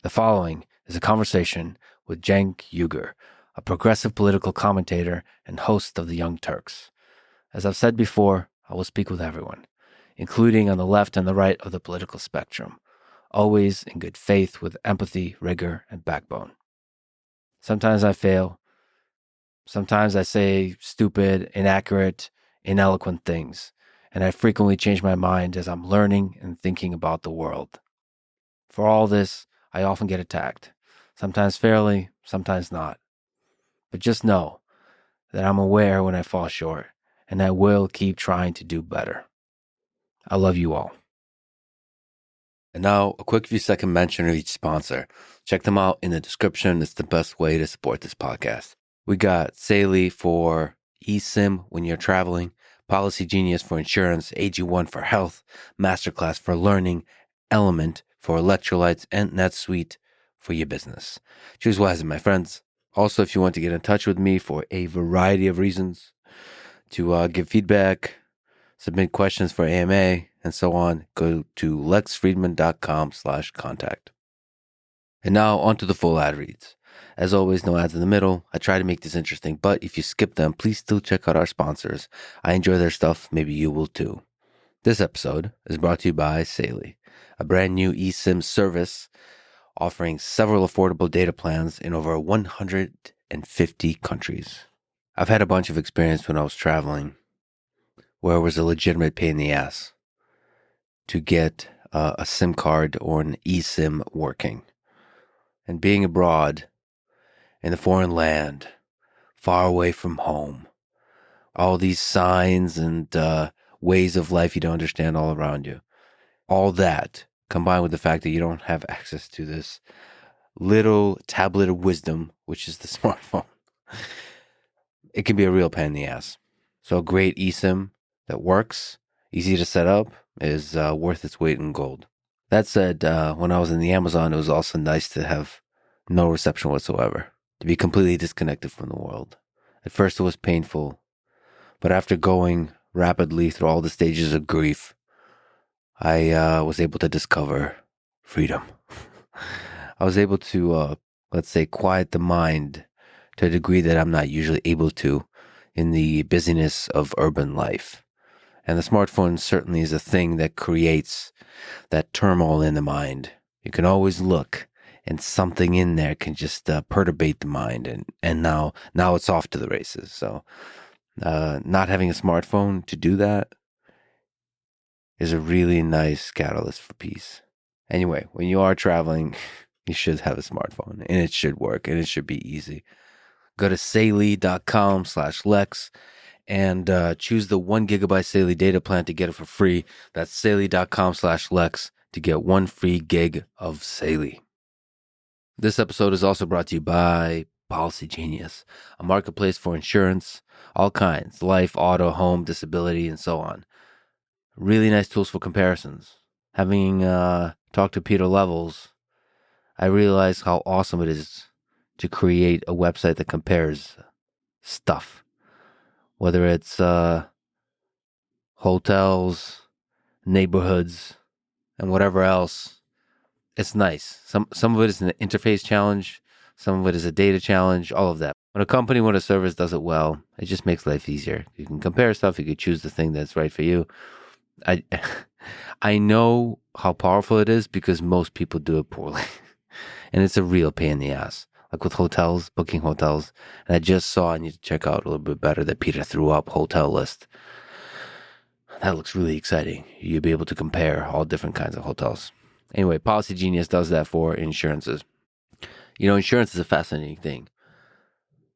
The following is a conversation with Cenk Uygur, a progressive political commentator and host of the Young Turks. As I've said before, I will speak with everyone, including on the left and the right of the political spectrum, always in good faith with empathy, rigor, and backbone. Sometimes I fail. Sometimes I say stupid, inaccurate, ineloquent things, and I frequently change my mind as I'm learning and thinking about the world. For all this, I often get attacked, sometimes fairly, sometimes not. But just know that I'm aware when I fall short, and I will keep trying to do better. I love you all. And now, a quick few second mention of each sponsor. Check them out in the description. It's the best way to support this podcast. We got Saily for eSIM when you're traveling, Policygenius for insurance, AG1 for health, MasterClass for learning, LMNT for electrolytes, and NetSuite for your business. Choose wisely, my friends. Also, if you want to get in touch with me for a variety of reasons, to give feedback, submit questions for AMA, and so on, go to lexfriedman.com/contact. And now on to the full ad reads. As always, no ads in the middle. I try to make this interesting, but if you skip them, please still check out our sponsors. I enjoy their stuff. Maybe you will too. This episode is brought to you by Saily, a brand new eSIM service offering several affordable data plans in over 150 countries. I've had a bunch of experience when I was traveling where it was a legitimate pain in the ass to get a SIM card or an eSIM working. And being abroad in a foreign land, far away from home, all these signs and ways of life you don't understand all around you. All that combined with the fact that you don't have access to this little tablet of wisdom, which is the smartphone. It can be a real pain in the ass. So a great eSIM that works, easy to set up, is worth its weight in gold. That said, when I was in the Amazon, it was also nice to have no reception whatsoever, to be completely disconnected from the world. At first it was painful, but after going rapidly through all the stages of grief, I was able to discover freedom. I was able to, let's say, quiet the mind to a degree that I'm not usually able to in the busyness of urban life. And the smartphone certainly is a thing that creates that turmoil in the mind. You can always look, and something in there can just perturbate the mind, and now it's off to the races. So not having a smartphone to do that is a really nice catalyst for peace. Anyway, when you are traveling, you should have a smartphone, and it should work, and it should be easy. Go to Saily.com/Lex and choose the 1 gigabyte Saily data plan to get it for free. That's Saily.com/Lex to get 1 free gig of Saily. This episode is also brought to you by Policygenius, a marketplace for insurance, all kinds, life, auto, home, disability, and so on. Really nice tools for comparisons. Having talked to Peter Levels, I realized how awesome it is to create a website that compares stuff, whether it's hotels, neighborhoods, and whatever else. It's nice. Some of it is an interface challenge, some of it is a data challenge, all of that. When a company, when a service does it well, it just makes life easier. You can compare stuff, you can choose the thing that's right for you. I know how powerful it is because most people do it poorly. And it's a real pain in the ass. Like with hotels, booking hotels. And I just saw, I need to check out a little bit better, that Peter threw up hotel list. That looks really exciting. You'll be able to compare all different kinds of hotels. Anyway, Policygenius does that for insurances. You know, insurance is a fascinating thing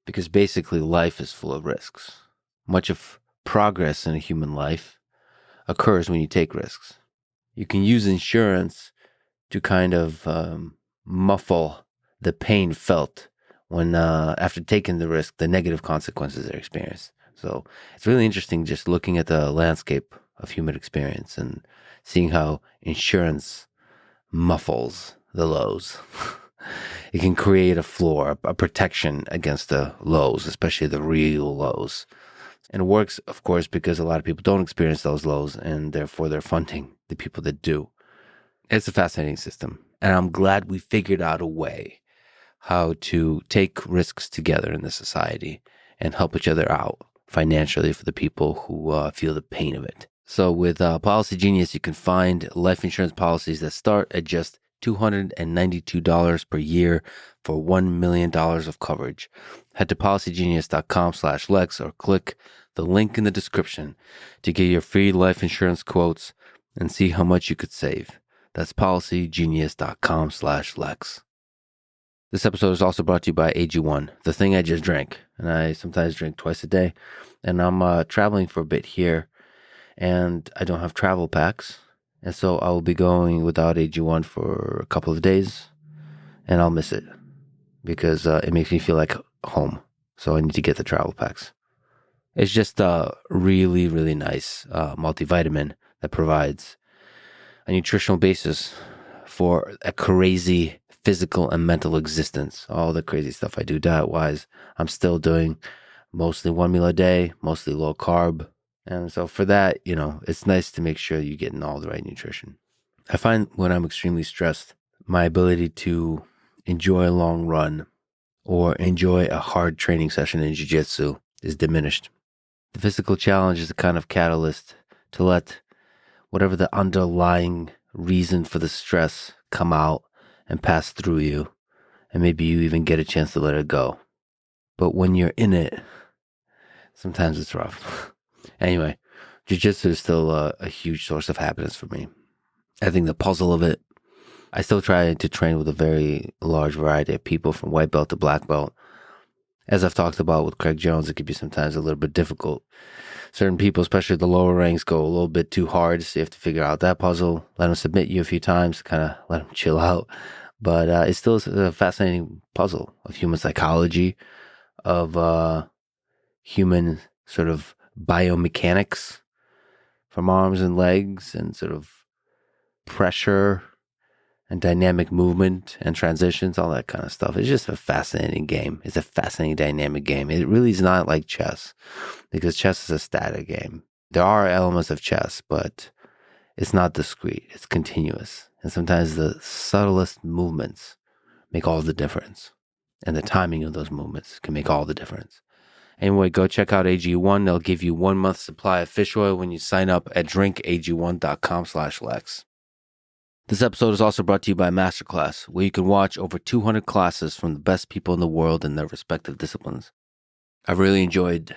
because basically life is full of risks. Much of progress in a human life occurs when you take risks. You can use insurance to kind of muffle the pain felt when, after taking the risk, the negative consequences are experienced. So it's really interesting just looking at the landscape of human experience and seeing how insurance muffles the lows. It can create a floor, a protection against the lows, especially the real lows. And it works, of course, because a lot of people don't experience those lows, and therefore they're funding the people that do. It's a fascinating system. And I'm glad we figured out a way how to take risks together in the society and help each other out financially for the people who feel the pain of it. So with Policygenius, you can find life insurance policies that start at just $292 per year for $1 million of coverage. Head to policygenius.com/Lex or click the link in the description to get your free life insurance quotes and see how much you could save. That's policygenius.com/Lex. This episode is also brought to you by AG1, the thing I just drank. And I sometimes drink twice a day. And I'm traveling for a bit here, and I don't have travel packs. And so I will be going without AG1 for a couple of days, and I'll miss it because it makes me feel like home. So I need to get the travel packs. It's just a really, really nice multivitamin that provides a nutritional basis for a crazy physical and mental existence. All the crazy stuff I do diet-wise, I'm still doing mostly one meal a day, mostly low carb. And so for that, it's nice to make sure you're getting all the right nutrition. I find when I'm extremely stressed, my ability to enjoy a long run or enjoy a hard training session in jiu-jitsu is diminished. The physical challenge is a kind of catalyst to let whatever the underlying reason for the stress come out and pass through you, and maybe you even get a chance to let it go. But when you're in it, sometimes it's rough. Anyway, jiu-jitsu is still a huge source of happiness for me. I think the puzzle of it, I still try to train with a very large variety of people from white belt to black belt. As I've talked about with Craig Jones, it could be sometimes a little bit difficult. Certain people, especially the lower ranks, go a little bit too hard, so you have to figure out that puzzle. Let them submit you a few times, kind of let them chill out. But it's still a fascinating puzzle of human psychology, of human sort of biomechanics from arms and legs, and sort of pressure and dynamic movement and transitions, all that kind of stuff. It's just a fascinating game. It's a fascinating dynamic game. It really is not like chess, because chess is a static game. There are elements of chess, but it's not discrete. It's continuous. And sometimes the subtlest movements make all the difference. And the timing of those movements can make all the difference. Anyway, go check out AG1. They'll give you 1 month supply of fish oil when you sign up at drinkag1.com/Lex. This episode is also brought to you by MasterClass, where you can watch over 200 classes from the best people in the world in their respective disciplines. I've really enjoyed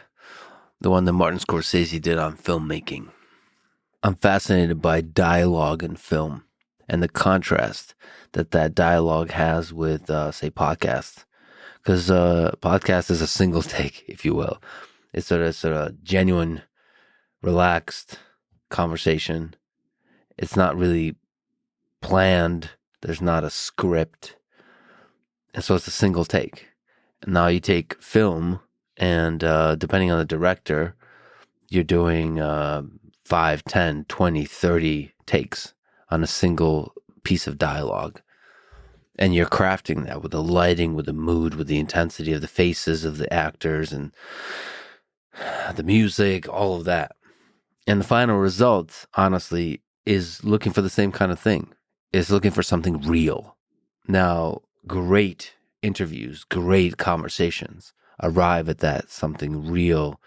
the one that Martin Scorsese did on filmmaking. I'm fascinated by dialogue in film and the contrast that dialogue has with, say, podcasts. Because podcast is a single take, if you will. It's sort of genuine, relaxed conversation. It's not really planned. There's not a script. And so it's a single take. Now you take film, and depending on the director, you're doing 5, 10, 20, 30 takes on a single piece of dialogue. And you're crafting that with the lighting, with the mood, with the intensity of the faces of the actors and the music, all of that. And the final result, honestly, is looking for the same kind of thing. It's looking for something real. Now, great interviews, great conversations arrive at that something real,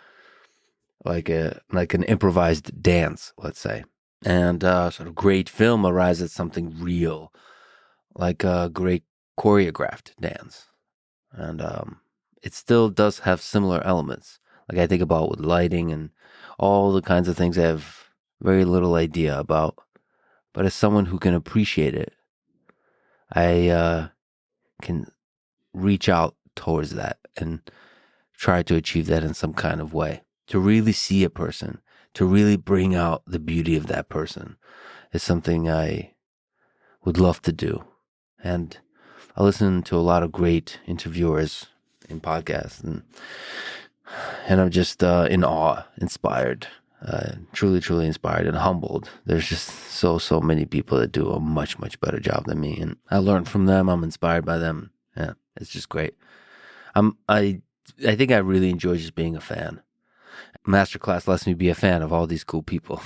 like an improvised dance, let's say. And sort of great film arrives at something real, like a great choreographed dance. And it still does have similar elements. Like I think about with lighting and all the kinds of things I have very little idea about. But as someone who can appreciate it, I can reach out towards that and try to achieve that in some kind of way. To really see a person, to really bring out the beauty of that person is something I would love to do. And I listen to a lot of great interviewers in podcasts, and I'm just in awe, inspired, truly, truly inspired and humbled. There's just so many people that do a much, much better job than me, and I learn from them. I'm inspired by them. Yeah, it's just great. I think I really enjoy just being a fan. MasterClass lets me be a fan of all these cool people.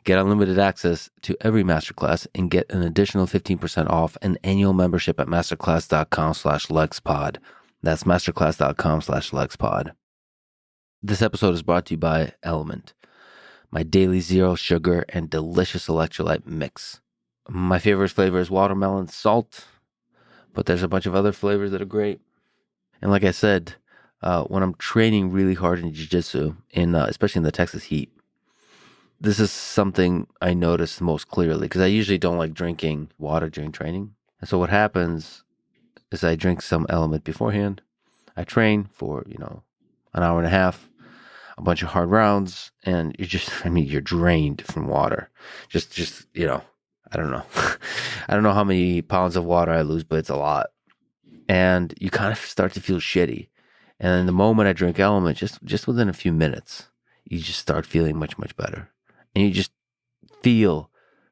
Get unlimited access to every masterclass and get an additional 15% off an annual membership at masterclass.com/LexPod. That's masterclass.com/LexPod. This episode is brought to you by LMNT, my daily zero sugar and delicious electrolyte mix. My favorite flavor is watermelon salt, but there's a bunch of other flavors that are great. And like I said, when I'm training really hard in jiu-jitsu, especially in the Texas heat, this is something I notice most clearly because I usually don't like drinking water during training. And so what happens is I drink some LMNT beforehand. I train for, an hour and a half, a bunch of hard rounds, and you're drained from water. Just I don't know. I don't know how many pounds of water I lose, but it's a lot. And you kind of start to feel shitty. And then the moment I drink LMNT, just within a few minutes, you just start feeling much, much better. And you just feel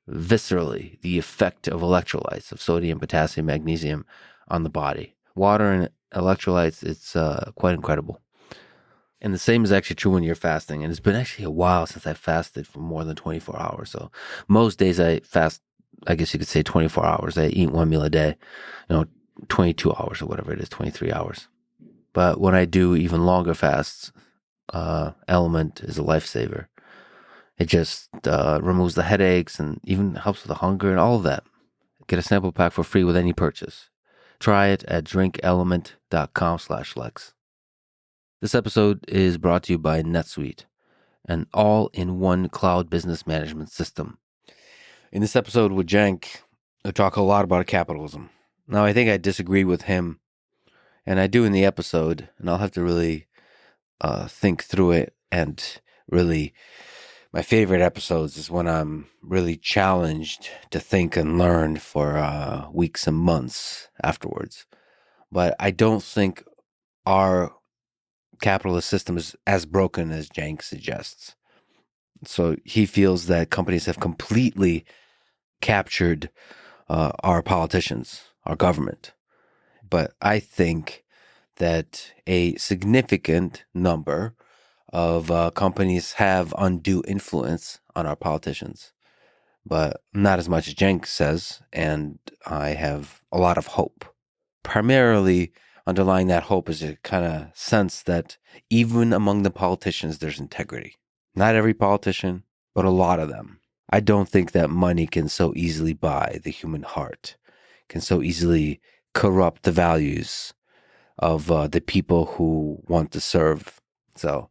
viscerally the effect of electrolytes, of sodium, potassium, magnesium on the body. Water and electrolytes, it's quite incredible. And the same is actually true when you're fasting. And it's been actually a while since I fasted for more than 24 hours. So most days I fast, I guess you could say 24 hours. I eat one meal a day, 22 hours or whatever it is, 23 hours. But when I do even longer fasts, LMNT is a lifesaver. It just removes the headaches and even helps with the hunger and all of that. Get a sample pack for free with any purchase. Try it at drinkelement.com/Lex. This episode is brought to you by NetSuite, an all-in-one cloud business management system. In this episode with Cenk, I talk a lot about capitalism. Now, I think I disagree with him, and I do in the episode, and I'll have to really think through it. And really, my favorite episodes is when I'm really challenged to think and learn for weeks and months afterwards. But I don't think our capitalist system is as broken as Cenk suggests. So he feels that companies have completely captured our politicians, our government. But I think that a significant number of companies have undue influence on our politicians, but not as much as Cenk says, and I have a lot of hope. Primarily underlying that hope is a kind of sense that even among the politicians, there's integrity. Not every politician, but a lot of them. I don't think that money can so easily buy the human heart, can so easily corrupt the values of the people who want to serve. So,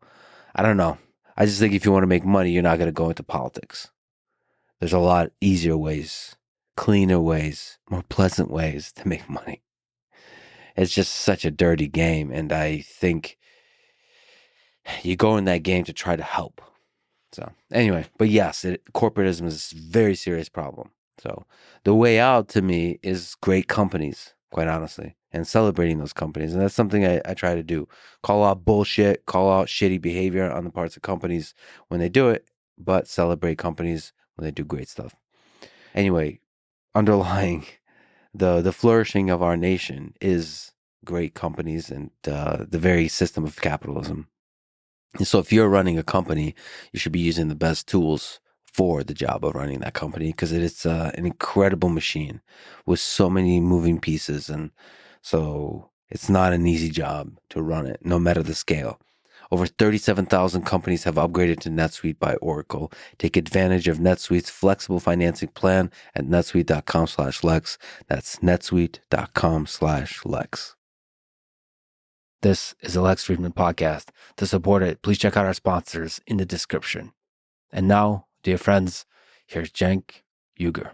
I don't know. I just think if you want to make money, you're not going to go into politics. There's a lot easier ways, cleaner ways, more pleasant ways to make money. It's just such a dirty game, and I think you go in that game to try to help. So anyway, but yes, corporatism is a very serious problem. So the way out to me is great companies, quite honestly, and celebrating those companies. And that's something I try to do. Call out bullshit, call out shitty behavior on the parts of companies when they do it, but celebrate companies when they do great stuff. Anyway, underlying the flourishing of our nation is great companies and the very system of capitalism. And so if you're running a company, you should be using the best tools for the job of running that company because it is an incredible machine with so many moving pieces. And so it's not an easy job to run it, no matter the scale. Over 37,000 companies have upgraded to NetSuite by Oracle. Take advantage of NetSuite's flexible financing plan at netsuite.com/Lex. That's netsuite.com/Lex. This is a Lex Friedman podcast. To support it, please check out our sponsors in the description. And now, dear friends, here's Cenk Uygur.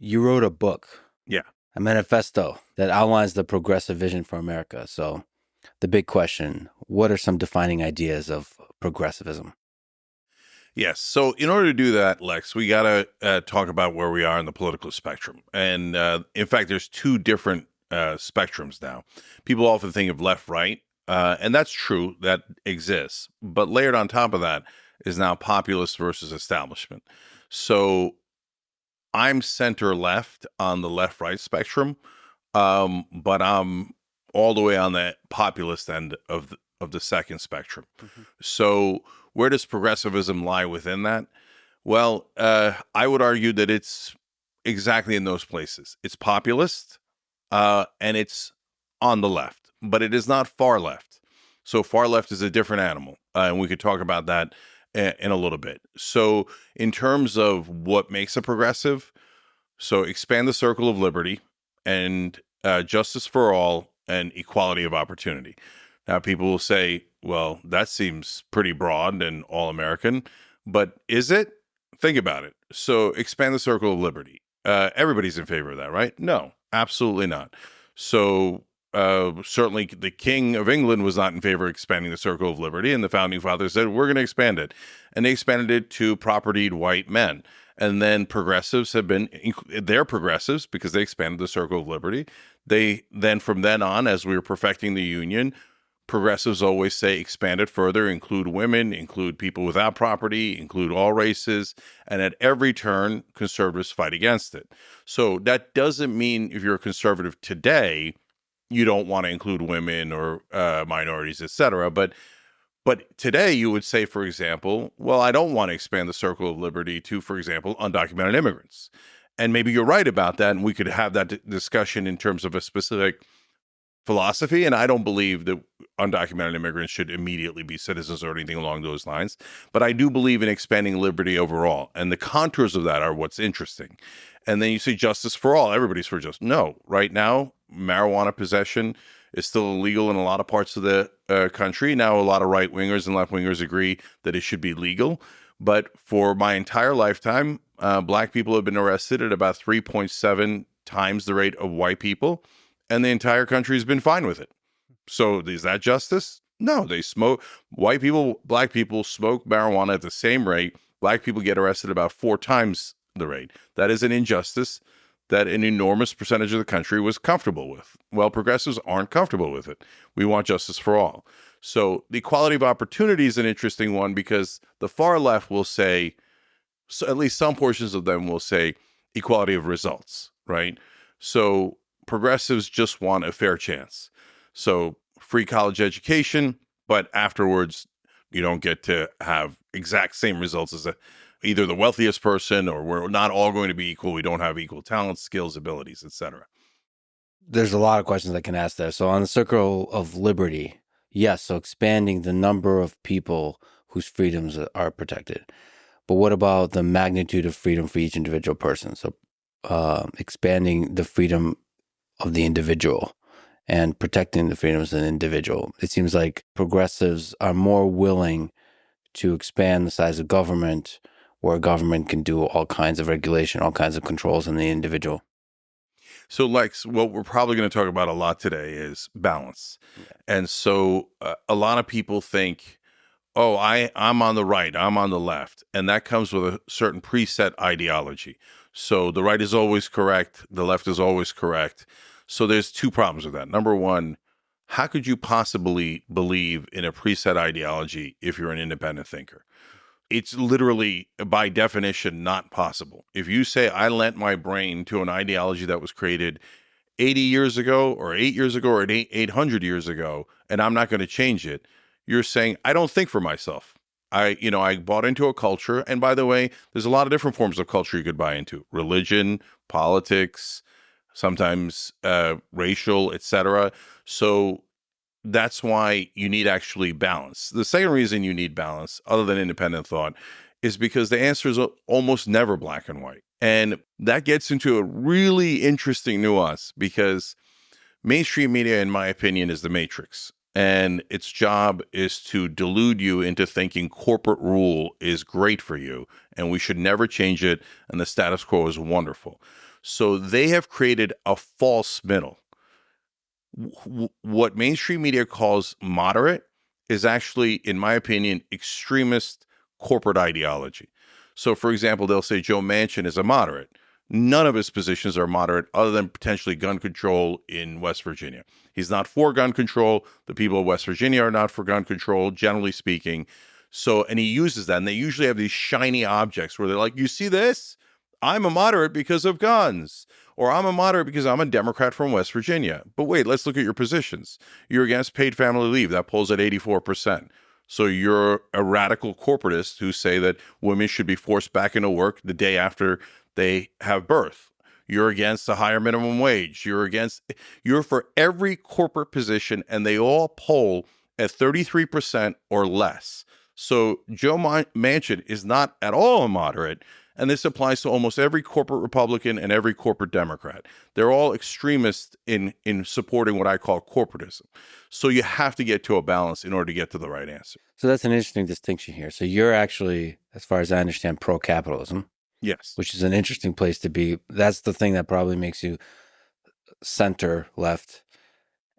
You wrote a book. Yeah. A manifesto that outlines the progressive vision for America. So the big question, what are some defining ideas of progressivism? Yes. So in order to do that, Lex, we got to talk about where we are in the political spectrum. And in fact, there's two different spectrums now. People often think of left, right, and that's true. That exists. But layered on top of that, is now populist versus establishment. So I'm center left on the left right spectrum, but I'm all the way on the populist end of the second spectrum. So where does progressivism lie within that? Well, I would argue that it's exactly in those places. It's populist, and it's on the left, but it is not far left. So far left is a different animal, and we could talk about that in a little bit. So in terms of what makes a progressive, so expand the circle of liberty and justice for all and equality of opportunity. Now, people will say, well, that seems pretty broad and all-American, but is it? Think about it. So expand the circle of liberty. Everybody's in favor of that, right? No, absolutely not. So certainly the King of England was not in favor of expanding the circle of liberty, and the Founding Fathers said, we're going to expand it. And they expanded it to propertied white men. And then progressives have been, they're progressives because they expanded the circle of liberty. They then, from then on, as we were perfecting the Union, progressives always say expand it further, include women, include people without property, include all races. And at every turn, conservatives fight against it. So that doesn't mean if you're a conservative today, you don't want to include women or minorities, et cetera. But today you would say, for example, well, I don't want to expand the circle of liberty to, for example, undocumented immigrants. And maybe you're right about that. And we could have that discussion in terms of a specific philosophy. And I don't believe that undocumented immigrants should immediately be citizens or anything along those lines. But I do believe in expanding liberty overall. And the contours of that are what's interesting. And then you say justice for all. Everybody's for justice. No, right now, marijuana possession is still illegal in a lot of parts of the country. Now, a lot of right-wingers and left-wingers agree that it should be legal. But for my entire lifetime, Black people have been arrested at about 3.7 times the rate of white people, and the entire country has been fine with it. So is that justice? No, they smoke. White people, Black people smoke marijuana at the same rate. Black people get arrested about 4 times the rate. That is an injustice that an enormous percentage of the country was comfortable with. Well, progressives aren't comfortable with it. We want justice for all. So the equality of opportunity is an interesting one because the far left will say, so at least some portions of them will say equality of results, right? So progressives just want a fair chance. So free college education, but afterwards you don't get to have exact same results as either the wealthiest person, or we're not all going to be equal. We don't have equal talents, skills, abilities, etc. There's a lot of questions I can ask there. So on the circle of liberty, yes, so expanding the number of people whose freedoms are protected. But what about the magnitude of freedom for each individual person? So expanding the freedom of the individual and protecting the freedoms of the individual. It seems like progressives are more willing to expand the size of government, where government can do all kinds of regulation, all kinds of controls on the individual. So, Lex, what we're probably going to talk about a lot today is balance. Yeah. And so a lot of people think, oh, I'm on the right, I'm on the left. And that comes with a certain preset ideology. So the right is always correct, the left is always correct. So there's 2 problems with that. Number one, how could you possibly believe in a preset ideology if you're an independent thinker? It's literally, by definition, not possible. If you say, I lent my brain to an ideology that was created 80 years ago or 8 years ago or 800 years ago, and I'm not going to change it, you're saying, I don't think for myself. I bought into a culture. And by the way, there's a lot of different forms of culture you could buy into. Religion, politics, sometimes racial, etc. So that's why you need actually balance. The second reason you need balance, other than independent thought, is because the answer is almost never black and white. And that gets into a really interesting nuance because mainstream media, in my opinion, is the matrix. And its job is to delude you into thinking corporate rule is great for you and we should never change it and the status quo is wonderful. So they have created a false middle. What mainstream media calls moderate is actually, in my opinion, extremist corporate ideology. So, for example, they'll say Joe Manchin is a moderate. None of his positions are moderate other than potentially gun control in West Virginia. He's not for gun control. The people of West Virginia are not for gun control, generally speaking. So, and he uses that, and they usually have these shiny objects where they're like, you see this? I'm a moderate because of guns, or I'm a moderate because I'm a Democrat from West Virginia. But wait, let's look at your positions. You're against paid family leave. That polls at 84%. So you're a radical corporatist who say that women should be forced back into work the day after they have birth. You're against a higher minimum wage. You're for every corporate position, and they all poll at 33% or less. So Joe Manchin is not at all a moderate, and this applies to almost every corporate Republican and every corporate Democrat. They're all extremists in supporting what I call corporatism. So you have to get to a balance in order to get to the right answer. So that's an interesting distinction here. So you're actually, as far as I understand, pro-capitalism. Yes. Which is an interesting place to be. That's the thing that probably makes you center left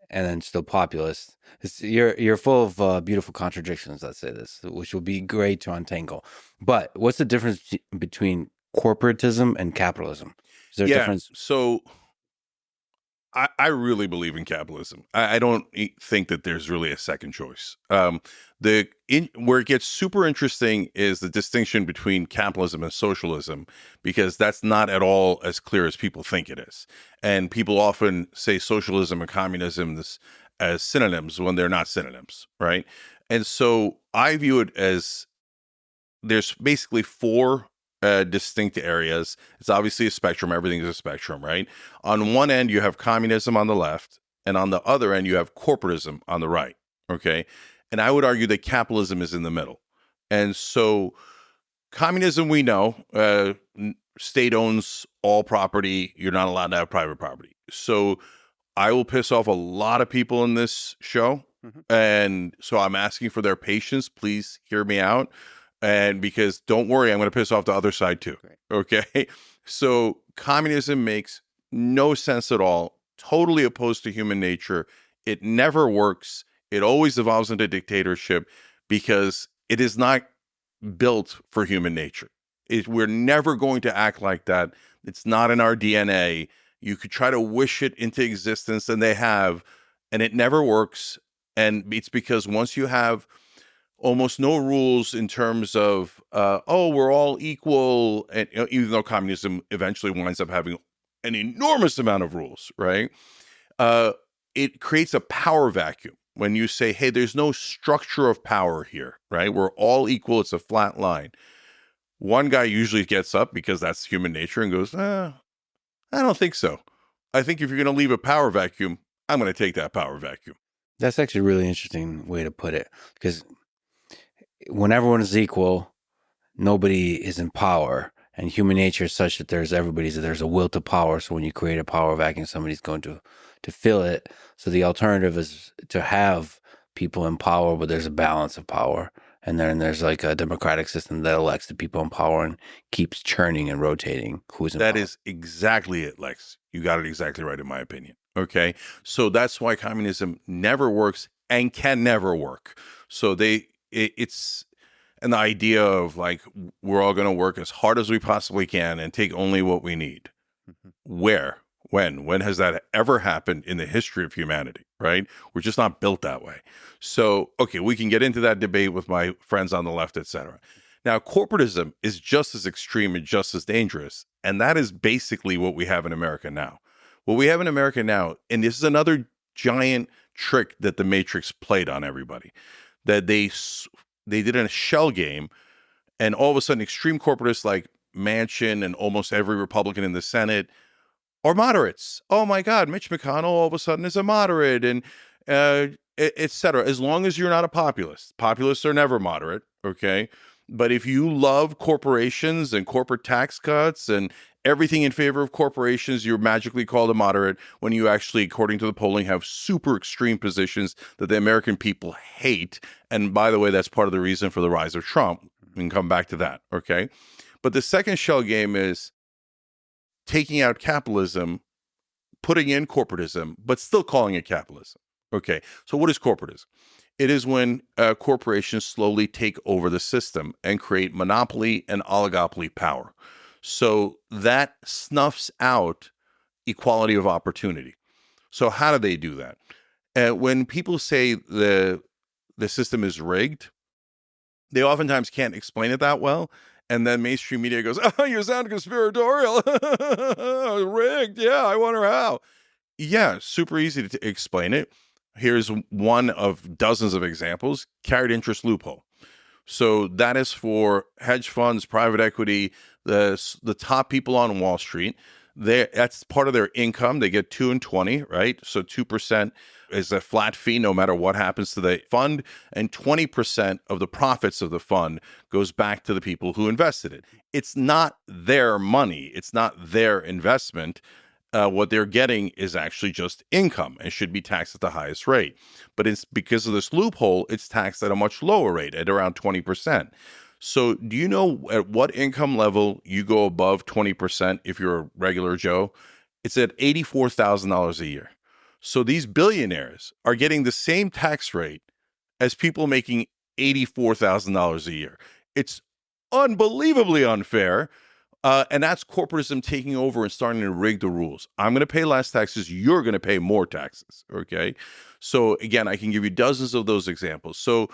and then still populist. You're full of beautiful contradictions, let's say this, which will be great to untangle. But what's the difference between corporatism and capitalism? Is there a difference? So I really believe in capitalism. I don't think that there's really a second choice. Where it gets super interesting is the distinction between capitalism and socialism, because that's not at all as clear as people think it is. And people often say socialism and communism as synonyms when they're not synonyms, right? And so I view it as there's basically four distinct areas. It's obviously a spectrum. Everything is a spectrum, right? On one end, you have communism on the left, and on the other end, you have corporatism on the right, okay? And I would argue that capitalism is in the middle. And so communism, we know, state owns all property. You're not allowed to have private property. So I will piss off a lot of people in this show. Mm-hmm. And so I'm asking for their patience. Please hear me out. And because don't worry, I'm going to piss off the other side too. Great. Okay. So communism makes no sense at all. Totally opposed to human nature. It never works. It always evolves into dictatorship because it is not built for human nature. We're never going to act like that. It's not in our DNA. You could try to wish it into existence, and they have, and it never works. And it's because once you have almost no rules in terms of, we're all equal. And even though communism eventually winds up having an enormous amount of rules, right? It creates a power vacuum when you say, hey, there's no structure of power here, right? We're all equal. It's a flat line. One guy usually gets up because that's human nature and goes, I don't think so. I think if you're going to leave a power vacuum, I'm going to take that power vacuum. That's actually a really interesting way to put it, because when everyone is equal, nobody is in power, and human nature is such that there's a will to power. So when you create a power vacuum, somebody's going to fill it. So the alternative is to have people in power, but there's a balance of power. And then there's like a democratic system that elects the people in power and keeps churning and rotating who's in power. That is exactly it, Lex. You got it exactly right, in my opinion. Okay. So that's why communism never works and can never work. So it's an idea of like, we're all going to work as hard as we possibly can and take only what we need. Mm-hmm. Where? When has that ever happened in the history of humanity, right? We're just not built that way. So, okay, we can get into that debate with my friends on the left, et cetera. Now, corporatism is just as extreme and just as dangerous. And that is basically what we have in America now. What we have in America now, and this is another giant trick that the Matrix played on everybody, that they did a shell game, and all of a sudden extreme corporatists like Manchin and almost every Republican in the Senate are moderates. Oh my God, Mitch McConnell all of a sudden is a moderate, and et cetera. As long as you're not a populist. Populists are never moderate, okay? But if you love corporations and corporate tax cuts and everything in favor of corporations, you're magically called a moderate when you actually, according to the polling, have super extreme positions that the American people hate. And by the way, that's part of the reason for the rise of Trump. We can come back to that, okay? But the second shell game is taking out capitalism, putting in corporatism, but still calling it capitalism. Okay, so what is corporatism? It is when corporations slowly take over the system and create monopoly and oligopoly power. So that snuffs out equality of opportunity. So how do they do that? When people say the system is rigged, they oftentimes can't explain it that well. And then mainstream media goes, oh, you sound conspiratorial. Rigged. Yeah, I wonder how. Yeah, super easy to explain it. Here's one of dozens of examples: carried interest loophole. So that is for hedge funds, private equity, the top people on Wall Street. That's part of their income. They get 2 and 20, right? So 2% is a flat fee no matter what happens to the fund, and 20% of the profits of the fund goes back to the people who invested it. It's not their money. It's not their investment. What they're getting is actually just income and should be taxed at the highest rate. But it's because of this loophole, it's taxed at a much lower rate, at around 20%. So do you know at what income level you go above 20% if you're a regular Joe? It's at $84,000 a year. So these billionaires are getting the same tax rate as people making $84,000 a year. It's unbelievably unfair. And that's corporatism taking over and starting to rig the rules. I'm going to pay less taxes. You're going to pay more taxes. Okay. So again, I can give you dozens of those examples. So,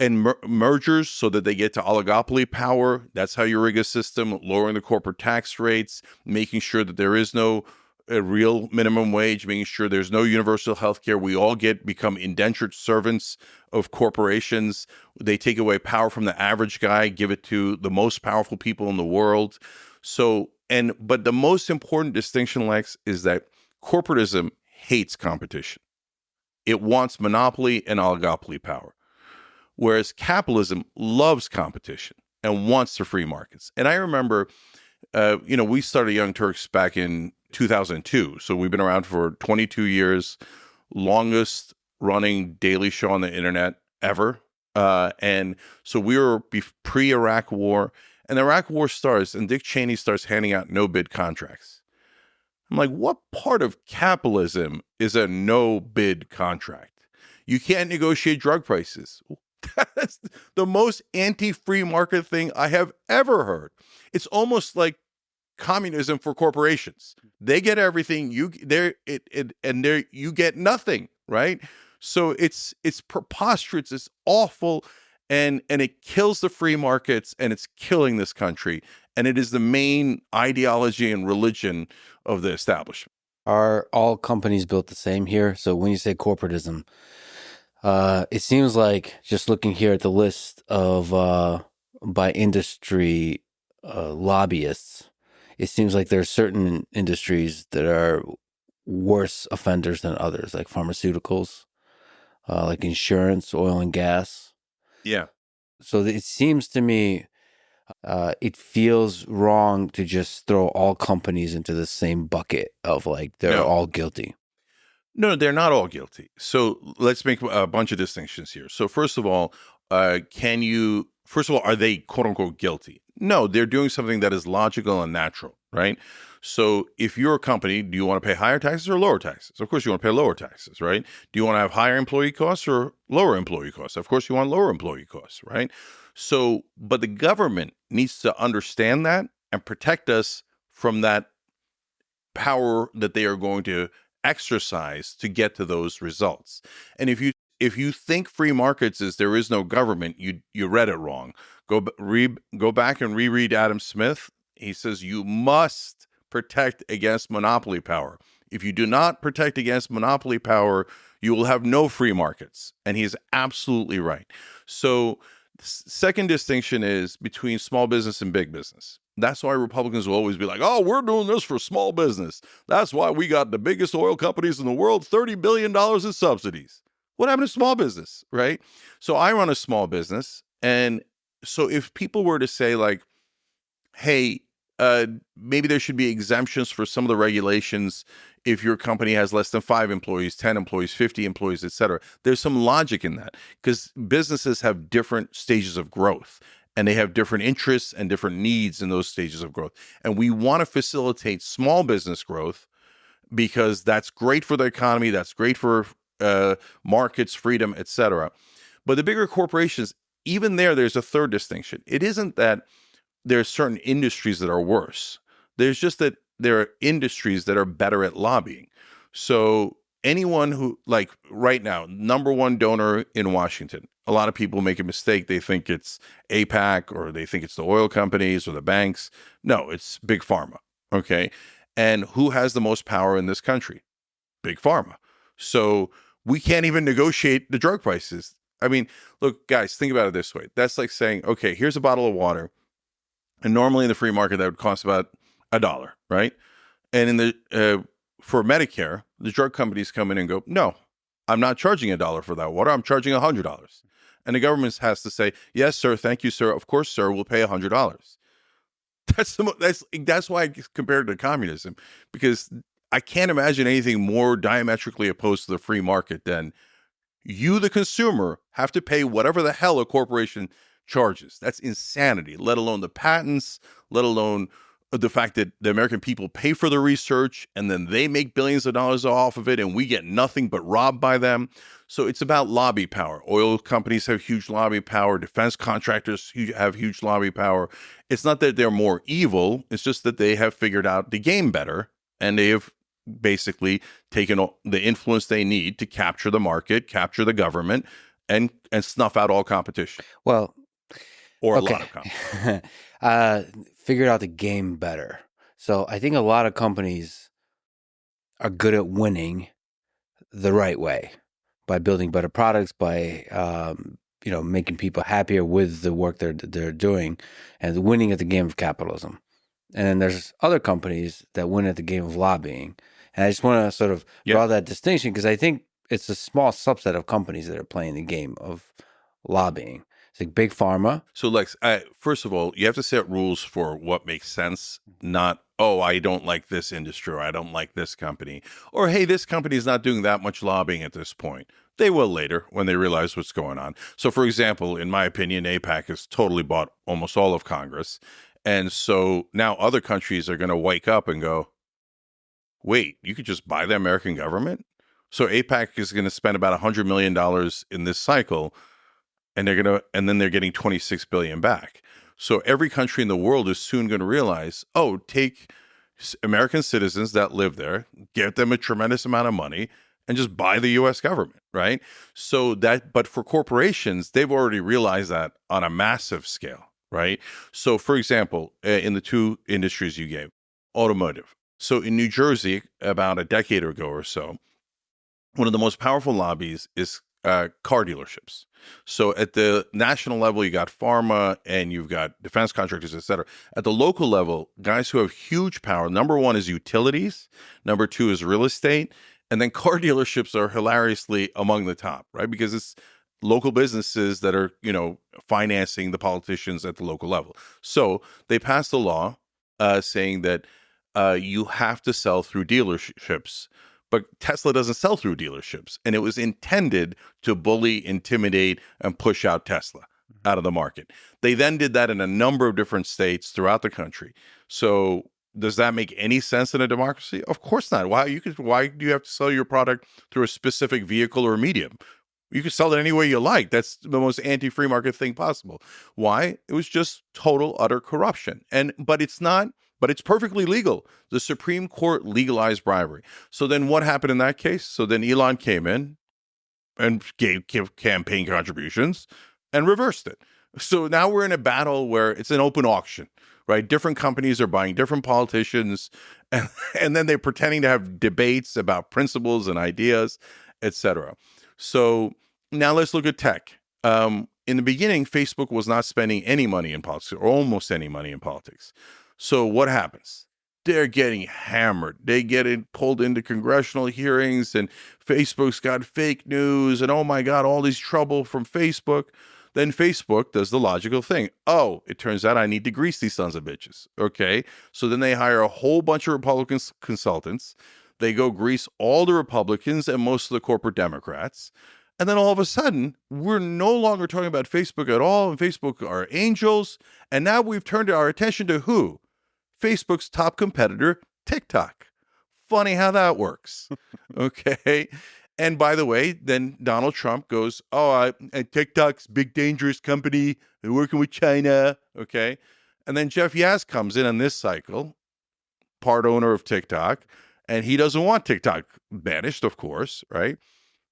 and mergers so that they get to oligopoly power. That's how you rig a system, lowering the corporate tax rates, making sure that there is no real minimum wage, making sure there's no universal health care. We all become indentured servants of corporations. They take away power from the average guy, give it to the most powerful people in the world. So, but the most important distinction, Lex, is that corporatism hates competition. It wants monopoly and oligopoly power, whereas capitalism loves competition and wants the free markets. And I remember, we started Young Turks back in 2002. So we've been around for 22 years, longest running daily show on the internet ever. And so we were pre-Iraq War. And the Iraq War starts, and Dick Cheney starts handing out no-bid contracts. I'm like, what part of capitalism is a no-bid contract? You can't negotiate drug prices. That's the most anti-free market thing I have ever heard. It's almost like communism for corporations. They get everything, you get nothing, right? So it's preposterous. It's awful. And it kills the free markets, and it's killing this country. And it is the main ideology and religion of the establishment. Are all companies built the same here? So when you say corporatism, it seems like, just looking here at the list of by industry lobbyists, it seems like there are certain industries that are worse offenders than others, like pharmaceuticals, like insurance, oil and gas. Yeah. So it seems to me it feels wrong to just throw all companies into the same bucket of like they're all guilty. No, they're not all guilty. So let's make a bunch of distinctions here. So first of all, are they quote unquote guilty? No, they're doing something that is logical and natural, right? So if you're a company, do you want to pay higher taxes or lower taxes? Of course you want to pay lower taxes, right? Do you want to have higher employee costs or lower employee costs? Of course you want lower employee costs, right? So, but the government needs to understand that and protect us from that power that they are going to exercise to get to those results. And if you think free markets is there is no government, you read it wrong. Go back and reread Adam Smith. He says you must protect against monopoly power. If you do not protect against monopoly power, you will have no free markets. And he's absolutely right. So second distinction is between small business and big business. That's why Republicans will always be like, oh, we're doing this for small business. That's why we got the biggest oil companies in the world, $30 billion in subsidies. What happened to small business, right? So I run a small business. And so if people were to say like, hey, maybe there should be exemptions for some of the regulations if your company has less than 5 employees, 10 employees, 50 employees, et cetera. There's some logic in that because businesses have different stages of growth and they have different interests and different needs in those stages of growth. And we want to facilitate small business growth because that's great for the economy, that's great for markets, freedom, et cetera. But the bigger corporations, even there's a third distinction. It isn't that there are certain industries that are worse. There's just that there are industries that are better at lobbying. So anyone who, like right now, number one donor in Washington, a lot of people make a mistake. They think it's APAC, or they think it's the oil companies or the banks. No, it's Big Pharma. Okay. And who has the most power in this country? Big Pharma. So we can't even negotiate the drug prices. I mean, look, guys, think about it this way. That's like saying, okay, here's a bottle of water. And normally in the free market, that would cost about $1, right? And in the for Medicare, the drug companies come in and go, no, I'm not charging $1 for that water. I'm charging $100. And the government has to say, yes, sir. Thank you, sir. Of course, sir. We'll pay $100. That's why I compared it to communism, because I can't imagine anything more diametrically opposed to the free market than you, the consumer, have to pay whatever the hell a corporation charges. That's insanity, let alone the patents, let alone the fact that the American people pay for the research and then they make billions of dollars off of it and we get nothing but robbed by them. So it's about lobby power. Oil companies have huge lobby power. Defense contractors have huge lobby power. It's not that they're more evil. It's just that they have figured out the game better, and they have basically taken the influence they need to capture the market, capture the government, and snuff out all competition. Well, or okay. A lot of competition. Figured out the game better. So I think a lot of companies are good at winning the right way by building better products, by making people happier with the work they're doing, and winning at the game of capitalism. And then there's other companies that win at the game of lobbying. And I just want to sort of draw that distinction, because I think it's a small subset of companies that are playing the game of lobbying. It's like Big Pharma. So, Lex, first of all, you have to set rules for what makes sense, not, oh, I don't like this industry, or I don't like this company, or, hey, this company is not doing that much lobbying at this point. They will later when they realize what's going on. So, for example, in my opinion, AIPAC has totally bought almost all of Congress. And so now other countries are going to wake up and go, wait, you could just buy the American government? So AIPAC is going to spend about $100 million in this cycle, and then they're getting $26 billion back. So every country in the world is soon going to realize, oh, take American citizens that live there, get them a tremendous amount of money, and just buy the U.S. government, right? But for corporations, they've already realized that on a massive scale, right? So, for example, in the two industries you gave, automotive. So in New Jersey, about a decade ago or so, one of the most powerful lobbies is car dealerships. So at the national level, you got pharma and you've got defense contractors, et cetera. At the local level, guys who have huge power, number one is utilities, number two is real estate, and then car dealerships are hilariously among the top, right? Because it's local businesses that are, financing the politicians at the local level. So they passed a law saying that you have to sell through dealerships. But Tesla doesn't sell through dealerships, and it was intended to bully, intimidate, and push out Tesla out of the market. They then did that in a number of different states throughout the country. So does that make any sense in a democracy? Of course not. Why do you have to sell your product through a specific vehicle or medium? You can sell it any way you like. That's the most anti-free market thing possible. Why? It was just total, utter corruption. But it's perfectly legal. The Supreme Court legalized bribery. So then what happened in that case? So then Elon came in and gave campaign contributions and reversed it. So now we're in a battle where it's an open auction, right? Different companies are buying different politicians, and then they're pretending to have debates about principles and ideas, etc. So now let's look at tech. In the beginning, Facebook was not spending any money in politics, or almost any money in politics. So what happens? They're getting hammered. They get pulled into congressional hearings, and Facebook's got fake news, and oh my God, all this trouble from Facebook. Then Facebook does the logical thing. Oh, it turns out I need to grease these sons of bitches. Okay. So then they hire a whole bunch of Republican consultants. They go grease all the Republicans and most of the corporate Democrats. And then all of a sudden, we're no longer talking about Facebook at all, and Facebook are angels. And now we've turned our attention to who? Facebook's top competitor, TikTok. Funny how that works. Okay. And by the way, then Donald Trump goes, TikTok's big, dangerous company. They're working with China. Okay. And then Jeff Yazd comes in on this cycle, part owner of TikTok. And he doesn't want TikTok banished, of course, right?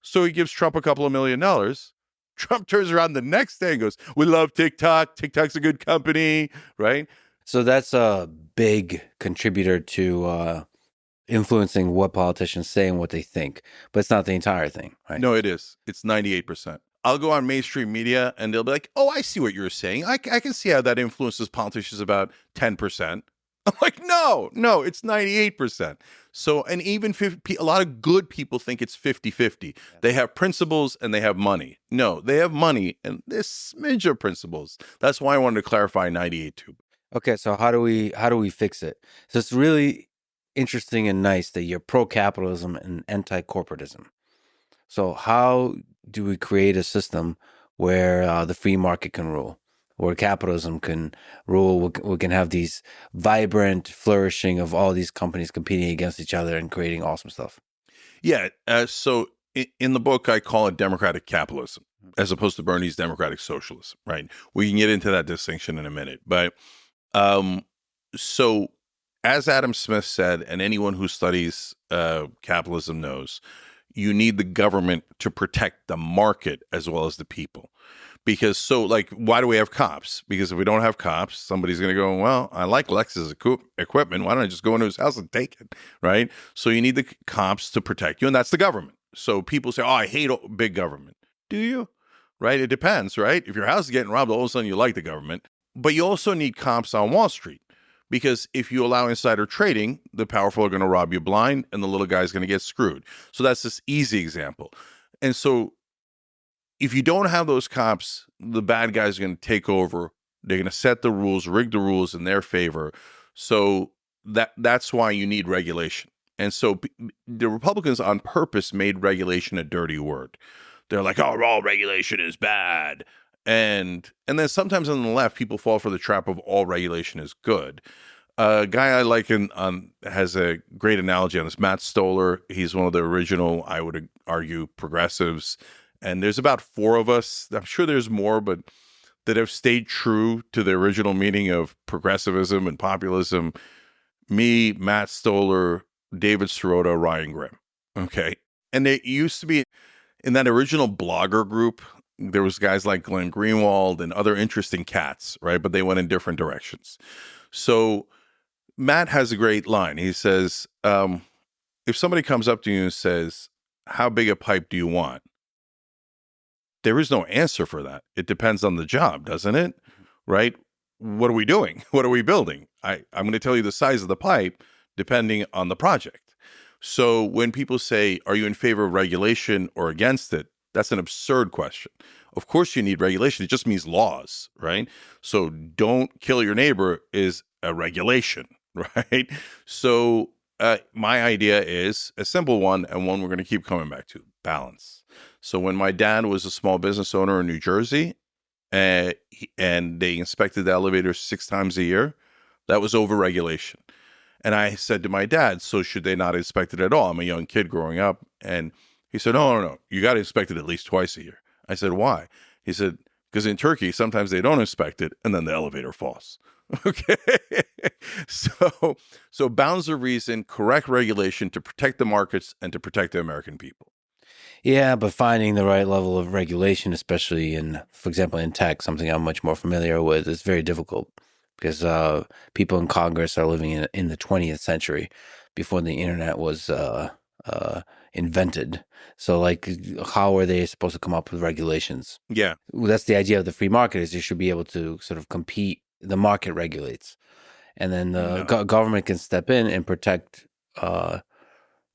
So he gives Trump a couple of $1 million. Trump turns around the next day and goes, we love TikTok. TikTok's a good company, right? So that's a big contributor to influencing what politicians say and what they think. But it's not the entire thing, right? No, it is. It's 98%. I'll go on mainstream media and they'll be like, oh, I see what you're saying. I can see how that influences politicians about 10%. I'm like, no, it's 98%. So, and even a lot of good people think it's 50-50. They have principles and they have money. No, they have money and this smidge of principles. That's why I wanted to clarify 98 too. Okay, so how do we fix it? So it's really interesting and nice that you're pro-capitalism and anti-corporatism. So how do we create a system where the free market can rule, where capitalism can rule? We can have these vibrant flourishing of all these companies competing against each other and creating awesome stuff. Yeah. So in the book, I call it democratic capitalism as opposed to Bernie's democratic socialism, right? We can get into that distinction in a minute. But so as Adam Smith said, and anyone who studies capitalism knows, you need the government to protect the market as well as the people. Because why do we have cops? Because if we don't have cops, somebody's going to go, well, I like Lexus equipment. Why don't I just go into his house and take it, right? So you need the cops to protect you, and that's the government. So people say, oh, I hate big government. Do you? Right? It depends, right? If your house is getting robbed, all of a sudden you like the government. But you also need cops on Wall Street. Because if you allow insider trading, the powerful are going to rob you blind and the little guy's going to get screwed. So that's this easy example. And so if you don't have those cops, the bad guys are going to take over. They're going to set the rules, rig the rules in their favor. So that's why you need regulation. And so the Republicans on purpose made regulation a dirty word. They're like, oh, all regulation is bad. And then sometimes on the left, people fall for the trap of all regulation is good. A guy I like has a great analogy on this, Matt Stoller. He's one of the original, I would argue, progressives. And there's about 4 of us. I'm sure there's more, but that have stayed true to the original meaning of progressivism and populism. Me, Matt Stoller, David Sirota, Ryan Grimm. Okay. And they used to be in that original blogger group. There was guys like Glenn Greenwald and other interesting cats, right? But they went in different directions. So Matt has a great line. He says, if somebody comes up to you and says, how big a pipe do you want? There is no answer for that. It depends on the job, doesn't it? Right? What are we doing? What are we building? I'm going to tell you the size of the pipe depending on the project. So when people say, are you in favor of regulation or against it? That's an absurd question. Of course you need regulation. It just means laws, right? So don't kill your neighbor is a regulation, right? So my idea is a simple one and one we're going to keep coming back to, balance. So when my dad was a small business owner in New Jersey and they inspected the elevators 6 times a year, that was over-regulation. And I said to my dad, so should they not inspect it at all? I'm a young kid growing up. And he said, no. You got to inspect it at least twice a year. I said, why? He said, because in Turkey, sometimes they don't inspect it and then the elevator falls. Okay. So bounds of reason, correct regulation to protect the markets and to protect the American people. Yeah, but finding the right level of regulation, especially for example, in tech, something I'm much more familiar with, is very difficult because people in Congress are living in the 20th century before the internet was invented. So how are they supposed to come up with regulations? Yeah. Well, that's the idea of the free market, is you should be able to sort of compete. The market regulates. And then the government can step in and protect the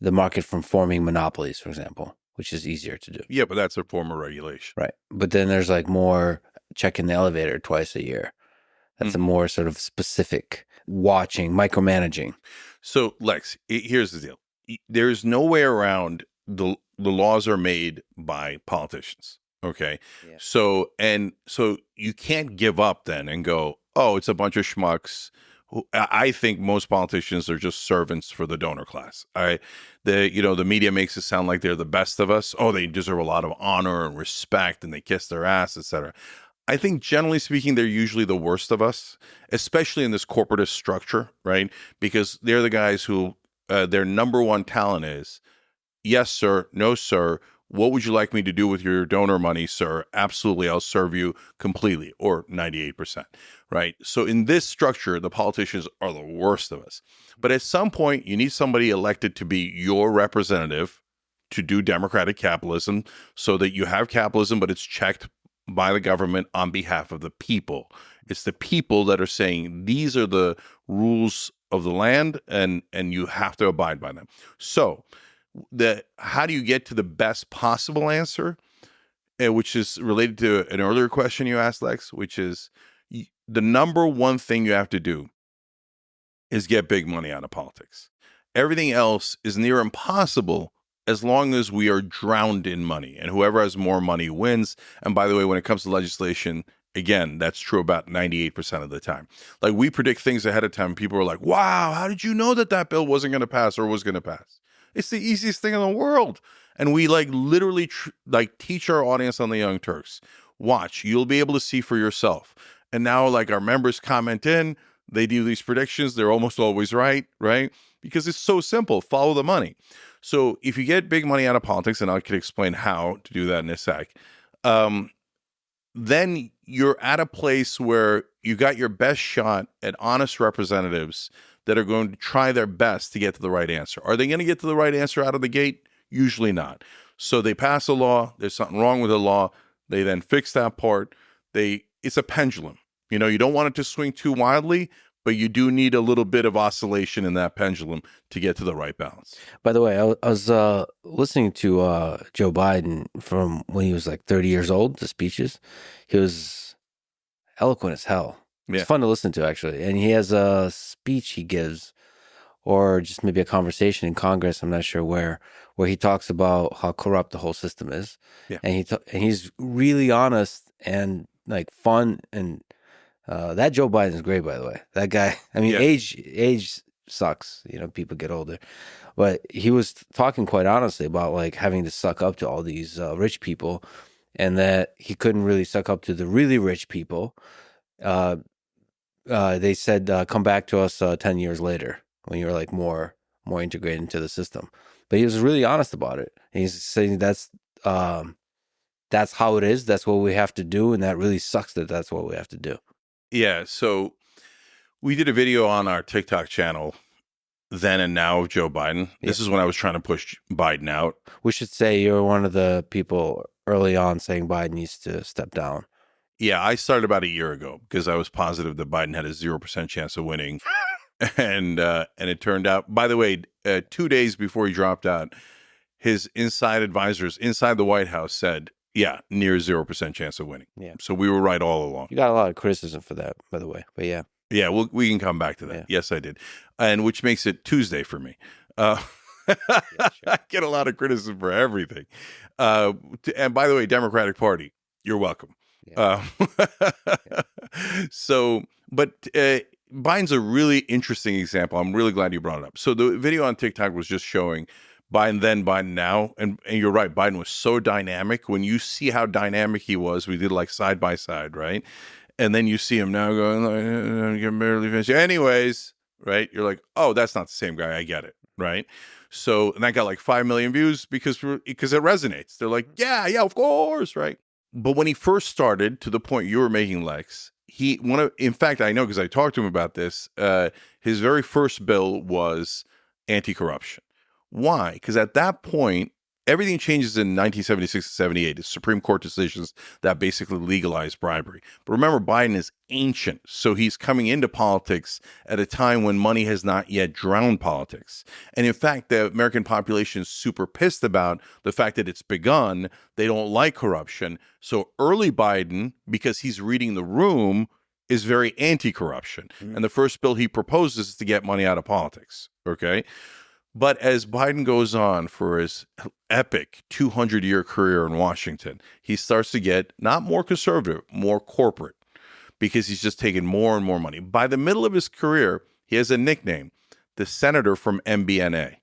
market from forming monopolies, for example, which is easier to do. Yeah, but that's a form of regulation. Right. But then there's more checking the elevator twice a year. That's a more sort of specific watching, micromanaging. So, Lex, here's the deal. There's no way around the laws are made by politicians. Okay. Yeah. So you can't give up then and go, oh, it's a bunch of schmucks. I think most politicians are just servants for the donor class. The media makes it sound like they're the best of us. Oh, they deserve a lot of honor and respect and they kiss their ass, etc. I think generally speaking, they're usually the worst of us, especially in this corporatist structure, right? Because they're the guys who their number one talent is, yes, sir, no, sir. What would you like me to do with your donor money, sir? Absolutely, I'll serve you completely, or 98%, right? So in this structure, the politicians are the worst of us. But at some point, you need somebody elected to be your representative to do democratic capitalism so that you have capitalism, but it's checked by the government on behalf of the people. It's the people that are saying, these are the rules of the land, and you have to abide by them. So how do you get to the best possible answer, which is related to an earlier question you asked, Lex, which is the number one thing you have to do is get big money out of politics. Everything else is near impossible as long as we are drowned in money, and whoever has more money wins. And by the way, when it comes to legislation, again, that's true about 98% of the time. Like, we predict things ahead of time. People are like, wow, how did you know that bill wasn't going to pass or was going to pass? It's the easiest thing in the world. And we literally teach our audience on the Young Turks. Watch, you'll be able to see for yourself. And now our members comment in, they do these predictions. They're almost always right? Because it's so simple. Follow the money. So if you get big money out of politics, and I could explain how to do that in a sec, then you're at a place where you got your best shot at honest representatives that are going to try their best to get to the right answer. Are they going to get to the right answer out of the gate? Usually not. So they pass a law. There's something wrong with the law. They then fix that part. It's a pendulum. You don't want it to swing too wildly, but you do need a little bit of oscillation in that pendulum to get to the right balance. By the way, I was listening to Joe Biden from when he was 30 years old, the speeches. He was eloquent as hell. Yeah. It's fun to listen to, actually. And he has a speech he gives, or just maybe a conversation in Congress, I'm not sure where he talks about how corrupt the whole system is. Yeah. And he's really honest and fun, and that Joe Biden is great, by the way. That guy, I mean, age sucks, people get older. But he was talking quite honestly about having to suck up to all these rich people, and that he couldn't really suck up to the really rich people. They said, come back to us 10 years later when you're more integrated into the system. But he was really honest about it. And he's saying that's how it is. That's what we have to do. And that really sucks that that's what we have to do. Yeah. So we did a video on our TikTok channel, Then and Now of Joe Biden. This is when I was trying to push Biden out. We should say you're one of the people early on saying Biden needs to step down. Yeah, I started about a year ago because I was positive that Biden had a 0% chance of winning. And it turned out, by the way, 2 days before he dropped out, his inside advisors inside the White House said, yeah, near 0% chance of winning. Yeah. So we were right all along. You got a lot of criticism for that, by the way. But yeah. Yeah, we can come back to that. Yeah. Yes, I did. And which makes it Tuesday for me. Yeah, sure. I get a lot of criticism for everything. And by the way, Democratic Party, you're welcome. Yeah. So, but Biden's a really interesting example. I'm really glad you brought it up. So the video on TikTok was just showing Biden then, Biden now. And you're right, Biden was so dynamic. When you see how dynamic he was, we did side by side, right? And then you see him now going, you're barely finished. Anyways, right? You're like, oh, that's not the same guy. I get it, right? So, and that got 5 million views because it resonates. They're like, yeah, of course, right? But when he first started, to the point you were making, Lex, in fact, I know because I talked to him about this, his very first bill was anti-corruption. Why? Because at that point, everything changes in 1976 to 78. It's Supreme Court decisions that basically legalized bribery. But remember, Biden is ancient. So he's coming into politics at a time when money has not yet drowned politics. And in fact, the American population is super pissed about the fact that it's begun. They don't like corruption. So early Biden, because he's reading the room, is very anti-corruption. Mm-hmm. And the first bill he proposes is to get money out of politics. Okay? But as Biden goes on for his epic 200-year career in Washington, he starts to get not more conservative, more corporate, because he's just taking more and more money. By the middle of his career, he has a nickname, the senator from MBNA.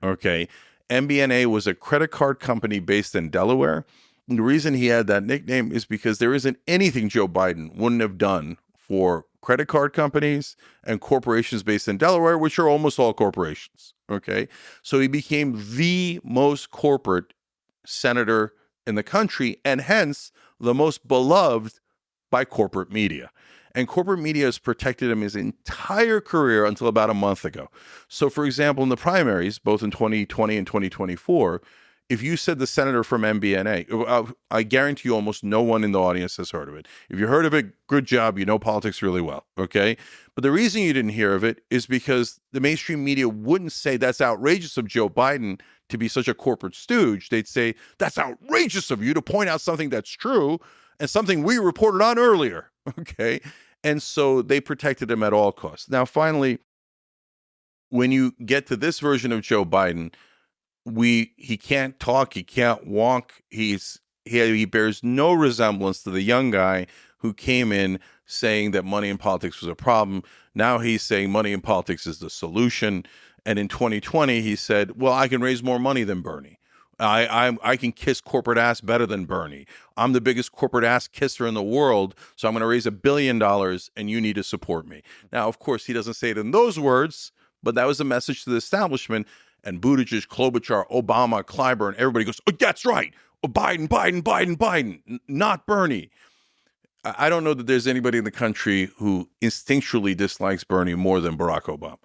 Okay? MBNA was a credit card company based in Delaware. And the reason he had that nickname is because there isn't anything Joe Biden wouldn't have done for credit card companies and corporations based in Delaware, which are almost all corporations. Okay. So he became the most corporate senator in the country, and hence the most beloved by corporate media. And corporate media has protected him his entire career until about a month ago. So, for example, in the primaries, both in 2020 and 2024, if you said the senator from MBNA, I guarantee you almost no one in the audience has heard of it. If you heard of it, good job. You know politics really well, okay? But the reason you didn't hear of it is because the mainstream media wouldn't say that's outrageous of Joe Biden to be such a corporate stooge. They'd say, that's outrageous of you to point out something that's true and something we reported on earlier, okay? And so they protected him at all costs. Now, finally, when you get to this version of Joe Biden, he can't talk, he can't walk, he bears no resemblance to the young guy who came in saying that money in politics was a problem. Now he's saying money in politics is the solution. And in 2020, he said, well, I can raise more money than Bernie. I can kiss corporate ass better than Bernie. I'm the biggest corporate ass kisser in the world, so I'm going to raise $1 billion, and you need to support me. Now, of course, he doesn't say it in those words, but that was a message to the establishment. And Buttigieg, Klobuchar, Obama, Clyburn, everybody goes, oh, that's right. Oh, Biden, not Bernie. I don't know that there's anybody in the country who instinctually dislikes Bernie more than Barack Obama.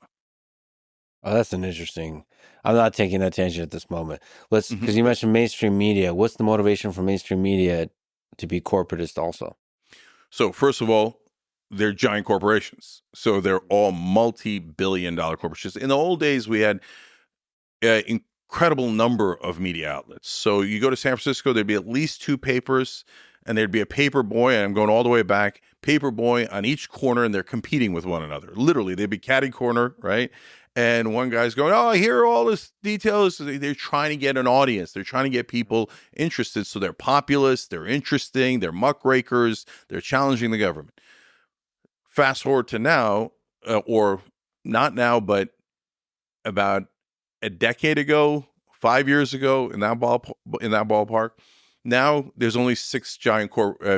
Oh, that's an interesting. I'm not taking that tangent at this moment. Because you mentioned mainstream media. What's the motivation for mainstream media to be corporatist also? So, first of all, they're giant corporations. So they're all multi-billion-dollar corporations. In the old days, we had incredible number of media outlets. So you go to San Francisco, there'd be at least 2 papers, and there'd be a paper boy, and I'm going all the way back, paper boy on each corner, and they're competing with one another. Literally, they'd be catty corner, right? And one guy's going, oh, I hear all this details. They're trying to get an audience. They're trying to get people interested. So they're populist, they're interesting, they're muckrakers, they're challenging the government. Fast forward to now, or not now, but about a decade ago, 5 years ago, in that ballpark. Now there's only 6 giant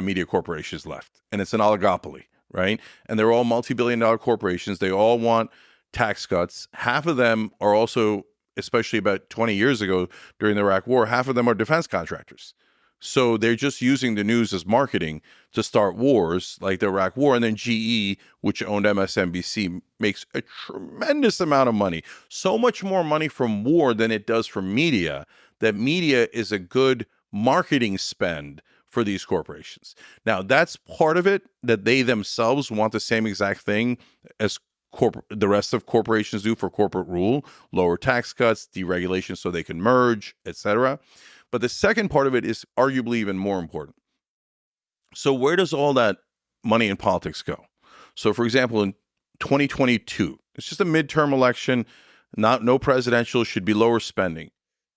media corporations left, and it's an oligopoly, right? And they're all multi-billion-dollar corporations. They all want tax cuts. Half of them are also, especially about 20 years ago during the Iraq War, half of them are defense contractors. So they're just using the news as marketing to start wars like the Iraq War. And then GE, which owned MSNBC, makes a tremendous amount of money. So much more money from war than it does from media, that media is a good marketing spend for these corporations. Now, that's part of it, that they themselves want the same exact thing as the rest of corporations do for corporate rule, lower tax cuts, deregulation so they can merge, etc. But the second part of it is arguably even more important. So where does all that money in politics go? So, for example, in 2022, it's just a midterm election, no presidential, should be lower spending.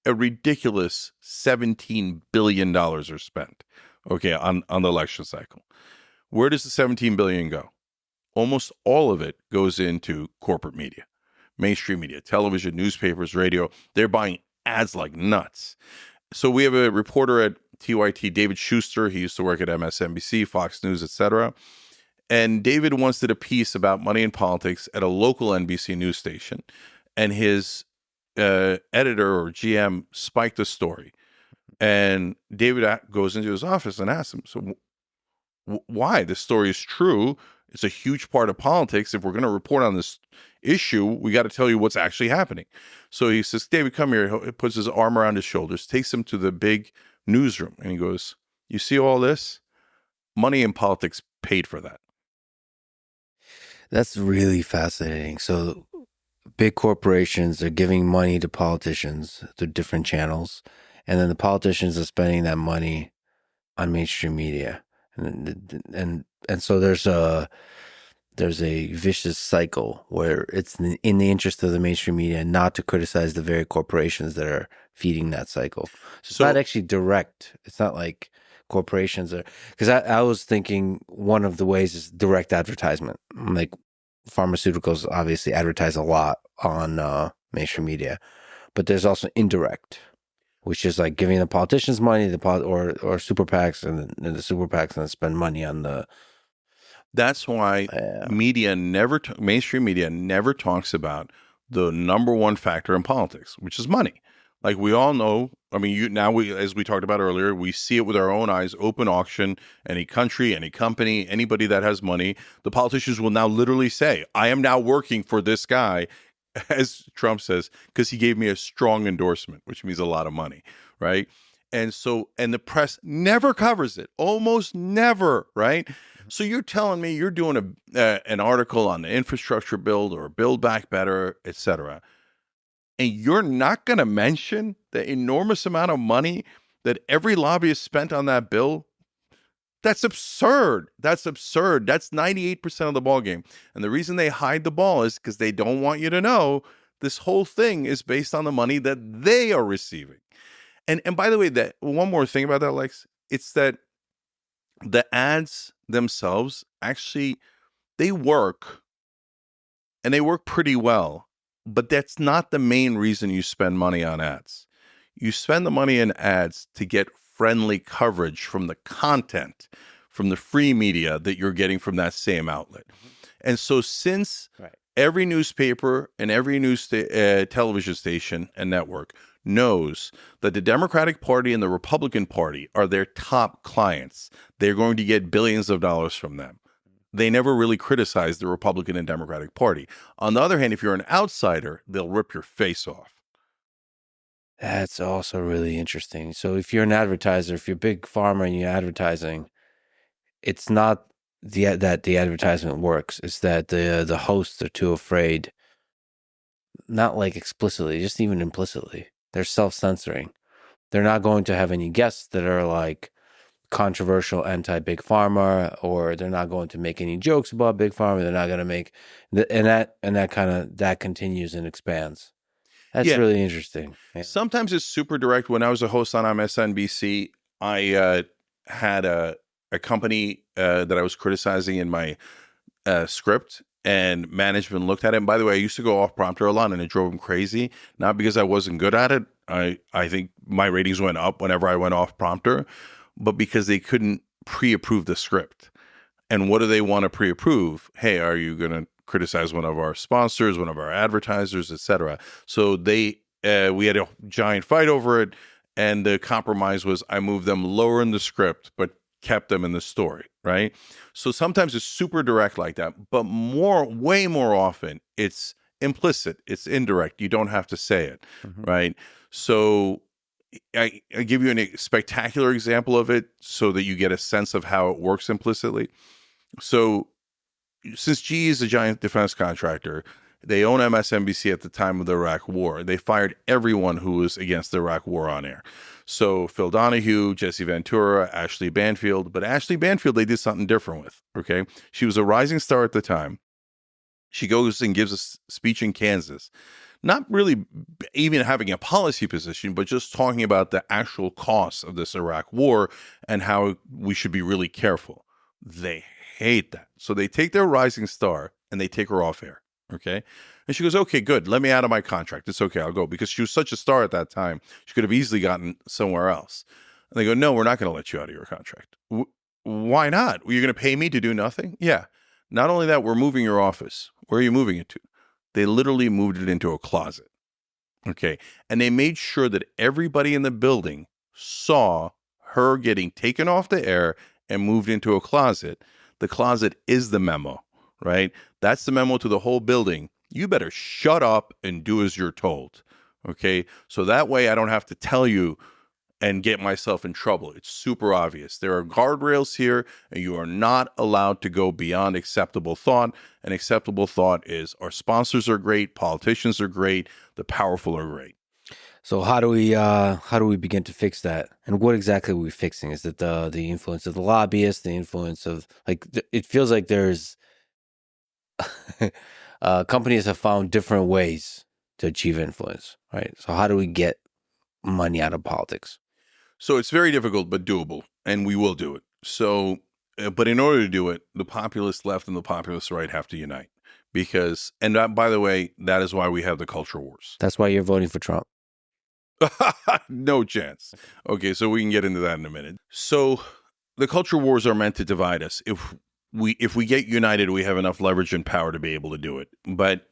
A ridiculous $17 billion are spent, okay, on the election cycle. Where does the $17 billion go? Almost all of it goes into corporate media, mainstream media, television, newspapers, radio. They're buying ads like nuts. So we have a reporter at TYT, David Schuster. He used to work at MSNBC, Fox News, etc. And David once did a piece about money in politics at a local NBC news station. And his editor or GM spiked the story. And David goes into his office and asks him, so why? This story is true. It's a huge part of politics. If we're going to report on this issue, we got to tell you what's actually happening. So he says, David, come here. He puts his arm around his shoulders, takes him to the big newsroom, and he goes, you see all this? Money in politics paid for that. That's really fascinating. So big corporations are giving money to politicians through different channels, and then the politicians are spending that money on mainstream media. And so there's a vicious cycle where it's in the interest of the mainstream media not to criticize the very corporations that are feeding that cycle. So it's not actually direct. It's not like corporations are, because I was thinking one of the ways is direct advertisement. Like pharmaceuticals obviously advertise a lot on mainstream media, but there's also indirect, which is like giving the politicians money, or super PACs, and the super PACs and spend money on the. That's why mainstream media never talks about the number one factor in politics, which is money. Like we all know, I mean, as we talked about earlier, we see it with our own eyes, open auction, any country, any company, anybody that has money, the politicians will now literally say, I am now working for this guy, as Trump says, because he gave me a strong endorsement, which means a lot of money, right? And the press never covers it, almost never, right? So you're telling me you're doing an article on the infrastructure bill or Build Back Better, et cetera, and you're not going to mention the enormous amount of money that every lobbyist spent on that bill? That's absurd. That's absurd. That's 98% of the ballgame. And the reason they hide the ball is because they don't want you to know this whole thing is based on the money that they are receiving. And by the way, that one more thing about that, Lex, it's that the ads themselves actually, they work, and they work pretty well. But that's not the main reason you spend money on ads. You spend the money in ads to get friendly coverage from the content, from the free media that you're getting from that same outlet. And so since every newspaper and every news television station and network knows that the Democratic Party and the Republican Party are their top clients, they're going to get billions of dollars from them. They never really criticize the Republican and Democratic Party. On the other hand, if you're an outsider, they'll rip your face off. That's also really interesting. So if you're an advertiser, if you're a big pharma and you're advertising, it's not that the advertisement works. It's that the hosts are too afraid, not like explicitly, just even implicitly. They're self-censoring. They're not going to have any guests that are like controversial anti-big pharma, or they're not going to make any jokes about big pharma. They're not going to make that continues and expands. That's really interesting. Yeah. Sometimes it's super direct. When I was a host on MSNBC, I had a company that I was criticizing in my script, and management looked at it. And by the way, I used to go off prompter a lot, and it drove them crazy. Not because I wasn't good at it. I think my ratings went up whenever I went off prompter, but because they couldn't pre-approve the script. And what do they want to pre-approve? Hey, are you going to criticize one of our sponsors, one of our advertisers, etc.? So we had a giant fight over it, and the compromise was I moved them lower in the script, but kept them in the story, right? So sometimes it's super direct like that, but way more often it's implicit, it's indirect. You don't have to say it, right? So I give you a spectacular example of it so that you get a sense of how it works implicitly. So since GE is a giant defense contractor, they own MSNBC at the time of the Iraq War. They fired everyone who was against the Iraq War on air. So Phil Donahue, Jesse Ventura, Ashley Banfield. But Ashley Banfield, they did something different with, okay? She was a rising star at the time. She goes and gives a speech in Kansas, not really even having a policy position, but just talking about the actual costs of this Iraq War and how we should be really careful. They hate that. So they take their rising star and they take her off air. Okay. And she goes, okay, good. Let me out of my contract. It's okay. I'll go, because she was such a star at that time. She could have easily gotten somewhere else. And they go, no, we're not going to let you out of your contract. Why not? Well, you're going to pay me to do nothing? Yeah. Not only that, we're moving your office. Where are you moving it to? They literally moved it into a closet. Okay. And they made sure that everybody in the building saw her getting taken off the air and moved into a closet. The closet is the memo, right? That's the memo to the whole building. You better shut up and do as you're told. Okay. So that way I don't have to tell you and get myself in trouble. It's super obvious. There are guardrails here, and you are not allowed to go beyond acceptable thought. And acceptable thought is our sponsors are great, politicians are great, the powerful are great. So how do we begin to fix that? And what exactly are we fixing? Is it the influence of the lobbyists, the influence of, like, it feels like there's companies have found different ways to achieve influence, right? So how do we get money out of politics? So it's very difficult, but doable, and we will do it. So, but in order to do it, the populist left and the populist right have to unite, because, and that, by the way, that is why we have the culture wars. That's why you're voting for Trump. No chance. Okay, so we can get into that in a minute. So the culture wars are meant to divide us. If we get united, we have enough leverage and power to be able to do it. But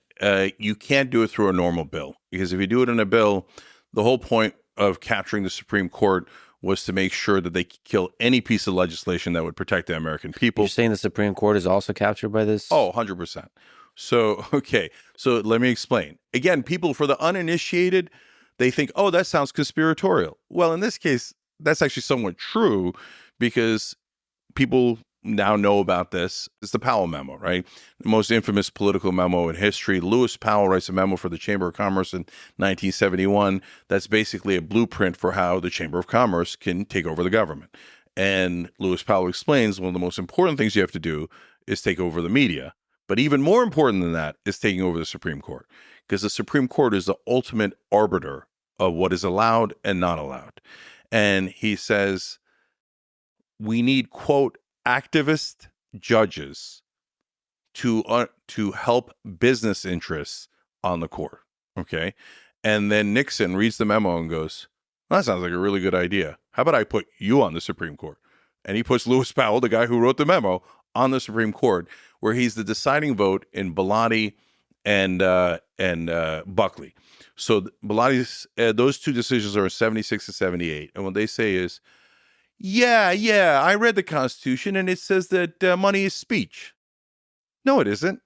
you can't do it through a normal bill, because if you do it in a bill, the whole point of capturing the Supreme Court was to make sure that they could kill any piece of legislation that would protect the American people. You're saying the Supreme Court is also captured by this? Oh, 100%. So, okay. So let me explain. Again, people, for the uninitiated, they think, oh, that sounds conspiratorial. Well, in this case, that's actually somewhat true, because people now know about this. It's the Powell memo, right? The most infamous political memo in history. Lewis Powell writes a memo for the Chamber of Commerce in 1971. That's basically a blueprint for how the Chamber of Commerce can take over the government. And Lewis Powell explains one of the most important things you have to do is take over the media. But even more important than that is taking over the Supreme Court, because the Supreme Court is the ultimate arbiter of what is allowed and not allowed. And he says, we need, quote, activist judges to help business interests on the court. Okay. And then Nixon reads the memo and goes, well, that sounds like a really good idea. How about I put you on the Supreme Court? And he puts Lewis Powell, the guy who wrote the memo, on the Supreme Court, where he's the deciding vote in Bellotti and Buckley. So Bellotti's, those two decisions are in 76 and 78. And what they say is, yeah, I read the Constitution and it says that money is speech. No, it isn't.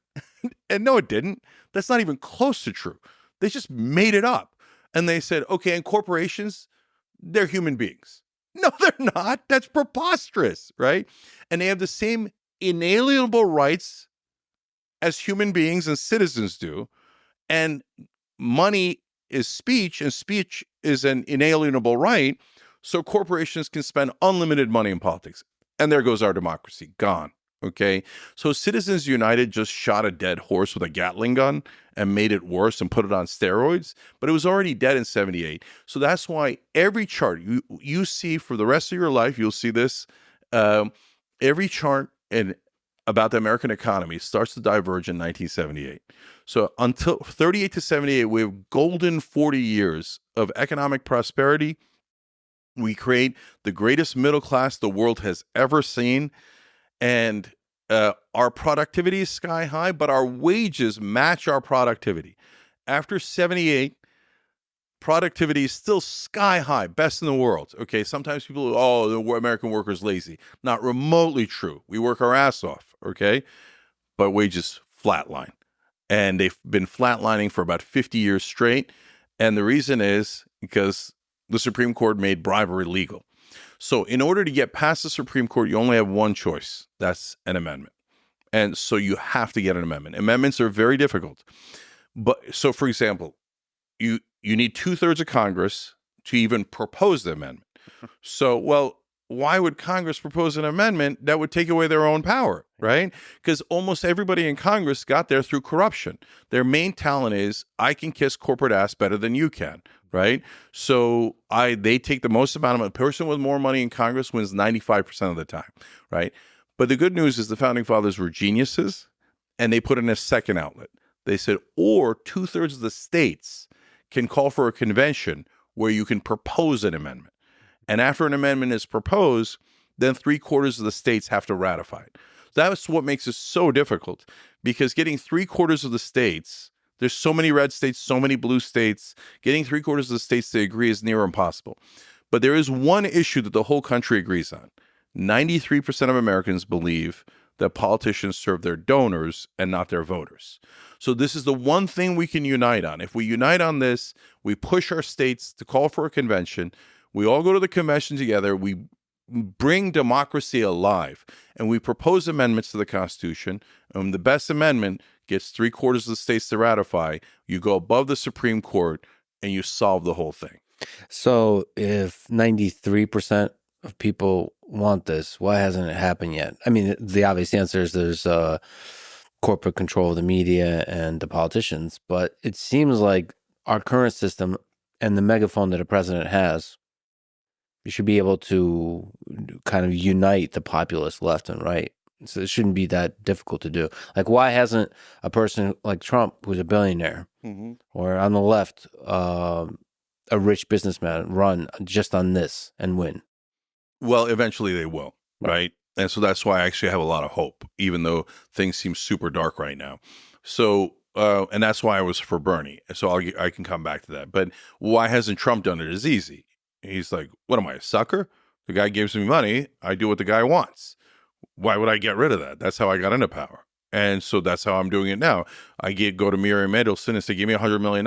And no, it didn't. That's not even close to true. They just made it up. And they said, okay, and corporations, they're human beings. No, they're not. That's preposterous, right? And they have the same inalienable rights as human beings and citizens do. And money is speech, and speech is an inalienable right. So corporations can spend unlimited money in politics. And there goes our democracy. Gone. Okay. So Citizens United just shot a dead horse with a Gatling gun and made it worse and put it on steroids. But it was already dead in 78. So that's why every chart you see for the rest of your life, you'll see this. Every chart about the American economy starts to diverge in 1978. So until 38 to 78, we have golden 40 years of economic prosperity. We create the greatest middle class the world has ever seen. And our productivity is sky high, but our wages match our productivity. After 78, productivity is still sky high, best in the world. Okay, sometimes people, the American worker is lazy. Not remotely true. We work our ass off, okay? But wages flatline. And they've been flatlining for about 50 years straight. And the reason is because the Supreme Court made bribery legal. So in order to get past the Supreme Court, you only have one choice. That's an amendment. And so you have to get an amendment. Amendments are very difficult. But so, for example, you need 2/3 of Congress to even propose the amendment. So, well, why would Congress propose an amendment that would take away their own power, right? Because almost everybody in Congress got there through corruption. Their main talent is, I can kiss corporate ass better than you can, right? So they take the most amount of money. A person with more money in Congress wins 95% of the time, right? But the good news is the Founding Fathers were geniuses, and they put in a second outlet. They said, or 2/3 of the states can call for a convention where you can propose an amendment. And after an amendment is proposed, then 3/4 of the states have to ratify it. That's what makes it so difficult, because getting 3/4 of the states, there's so many red states, so many blue states, getting 3/4 of the states to agree is near impossible. But there is one issue that the whole country agrees on. 93% of Americans believe that politicians serve their donors and not their voters. So this is the one thing we can unite on. If we unite on this, we push our states to call for a convention. We all go to the convention together. We bring democracy alive, and we propose amendments to the Constitution. And the best amendment gets 3/4 of the states to ratify. You go above the Supreme Court, and you solve the whole thing. So if 93% of people want this, why hasn't it happened yet? I mean, the obvious answer is there's corporate control of the media and the politicians, but it seems like our current system and the megaphone that a president has, you should be able to kind of unite the populace left and right. So it shouldn't be that difficult to do. Like, why hasn't a person like Trump, who's a billionaire, or on the left, a rich businessman, run just on this and win? Well, eventually they will, right? And so that's why I actually have a lot of hope, even though things seem super dark right now. So and that's why I was for Bernie. So I can come back to that. But why hasn't Trump done it is easy. He's like, what am I, a sucker? The guy gives me money. I do what the guy wants. Why would I get rid of that? That's how I got into power. And so that's how I'm doing it now. Go to Miriam Mendelsohn and say, give me $100 million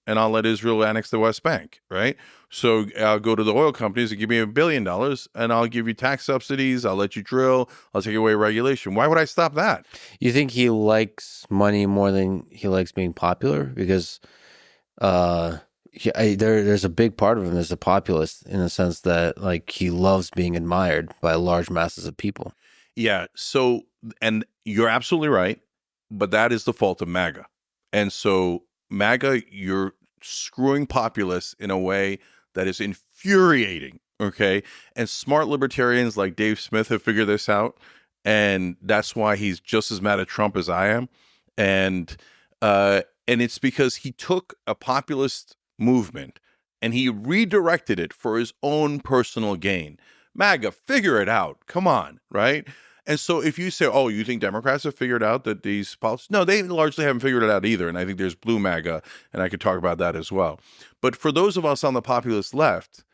and I'll let Israel annex the West Bank, right? So I'll go to the oil companies and give me $1 billion and I'll give you tax subsidies. I'll let you drill. I'll take away regulation. Why would I stop that? You think he likes money more than he likes being popular? Because there's a big part of him as a populist in the sense that like he loves being admired by large masses of people. Yeah. So, and you're absolutely right, but that is the fault of MAGA. And so MAGA, you're screwing populists in a way that is infuriating. Okay. And smart libertarians like Dave Smith have figured this out. And that's why he's just as mad at Trump as I am. And it's because he took a populist movement and he redirected it for his own personal gain. MAGA, figure it out. Come on, right? And so if you say, oh, you think Democrats have figured out that these policies? No, they largely haven't figured it out either. And I think there's blue MAGA, and I could talk about that as well. But for those of us on the populist left,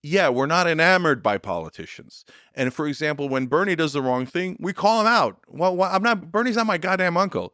yeah, we're not enamored by politicians. And for example, when Bernie does the wrong thing, we call him out. Well, Bernie's not my goddamn uncle.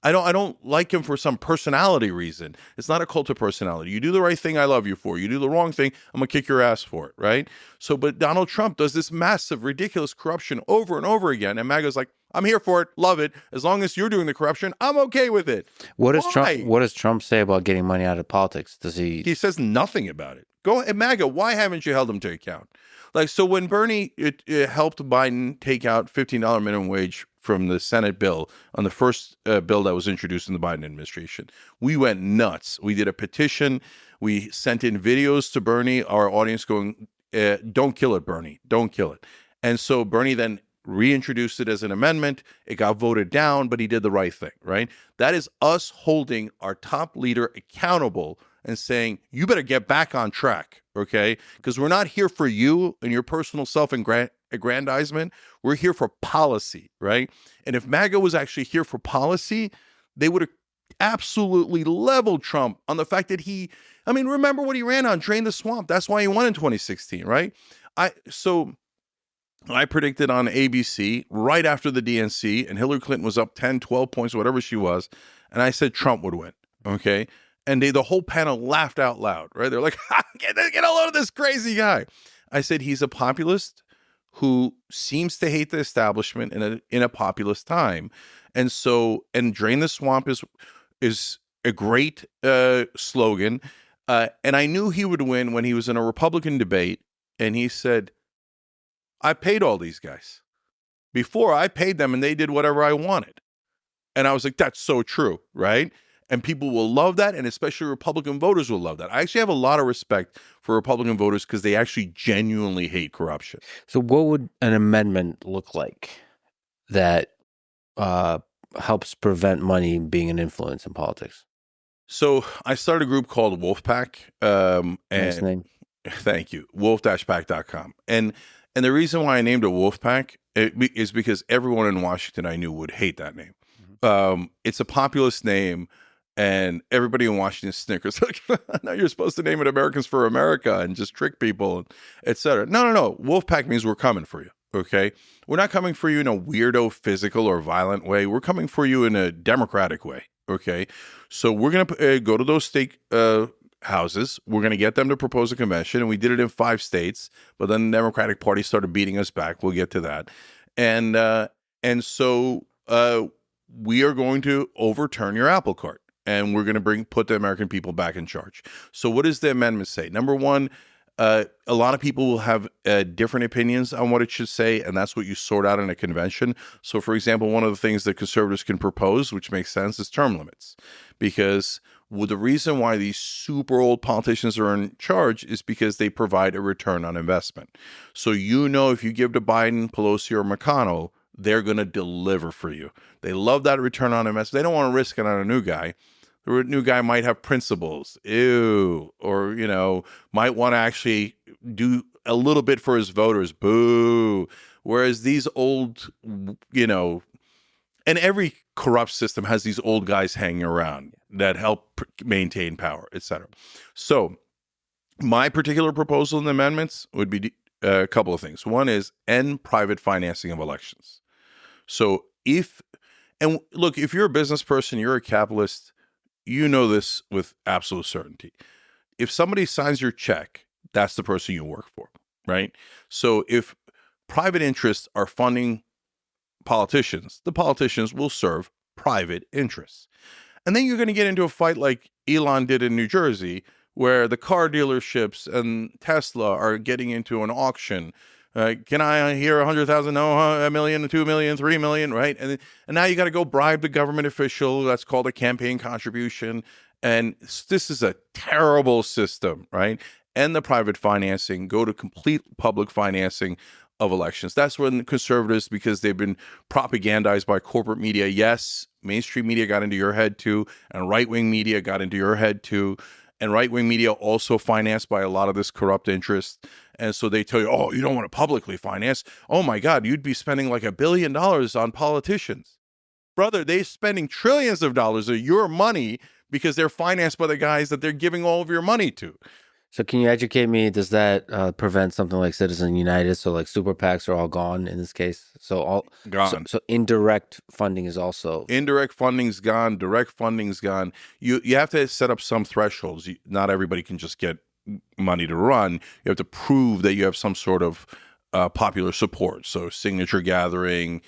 I don't like him for some personality reason. It's not a cult of personality. You do the right thing, I love you for. You do the wrong thing, I'm gonna kick your ass for it, right? So, but Donald Trump does this massive, ridiculous corruption over and over again, and MAGA's like, I'm here for it, love it. As long as you're doing the corruption, I'm okay with it. What does Trump say about getting money out of politics? Does he? He says nothing about it. Go ahead, MAGA. Why haven't you held him to account? Like, so when Bernie it helped Biden take out $15 minimum wage from the Senate bill on the first bill that was introduced in the Biden administration, we went nuts. We did a petition. We sent in videos to Bernie, our audience going, don't kill it, Bernie, don't kill it. And so Bernie then reintroduced it as an amendment. It got voted down, but he did the right thing, right? That is us holding our top leader accountable and saying, you better get back on track, okay? Because we're not here for you and your personal self-aggrandizement. We're here for policy, right? And if MAGA was actually here for policy, they would have absolutely leveled Trump on the fact that remember what he ran on, Drain the Swamp. That's why he won in 2016, right? I predicted on ABC right after the DNC, and Hillary Clinton was up 10, 12 points, whatever she was, and I said Trump would win, okay? And the whole panel laughed out loud, right? They're like, get a load of this crazy guy. I said, he's a populist who seems to hate the establishment in a populist time. And Drain the Swamp is a great slogan. And I knew he would win when he was in a Republican debate. And he said, I paid all these guys. Before I paid them and they did whatever I wanted. And I was like, that's so true, right? And people will love that, and especially Republican voters will love that. I actually have a lot of respect for Republican voters because they actually genuinely hate corruption. So what would an amendment look like that helps prevent money being an influence in politics? So I started a group called Wolfpack. Nice name. Thank you. Wolf-pack.com. And the reason why I named it Wolfpack is because everyone in Washington I knew would hate that name. Mm-hmm. It's a populist name. And everybody in Washington snickers. Like, no, you're supposed to name it Americans for America and just trick people, et cetera. No. Wolfpack means we're coming for you, okay? We're not coming for you in a weirdo, physical, or violent way. We're coming for you in a democratic way, okay? So we're going to go to those state houses. We're going to get them to propose a convention. And we did it in 5 states. But then the Democratic Party started beating us back. We'll get to that. And so we are going to overturn your apple cart. And we're going to put the American people back in charge. So what does the amendment say? Number one, a lot of people will have different opinions on what it should say, and that's what you sort out in a convention. So, for example, one of the things that conservatives can propose, which makes sense, is term limits. Because the reason why these super old politicians are in charge is because they provide a return on investment. So if you give to Biden, Pelosi, or McConnell, they're going to deliver for you. They love that return on investment. They don't want to risk it on a new guy. The new guy might have principles, or, might want to actually do a little bit for his voters, boo. Whereas these old, And every corrupt system has these old guys hanging around that help maintain power, etc. So my particular proposal in the amendments would be a couple of things. One is end private financing of elections. So and look, if you're a business person, you're a capitalist, you know this with absolute certainty. If somebody signs your check, that's the person you work for, right? So if private interests are funding politicians, the politicians will serve private interests. And then you're going to get into a fight like Elon did in New Jersey, where the car dealerships and Tesla are getting into an auction. Can I hear 100,000? No, a million, 2 million, 3 million, right? And now you got to go bribe the government official. That's called a campaign contribution. And this is a terrible system, right? And the private financing, go to complete public financing of elections. That's when conservatives, because they've been propagandized by corporate media. Yes, mainstream media got into your head too, and right-wing media got into your head too. And right-wing media also financed by a lot of this corrupt interest. And so they tell you, oh, you don't want to publicly finance. Oh my God, you'd be spending like $1 billion on politicians. Brother, they're spending trillions of dollars of your money because they're financed by the guys that they're giving all of your money to. So can you educate me? Does that prevent something like Citizen United? So like super PACs are all gone in this case. So all gone. So indirect funding is also indirect funding's gone. Direct funding's gone. You have to set up some thresholds. Not everybody can just get money to run. You have to prove that you have some sort of popular support. So signature gathering.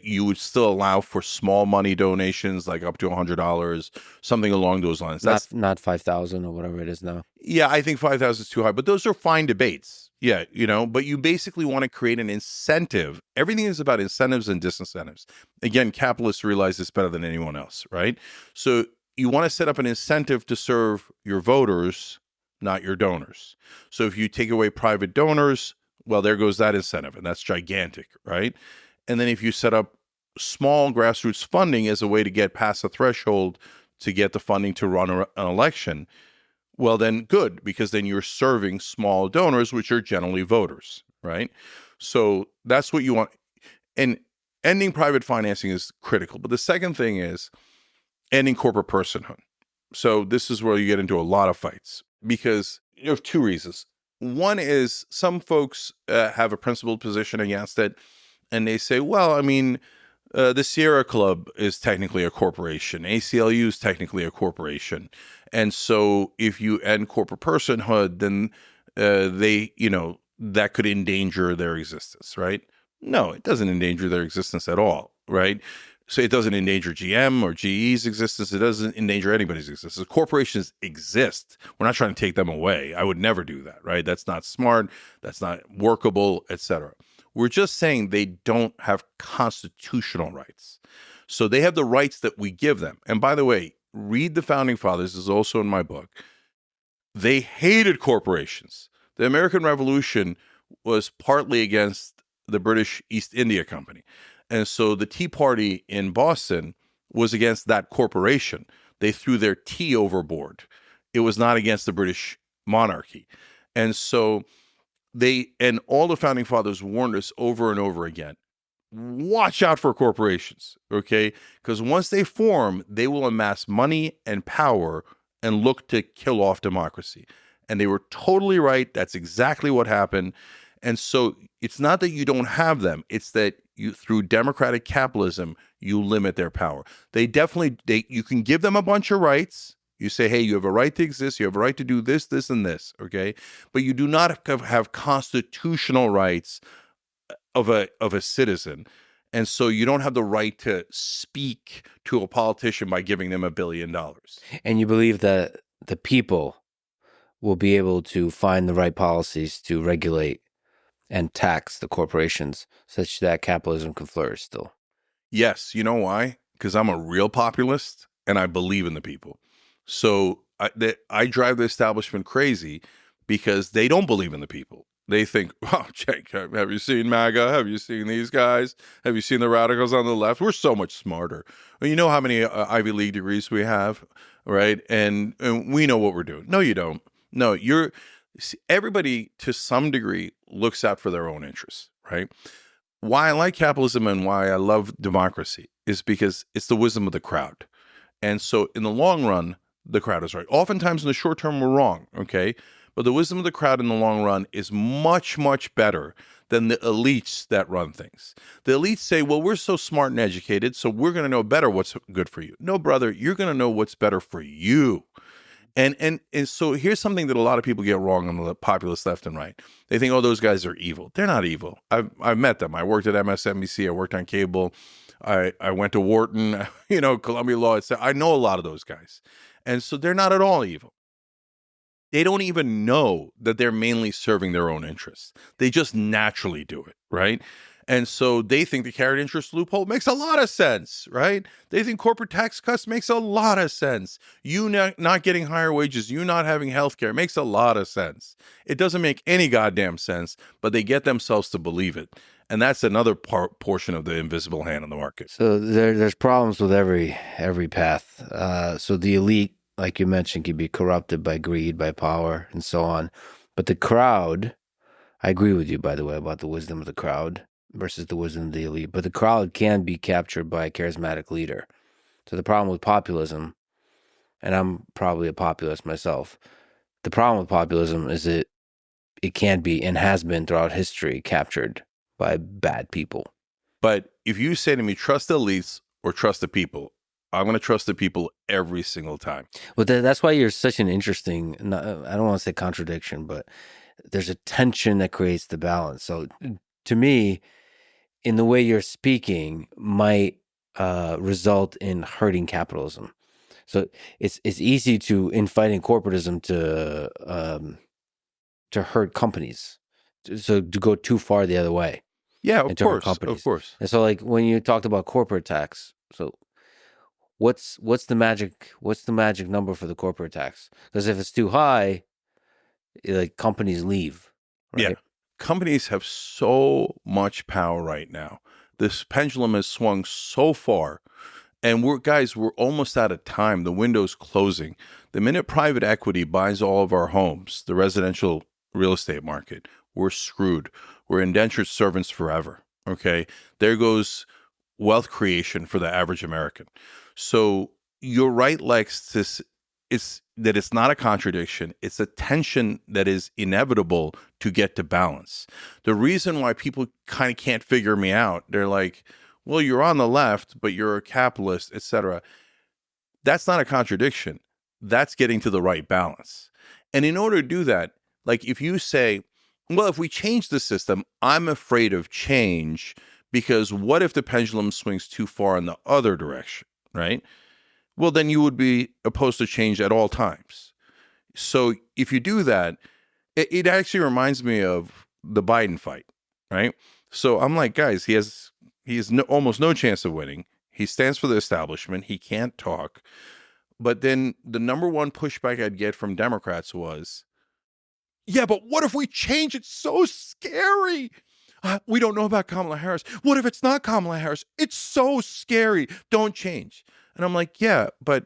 You would still allow for small money donations, like up to $100, something along those lines. That's not 5,000 or whatever it is now. Yeah, I think 5,000 is too high, but those are fine debates. Yeah, but you basically want to create an incentive. Everything is about incentives and disincentives. Again, capitalists realize this better than anyone else, right? So you want to set up an incentive to serve your voters, not your donors. So if you take away private donors, well, there goes that incentive, and that's gigantic, right? And then if you set up small grassroots funding as a way to get past the threshold to get the funding to run an election, well, then good, because then you're serving small donors, which are generally voters, right? So that's what you want. And ending private financing is critical. But the second thing is ending corporate personhood. So this is where you get into a lot of fights, because you have two reasons. One is some folks have a principled position against it, and they say, well, I mean, the Sierra Club is technically a corporation. ACLU is technically a corporation. And so if you end corporate personhood, then that could endanger their existence, right? No, it doesn't endanger their existence at all, right? So it doesn't endanger GM or GE's existence. It doesn't endanger anybody's existence. Corporations exist. We're not trying to take them away. I would never do that, right? That's not smart. That's not workable, etc. We're just saying they don't have constitutional rights. So they have the rights that we give them. And by the way, read the Founding Fathers. This is also in my book. They hated corporations. The American Revolution was partly against the British East India Company. And so the Tea Party in Boston was against that corporation. They threw their tea overboard. It was not against the British monarchy. And so and all the Founding Fathers warned us over and over again, watch out for corporations, okay? Because once they form, they will amass money and power and look to kill off democracy. And they were totally right. That's exactly what happened. And so it's not that you don't have them. It's that through democratic capitalism, you limit their power. You can give them a bunch of rights. You say, hey, you have a right to exist. You have a right to do this, this, and this, okay? But you do not have constitutional rights of a citizen. And so you don't have the right to speak to a politician by giving them $1 billion. And you believe that the people will be able to find the right policies to regulate and tax the corporations such that capitalism can flourish still. Yes. You know why? Because I'm a real populist and I believe in the people. So I drive the establishment crazy because they don't believe in the people. They think, oh, Cenk, have you seen MAGA? Have you seen these guys? Have you seen the radicals on the left? We're so much smarter. Well, you know how many Ivy League degrees we have, right? And we know what we're doing. No, you don't. No, everybody to some degree looks out for their own interests, right? Why I like capitalism and why I love democracy is because it's the wisdom of the crowd. And so in the long run, the crowd is right. Oftentimes in the short term, we're wrong, okay? But the wisdom of the crowd in the long run is much, much better than the elites that run things. The elites say, well, we're so smart and educated, so we're going to know better what's good for you. No, brother, you're going to know what's better for you. And so here's something that a lot of people get wrong on the populist left and right. They think, oh, those guys are evil. They're not evil. I've met them. I worked at MSNBC. I worked on cable. I went to Wharton, Columbia Law. I know a lot of those guys. And so they're not at all evil. They don't even know that they're mainly serving their own interests. They just naturally do it, right? And so they think the carried interest loophole makes a lot of sense, right? They think corporate tax cuts makes a lot of sense. You not getting higher wages, you not having health care makes a lot of sense. It doesn't make any goddamn sense, but they get themselves to believe it. And that's another portion of the invisible hand in the market. So there's problems with every path. So the elite, like you mentioned, can be corrupted by greed, by power, and so on. But the crowd, I agree with you, by the way, about the wisdom of the crowd versus the wisdom of the elite. But the crowd can be captured by a charismatic leader. So the problem with populism, and I'm probably a populist myself, the problem with populism is it can be and has been throughout history captured by bad people. But if you say to me, trust the elites or trust the people, I'm going to trust the people every single time. Well, that's why you're such an interesting, I don't want to say contradiction, but there's a tension that creates the balance. So to me, in the way you're speaking might result in hurting capitalism. So it's easy to, in fighting corporatism, to hurt companies. So to go too far the other way. Yeah, of course. And so like when you talked about corporate tax, so what's the magic number for the corporate tax? Because if it's too high, like companies leave, right? Yeah. Companies have so much power right now. This pendulum has swung so far, and we're almost out of time. The window's closing. The minute private equity buys all of our homes, the residential real estate market, we're screwed. We're indentured servants forever. Okay, there goes wealth creation for the average American. So you're right, Lex. It's not a contradiction. It's a tension that is inevitable to get to balance. The reason why people kind of can't figure me out, they're like, well, you're on the left, but you're a capitalist, etc. That's not a contradiction. That's getting to the right balance. And in order to do that, like if you say, well, if we change the system, I'm afraid of change because what if the pendulum swings too far in the other direction, right? Well, then you would be opposed to change at all times. So if you do that, it actually reminds me of the Biden fight, right? So I'm like, guys, he has almost no chance of winning. He stands for the establishment. He can't talk. But then the number one pushback I'd get from Democrats was, yeah, but what if we change? It's so scary. We don't know about Kamala Harris. What if it's not Kamala Harris? It's so scary. Don't change. And I'm like, yeah, but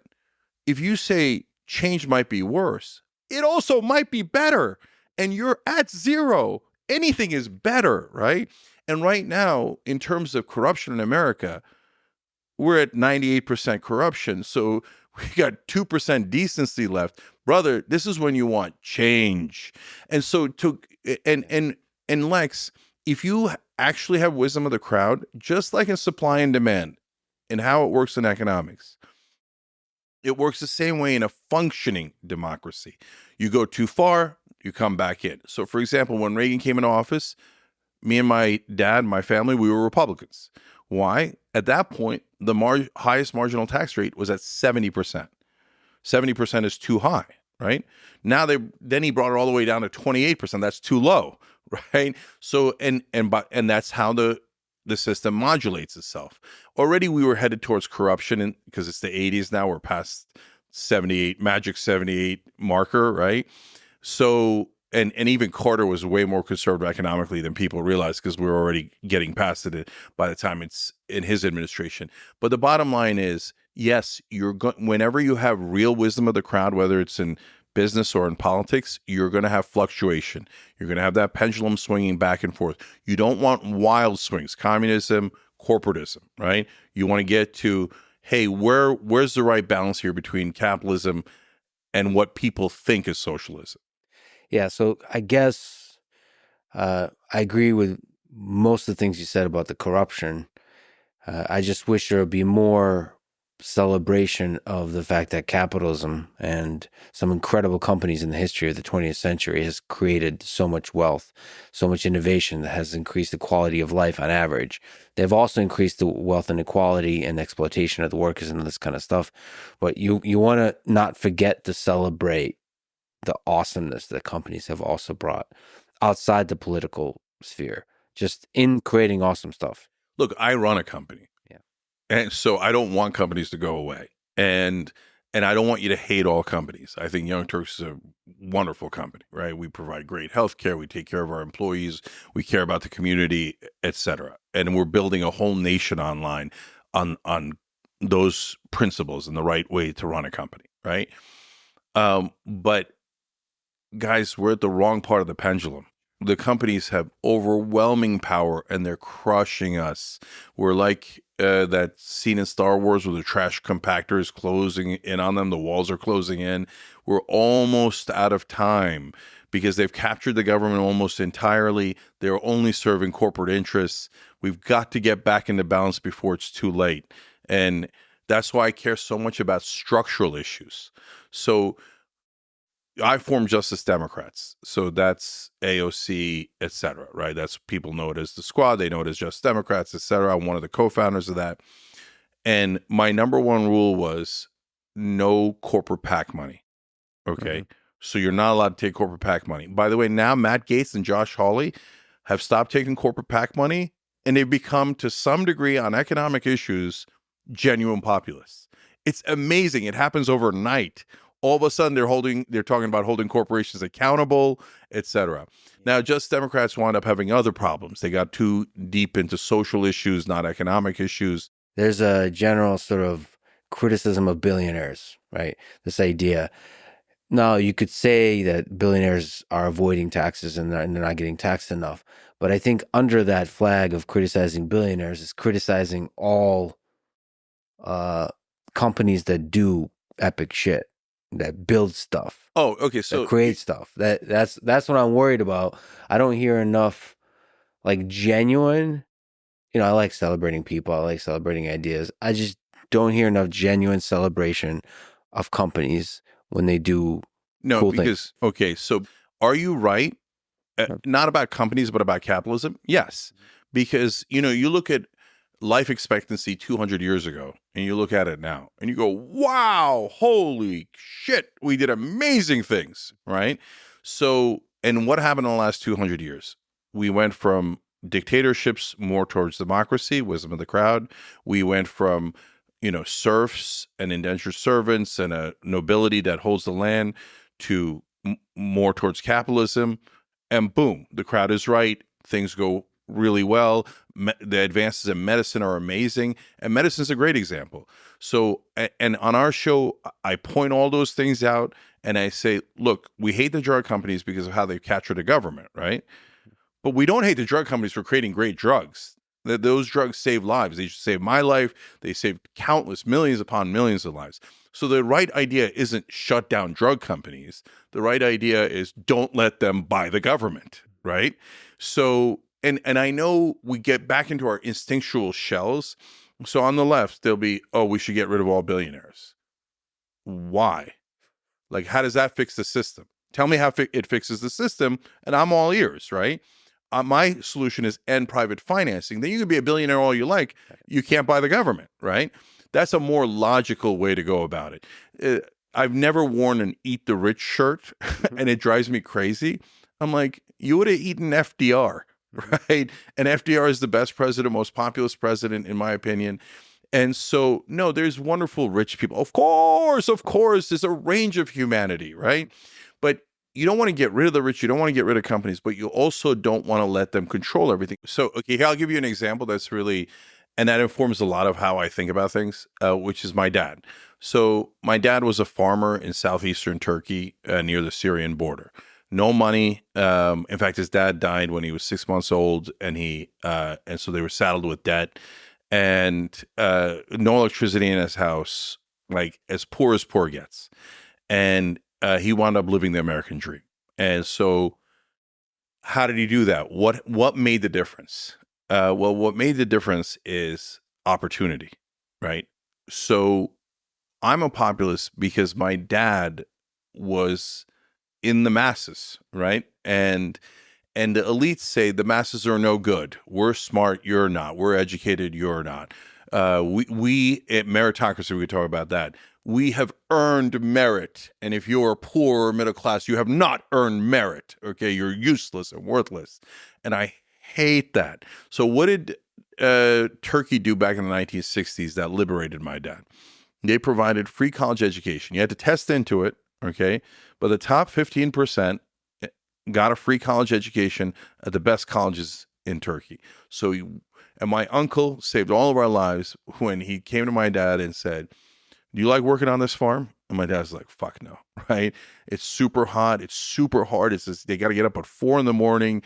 if you say change might be worse, it also might be better. And you're at zero. Anything is better, right? And right now, in terms of corruption in America, we're at 98% corruption. So we got 2% decency left. Brother, this is when you want change. And so and Lex, if you actually have wisdom of the crowd, just like in supply and demand and how it works in economics, it works the same way in a functioning democracy. You go too far, you come back in. So for example, when Reagan came into office, me and my dad, my family, we were Republicans. Why? At that point, the highest marginal tax rate was at 70%. 70% is too high, right? Now then he brought it all the way down to 28%. That's too low, right? So and that's how the system modulates itself. Already we were headed towards corruption, and because it's the 80s now, we're past 78, magic 78 marker, right? So and even Carter was way more conservative economically than people realized because we were already getting past it by the time it's in his administration. But the bottom line is, yes, whenever you have real wisdom of the crowd, whether it's in business or in politics, you're going to have fluctuation. You're going to have that pendulum swinging back and forth. You don't want wild swings. Communism, corporatism, right? You want to get to, hey, where's the right balance here between capitalism and what people think is socialism? Yeah, so I guess I agree with most of the things you said about the corruption. I just wish there would be more celebration of the fact that capitalism and some incredible companies in the history of the 20th century has created so much wealth, so much innovation that has increased the quality of life on average. They've also increased the wealth inequality and exploitation of the workers and this kind of stuff. But you want to not forget to celebrate the awesomeness that companies have also brought outside the political sphere, just in creating awesome stuff. Look, I run a company. Yeah. And so I don't want companies to go away. And I don't want you to hate all companies. I think Young Turks is a wonderful company, right? We provide great health care. We take care of our employees. We care about the community, et cetera. And we're building a whole nation online on those principles and the right way to run a company, right? But guys, we're at the wrong part of the pendulum. The companies have overwhelming power and they're crushing us. We're like that scene in Star Wars where the trash compactor is closing in on them. The walls are closing in. We're almost out of time because they've captured the government almost entirely. They're only serving corporate interests. We've got to get back into balance before it's too late. And that's why I care so much about structural issues. So I form Justice Democrats. So that's AOC, et cetera, right? That's people know it as the squad. They know it as Justice Democrats, et cetera. I'm one of the co-founders of that. And my number one rule was no corporate PAC money. Okay. Mm-hmm. So you're not allowed to take corporate PAC money. By the way, now Matt Gaetz and Josh Hawley have stopped taking corporate PAC money and they've become, to some degree on economic issues, genuine populists. It's amazing. It happens overnight. All of a sudden, they're talking about holding corporations accountable, et cetera. Now, just Democrats wound up having other problems. They got too deep into social issues, not economic issues. There's a general sort of criticism of billionaires, right? This idea. Now, you could say that billionaires are avoiding taxes and they're not getting taxed enough. But I think under that flag of criticizing billionaires is criticizing all companies that do epic shit, that build stuff. Oh, okay. So that create stuff. That's what I'm worried about. I don't hear enough like genuine, I like celebrating people. I like celebrating ideas. I just don't hear enough genuine celebration of companies when they do cool things. Okay, so are you right? Not about companies, but about capitalism? Yes. Because, you look at life expectancy 200 years ago, and you look at it now, and you go, wow, holy shit, we did amazing things, right? So, and what happened in the last 200 years? We went from dictatorships more towards democracy, wisdom of the crowd. We went from, serfs and indentured servants and a nobility that holds the land to more towards capitalism. And boom, the crowd is right. Things go really well. The advances in medicine are amazing. And medicine is a great example. So, and on our show, I point all those things out and I say, look, we hate the drug companies because of how they've captured the government, right? But we don't hate the drug companies for creating great drugs. Those drugs save lives. They saved my life. They saved countless millions upon millions of lives. So the right idea isn't shut down drug companies. The right idea is don't let them buy the government, right? So, and I know we get back into our instinctual shells. So on the left, they'll be, oh, we should get rid of all billionaires. Why? Like, how does that fix the system? Tell me how it fixes the system, and I'm all ears, right? My solution is end private financing. Then you can be a billionaire all you like. You can't buy the government, right? That's a more logical way to go about it. I've never worn an Eat the Rich shirt, and it drives me crazy. I'm like, you would have eaten FDR, right? And FDR is the best president, most populous president, in my opinion. And so, no, there's wonderful rich people. Of course, there's a range of humanity, right? But you don't want to get rid of the rich. You don't want to get rid of companies, but you also don't want to let them control everything. So, okay, here, I'll give you an example that's really, and that informs a lot of how I think about things, which is my dad. So my dad was a farmer in southeastern Turkey near the Syrian border. No money. In fact, his dad died when he was 6 months old, and so they were saddled with debt. and no electricity in his house, like as poor gets. And he wound up living the American dream. And so how did he do that? What made the difference? Well, what made the difference is opportunity, right? So I'm a populist because my dad was in the masses, right? And the elites say the masses are no good. We're smart, you're not. We're educated, you're not. We at meritocracy, we talk about that. We have earned merit, and if you're poor or middle class, you have not earned merit. Okay, you're useless and worthless, and I hate that. So, what did Turkey do back in the 1960s that liberated my dad? They provided free college education. You had to test into it, okay? But the top 15% got a free college education at the best colleges in Turkey. So, and my uncle saved all of our lives when he came to my dad and said, "Do you like working on this farm?" And my dad's like, "Fuck no," right? It's super hot. It's super hard. It's just, they got to get up at 4 a.m.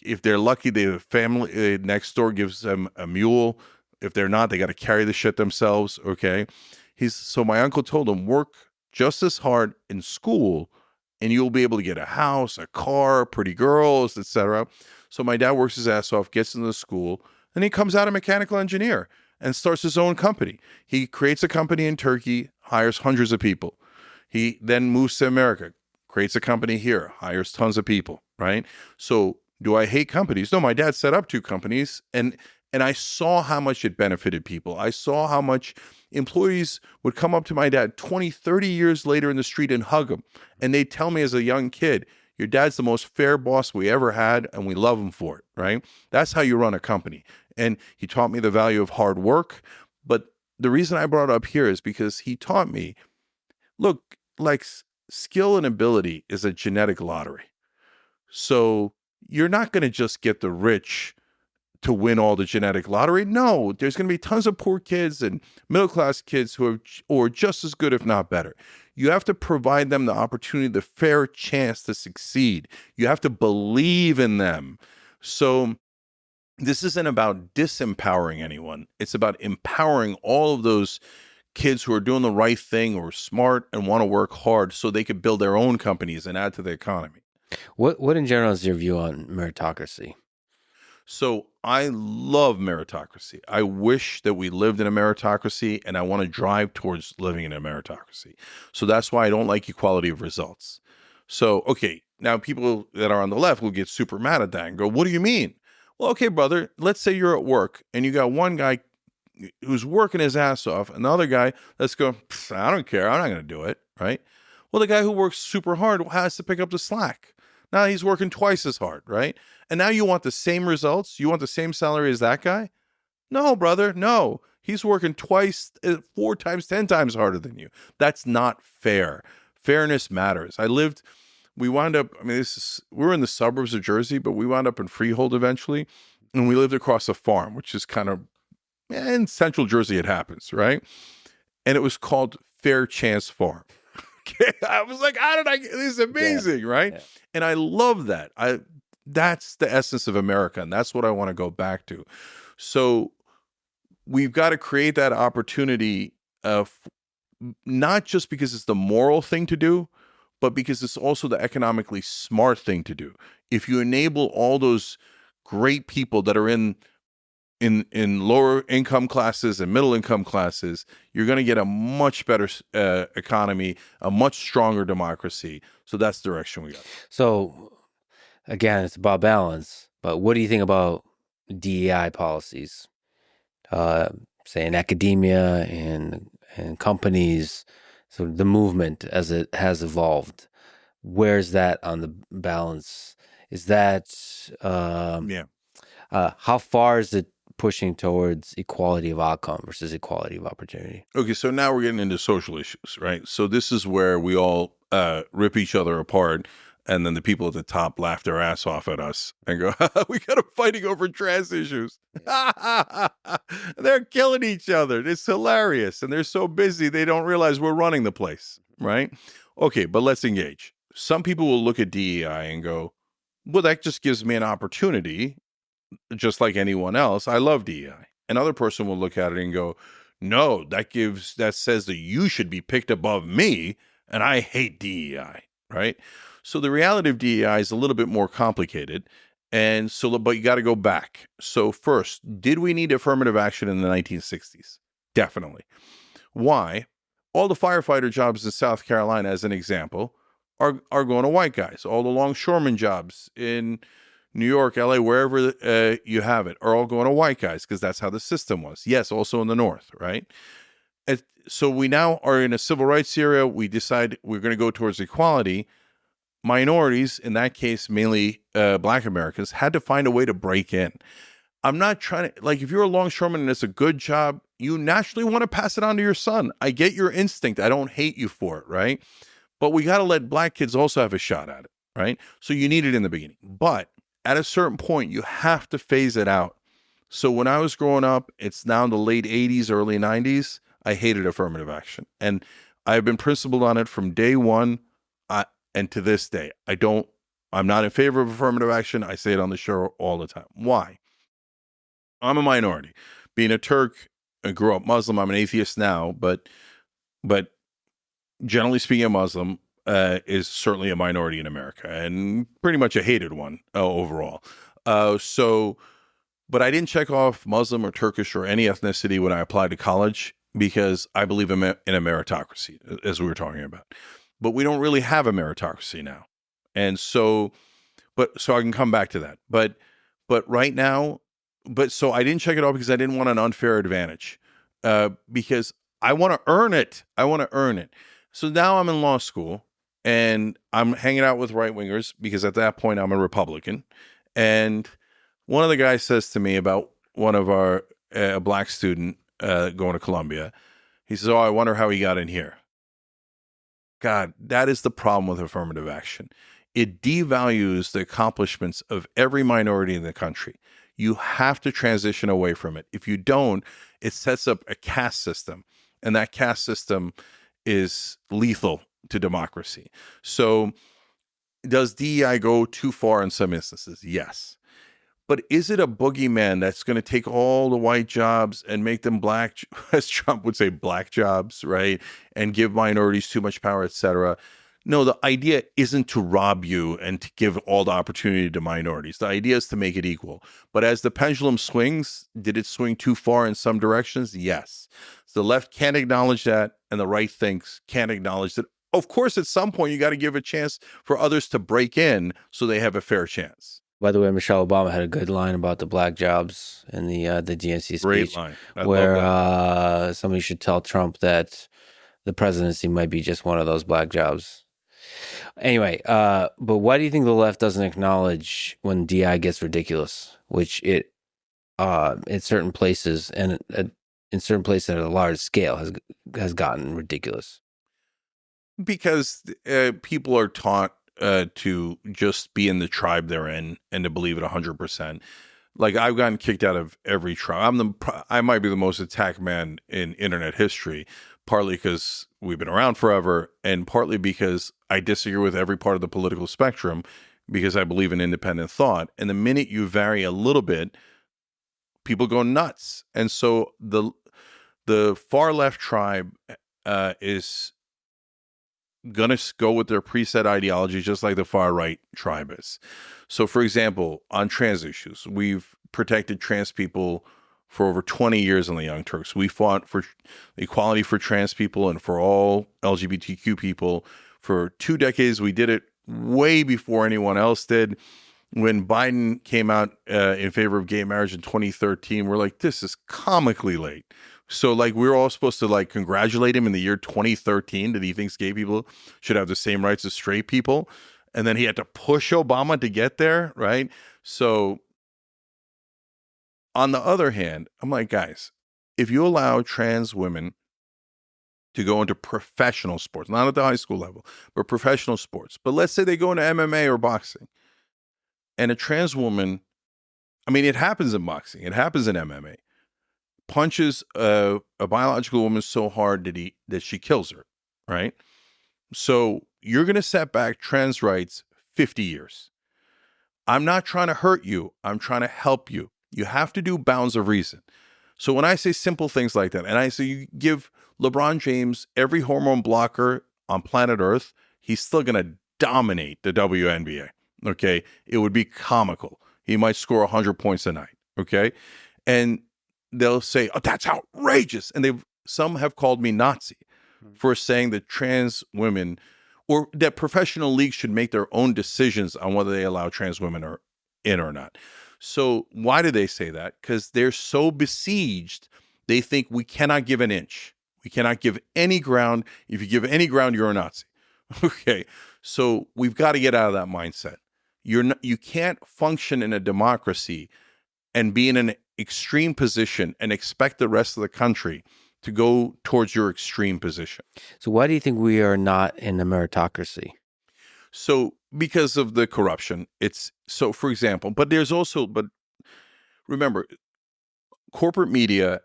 If they're lucky, the family next door gives them a mule. If they're not, they got to carry the shit themselves. Okay. So my uncle told him, work just as hard in school and you'll be able to get a house, a car, pretty girls, etc. So my dad works his ass off, gets into the school, and he comes out a mechanical engineer and starts his own company. He creates a company in Turkey, hires hundreds of people. He then moves to America, creates a company here, hires tons of people, right? So do I hate companies? No, my dad set up 2 companies, and I saw how much it benefited people. I saw how much employees would come up to my dad 20, 30 years later in the street and hug him. And they'd tell me as a young kid, your dad's the most fair boss we ever had, and we love him for it, right? That's how you run a company. And he taught me the value of hard work. But the reason I brought it up here is because he taught me, look, like skill and ability is a genetic lottery. So you're not going to just get the rich to win all the genetic lottery. No, there's going to be tons of poor kids and middle-class kids who are just as good, if not better. You have to provide them the opportunity, the fair chance to succeed. You have to believe in them. So this isn't about disempowering anyone. It's about empowering all of those kids who are doing the right thing or smart and want to work hard so they could build their own companies and add to the economy. What in general is your view on meritocracy? So I love meritocracy. I wish that we lived in a meritocracy, and I want to drive towards living in a meritocracy. So that's why I don't like equality of results. So, okay, now people that are on the left will get super mad at that and go, "What do you mean?" Well, okay, brother, let's say you're at work and you got one guy who's working his ass off, and the other guy that's going, "I don't care, I'm not going to do it," right? Well, the guy who works super hard has to pick up the slack. Now he's working twice as hard, right? And now you want the same results? You want the same salary as that guy? No, brother, no. He's working twice, 4 times, 10 times harder than you. That's not fair. Fairness matters. We wound up, we're in the suburbs of Jersey, but we wound up in Freehold eventually. And we lived across a farm, which is kind of, in central Jersey, it happens, right? And it was called Fair Chance Farm. I was like, how did I get this? Is amazing, right? Yeah. And I love that. That's the essence of America, and that's what I want to go back to. So we've got to create that opportunity, not just because it's the moral thing to do, but because it's also the economically smart thing to do. If you enable all those great people that are in lower income classes and middle income classes, you're going to get a much better economy, a much stronger democracy. So that's the direction we got. So again, it's about balance. But what do you think about DEI policies, say in academia and companies? So the movement as it has evolved, where's that on the balance? Is that how far is it pushing towards equality of outcome versus equality of opportunity? Okay, so now we're getting into social issues, right? So this is where we all rip each other apart, and then the people at the top laugh their ass off at us and go, "We got them fighting over trans issues." They're killing each other. It's hilarious, and they're so busy they don't realize we're running the place, right? Okay, but let's engage. Some people will look at DEI and go, "Well, that just gives me an opportunity, just like anyone else. I love DEI." Another person will look at it and go, no, that says that you should be picked above me, and I hate DEI, right? So the reality of DEI is a little bit more complicated. And so, but you got to go back. So first, did we need affirmative action in the 1960s? Definitely. Why? All the firefighter jobs in South Carolina, as an example, are going to white guys. All the longshoreman jobs in New York, LA, wherever you have it, are all going to white guys because that's how the system was. Yes, also in the North, right? And so we now are in a civil rights era. We decide we're going to go towards equality. Minorities, in that case, mainly Black Americans, had to find a way to break in. I'm not trying to, like, if you're a longshoreman and it's a good job, you naturally want to pass it on to your son. I get your instinct. I don't hate you for it, right? But we got to let Black kids also have a shot at it, right? So you need it in the beginning. But at a certain point, you have to phase it out. So when I was growing up, it's now in the late 80s, early 90s, I hated affirmative action. And I've been principled on it from day one. And to this day, I'm not in favor of affirmative action. I say it on the show all the time. Why? I'm a minority. Being a Turk, I grew up Muslim. I'm an atheist now, but generally speaking, a Muslim is certainly a minority in America, and pretty much a hated one overall. But I didn't check off Muslim or Turkish or any ethnicity when I applied to college because I believe in a meritocracy, as we were talking about. But we don't really have a meritocracy now. And so I can come back to that. But right now, so I didn't check it off because I didn't want an unfair advantage because I want to earn it. So now I'm in law school and I'm hanging out with right wingers because at that point I'm a Republican. And one of the guys says to me about one of our, a Black student going to Columbia, he says, "Oh, I wonder how he got in here." God, that is the problem with affirmative action. It devalues the accomplishments of every minority in the country. You have to transition away from it. If you don't, it sets up a caste system, and that caste system is lethal to democracy. So does DEI go too far in some instances? Yes. But is it a boogeyman that's going to take all the white jobs and make them black, as Trump would say, black jobs, right? And give minorities too much power, et cetera? No, the idea isn't to rob you and to give all the opportunity to minorities. The idea is to make it equal. But as the pendulum swings, did it swing too far in some directions? Yes. So the left can't acknowledge that, and the right can't acknowledge that. Of course, at some point, you got to give a chance for others to break in so they have a fair chance. By the way, Michelle Obama had a good line about the black jobs in the DNC speech. Great line. Where somebody should tell Trump that the presidency might be just one of those black jobs. Anyway, but why do you think the left doesn't acknowledge when DI gets ridiculous, which it in certain places and in certain places at a large scale has gotten ridiculous? Because people are taught to just be in the tribe they're in and to believe it 100%. Like, I've gotten kicked out of every tribe. I might be the most attacked man in internet history, partly because we've been around forever, and partly because I disagree with every part of the political spectrum because I believe in independent thought. And the minute you vary a little bit, people go nuts. And so the far left tribe is going to go with their preset ideology, just like the far right tribe is. So, for example, on trans issues, we've protected trans people for over 20 years on the Young Turks. We fought for equality for trans people and for all LGBTQ people for 2 decades. We did it way before anyone else did. When Biden came out in favor of gay marriage in 2013, we're like, this is comically late. So, like, we were all supposed to, like, congratulate him in the year 2013 that he thinks gay people should have the same rights as straight people. And then he had to push Obama to get there, right? So, on the other hand, I'm like, guys, if you allow trans women to go into professional sports, not at the high school level, but professional sports, but let's say they go into MMA or boxing, and a trans woman, I mean, it happens in boxing, it happens in MMA, punches a biological woman so hard that she kills her, right? So you're going to set back trans rights 50 years. I'm not trying to hurt you. I'm trying to help you. You have to do bounds of reason. So when I say simple things like that, and I say you give LeBron James every hormone blocker on planet Earth, he's still going to dominate the WNBA. Okay. It would be comical. He might score 100 points a night. Okay. And they'll say, oh, that's outrageous. And some have called me Nazi for saying that trans women or that professional leagues should make their own decisions on whether they allow trans women in or not. So why do they say that? Because they're so besieged, they think we cannot give an inch. We cannot give any ground. If you give any ground, you're a Nazi. Okay. So we've got to get out of that mindset. You can't function in a democracy and be in an extreme position and expect the rest of the country to go towards your extreme position. So why do you think we are not in a meritocracy? So because of the corruption, for example, but remember, corporate media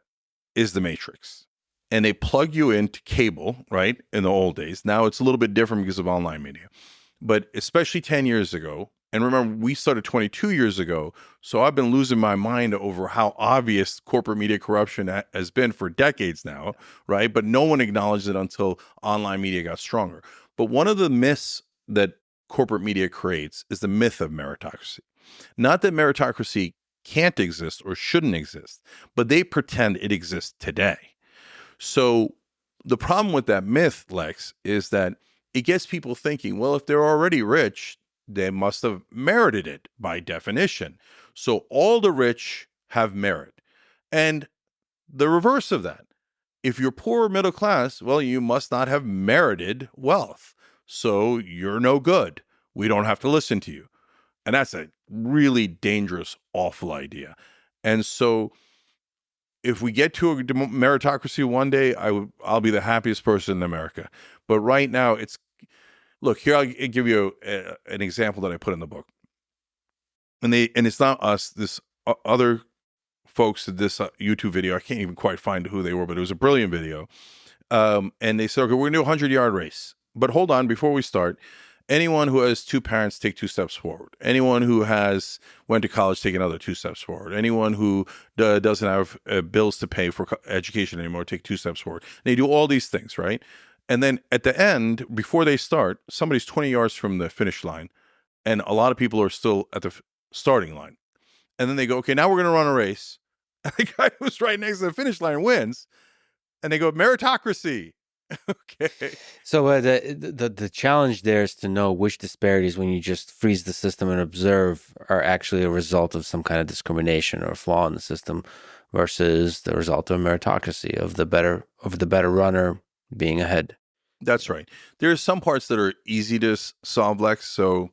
is the matrix and they plug you into cable, right? In the old days. Now it's a little bit different because of online media, but especially 10 years ago. And remember, we started 22 years ago. So I've been losing my mind over how obvious corporate media corruption has been for decades now, right? But no one acknowledged it until online media got stronger. But one of the myths that corporate media creates is the myth of meritocracy. Not that meritocracy can't exist or shouldn't exist, but they pretend it exists today. So the problem with that myth, Lex, is that it gets people thinking, well, if they're already rich, they must have merited it by definition. So all the rich have merit. And the reverse of that, if you're poor or middle class, well, you must not have merited wealth. So you're no good. We don't have to listen to you. And that's a really dangerous, awful idea. And so if we get to a meritocracy one day, I'll be the happiest person in America. But right now, look, here I'll give you an example that I put in the book. And it's not us, this other folks did this YouTube video. I can't even quite find who they were, but it was a brilliant video. And they said, okay, we're going to do a 100-yard race. But hold on, before we start, anyone who has two parents, take 2 steps forward. Anyone who went to college, take another 2 steps forward. Anyone who doesn't have bills to pay for education anymore, take 2 steps forward. And they do all these things, right? And then at the end, before they start, somebody's 20 yards from the finish line, and a lot of people are still at the starting line. And then they go, okay, now we're going to run a race. And the guy who's right next to the finish line wins. And they go, meritocracy. Okay. So the challenge there is to know which disparities, when you just freeze the system and observe, are actually a result of some kind of discrimination or flaw in the system versus the result of meritocracy, of the better runner being ahead. That's right. There are some parts that are easy to solve, Lex. So,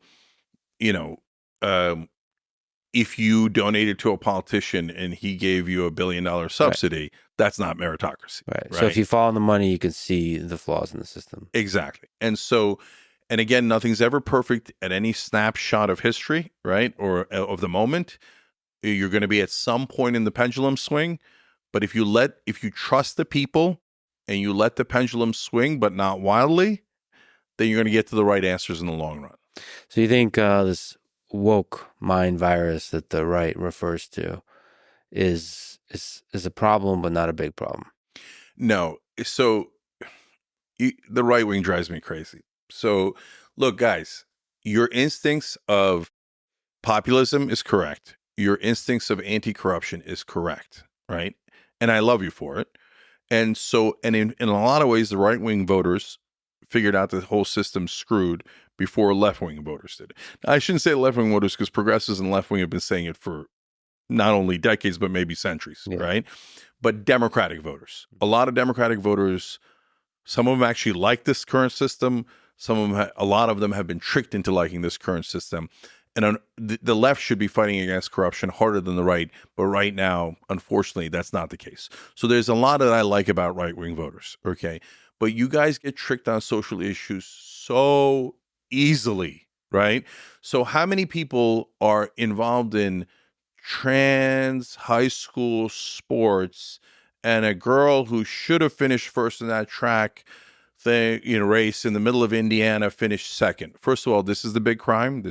if you donated to a politician and he gave you $1 billion subsidy, right, that's not meritocracy. Right. So if you follow the money, you can see the flaws in the system. Exactly. And again, nothing's ever perfect at any snapshot of history, right? Or of the moment. You're going to be at some point in the pendulum swing. But if you trust the people and you let the pendulum swing, but not wildly, then you're going to get to the right answers in the long run. So you think this woke mind virus that the right refers to is a problem, but not a big problem? No. So the right wing drives me crazy. So look, guys, your instincts of populism is correct. Your instincts of anti-corruption is correct, right? And I love you for it. And so, and in a lot of ways, the right wing voters figured out the whole system's screwed before left-wing voters did. Now, I shouldn't say left-wing voters because progressives and left-wing have been saying it for not only decades, but maybe centuries, yeah, right? But Democratic voters, a lot of Democratic voters, some of them actually like this current system. A lot of them have been tricked into liking this current system. And the left should be fighting against corruption harder than the right. But right now, unfortunately, that's not the case. So there's a lot that I like about right-wing voters, okay? But you guys get tricked on social issues so easily, right? So how many people are involved in trans high school sports, and a girl who should have finished first in that track race in the middle of Indiana finished second? First of all, this is the big crime.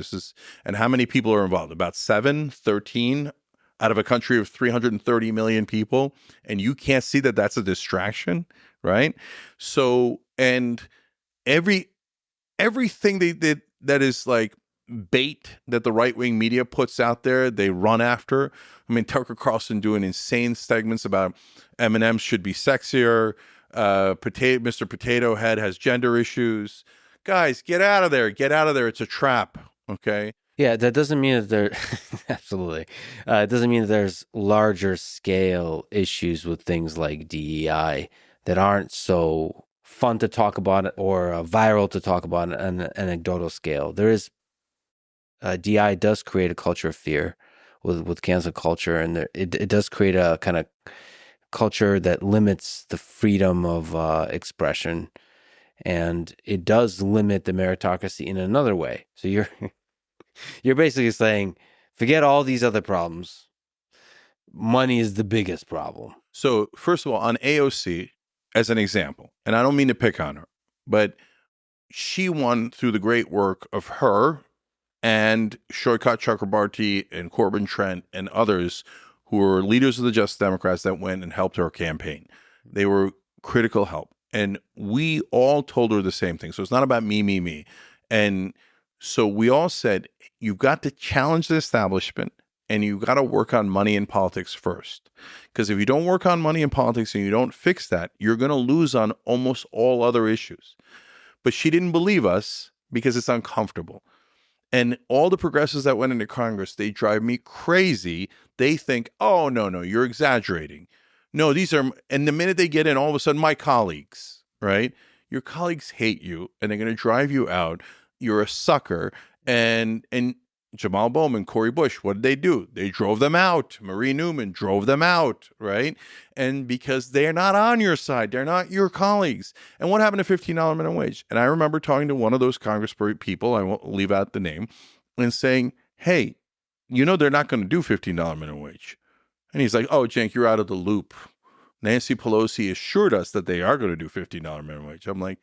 And how many people are involved? About 7, 13 out of a country of 330 million people, and you can't see that that's a distraction, right? So, and everything they did that is like bait that the right-wing media puts out there, they run after. I mean, Tucker Carlson doing insane segments about M&M's should be sexier. Mr. Potato Head has gender issues. Guys, get out of there. Get out of there. It's a trap. Okay. Yeah, that doesn't mean that there absolutely. It doesn't mean that there's larger scale issues with things like DEI that aren't so fun to talk about or viral to talk about on an anecdotal scale. There is DEI does create a culture of fear with cancel culture, and it does create a kind of culture that limits the freedom of expression, and it does limit the meritocracy in another way. So you're basically saying, forget all these other problems. Money is the biggest problem. So, first of all, on AOC, as an example, and I don't mean to pick on her, but she won through the great work of her and Shoykat Chakrabarti and Corbin Trent and others who were leaders of the Justice Democrats that went and helped her campaign. They were critical help. And we all told her the same thing. So it's not about me. And so we all said, you've got to challenge the establishment and you've got to work on money and politics first. Because if you don't work on money and politics and you don't fix that, you're going to lose on almost all other issues. But she didn't believe us because it's uncomfortable. And all the progressives that went into Congress, they drive me crazy. They think, oh, no, you're exaggerating. No, these are, and the minute they get in, all of a sudden, my colleagues, right? Your colleagues hate you and they're going to drive you out. You're a sucker. And Jamal Bowman, Cori Bush, what did they do? They drove them out. Marie Newman drove them out, right? And because they're not on your side, they're not your colleagues. And what happened to $15 minimum wage? And I remember talking to one of those Congress people, I won't leave out the name, and saying, hey, they're not going to do $15 minimum wage. And he's like, oh, Cenk, you're out of the loop. Nancy Pelosi assured us that they are going to do $15 minimum wage. I'm like,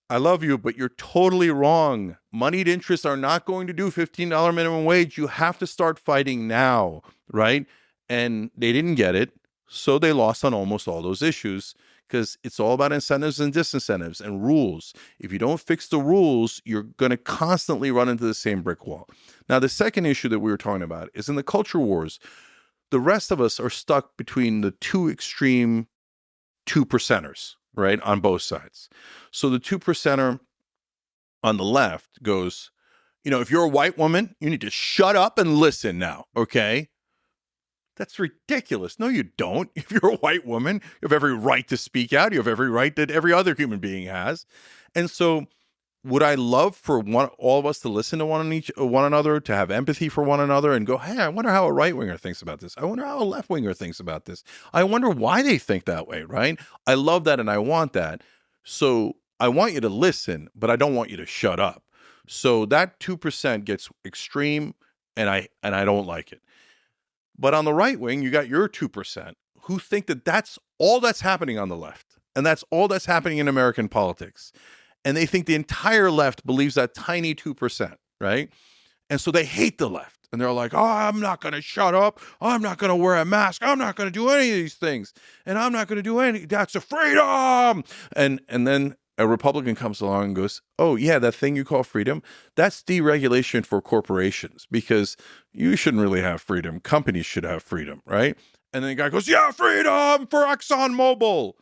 I love you, but you're totally wrong. Moneyed interests are not going to do $15 minimum wage. You have to start fighting now, right? And they didn't get it, so they lost on almost all those issues because it's all about incentives and disincentives and rules. If you don't fix the rules, you're going to constantly run into the same brick wall. Now, the second issue that we were talking about is in the culture wars. The rest of us are stuck between the two extreme 2%ers, right, on both sides. So the 2%er on the left goes, if you're a white woman, you need to shut up and listen now, okay? That's ridiculous. No, you don't. If you're a white woman, you have every right to speak out. You have every right that every other human being has. And so would I love for all of us to listen to one another, to have empathy for one another and go, hey, I wonder how a right-winger thinks about this. I wonder how a left-winger thinks about this. I wonder why they think that way, right? I love that and I want that. So I want you to listen, but I don't want you to shut up. So that 2% gets extreme and I don't like it. But on the right wing, you got your 2% who think that that's all that's happening on the left. And that's all that's happening in American politics. And they think the entire left believes that tiny 2%, right? And so they hate the left. And they're like, oh, I'm not going to shut up. I'm not going to wear a mask. I'm not going to do any of these things. And I'm not going to do any. That's a freedom. And then a Republican comes along and goes, oh, yeah, that thing you call freedom, that's deregulation for corporations because you shouldn't really have freedom. Companies should have freedom, right? And then the guy goes, yeah, freedom for ExxonMobil.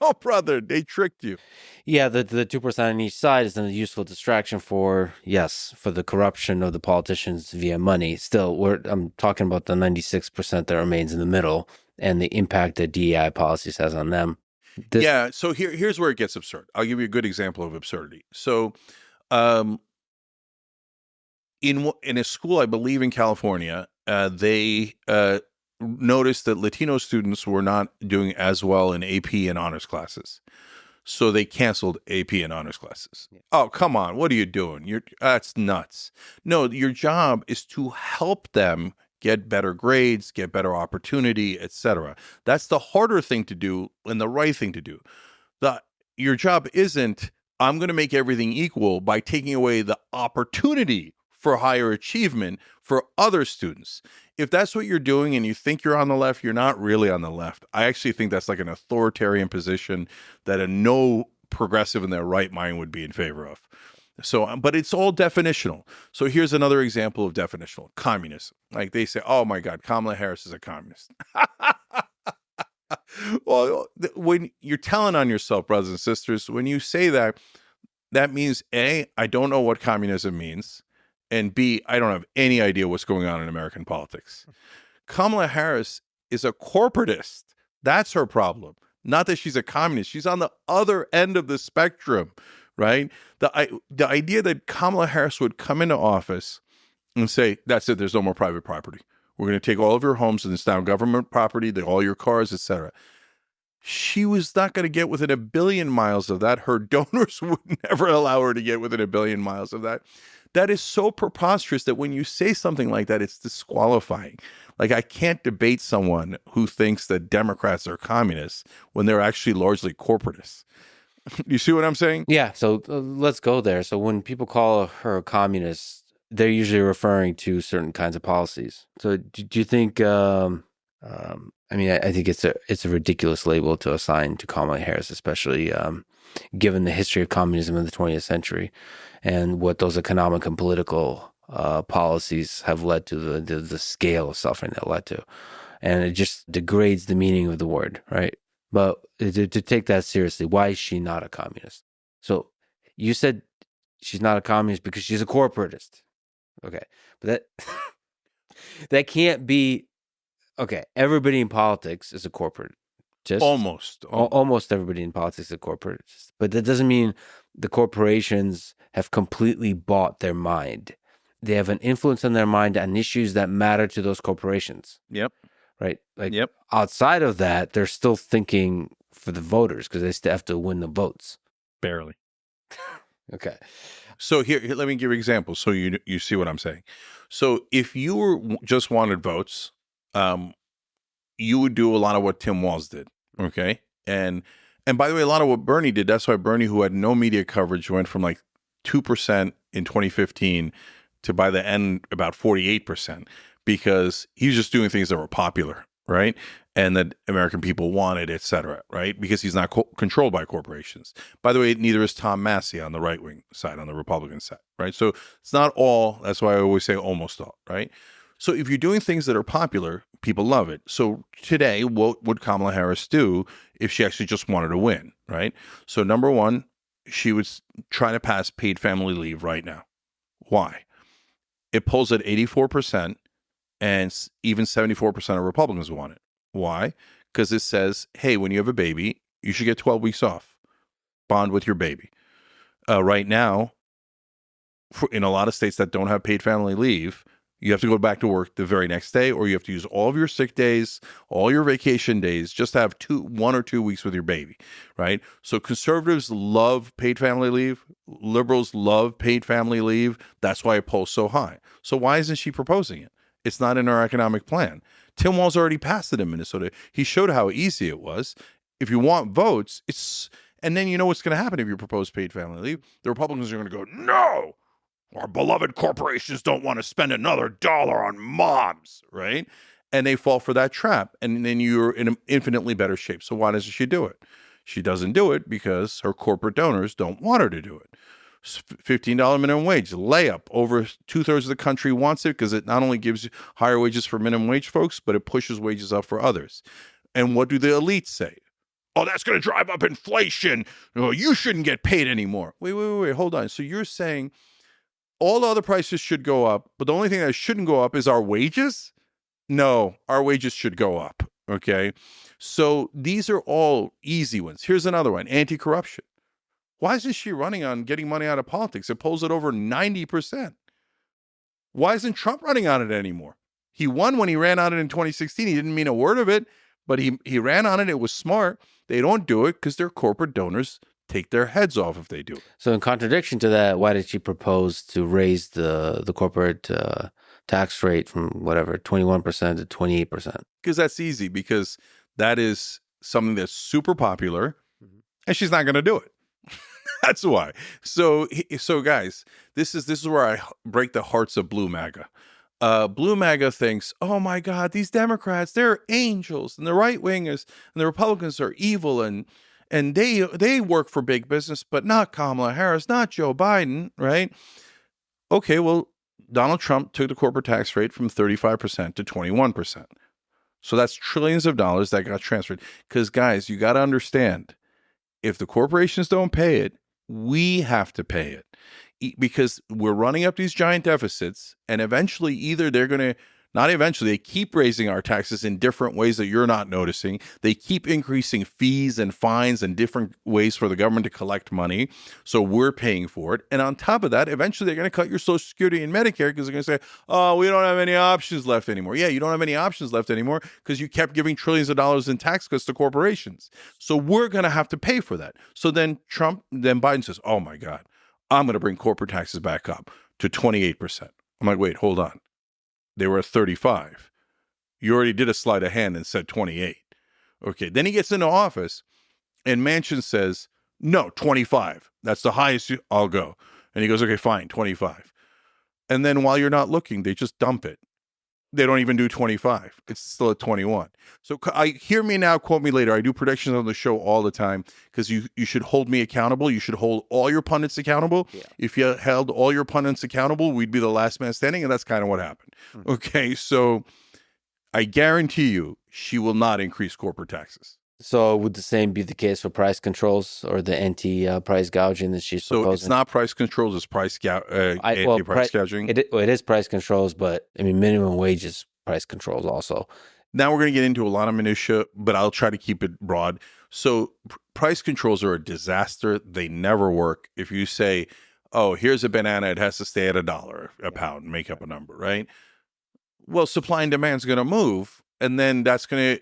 No, brother, they tricked you. Yeah, the 2% on each side is a useful distraction for the corruption of the politicians via money. Still, I'm talking about the 96% that remains in the middle and the impact that DEI policies has on them. So here's where it gets absurd. I'll give you a good example of absurdity. So in a school, I believe in California, they noticed that Latino students were not doing as well in AP and honors classes. So they canceled AP and honors classes. Yeah. Oh, come on. What are you doing? That's nuts. No, your job is to help them get better grades, get better opportunity, etc. That's the harder thing to do and the right thing to do. Your job isn't, I'm going to make everything equal by taking away the opportunity for higher achievement for other students. If that's what you're doing and you think you're on the left, you're not really on the left. I actually think that's like an authoritarian position that no progressive in their right mind would be in favor of. So, but it's all definitional. So here's another example of definitional: communism. Like they say, oh my God, Kamala Harris is a communist. Well, when you're telling on yourself, brothers and sisters, when you say that, that means A, I don't know what communism means, and B, I don't have any idea what's going on in American politics. Kamala Harris is a corporatist. That's her problem. Not that she's a communist. She's on the other end of the spectrum, right? The idea that Kamala Harris would come into office and say, that's it, there's no more private property. We're going to take all of your homes and it's now government property, all your cars, etc. She was not going to get within 1 billion miles of that. Her donors would never allow her to get within 1 billion miles of that. That is so preposterous that when you say something like that, it's disqualifying. Like, I can't debate someone who thinks that Democrats are communists when they're actually largely corporatists. You see what I'm saying? Yeah, so let's go there. So when people call her a communist, they're usually referring to certain kinds of policies. So do you think? I mean, I think it's a ridiculous label to assign to Kamala Harris, especially given the history of communism in the 20th century and what those economic and political policies have led to, the scale of suffering that led to, and it just degrades the meaning of the word, right? But to take that seriously, why is she not a communist? So you said she's not a communist because she's a corporatist. Okay, but that that can't be. Okay, everybody in politics is a corporate. Just almost everybody in politics is a corporate. But that doesn't mean the corporations have completely bought their mind. They have an influence on their mind on issues that matter to those corporations. Yep. Right? Like, outside of that, they're still thinking for the voters because they still have to win the votes. Barely. Okay. So here, let me give you an example so you see what I'm saying. So if you just wanted votes, you would do a lot of what Tim Walz did, okay? And by the way, a lot of what Bernie did, that's why Bernie, who had no media coverage, went from like 2% in 2015 to by the end about 48%, because he was just doing things that were popular, right? And that American people wanted, et cetera, right? Because he's not controlled by corporations. By the way, neither is Tom Massey on the right-wing side, on the Republican side, right? So it's not all, that's why I always say almost all, right? So if you're doing things that are popular, people love it. So today, what would Kamala Harris do if she actually just wanted to win, right? So number one, she would try to pass paid family leave right now. Why? It polls at 84%, and even 74% of Republicans want it. Why? Because it says, hey, when you have a baby, you should get 12 weeks off. Bond with your baby. Right now, in a lot of states that don't have paid family leave, you have to go back to work the very next day, or you have to use all of your sick days, all your vacation days, just to have 1 or 2 weeks with your baby, right? So conservatives love paid family leave. Liberals love paid family leave. That's why it polls so high. So why isn't she proposing it? It's not in our economic plan. Tim Walz already passed it in Minnesota. He showed how easy it was. If you want votes, and then you know what's going to happen if you propose paid family leave. The Republicans are going to go, no! Our beloved corporations don't want to spend another dollar on moms, right? And they fall for that trap. And then you're in an infinitely better shape. So why doesn't she do it? She doesn't do it because her corporate donors don't want her to do it. $15 minimum wage, layup. Over 2/3 of the country wants it because it not only gives you higher wages for minimum wage folks, but it pushes wages up for others. And what do the elites say? Oh, that's going to drive up inflation. Oh, you shouldn't get paid anymore. Wait, hold on. So you're saying all other prices should go up, but the only thing that shouldn't go up is our wages? No, our wages should go up, okay? So these are all easy ones. Here's another one, anti-corruption. Why isn't she running on getting money out of politics? It polls at over 90%. Why isn't Trump running on it anymore? He won when he ran on it in 2016. He didn't mean a word of it, but he ran on it. It was smart. They don't do it because their corporate donors take their heads off if they do. So in contradiction to that, why did she propose to raise the corporate tax rate from 21% to 28%? Because that's easy, because that is something that's super popular, and she's not going to do it. That's why. So guys, this is where I break the hearts of Blue MAGA. Blue MAGA thinks, oh my God, these Democrats, they're angels, and the right wingers and the Republicans are evil, and they work for big business, but not Kamala Harris, not Joe Biden, right? Okay, well, Donald Trump took the corporate tax rate from 35% to 21%. So that's trillions of dollars that got transferred. Because guys, you got to understand, if the corporations don't pay it, we have to pay it, because we're running up these giant deficits, and eventually either they're going to, not eventually, they keep raising our taxes in different ways that you're not noticing. They keep increasing fees and fines and different ways for the government to collect money. So we're paying for it. And on top of that, eventually they're going to cut your Social Security and Medicare, because they're going to say, oh, we don't have any options left anymore. Yeah, you don't have any options left anymore because you kept giving trillions of dollars in tax cuts to corporations. So we're going to have to pay for that. So then Biden says, oh my God, I'm going to bring corporate taxes back up to 28%. I'm like, wait, hold on. They were at 35. You already did a sleight of hand and said 28. Okay, then he gets into office, and Manchin says, no, 25. That's the highest I'll go. And he goes, okay, fine, 25. And then while you're not looking, they just dump it. They don't even do 25. It's still at 21. So hear me now, quote me later. I do predictions on the show all the time, because you should hold me accountable. You should hold all your pundits accountable. Yeah. If you held all your pundits accountable, we'd be the last man standing, and that's kind of what happened. Mm-hmm. Okay, so I guarantee you she will not increase corporate taxes. So would the same be the case for price controls or the anti-price gouging that she's proposing? So it's not price controls, it's anti-price gouging? It is price controls, but I mean, minimum wage is price controls also. Now we're going to get into a lot of minutia, but I'll try to keep it broad. So price controls are a disaster. They never work. If you say, oh, here's a banana, it has to stay at $1 a pound, make up a number, right? Well, supply and demand is going to move. And then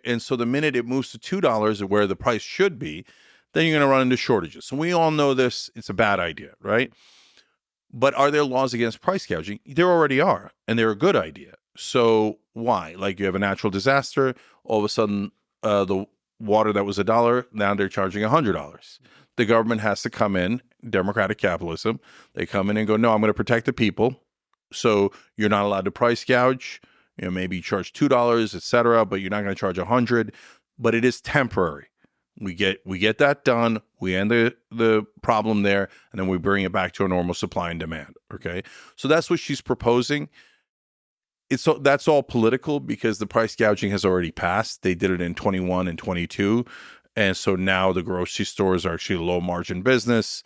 and so the minute it moves to $2 where the price should be, then you're going to run into shortages. So we all know this. It's a bad idea, right? But are there laws against price gouging? There already are, and they're a good idea. So why? Like, you have a natural disaster, all of a sudden the water that was $1, now they're charging $100. The government has to come in, democratic capitalism. They come in and go, no, I'm going to protect the people. So you're not allowed to price gouge. You know, maybe you charge $2, et cetera, but you're not going to charge $100. But it is temporary. We get that done. We end the problem there, and then we bring it back to a normal supply and demand. Okay, so that's what she's proposing. That's all political, because the price gouging has already passed. They did it in 21 and 22, and so now the grocery stores are actually a low margin business.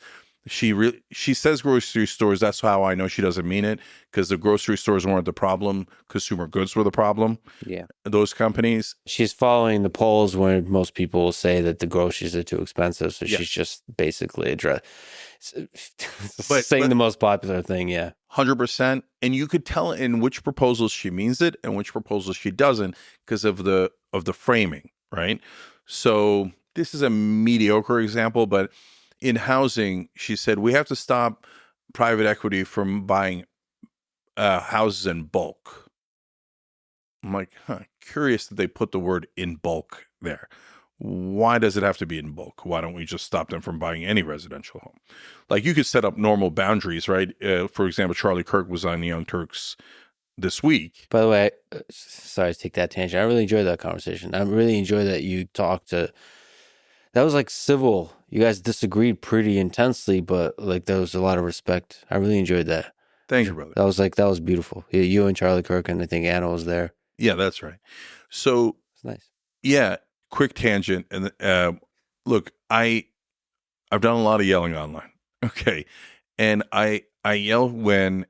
She says grocery stores. That's how I know she doesn't mean it, because the grocery stores weren't the problem. Consumer goods were the problem. Yeah. Those companies. She's following the polls where most people will say that the groceries are too expensive. So she's just basically saying the most popular thing. Yeah. 100%. And you could tell in which proposals she means it and which proposals she doesn't, because of the framing, right? So this is a mediocre example, but in housing, she said, we have to stop private equity from buying houses in bulk. I'm like, curious that they put the word in bulk there. Why does it have to be in bulk? Why don't we just stop them from buying any residential home? Like, you could set up normal boundaries, right? For example, Charlie Kirk was on the Young Turks this week. By the way, sorry to take that tangent. I really enjoyed that conversation. I really enjoyed that you talked to... That was like civil. You guys disagreed pretty intensely, but like there was a lot of respect. I really enjoyed that. Thank you, brother. That was beautiful. You and Charlie Kirk, and I think Anna was there. Yeah, that's right. So it's nice. Yeah, quick tangent. And look, I've done a lot of yelling online. Okay, and I yell when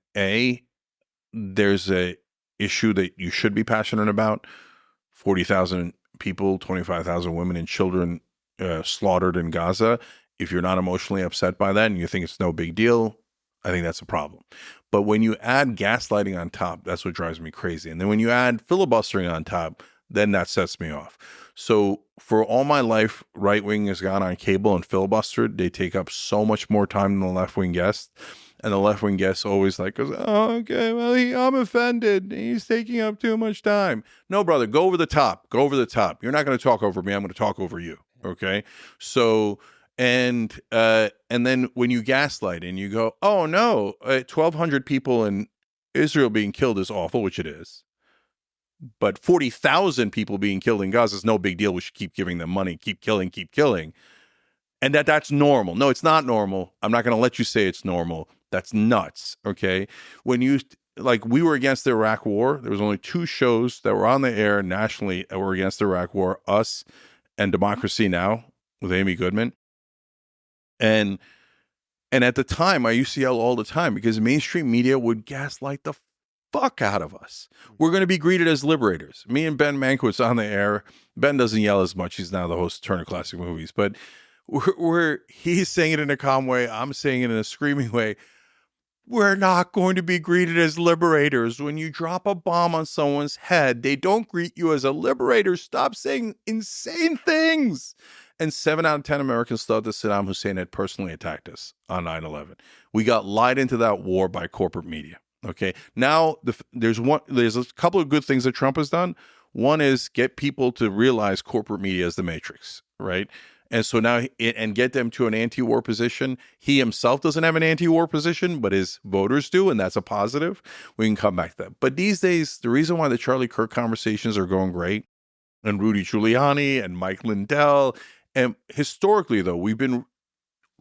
there's a issue that you should be passionate about. 40,000 people, 25,000 women and children slaughtered in Gaza. If you're not emotionally upset by that and you think it's no big deal, I think that's a problem. But when you add gaslighting on top, that's what drives me crazy. And then when you add filibustering on top, then that sets me off. So for all my life, right wing has gone on cable and filibustered. They take up so much more time than the left wing guest. And the left wing guest always like goes, oh, okay, well, I'm offended. He's taking up too much time. No, brother, go over the top. Go over the top. You're not going to talk over me. I'm going to talk over you. Okay. So, And then when you gaslight and you go, oh no, 1,200 people in Israel being killed is awful, which it is. But 40,000 people being killed in Gaza is no big deal. We should keep giving them money, keep killing. And that's normal. No, it's not normal. I'm not going to let you say it's normal. That's nuts. Okay. When you, like, we were against the Iraq war. There was only 2 shows that were on the air nationally that were against the Iraq war, us and Democracy Now! With Amy Goodman. And at the time, I used to yell all the time because mainstream media would gaslight the fuck out of us. We're going to be greeted as liberators. Me and Ben Mankiewicz on the air. Ben doesn't yell as much. He's now the host of Turner Classic Movies. But he's saying it in a calm way. I'm saying it in a screaming way. We're not going to be greeted as liberators. When you drop a bomb on someone's head, they don't greet you as a liberator. Stop saying insane things. And 7 out of 10 Americans thought that Saddam Hussein had personally attacked us on 9/11. We got lied into that war by corporate media. Okay. Now there's a couple of good things that Trump has done. One is get people to realize corporate media is the matrix, right? And so now, and get them to an anti-war position. He himself doesn't have an anti-war position, but his voters do, and that's a positive. We can come back to that. But these days, the reason why the Charlie Kirk conversations are going great, and Rudy Giuliani and Mike Lindell, and historically, though,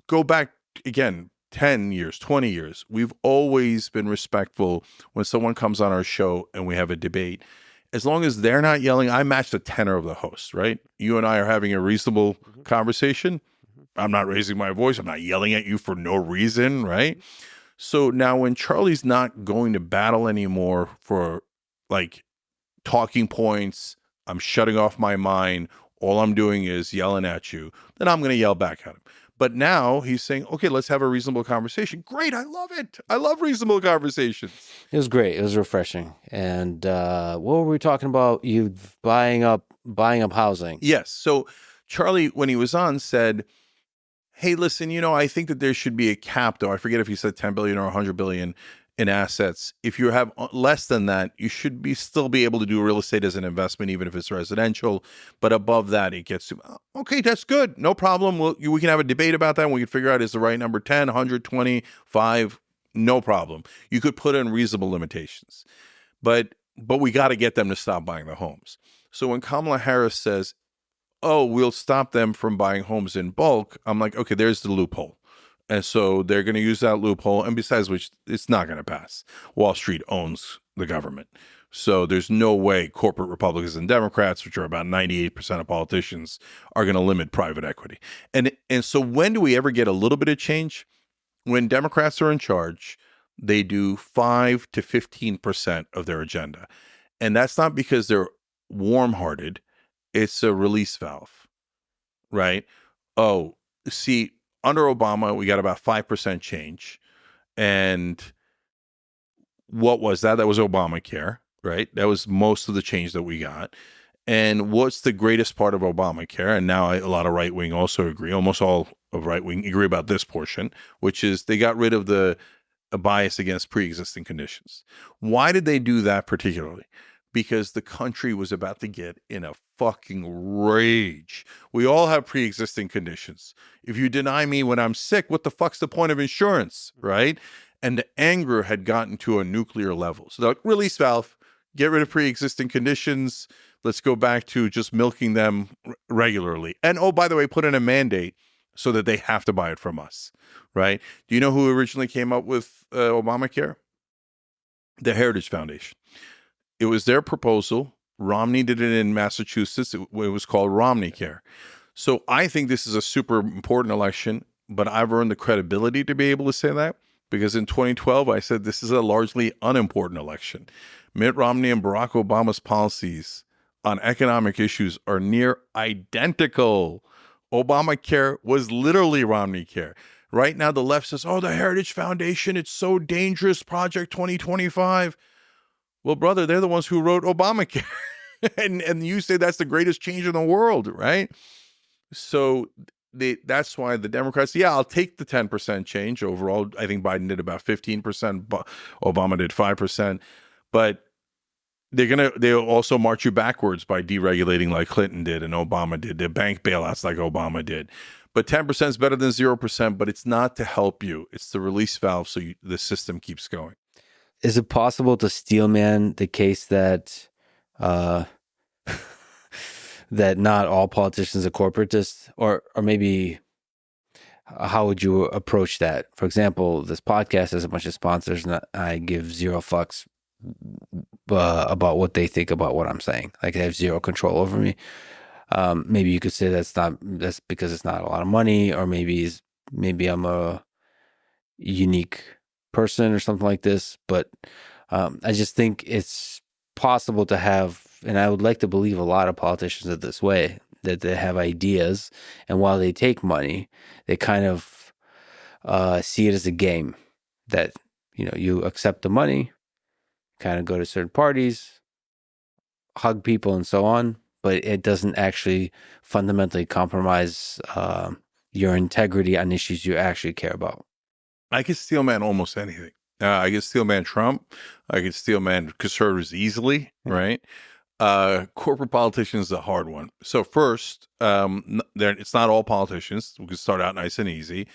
go back again, 10 years, 20 years, we've always been respectful when someone comes on our show and we have a debate. As long as they're not yelling, I match the tenor of the host, right? You and I are having a reasonable conversation. I'm not raising my voice. I'm not yelling at you for no reason, right? So now when Charlie's not going to battle anymore for like talking points, I'm shutting off my mind, all I'm doing is yelling at you, then I'm going to yell back at him. But now he's saying, okay, let's have a reasonable conversation. Great. I love it. I love reasonable conversations. It was great. It was refreshing. And what were we talking about? You buying up housing. Yes. So Charlie, when he was on, said, hey, listen, I think that there should be a cap, though. I forget if he said 10 billion or 100 billion in assets. If you have less than that, you should still be able to do real estate as an investment, even if it's residential. But above that, it gets to, okay, that's good. No problem. We can have a debate about that. And we can figure out is the right number 10, 125, no problem. You could put in reasonable limitations. But we got to get them to stop buying the homes. So when Kamala Harris says, oh, we'll stop them from buying homes in bulk, I'm like, okay, there's the loophole. And so they're going to use that loophole. And besides which, it's not going to pass. Wall Street owns the government. So there's no way corporate Republicans and Democrats, which are about 98% of politicians, are going to limit private equity. And so when do we ever get a little bit of change? When Democrats are in charge, they do 5 to 15% of their agenda. And that's not because they're warm-hearted. It's a release valve, right? Oh, see, under Obama, we got about 5% change. And what was that? That was Obamacare, right? That was most of the change that we got. And what's the greatest part of Obamacare? And now a lot of right-wing also agree. Almost all of right-wing agree about this portion, which is they got rid of a bias against pre-existing conditions. Why did they do that particularly? Because the country was about to get in a fucking rage. We all have pre-existing conditions. If you deny me when I'm sick, what the fuck's the point of insurance, right? And the anger had gotten to a nuclear level. So they're like, release valve, get rid of pre-existing conditions. Let's go back to just milking them regularly. And oh, by the way, put in a mandate so that they have to buy it from us, right? Do you know who originally came up with Obamacare? The Heritage Foundation. It was their proposal. Romney did it in Massachusetts. It was called Romney Care. So I think this is a super important election, but I've earned the credibility to be able to say that because in 2012, I said this is a largely unimportant election. Mitt Romney and Barack Obama's policies on economic issues are near identical. Obamacare was literally Romney Care. Right now, the left says, oh, the Heritage Foundation, it's so dangerous, Project 2025. Well, brother, they're the ones who wrote Obamacare. and you say that's the greatest change in the world, right? So that's why the Democrats, I'll take the 10% change overall. I think Biden did about 15%. Obama did 5%. But they'll also march you backwards by deregulating like Clinton did and Obama did. The bank bailouts like Obama did. But 10% is better than 0%, but it's not to help you. It's the release valve so the system keeps going. Is it possible to steelman the case that uh, that not all politicians are corporatists, or maybe how would you approach that? For example, this podcast has a bunch of sponsors, and I give zero fucks about what they think about what I'm saying. Like they have zero control over me. Maybe you could say that's because it's not a lot of money, or maybe I'm a unique person or something like this. But I just think it's possible to have, and I would like to believe a lot of politicians are this way, that they have ideas, and while they take money, they kind of see it as a game that, you accept the money, kind of go to certain parties, hug people and so on, but it doesn't actually fundamentally compromise your integrity on issues you actually care about. I could steelman almost anything. I could steelman Trump. I could steelman conservatives easily, right? Corporate politicians is a hard one. So first, it's not all politicians. We could start out nice and easy.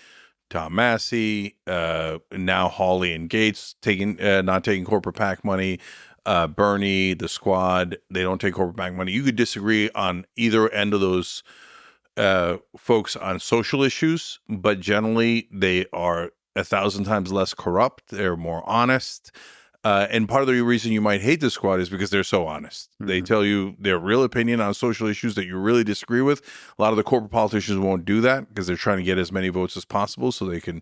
Tom Massey, now Hawley and Gates not taking corporate PAC money. Bernie, the squad, they don't take corporate PAC money. You could disagree on either end of those folks on social issues, but generally they are 1,000 times less corrupt. They're more honest. And part of the reason you might hate the squad is because they're so honest. Mm-hmm. They tell you their real opinion on social issues that you really disagree with. A lot of the corporate politicians won't do that because they're trying to get as many votes as possible so they can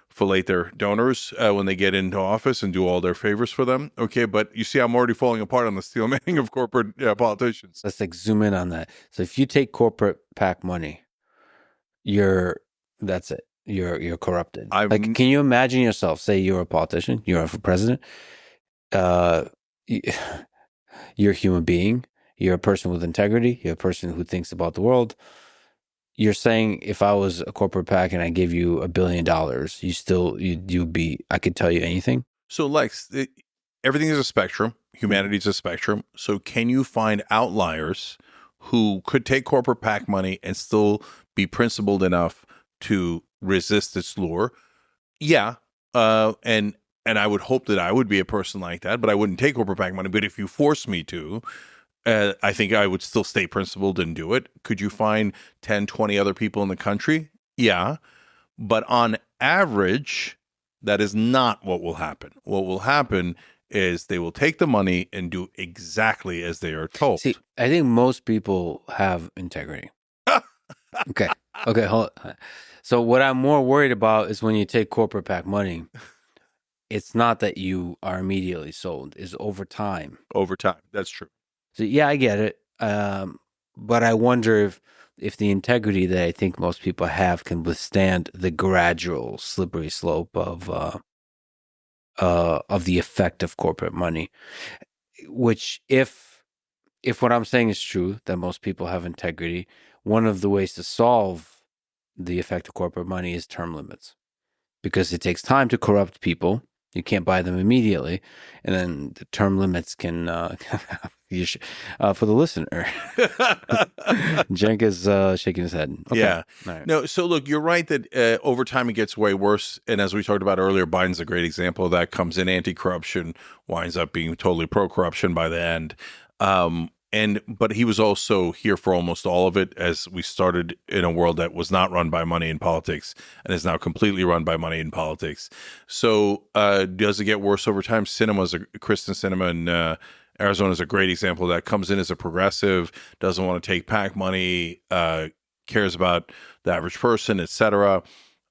fillet their donors when they get into office and do all their favors for them. Okay, but you see I'm already falling apart on the steelmanning of corporate politicians. Let's zoom in on that. So if you take corporate PAC money, that's it. You're corrupted. Can you imagine yourself, say you're a politician, you're a president, you're a human being, you're a person with integrity, you're a person who thinks about the world. You're saying if I was a corporate PAC and I gave you $1 billion, I could tell you anything? So Lex, everything is a spectrum. Humanity is a spectrum. So can you find outliers who could take corporate PAC money and still be principled enough to resist its lure? Yeah. And I would hope that I would be a person like that, but I wouldn't take corporate PAC money. But if you force me to, I think I would still stay principled and do it. Could you find 10, 20 other people in the country? Yeah. But on average, that is not what will happen. What will happen is they will take the money and do exactly as they are told. See, I think most people have integrity. Okay, hold on. So what I'm more worried about is when you take corporate PAC money, it's not that you are immediately sold, it's over time. Over time, that's true. So yeah, I get it. But I wonder if the integrity that I think most people have can withstand the gradual slippery slope of the effect of corporate money. Which, if what I'm saying is true, that most people have integrity, one of the ways to solve the effect of corporate money is term limits, because it takes time to corrupt people. You can't buy them immediately, and then the term limits can for the listener. Cenk is shaking his head. Okay. Yeah. Right. No, so look, you're right that over time it gets way worse. And as we talked about earlier, Biden's a great example of that. Comes in anti-corruption, winds up being totally pro-corruption by the end. But he was also here for almost all of it, as we started in a world that was not run by money in politics and is now completely run by money in politics. So does it get worse over time? Kristen Sinema in Arizona is a great example of that. Comes in as a progressive, doesn't want to take PAC money, cares about the average person, etc.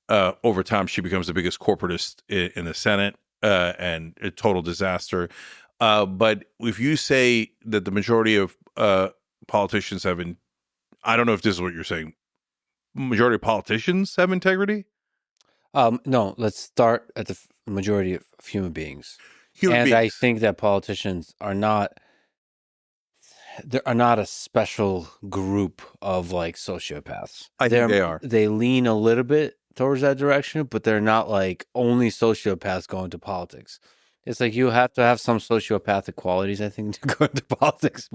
Over time, she becomes the biggest corporatist in the Senate and a total disaster. But if you say that the majority of politicians have, I don't know if this is what you're saying, majority of politicians have integrity? No, let's start at the majority of human beings. Beings. I think that politicians are not a special group of like sociopaths. I think they are. They lean a little bit towards that direction, but they're not like only sociopaths going to politics. It's like you have to have some sociopathic qualities, I think, to go into politics,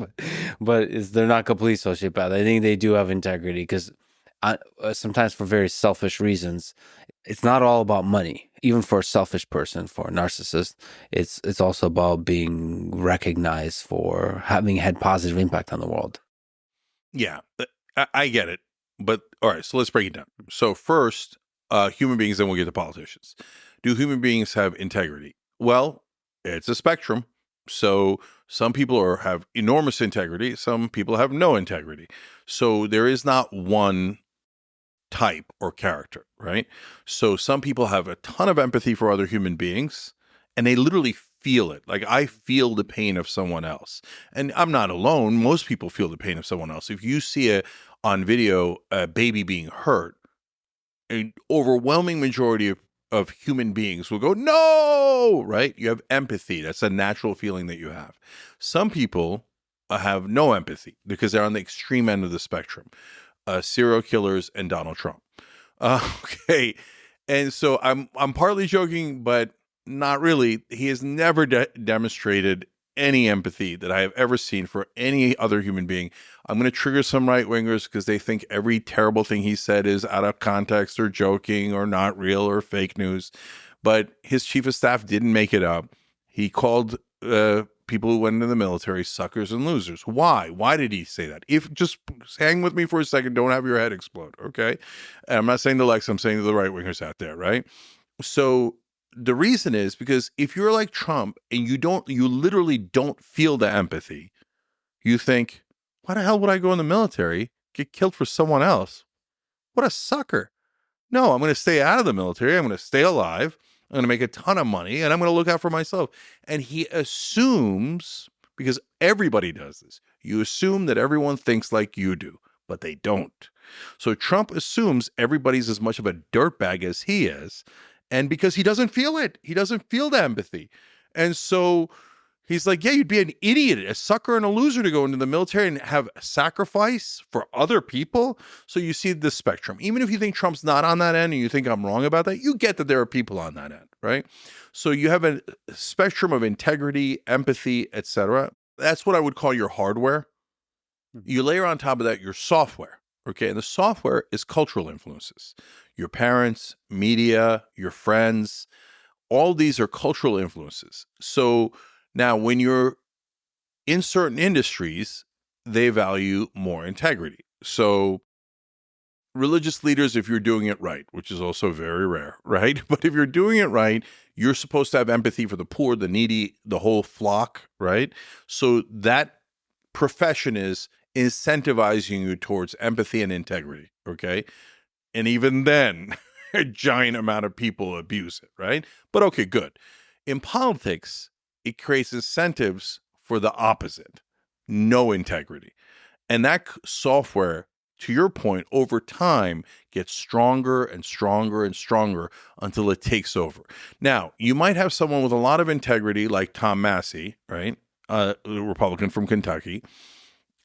but they're not complete sociopaths. I think they do have integrity, because sometimes for very selfish reasons. It's not all about money. Even for a selfish person, for a narcissist, it's also about being recognized for having had positive impact on the world. Yeah, I get it. But all right, so let's break it down. So first, human beings, then we'll get to politicians. Do human beings have integrity? Well, it's a spectrum. So some people have enormous integrity. Some people have no integrity. So there is not one type or character, right? So some people have a ton of empathy for other human beings and they literally feel it. Like I feel the pain of someone else. And I'm not alone. Most people feel the pain of someone else. If you see on video a baby being hurt, an overwhelming majority of human beings will go, no, right? You have empathy. That's a natural feeling that you have. Some people have no empathy because they're on the extreme end of the spectrum. Serial killers and Donald Trump. Okay. And so I'm partly joking, but not really. He has never demonstrated any empathy that I have ever seen for any other human being. I'm going to trigger some right-wingers because they think every terrible thing he said is out of context or joking or not real or fake news. But his chief of staff didn't make it up. He called people who went into the military suckers and losers. Why? Why did he say that? If just hang with me for a second, don't have your head explode, okay? And I'm not saying to Lex, I'm saying to the right-wingers out there, right? So the reason is because if you're like Trump and you literally don't feel the empathy, you think, why the hell would I go in the military, get killed for someone else? What a sucker. No, I'm going to stay out of the military. I'm going to stay alive. I'm going to make a ton of money and I'm going to look out for myself. And he assumes, because everybody does this, you assume that everyone thinks like you do, but they don't. So Trump assumes everybody's as much of a dirtbag as he is. And because he doesn't feel it, he doesn't feel the empathy. And so he's like, yeah, you'd be an idiot, a sucker and a loser to go into the military and have a sacrifice for other people. So you see the spectrum. Even if you think Trump's not on that end and you think I'm wrong about that, you get that there are people on that end, right? So you have a spectrum of integrity, empathy, etc. That's what I would call your hardware. You layer on top of that your software, okay? And the software is cultural influences. Your parents, media, your friends, all these are cultural influences. So now, when you're in certain industries, they value more integrity. So religious leaders, if you're doing it right, which is also very rare, right? But if you're doing it right, you're supposed to have empathy for the poor, the needy, the whole flock, right? So that profession is incentivizing you towards empathy and integrity, okay? And even then, a giant amount of people abuse it, right? But okay, good. In politics, it creates incentives for the opposite, no integrity. And that software, to your point, over time gets stronger and stronger and stronger until it takes over. Now, you might have someone with a lot of integrity like Tom Massey, right? A Republican from Kentucky.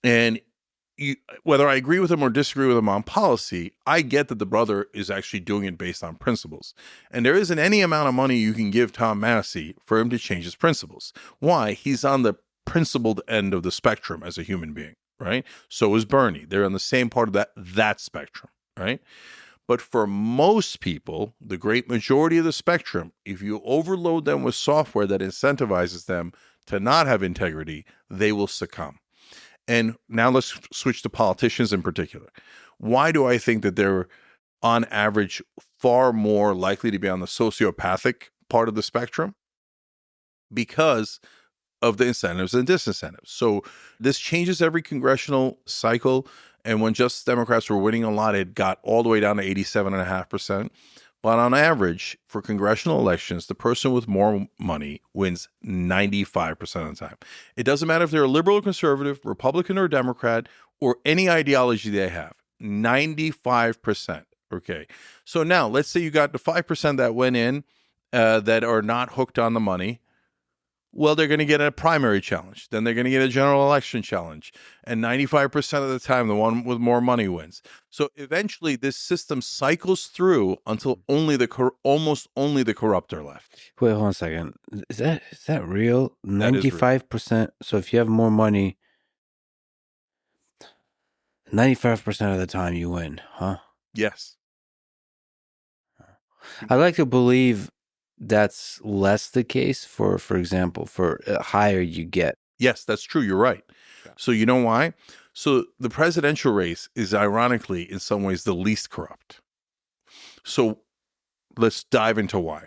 And whether I agree with him or disagree with him on policy, I get that the brother is actually doing it based on principles. And there isn't any amount of money you can give Tom Massey for him to change his principles. Why? He's on the principled end of the spectrum as a human being, right? So is Bernie. They're on the same part of that spectrum, right? But for most people, the great majority of the spectrum, if you overload them with software that incentivizes them to not have integrity, they will succumb. And now let's switch to politicians in particular. Why do I think that they're, on average, far more likely to be on the sociopathic part of the spectrum? Because of the incentives and disincentives. So this changes every congressional cycle. And when Justice Democrats were winning a lot, it got all the way down to 87.5%. But on average, for congressional elections, the person with more money wins 95% of the time. It doesn't matter if they're a liberal or conservative, Republican or Democrat, or any ideology they have. 95%. Okay. So now let's say you got the 5% that went in that are not hooked on the money. Well, they're going to get a primary challenge. Then they're going to get a general election challenge. And 95% of the time, the one with more money wins. So eventually, this system cycles through until almost only the corrupt are left. Wait, hold on a second. Is that real? 95%. So if you have more money, 95% of the time you win, huh? Yes. I like to believe that's less the case for example, for higher you get. Yes, that's true. You're right. Yeah. So you know why? So the presidential race is ironically, in some ways, the least corrupt. So let's dive into why.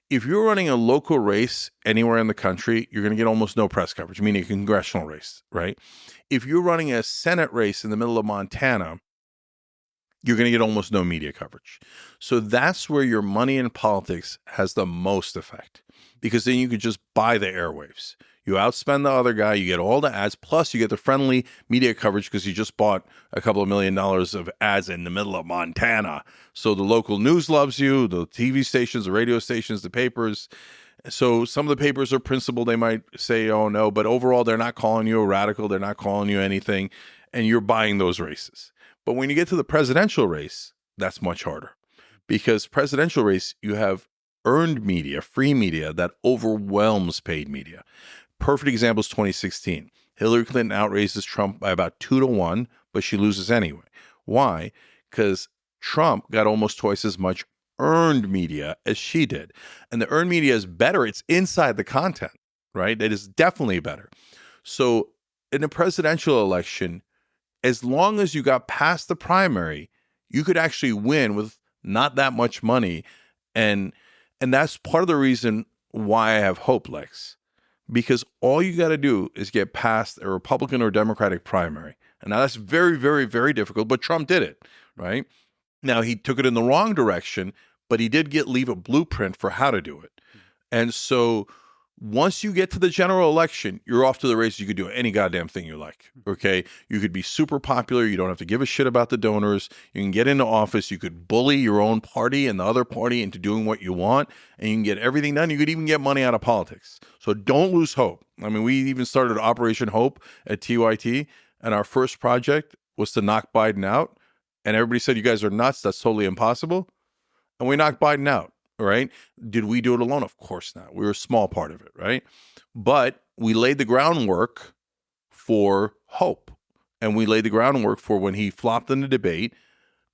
If you're running a local race anywhere in the country, you're going to get almost no press coverage, meaning a congressional race, right? If you're running a Senate race in the middle of Montana, you're going to get almost no media coverage. So that's where your money in politics has the most effect, because then you could just buy the airwaves. You outspend the other guy, you get all the ads, plus you get the friendly media coverage because you just bought a couple of $1 million of ads in the middle of Montana. So the local news loves you, the TV stations, the radio stations, the papers. So some of the papers are principled. They might say, oh, no, but overall, they're not calling you a radical. They're not calling you anything. And you're buying those races. But when you get to the presidential race, that's much harder, because presidential race, you have earned media, free media that overwhelms paid media. Perfect example is 2016. Hillary Clinton outraces Trump by about 2-1, but she loses anyway. Why? Because Trump got almost twice as much earned media as she did. And the earned media is better. It's inside the content, right? It is definitely better. So in a presidential election, as long as you got past the primary, you could actually win with not that much money. And that's part of the reason why I have hope, Lex, because all you got to do is get past a Republican or Democratic primary. And now that's very, very, very difficult, but Trump did it, right? Now, he took it in the wrong direction, but he did leave a blueprint for how to do it. And so once you get to the general election, you're off to the races. You could do any goddamn thing you like, okay? You could be super popular. You don't have to give a shit about the donors. You can get into office. You could bully your own party and the other party into doing what you want, and you can get everything done. You could even get money out of politics. So don't lose hope. I mean, we even started Operation Hope at TYT, and our first project was to knock Biden out. And everybody said, you guys are nuts. That's totally impossible. And we knocked Biden out. Right? Did we do it alone? Of course not. We were a small part of it, right? But we laid the groundwork for hope. And we laid the groundwork for when he flopped in the debate,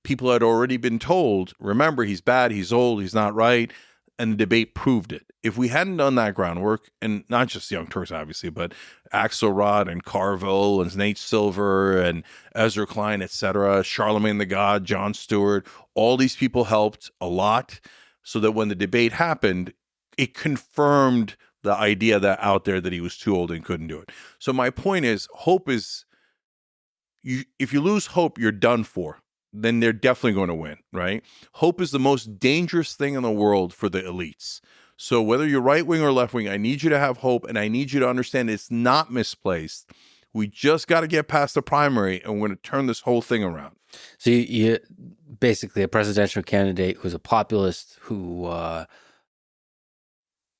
people had already been told, remember, he's bad, he's old, he's not right. And the debate proved it. If we hadn't done that groundwork, and not just Young Turks, obviously, but Axelrod and Carville and Nate Silver and Ezra Klein, etc., Charlemagne the God, Jon Stewart, all these people helped a lot, so that when the debate happened, it confirmed the idea that out there that he was too old and couldn't do it. So my point is, hope is, if you lose hope, you're done for. Then they're definitely going to win, right? Hope is the most dangerous thing in the world for the elites. So whether you're right wing or left wing, I need you to have hope, and I need you to understand it's not misplaced. We just got to get past the primary, and we're going to turn this whole thing around. So you basically a presidential candidate who's a populist who,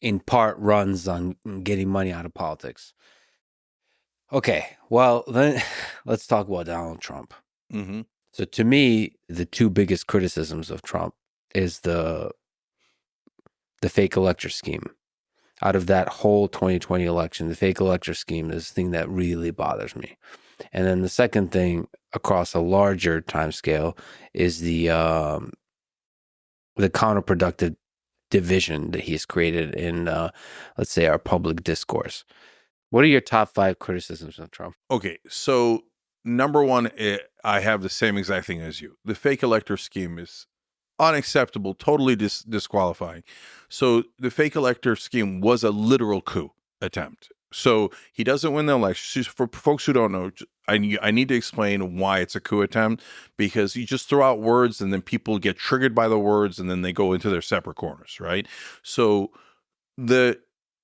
in part, runs on getting money out of politics. Okay, well then let's talk about Donald Trump. Mm-hmm. So to me, the two biggest criticisms of Trump is the fake elector scheme. Out of that whole 2020 election, the fake elector scheme is the thing that really bothers me. And then the second thing, across a larger time scale, is the counterproductive division that he's created in, let's say, our public discourse. What are your top 5 criticisms of Trump? Okay, so number one, I have the same exact thing as you. The fake elector scheme is unacceptable, totally disqualifying. So the fake elector scheme was a literal coup attempt. So he doesn't win the election. For folks who don't know, I need to explain why it's a coup attempt, because you just throw out words and then people get triggered by the words and then they go into their separate corners, right? So the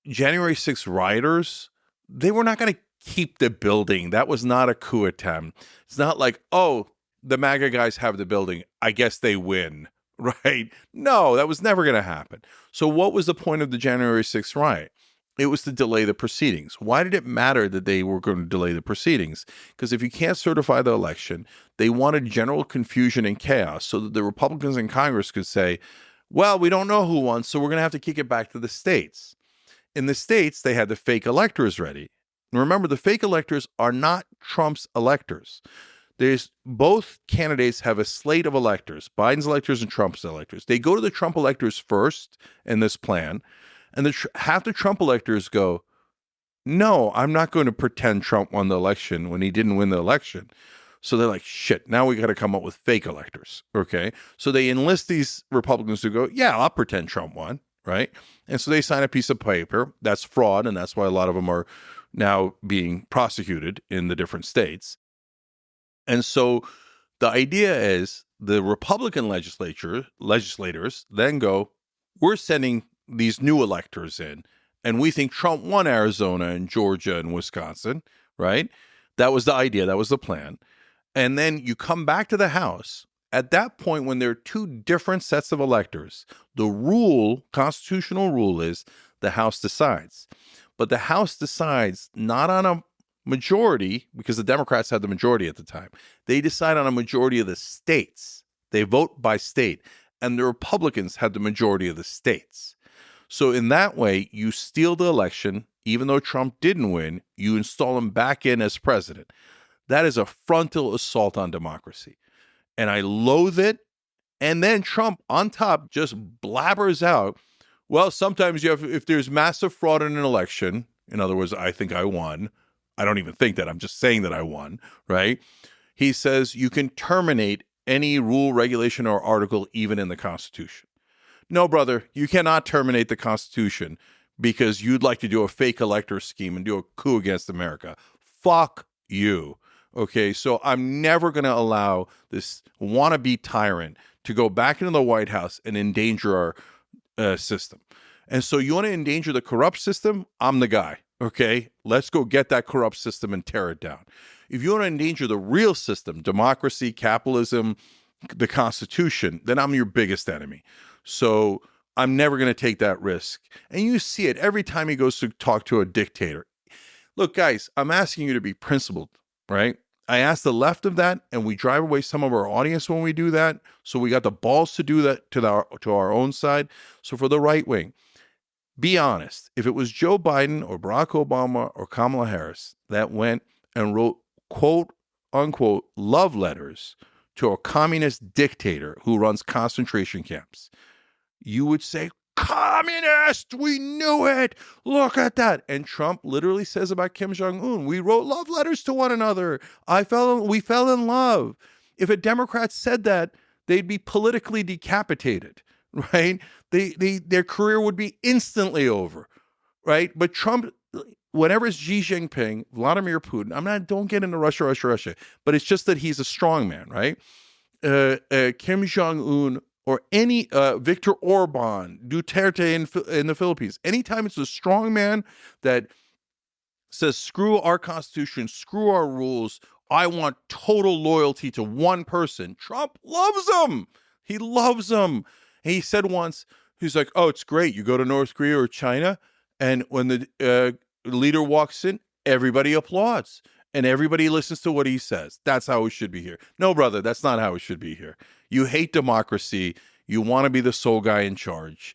January 6th rioters, they were not going to keep the building. That was not a coup attempt. It's not like, oh, the MAGA guys have the building, I guess they win, right? No, that was never going to happen. So what was the point of the January 6th riot? It was to delay the proceedings. Why did it matter that they were going to delay the proceedings? Because if you can't certify the election, they wanted general confusion and chaos so that the Republicans in Congress could say, well, we don't know who won, so we're going to have to kick it back to the states. In the states, they had the fake electors ready. And remember, the fake electors are not Trump's electors. There's both candidates have a slate of electors, Biden's electors and Trump's electors. They go to the Trump electors first in this plan, and half the Trump electors go, no, I'm not going to pretend Trump won the election when he didn't win the election. So they're like, shit, now we got to come up with fake electors, okay? So they enlist these Republicans to go, yeah, I'll pretend Trump won, right? And so they sign a piece of paper. That's fraud, and that's why a lot of them are now being prosecuted in the different states. And so the idea is the Republican legislators then go, we're sending these new electors in, and we think Trump won Arizona and Georgia and Wisconsin, right? That was the idea. That was the plan. And then you come back to the House. At that point, when there are two different sets of electors, the constitutional rule is the House decides. But the House decides not on a majority, because the Democrats had the majority at the time. They decide on a majority of the states. They vote by state. And the Republicans had the majority of the states. So in that way, you steal the election. Even though Trump didn't win, you install him back in as president. That is a frontal assault on democracy. And I loathe it. And then Trump, on top, just blabbers out, well, sometimes if there's massive fraud in an election, in other words, I think I won. I don't even think that. I'm just saying that I won, right? He says you can terminate any rule, regulation, or article even in the Constitution. No, brother, you cannot terminate the Constitution because you'd like to do a fake elector scheme and do a coup against America. Fuck you. Okay, so I'm never going to allow this wannabe tyrant to go back into the White House and endanger our system. And so you want to endanger the corrupt system? I'm the guy. Okay, let's go get that corrupt system and tear it down. If you want to endanger the real system, democracy, capitalism, the Constitution, then I'm your biggest enemy. So I'm never going to take that risk. And you see it every time he goes to talk to a dictator. Look, guys, I'm asking you to be principled, right? I ask the left of that, and we drive away some of our audience when we do that. So we got the balls to do that to our own side. So for the right wing, be honest. If it was Joe Biden or Barack Obama or Kamala Harris that went and wrote, quote, unquote, love letters to a communist dictator who runs concentration camps, you would say, communist, we knew it. Look at that. And Trump literally says about Kim Jong-un, we wrote love letters to one another. We fell in love. If a Democrat said that, they'd be politically decapitated, right? Their career would be instantly over, right? But Trump, whenever it's Xi Jinping, Vladimir Putin, don't get into Russia, but it's just that he's a strong man, right? Kim Jong-un, or any Viktor Orban, Duterte in the Philippines. Anytime it's a strong man that says, screw our Constitution, screw our rules, I want total loyalty to one person, Trump loves him. He loves him. And he said once, he's like, oh, it's great. You go to North Korea or China, and when the leader walks in, everybody applauds. And everybody listens to what he says. That's how it should be here. No, brother, that's not how it should be here. You hate democracy. You want to be the sole guy in charge.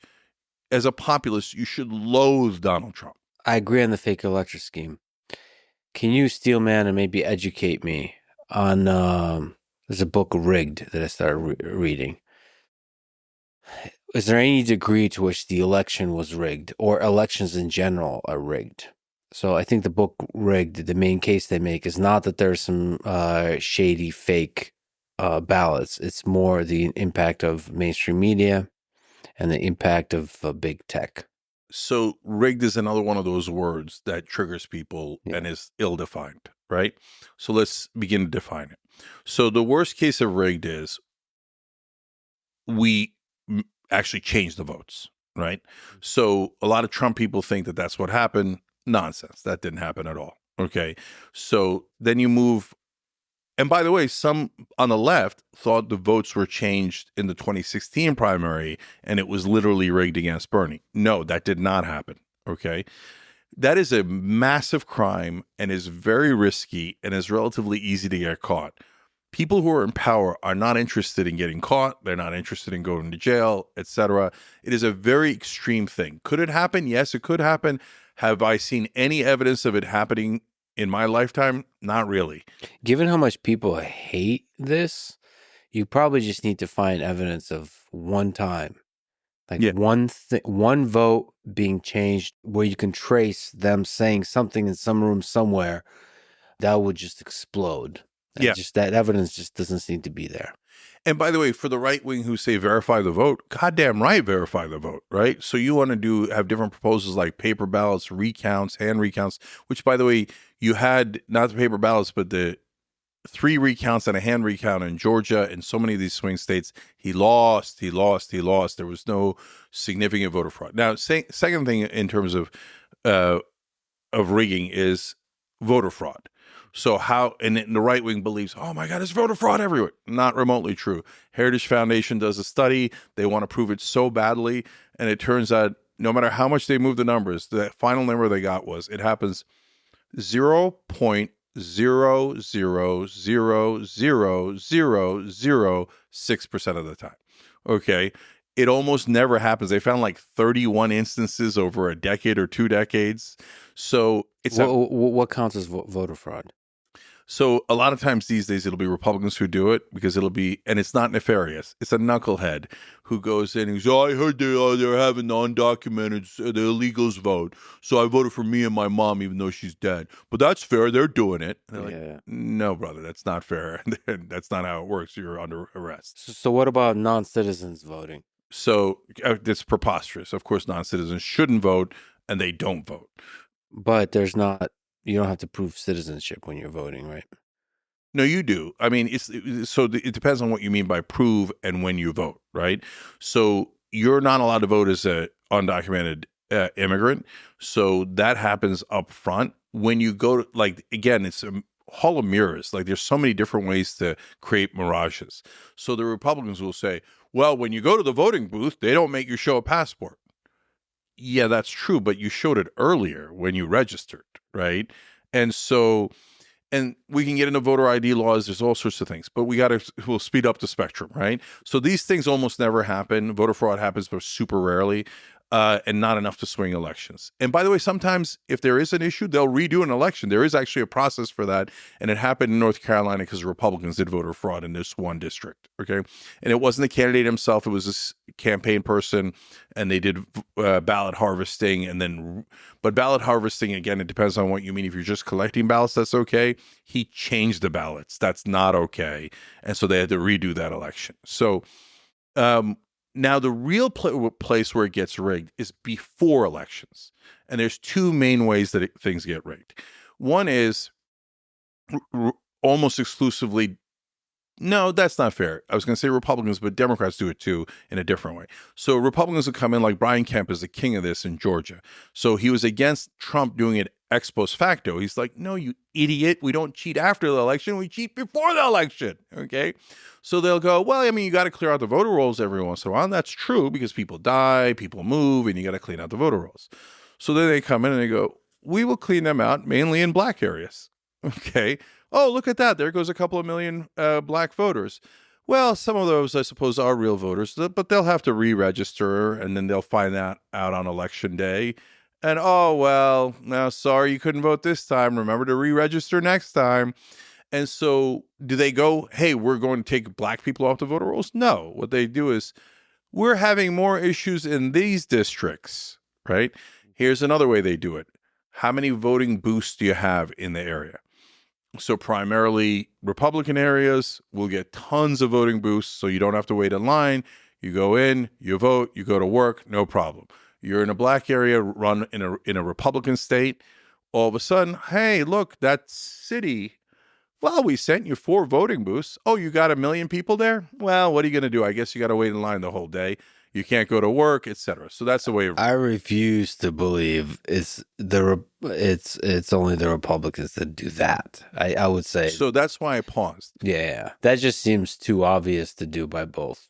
As a populist, you should loathe Donald Trump. I agree on the fake elector scheme. Can you, Steelman, and maybe educate me on, there's a book, Rigged, that I started reading. Is there any degree to which the election was rigged, or elections in general are rigged? So I think the book Rigged, the main case they make is not that there's some shady fake ballots. It's more the impact of mainstream media and the impact of big tech. So rigged is another one of those words that triggers people and is ill-defined, right? So let's begin to define it. So the worst case of rigged is we actually changed the votes, right? So a lot of Trump people think that that's what happened. Nonsense. That didn't happen at all. Okay. So then you move. And by the way, some on the left thought the votes were changed in the 2016 primary and it was literally rigged against Bernie. No, that did not happen. Okay. That is a massive crime and is very risky and is relatively easy to get caught. People who are in power are not interested in getting caught. They're not interested in going to jail, etc. It is a very extreme thing. Could it happen? Yes, it could happen. Have I seen any evidence of it happening in my lifetime, not really. Given how much people hate this, you probably just need to find evidence of one time, like Yeah. one vote being changed where you can trace them saying something in some room somewhere that would just explode. And Yeah. just that evidence just doesn't seem to be there. And by the way, for the right wing who say verify the vote, goddamn right, verify the vote, right? So you want to have different proposals like paper ballots, recounts, hand recounts, which by the way, you had not the paper ballots, but the 3 recounts and a hand recount in Georgia and so many of these swing states. He lost. There was no significant voter fraud. Now, second thing in terms of rigging is voter fraud. So and the right wing believes, oh my God, there's voter fraud everywhere. Not remotely true. Heritage Foundation does a study. They want to prove it so badly. And it turns out no matter how much they move the numbers, the final number they got was it happens 0.000006% of the time. Okay. It almost never happens. They found like 31 instances over a decade or 2 decades. So it's what counts as voter fraud? So a lot of times these days it'll be Republicans who do it because and it's not nefarious. It's a knucklehead who goes in and goes, I heard they're having the undocumented, the illegals vote. So I voted for me and my mom even though she's dead. But that's fair. They're doing it. And they're like, no, brother, that's not fair. That's not how it works. You're under arrest. So what about non-citizens voting? So it's preposterous. Of course, non-citizens shouldn't vote and they don't vote. But you don't have to prove citizenship when you're voting, right? No, you do. I mean, it depends on what you mean by prove and when you vote, right? So you're not allowed to vote as an undocumented immigrant. So that happens up front. When you go to, like, again, it's a hall of mirrors. Like, there's so many different ways to create mirages. So the Republicans will say, well, when you go to the voting booth, they don't make you show a passport. Yeah, that's true, but you showed it earlier when you registered, right? And so, and we can get into voter ID laws. There's all sorts of things, but we'll speed up the spectrum, right? So these things almost never happen. Voter fraud happens, but super rarely, and not enough to swing elections. And by the way, sometimes if there is an issue, they'll redo an election. There is actually a process for that, and it happened in North Carolina because Republicans did voter fraud in this one district, okay? And it wasn't the candidate himself. It was this campaign person, and they did ballot harvesting, but ballot harvesting, again, it depends on what you mean. If you're just collecting ballots, that's okay. He changed the ballots. That's not okay. And so they had to redo that election. So, now, the real place where it gets rigged is before elections. And there's 2 main ways that things get rigged. One is almost exclusively, no, that's not fair. I was going to say Republicans, but Democrats do it too in a different way. So Republicans will come in, like Brian Kemp is the king of this in Georgia. So he was against Trump doing it ex post facto. He's like, no, you idiot. We don't cheat after the election. We cheat before the election. Okay. So they'll go, well, I mean, you got to clear out the voter rolls every once in a while. And that's true because people die, people move, and you got to clean out the voter rolls. So then they come in and they go, we will clean them out mainly in black areas. Okay. Oh, look at that. There goes a couple of million black voters. Well, some of those, I suppose, are real voters, but they'll have to re-register, and then they'll find that out on election day. And, oh, well, now, sorry you couldn't vote this time. Remember to re-register next time. And so do they go, hey, we're going to take black people off the voter rolls? No. What they do is, we're having more issues in these districts, right? Here's another way they do it. How many voting booths do you have in the area? So primarily Republican areas will get tons of voting booths, so you don't have to wait in line. You go in, you vote, you go to work, no problem. You're in a black area run in a Republican state. All of a sudden, hey, look, that city, well, we sent you 4 voting booths. Oh, you got 1 million people there? Well, what are you going to do? I guess you got to wait in line the whole day. You can't go to work, etc. So that's the way. I refuse to believe it's only the Republicans that do that. I would say. So that's why I paused. Yeah, that just seems too obvious to do by both.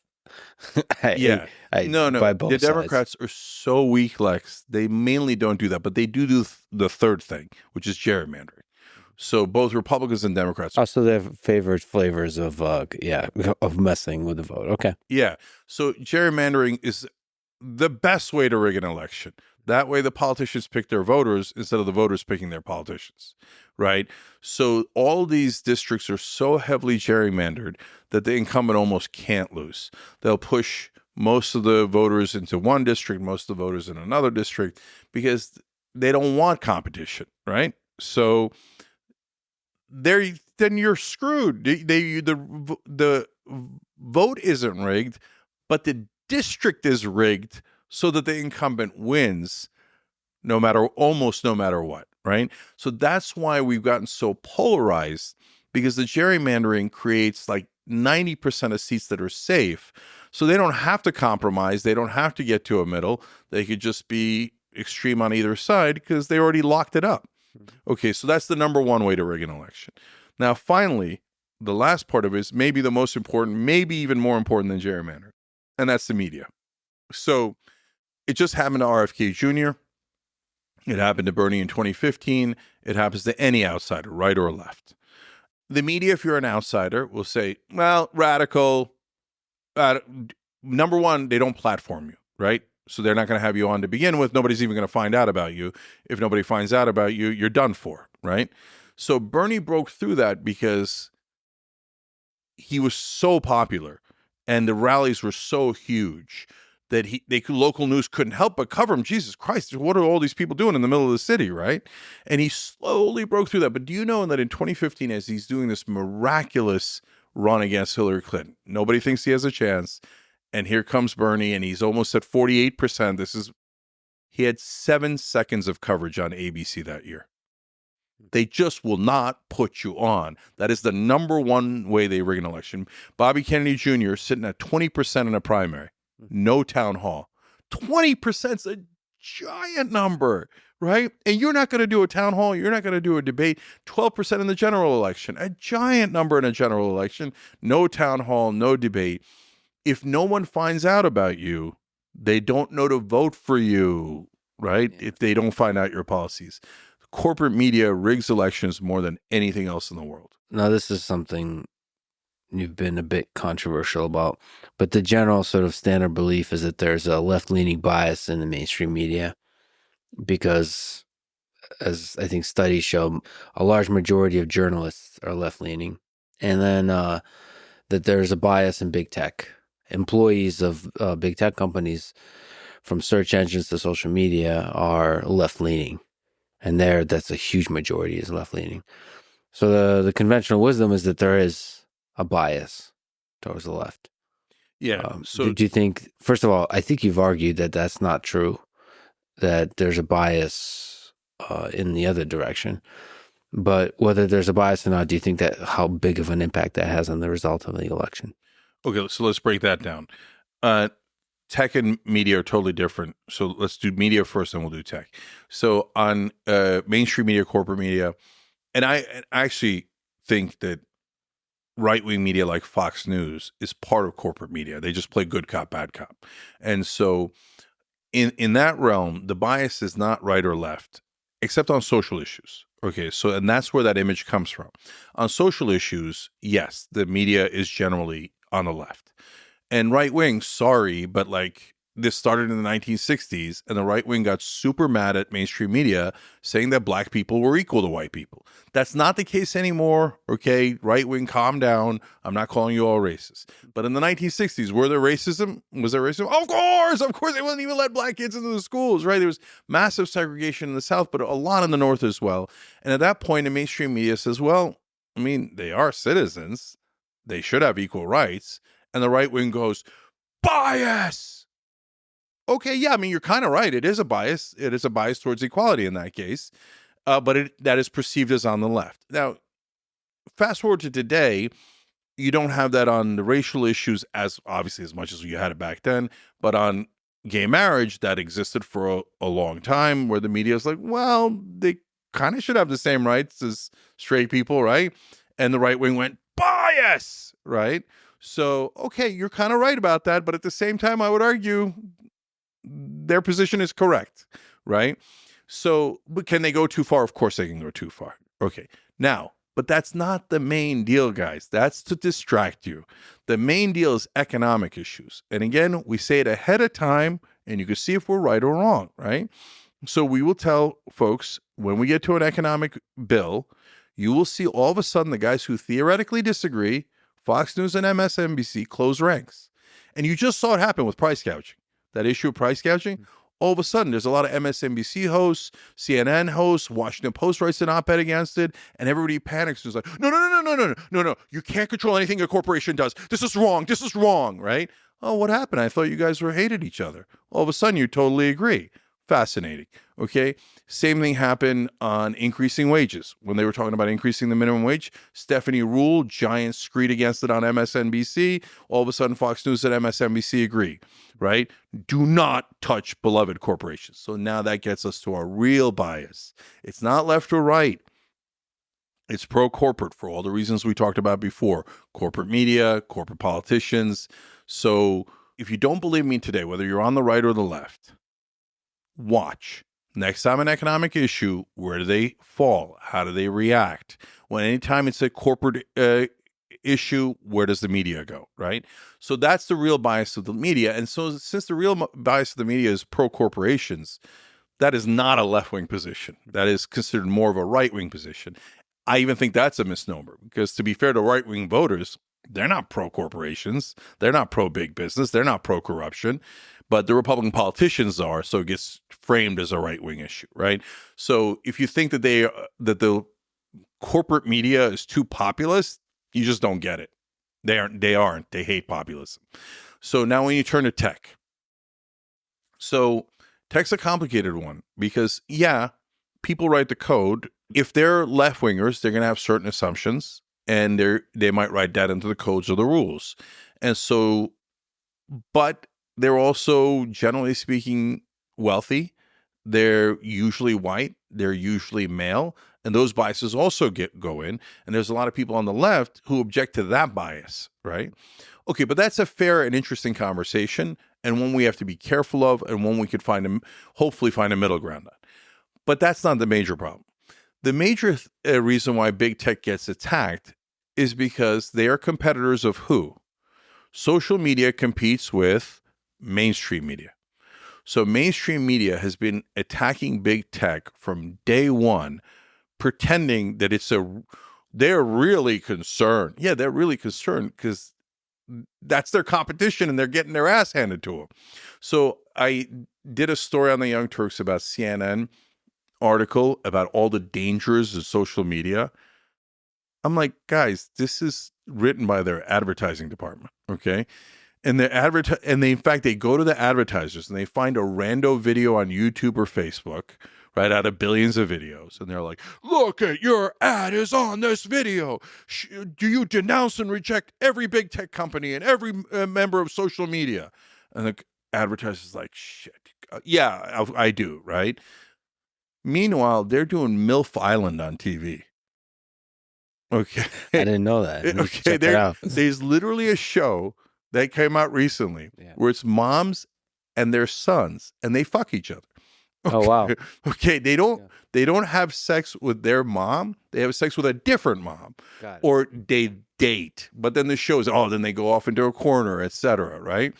No. By both the sides. Democrats are so weak, Lex. They mainly don't do that, but they do the third thing, which is gerrymandering. So both Republicans and Democrats. Also, their favorite flavors of messing with the vote. Okay. Yeah. So gerrymandering is the best way to rig an election. That way the politicians pick their voters instead of the voters picking their politicians, right? So all these districts are so heavily gerrymandered that the incumbent almost can't lose. They'll push most of the voters into one district, most of the voters in another district, because they don't want competition, right? So then you're screwed. The vote isn't rigged, but the district is rigged so that the incumbent wins almost no matter what, right? So that's why we've gotten so polarized, because the gerrymandering creates like 90% of seats that are safe. So they don't have to compromise. They don't have to get to a middle. They could just be extreme on either side because they already locked it up. Okay, so that's the number one way to rig an election. Now, finally, the last part of it is maybe the most important, maybe even more important than gerrymandering, and that's the media. So it just happened to RFK Jr. It happened to Bernie in 2015. It happens to any outsider, right or left. The media, if you're an outsider, will say, well, radical. Number one, they don't platform you, right? So they're not going to have you on to begin with. Nobody's even going to find out about you. If nobody finds out about you, you're done for, right? So Bernie broke through that because he was so popular and the rallies were so huge that local news couldn't help but cover him. Jesus Christ, what are all these people doing in the middle of the city, right? And he slowly broke through that. But do you know that in 2015, as he's doing this miraculous run against Hillary Clinton, nobody thinks he has a chance. And here comes Bernie, and he's almost at 48%. He had 7 seconds of coverage on ABC that year. They just will not put you on. That is the number one way they rig an election. Bobby Kennedy Jr. sitting at 20% in a primary. No town hall. 20% is a giant number, right? And you're not going to do a town hall. You're not going to do a debate. 12% in the general election. A giant number in a general election. No town hall, no debate. If no one finds out about you, they don't know to vote for you, right? Yeah. If they don't find out your policies. Corporate media rigs elections more than anything else in the world. Now, this is something you've been a bit controversial about, but the general sort of standard belief is that there's a left-leaning bias in the mainstream media because, as I think studies show, a large majority of journalists are left-leaning. And then that there's a bias in big tech. Employees of big tech companies, from search engines to social media, are left-leaning. And that's a huge majority is left-leaning. So the conventional wisdom is that there is a bias towards the left. Yeah. So do you think, first of all, I think you've argued that that's not true, that there's a bias in the other direction. But whether there's a bias or not, do you think that how big of an impact that has on the result of the election? Okay, so let's break that down. Tech and media are totally different. So let's do media first, and we'll do tech. So on mainstream media, corporate media, and I actually think that right-wing media like Fox News is part of corporate media. They just play good cop, bad cop. And so in that realm, the bias is not right or left, except on social issues. Okay, so and that's where that image comes from. On social issues, yes, the media is generally on the left. And right wing, sorry, but like this started in the 1960s, and the right wing got super mad at mainstream media saying that black people were equal to white people. That's not the case anymore. Okay, right wing, calm down. I'm not calling you all racist. But in the 1960s, were there racism? Was there racism? Of course, they wouldn't even let black kids into the schools, right? There was massive segregation in the South, but a lot in the North as well. And at that point, the mainstream media says, well, I mean, they are citizens. They should have equal rights. And the right wing goes, bias. Okay, yeah, I mean, you're kind of right. It is a bias. It is a bias towards equality in that case. But that is perceived as on the left. Now, fast forward to today, you don't have that on the racial issues as obviously as much as you had it back then. But on gay marriage, that existed for a long time where the media is like, well, they kind of should have the same rights as straight people, right? And the right wing went, bias, right? So, okay, you're kind of right about that. But at the same time, I would argue their position is correct, right? So, but can they go too far? Of course they can go too far. Okay, now, but that's not the main deal, guys. That's to distract you. The main deal is economic issues. And again, we say it ahead of time and you can see if we're right or wrong, right? So we will tell folks when we get to an economic bill, you will see all of a sudden the guys who theoretically disagree, Fox News and MSNBC, close ranks. And you just saw it happen with price gouging, that issue of price gouging. All of a sudden, there's a lot of MSNBC hosts, CNN hosts, Washington Post writes an op-ed against it, and everybody panics. It's like, no. You can't control anything a corporation does. This is wrong, right? Oh, what happened? I thought you guys hated each other. All of a sudden, you totally agree. Fascinating. Okay. Same thing happened on increasing wages. When they were talking about increasing the minimum wage, Stephanie Rule, giant screed against it on MSNBC. All of a sudden, Fox News and MSNBC agree, right? Do not touch beloved corporations. So now that gets us to our real bias. It's not left or right. It's pro-corporate for all the reasons we talked about before. Corporate media, corporate politicians. So if you don't believe me today, whether you're on the right or the left, watch. Next time an economic issue, where do they fall? How do they react? When anytime it's a corporate issue, where does the media go, right? So that's the real bias of the media. And so since the real bias of the media is pro-corporations, that is not a left-wing position. That is considered more of a right-wing position. I even think that's a misnomer because, to be fair to right-wing voters, they're not pro-corporations. They're not pro-big business. They're not pro-corruption. But the Republican politicians are, so it gets framed as a right-wing issue, right? So if you think that the corporate media is too populist, you just don't get it. They aren't. They hate populism. So now when you turn to tech. So tech's a complicated one because, yeah, people write the code. If they're left-wingers, they're going to have certain assumptions, and they might write that into the codes or the rules. And so, but they're also, generally speaking, wealthy. They're usually white. They're usually male. And those biases also go in. And there's a lot of people on the left who object to that bias, right? Okay, but that's a fair and interesting conversation, and one we have to be careful of, and one we could hopefully find a middle ground on. But that's not the major problem. The major reason why big tech gets attacked is because they are competitors of who? Social media competes with mainstream media. So mainstream media has been attacking big tech from day one, pretending that they're really concerned. Yeah, they're really concerned because that's their competition and they're getting their ass handed to them. So I did a story on the Young Turks about CNN article about all the dangers of social media. I'm like, guys, this is written by their advertising department, okay? And in fact, they go to the advertisers and they find a rando video on YouTube or Facebook, right, out of billions of videos. And they're like, look at your ad is on this video. Do you denounce and reject every big tech company and every member of social media? And the advertiser's like, shit. Yeah, I do, right? Meanwhile, they're doing MILF Island on TV. Okay. I didn't know that. Okay, there's literally a show that came out recently where it's moms and their sons, and they fuck each other. Okay. Oh, wow. Okay, they don't have sex with their mom. They have sex with a different mom. Or they date. But then the show's, then they go off into a corner, etc., right?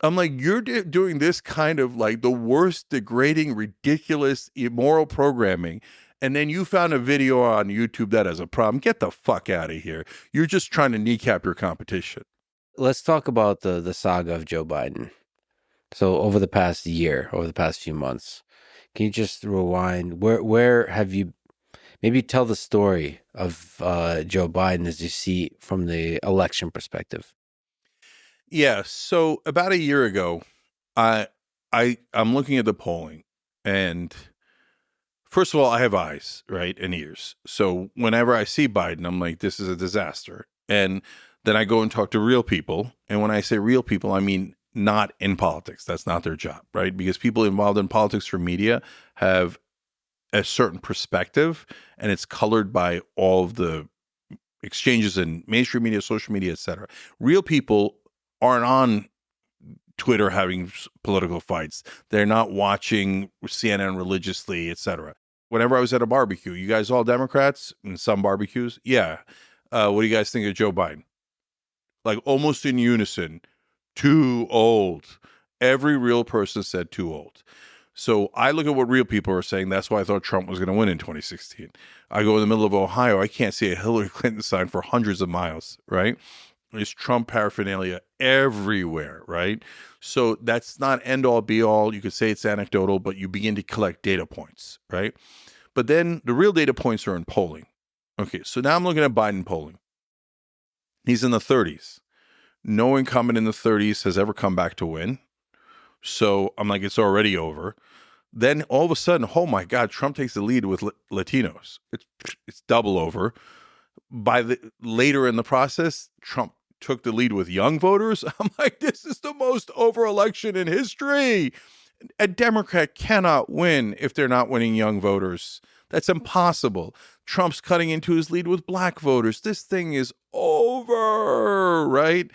I'm like, you're doing this kind of like the worst, degrading, ridiculous, immoral programming, and then you found a video on YouTube that has a problem. Get the fuck out of here. You're just trying to kneecap your competition. Let's talk about the saga of Joe Biden. So over the past few months, can you just rewind? Where have you, maybe tell the story of Joe Biden as you see from the election perspective? Yeah. So about a year ago, I'm looking at the polling, and first of all, I have eyes, right, and ears. So whenever I see Biden, I'm like, this is a disaster. And then I go and talk to real people. And when I say real people, I mean not in politics. That's not their job, right? Because people involved in politics or media have a certain perspective, and it's colored by all of the exchanges in mainstream media, social media, et cetera. Real people aren't on Twitter having political fights. They're not watching CNN religiously, et cetera. Whenever I was at a barbecue, you guys all Democrats in some barbecues? Yeah. What do you guys think of Joe Biden? Like almost in unison, too old. Every real person said too old. So I look at what real people are saying. That's why I thought Trump was going to win in 2016. I go in the middle of Ohio. I can't see a Hillary Clinton sign for hundreds of miles, right? There's Trump paraphernalia everywhere, right? So that's not end all be all. You could say it's anecdotal, but you begin to collect data points, right? But then the real data points are in polling. Okay, so now I'm looking at Biden polling. He's in the 30s. No incumbent in the 30s has ever come back to win. So I'm like, it's already over. Then all of a sudden, oh my God, Trump takes the lead with Latinos. It's double over. Later in the process, Trump took the lead with young voters. I'm like, this is the most over election in history. A Democrat cannot win if they're not winning young voters. That's impossible. Trump's cutting into his lead with black voters. This thing is over, right?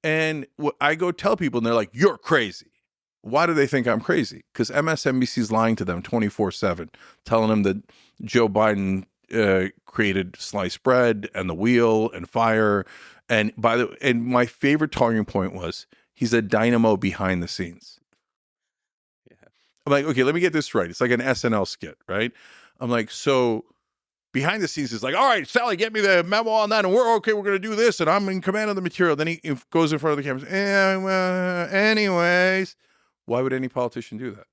And I go tell people, and they're like, you're crazy. Why do they think I'm crazy? Because MSNBC is lying to them 24/7, telling them that Joe Biden created sliced bread and the wheel and fire. And my favorite talking point was he's a dynamo behind the scenes. Yeah. I'm like, okay, let me get this right. It's like an SNL skit, right? I'm like, so behind the scenes is like, all right, Sally, get me the memo on that, and we're going to do this, and I'm in command of the material. Then he goes in front of the cameras. Anyways, why would any politician do that?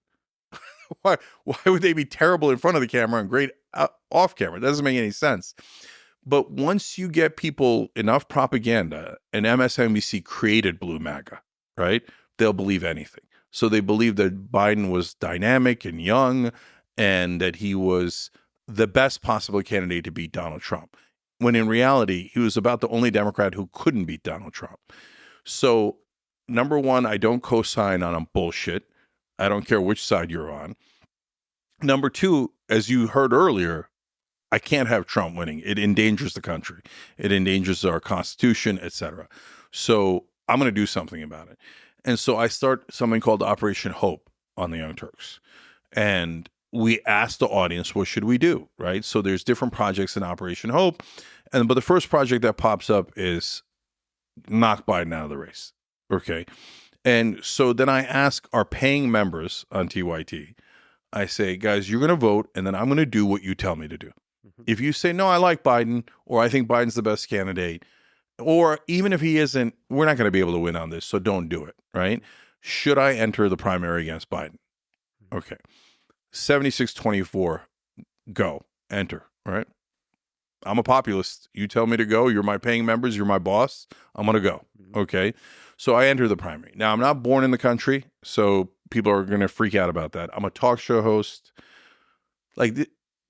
Why would they be terrible in front of the camera and great off camera? It doesn't make any sense. But once you get people enough propaganda, and MSNBC created Blue MAGA, right? They'll believe anything. So they believe that Biden was dynamic and young, and that he was the best possible candidate to beat Donald Trump, when in reality, he was about the only Democrat who couldn't beat Donald Trump. So, number one, I don't co-sign on bullshit. I don't care which side you're on. Number two, as you heard earlier, I can't have Trump winning. It endangers the country. It endangers our Constitution, etc. So I'm going to do something about it. And so I start something called Operation Hope on the Young Turks. And we asked the audience, what should we do, right? So there's different projects in Operation Hope. But the first project that pops up is knock Biden out of the race, okay? And so then I ask our paying members on TYT, I say, guys, you're going to vote, and then I'm going to do what you tell me to do. Mm-hmm. If you say, no, I like Biden, or I think Biden's the best candidate, or even if he isn't, we're not going to be able to win on this, so don't do it, right? Should I enter the primary against Biden? Okay. 76-24, go, enter, right? I'm a populist. You tell me to go. You're my paying members. You're my boss. I'm going to go. Okay. So I enter the primary. Now, I'm not born in the country, so people are going to freak out about that. I'm a talk show host. Like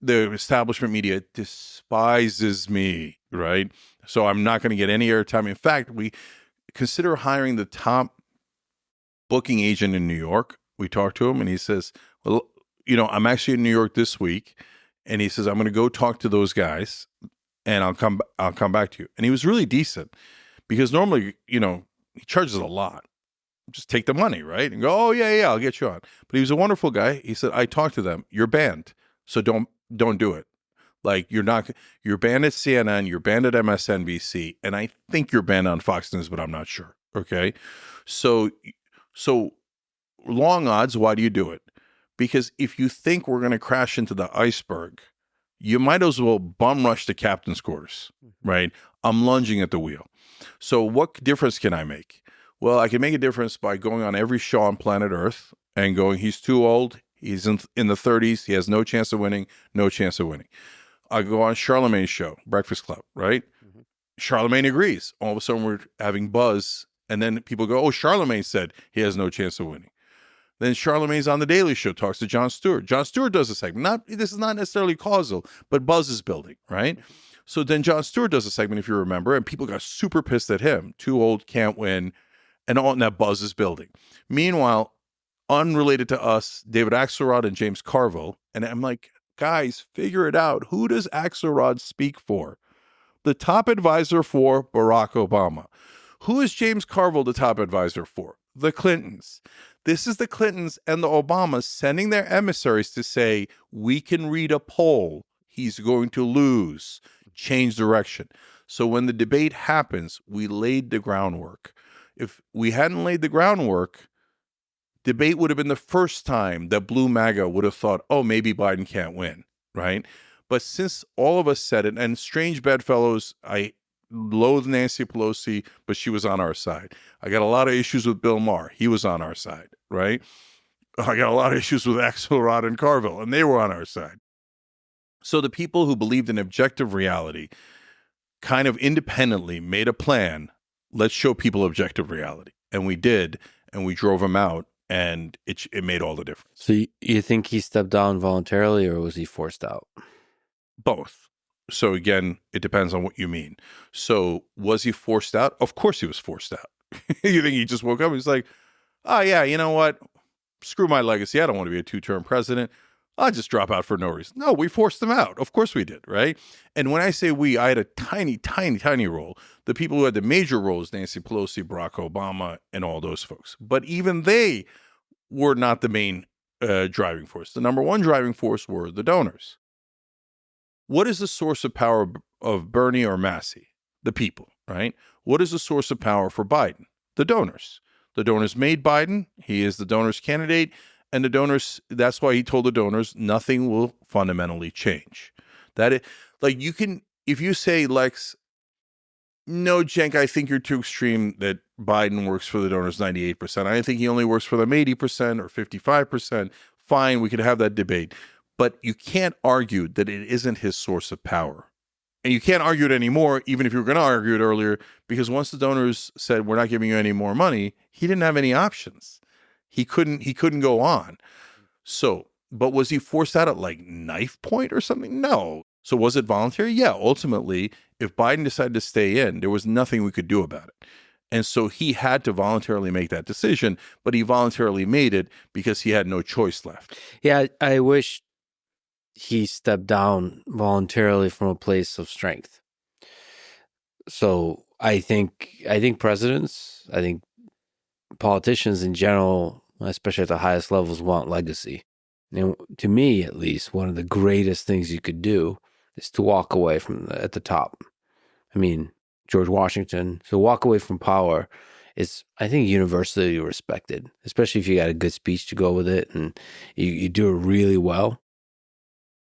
the establishment media despises me, right? So I'm not going to get any airtime. In fact, we consider hiring the top booking agent in New York. We talked to him, and he says, well, I'm actually in New York this week. And he says, I'm going to go talk to those guys, and I'll come back to you. And he was really decent, because normally, he charges a lot. Just take the money, right? And go, oh, yeah, I'll get you on. But he was a wonderful guy. He said, I talked to them. You're banned. So don't do it. Like, you're banned at CNN, you're banned at MSNBC, and I think you're banned on Fox News, but I'm not sure. Okay. So long odds, why do you do it? Because if you think we're going to crash into the iceberg, you might as well bum rush the captain's quarters, right? I'm lunging at the wheel. So what difference can I make? Well, I can make a difference by going on every show on planet Earth and going, he's too old. He's in the 30s. He has no chance of winning. No chance of winning. I go on Charlemagne's show, Breakfast Club, right? Mm-hmm. Charlemagne agrees. All of a sudden, we're having buzz. And then people go, oh, Charlemagne said he has no chance of winning. Then Charlemagne's on The Daily Show, talks to Jon Stewart. Jon Stewart does a segment. This is not necessarily causal, but buzz is building, right? Mm-hmm. So then Jon Stewart does a segment, if you remember, and people got super pissed at him. Too old, can't win, and all that buzz is building. Meanwhile, unrelated to us, David Axelrod and James Carville, and I'm like, guys, figure it out. Who does Axelrod speak for? The top advisor for Barack Obama. Who is James Carville the top advisor for? The Clintons. This is the Clintons and the Obamas sending their emissaries to say, we can read a poll. He's going to lose. Change direction. So when the debate happens, we laid the groundwork. If we hadn't laid the groundwork, debate would have been the first time that Blue MAGA would have thought, oh, maybe Biden can't win, right? But since all of us said it, and strange bedfellows, I loathe Nancy Pelosi, but she was on our side. I got a lot of issues with Bill Maher. He was on our side, right? I got a lot of issues with Axelrod and Carville, and they were on our side. So the people who believed in objective reality kind of independently made a plan. Let's show people objective reality. And we did, and we drove them out, and it made all the difference. So you think he stepped down voluntarily, or was he forced out? Both. So again, it depends on what you mean. So was he forced out? Of course he was forced out. You think he just woke up and he's like, oh yeah, you know what? Screw my legacy. I don't want to be a 2-term president. I'll just drop out for no reason. No, we forced them out. Of course we did, right? And when I say we, I had a tiny, tiny, tiny role. The people who had the major roles, Nancy Pelosi, Barack Obama, and all those folks. But even they were not the main driving force. The number one driving force were the donors. What is the source of power of Bernie or Massey? The people, right? What is the source of power for Biden? The donors. The donors made Biden. He is the donors' candidate. And the donors, that's why he told the donors, nothing will fundamentally change. That is, like, you can, if you say, Lex, no, Cenk, I think you're too extreme that Biden works for the donors 98%. I think he only works for them 80% or 55%. Fine, we could have that debate. But you can't argue that it isn't his source of power. And you can't argue it anymore, even if you were going to argue it earlier, because once the donors said, we're not giving you any more money, he didn't have any options. He couldn't go on. So, but was he forced out at like knife point or something? No. So was it voluntary? Yeah. Ultimately, if Biden decided to stay in, there was nothing we could do about it. And so he had to voluntarily make that decision, but he voluntarily made it because he had no choice left. Yeah, I wish he stepped down voluntarily from a place of strength. So I think presidents, I think politicians in general, especially at the highest levels, want legacy. And to me, at least, one of the greatest things you could do is to walk away from at the top. I mean, George Washington, so walk away from power is, I think, universally respected, especially if you got a good speech to go with it and you do it really well.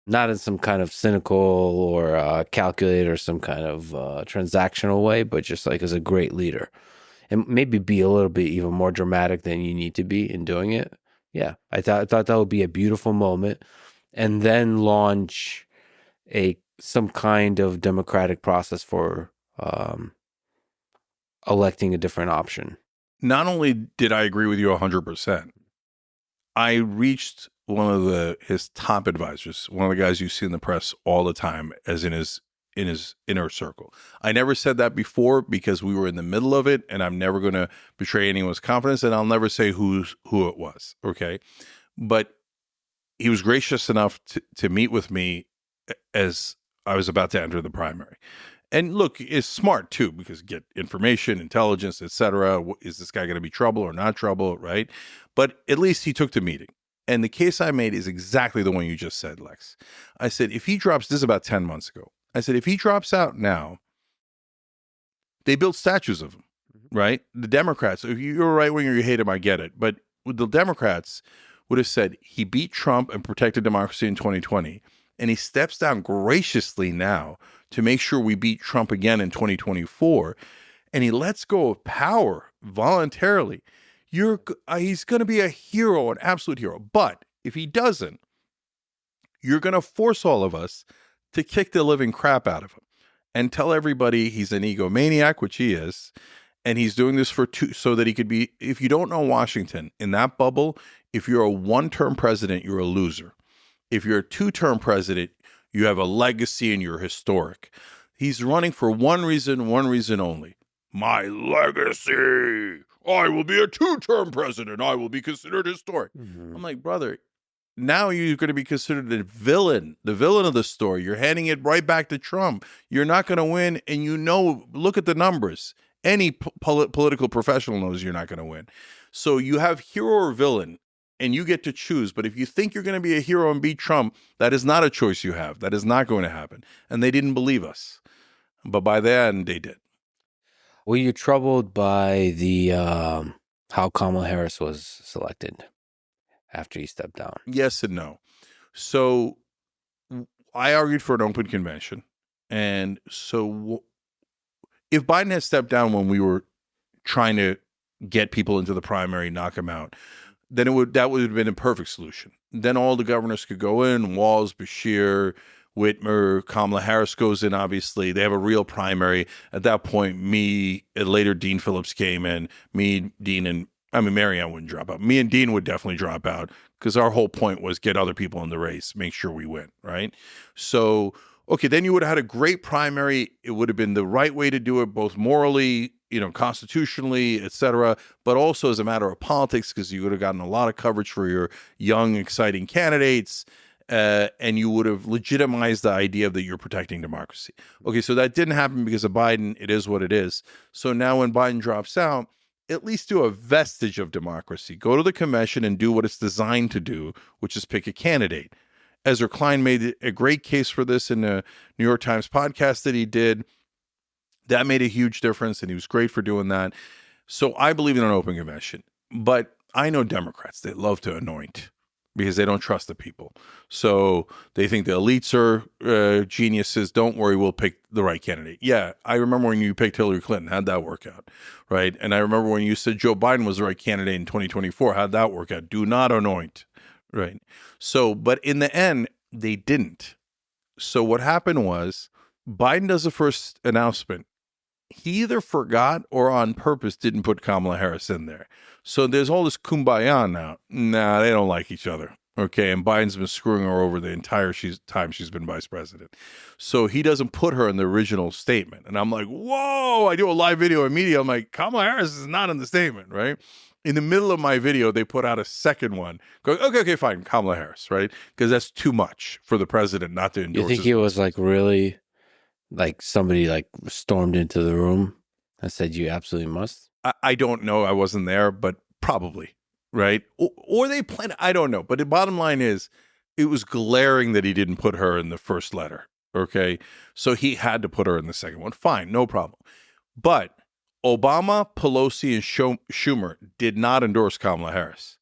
Not in some kind of cynical or calculated or some kind of transactional way, but just like as a great leader. And maybe be a little bit even more dramatic than you need to be in doing it. Yeah, I thought that would be a beautiful moment. And then launch some kind of democratic process for electing a different option. Not only did I agree with you 100%, I reached one of his top advisors, one of the guys you see in the press all the time, as in his inner circle. I never said that before because we were in the middle of it, and I'm never going to betray anyone's confidence, and I'll never say who it was, okay? But he was gracious enough to meet with me as I was about to enter the primary. And look, it's smart too, because get information, intelligence, etc. Is this guy going to be trouble or not trouble, right? But at least he took the meeting. And the case I made is exactly the one you just said, Lex. I said, if he drops, this is about 10 months ago. I said, if he drops out now, they built statues of him, right? The Democrats, if you're a right winger, you hate him, I get it. But the Democrats would have said he beat Trump and protected democracy in 2020. And he steps down graciously now to make sure we beat Trump again in 2024. And he lets go of power voluntarily. He's going to be a hero, an absolute hero. But if he doesn't, you're going to force all of us to kick the living crap out of him and tell everybody he's an egomaniac, which he is, and he's doing this so that he could be, if you don't know Washington, in that bubble, if you're a one-term president, you're a loser. If you're a two-term president, you have a legacy and you're historic. He's running for one reason only. My legacy. I will be a two-term president. I will be considered historic. Mm-hmm. I'm like, brother, now you're going to be considered the villain of the story. You're handing it right back to Trump. You're not going to win. And look at the numbers. Any political professional knows you're not going to win. So you have hero or villain, and you get to choose. But if you think you're going to be a hero and beat Trump, that is not a choice you have. That is not going to happen. And they didn't believe us. But by the end, they did. Were you troubled by the how Kamala Harris was selected after he stepped down. Yes and no. So I argued for an open convention. And so if Biden had stepped down when we were trying to get people into the primary, knock them out, then that would have been a perfect solution. Then all the governors could go in, Walz, Beshear, Whitmer, Kamala Harris goes in, obviously. They have a real primary. At that point, later Dean Phillips came in. Marianne wouldn't drop out. Me and Dean would definitely drop out because our whole point was get other people in the race, make sure we win, right? So, okay, then you would have had a great primary. It would have been the right way to do it, both morally, constitutionally, et cetera, but also as a matter of politics, because you would have gotten a lot of coverage for your young, exciting candidates, and you would have legitimized the idea that you're protecting democracy. Okay, so that didn't happen because of Biden. It is what it is. So now when Biden drops out, at least do a vestige of democracy. Go to the convention and do what it's designed to do, which is pick a candidate. Ezra Klein made a great case for this in a New York Times podcast that he did. That made a huge difference, and he was great for doing that. So I believe in an open convention. But I know Democrats, they love to anoint because they don't trust the people. So they think the elites are geniuses. Don't worry, we'll pick the right candidate. Yeah, I remember when you picked Hillary Clinton. How'd that work out? Right? And I remember when you said Joe Biden was the right candidate in 2024. How'd that work out? Do not anoint. Right? So, but in the end, they didn't. So what happened was Biden does the first announcement. He either forgot or on purpose didn't put Kamala Harris in there. So there's all this kumbaya now. Nah, they don't like each other. Okay, and Biden's been screwing her over the entire time she's been vice president. So he doesn't put her in the original statement. And I'm like, whoa, I do a live video in media. I'm like, Kamala Harris is not in the statement, right? In the middle of my video, they put out a second one. Going, okay, fine, Kamala Harris, right? Because that's too much for the president not to endorse. You think he was like really, like somebody like stormed into the room and said, you absolutely must? I don't know. I wasn't there, but probably, right? Or they planned, I don't know. But the bottom line is, it was glaring that he didn't put her in the first letter, okay? So he had to put her in the second one. Fine, no problem. But Obama, Pelosi, and Schumer did not endorse Kamala Harris.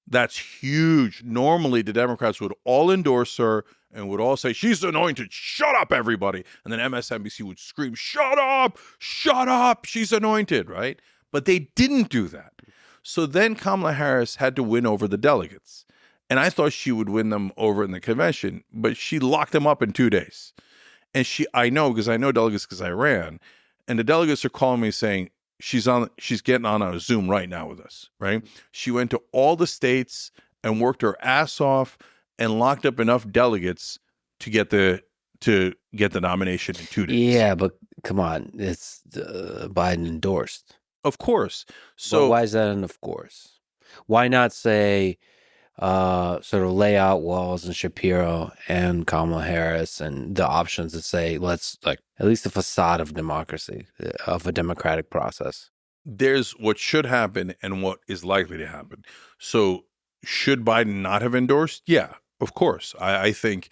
That's huge. Normally, the Democrats would all endorse her and would all say, she's anointed. Shut up, everybody. And then MSNBC would scream, shut up, she's anointed, right? But they didn't do that. So then Kamala Harris had to win over the delegates. And I thought she would win them over in the convention, but she locked them up in 2 days. And I know delegates because I ran. And the delegates are calling me saying, she's getting on a Zoom right now with us, right? She went to all the states and worked her ass off and locked up enough delegates to get the nomination in 2 days. Yeah, but come on, it's Biden endorsed. Of course. So but why is that an of course? Why not say sort of lay out Walz and Shapiro and Kamala Harris and the options to say, let's like at least a facade of democracy, of a democratic process. There's what should happen and what is likely to happen. So should Biden not have endorsed? Yeah, of course. I think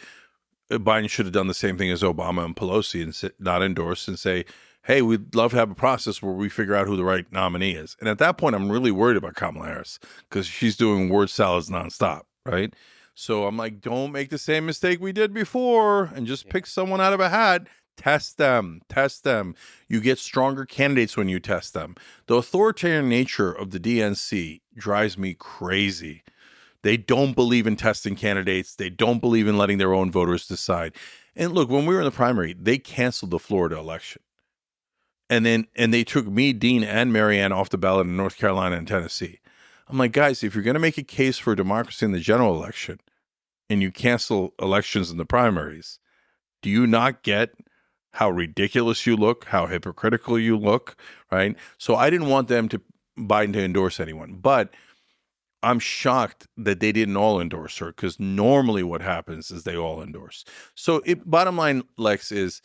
Biden should have done the same thing as Obama and Pelosi and not endorse and say, hey, we'd love to have a process where we figure out who the right nominee is. And at that point, I'm really worried about Kamala Harris because she's doing word salads nonstop, right? So I'm like, don't make the same mistake we did before and just pick someone out of a hat. Test them. You get stronger candidates when you test them. The authoritarian nature of the DNC drives me crazy. They don't believe in testing candidates. They don't believe in letting their own voters decide. And look, when we were in the primary, they canceled the Florida election. And they took me, Dean, and Marianne off the ballot in North Carolina and Tennessee. I'm like, guys, if you're going to make a case for democracy in the general election and you cancel elections in the primaries, do you not get how ridiculous you look, how hypocritical you look, right? So I didn't want Biden to endorse anyone. But I'm shocked that they didn't all endorse her because normally what happens is they all endorse. So bottom line, Lex, is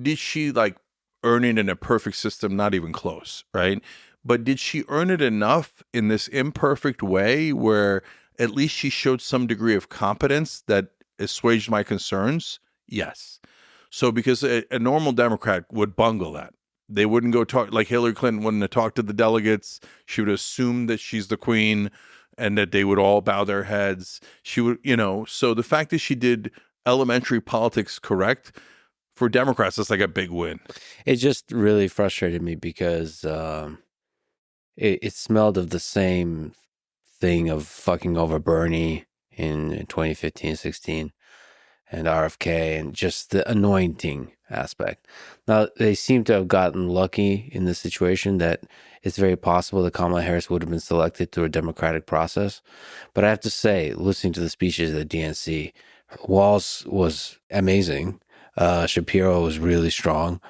did she earn it in a perfect system? Not even close, right? But did she earn it enough in this imperfect way where at least she showed some degree of competence that assuaged my concerns? Yes. So because a normal Democrat would bungle that. They wouldn't go talk, like Hillary Clinton wouldn't have talked to the delegates. She would assume that she's the queen and that they would all bow their heads. She would, so the fact that she did elementary politics correct for Democrats, that's like a big win. It just really frustrated me because it smelled of the same thing of fucking over Bernie in 2015, 16 and RFK and just the anointing aspect. Now, they seem to have gotten lucky in the situation that it's very possible that Kamala Harris would have been selected through a democratic process. But I have to say, listening to the speeches of the DNC, Walz was amazing. Shapiro was really strong.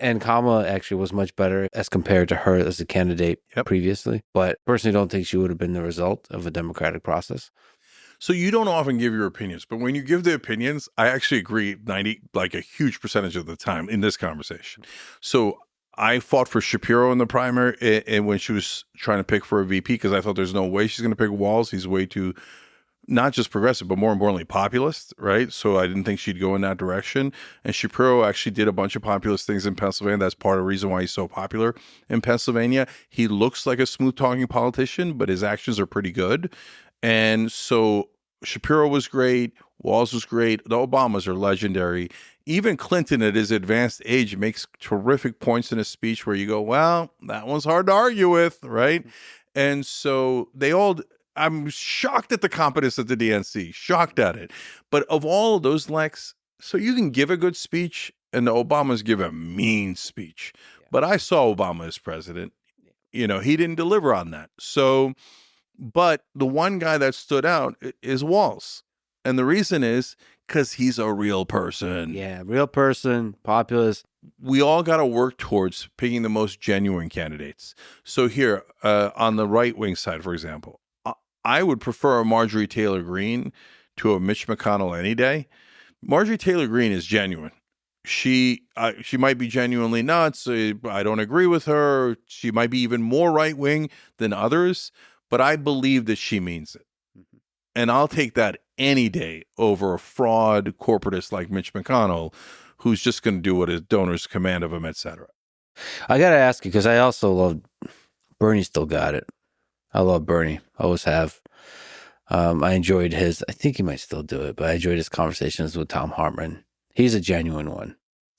And Kamala actually was much better as compared to her as a candidate previously. But personally, don't think she would have been the result of a democratic process. So you don't often give your opinions, but when you give the opinions, I actually agree like a huge percentage of the time in this conversation. So I fought for Shapiro in the primary and when she was trying to pick for a VP because I thought there's no way she's going to pick Walz. He's way too not just progressive, but more importantly, populist, right? So I didn't think she'd go in that direction. And Shapiro actually did a bunch of populist things in Pennsylvania. That's part of the reason why he's so popular in Pennsylvania. He looks like a smooth-talking politician, but his actions are pretty good. And so Shapiro was great. Walz was great. The Obamas are legendary. Even Clinton at his advanced age makes terrific points in his speech where you go, well, that one's hard to argue with, right? And so I'm shocked at the competence of the DNC, shocked at it. But of all of those, Lex, so you can give a good speech and the Obamas give a mean speech. Yeah. But I saw Obama as president. He didn't deliver on that. So, but the one guy that stood out is Walz. And the reason is because he's a real person. Yeah, real person, populist. We all got to work towards picking the most genuine candidates. So here, on the right-wing side, for example, I would prefer a Marjorie Taylor Greene to a Mitch McConnell any day. Marjorie Taylor Greene is genuine. She might be genuinely nuts. I don't agree with her. She might be even more right-wing than others, but I believe that she means it. Mm-hmm. And I'll take that any day over a fraud corporatist like Mitch McConnell, who's just going to do what his donors command of him, etc. I got to ask you, because I also love Bernie still got it. I love Bernie. Always have. I enjoyed I think he might still do it, but I enjoyed his conversations with Tom Hartman. He's a genuine one.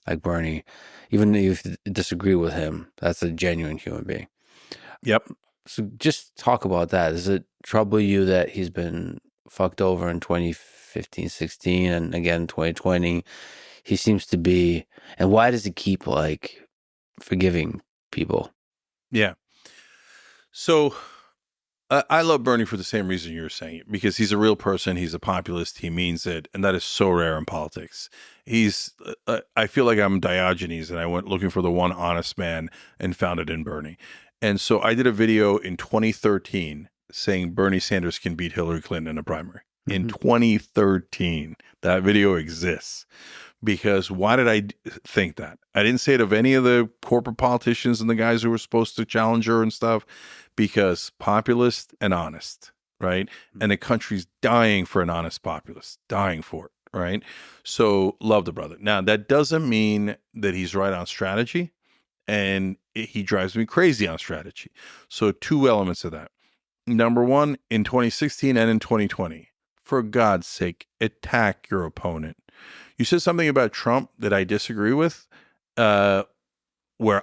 Like Bernie, even if you disagree with him, that's a genuine human being. Yep. So just talk about that. Does it trouble you that he's been fucked over in 2015, 16, and again 2020? He seems to be, and why does he keep forgiving people? Yeah. So I love Bernie for the same reason you're saying it, because he's a real person. He's a populist. He means it. And that is so rare in politics. I feel like I'm Diogenes and I went looking for the one honest man and found it in Bernie. And so I did a video in 2013 saying Bernie Sanders can beat Hillary Clinton in a primary. Mm-hmm. In 2013, that video exists. Because why did I think that? I didn't say it of any of the corporate politicians and the guys who were supposed to challenge her and stuff, because populist and honest, right? And the country's dying for an honest populist, dying for it, right? So love the brother. Now, that doesn't mean that he's right on strategy, and he drives me crazy on strategy. So two elements of that. Number one, in 2016 and in 2020, for God's sake, attack your opponent. You said something about Trump that I disagree with, where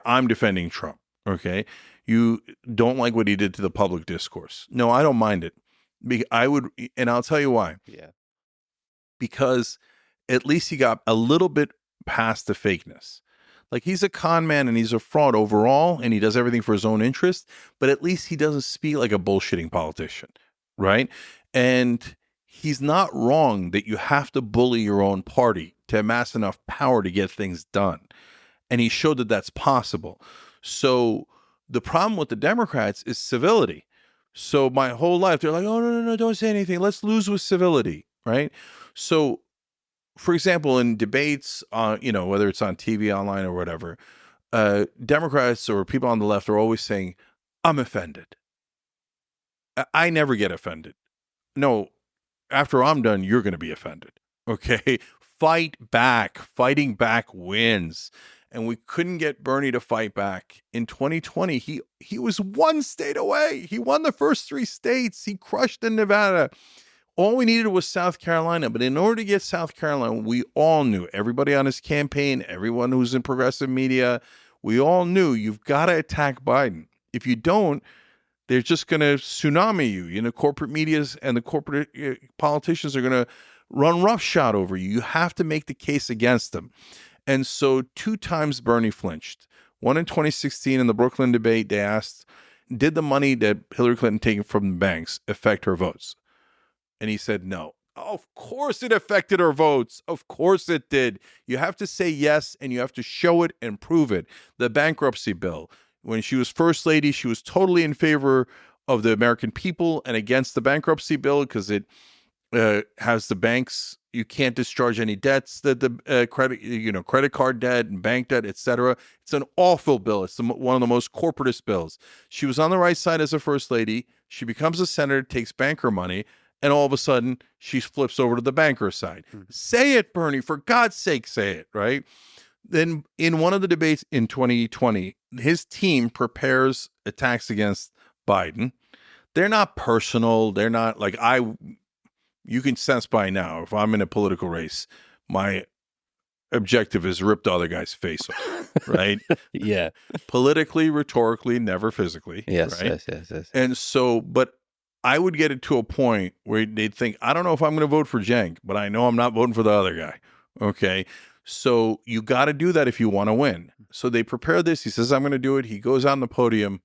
I'm defending Trump, okay? You don't like what he did to the public discourse. No, I don't mind it. And I'll tell you why. Yeah. Because at least he got a little bit past the fakeness. Like, he's a con man and he's a fraud overall, and he does everything for his own interest, but at least he doesn't speak like a bullshitting politician, right? And he's not wrong that you have to bully your own party to amass enough power to get things done. And he showed that that's possible. So the problem with the Democrats is civility. So my whole life, they're like, oh, no, don't say anything. Let's lose with civility, right? So, for example, in debates, whether it's on TV, online, or whatever, Democrats or people on the left are always saying, I'm offended. I never get offended. No, after I'm done, you're going to be offended. Okay? Fight back. Fighting back wins. and we couldn't get Bernie to fight back. In 2020, he was one state away. He won the first 3 states. He crushed in Nevada. All we needed was South Carolina. But in order to get South Carolina, we all knew, everybody on his campaign, everyone who's in progressive media, we all knew you've got to attack Biden. If you don't, they're just going to tsunami you. You know, corporate medias and the corporate politicians are going to run roughshod over you. You have to make the case against them. And so 2 times Bernie flinched. One in 2016 in the Brooklyn debate, they asked, did the money that Hillary Clinton taken from the banks affect her votes? And he said, no. Of course it affected her votes. Of course it did. You have to say yes, and you have to show it and prove it. The bankruptcy bill. When she was first lady, she was totally in favor of the American people and against the bankruptcy bill because it has the banks. You can't discharge any debts that the credit card debt and bank debt, etc. It's an awful bill. It's one of the most corporatist bills. She was on the right side as a first lady. She becomes a senator, takes banker money, and all of a sudden she flips over to the banker side. Mm-hmm. Say it, Bernie, for God's sake, say it, right? Then in one of the debates in 2020, his team prepares attacks against Biden. They're not personal. They're not like you can sense by now, if I'm in a political race, my objective is rip the other guy's face off, right? Yeah. Politically, rhetorically, never physically. Yes, right? yes. And so, but I would get it to a point where they'd think, I don't know if I'm going to vote for Cenk, but I know I'm not voting for the other guy. Okay. So you got to do that if you want to win. So they prepare this. He says, I'm going to do it. He goes on the podium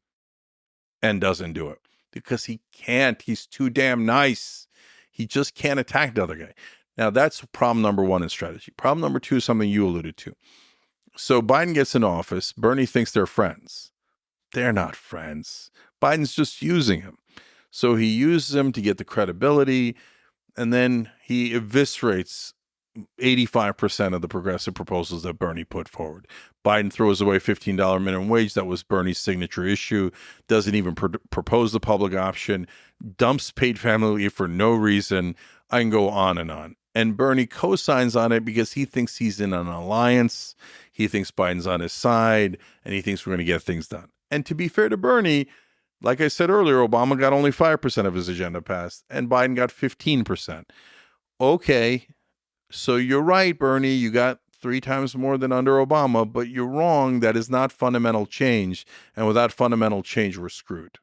and doesn't do it because he can't. He's too damn nice. He just can't attack the other guy. Now, that's problem number 1 in strategy. Problem number 2 is something you alluded to. So Biden gets in office. Bernie thinks they're friends. They're not friends. Biden's just using him. So he uses him to get the credibility, and then he eviscerates 85% of the progressive proposals that Bernie put forward. Biden throws away $15 minimum wage. That was Bernie's signature issue. Doesn't even propose the public option. Dumps paid family leave for no reason. I can go on and on. And Bernie co-signs on it because he thinks he's in an alliance. He thinks Biden's on his side, and he thinks we're going to get things done. And to be fair to Bernie, like I said earlier, Obama got only 5% of his agenda passed, and Biden got 15%. Okay, so you're right, Bernie. You got 3 times more than under Obama, but you're wrong. That is not fundamental change, and without fundamental change, we're screwed.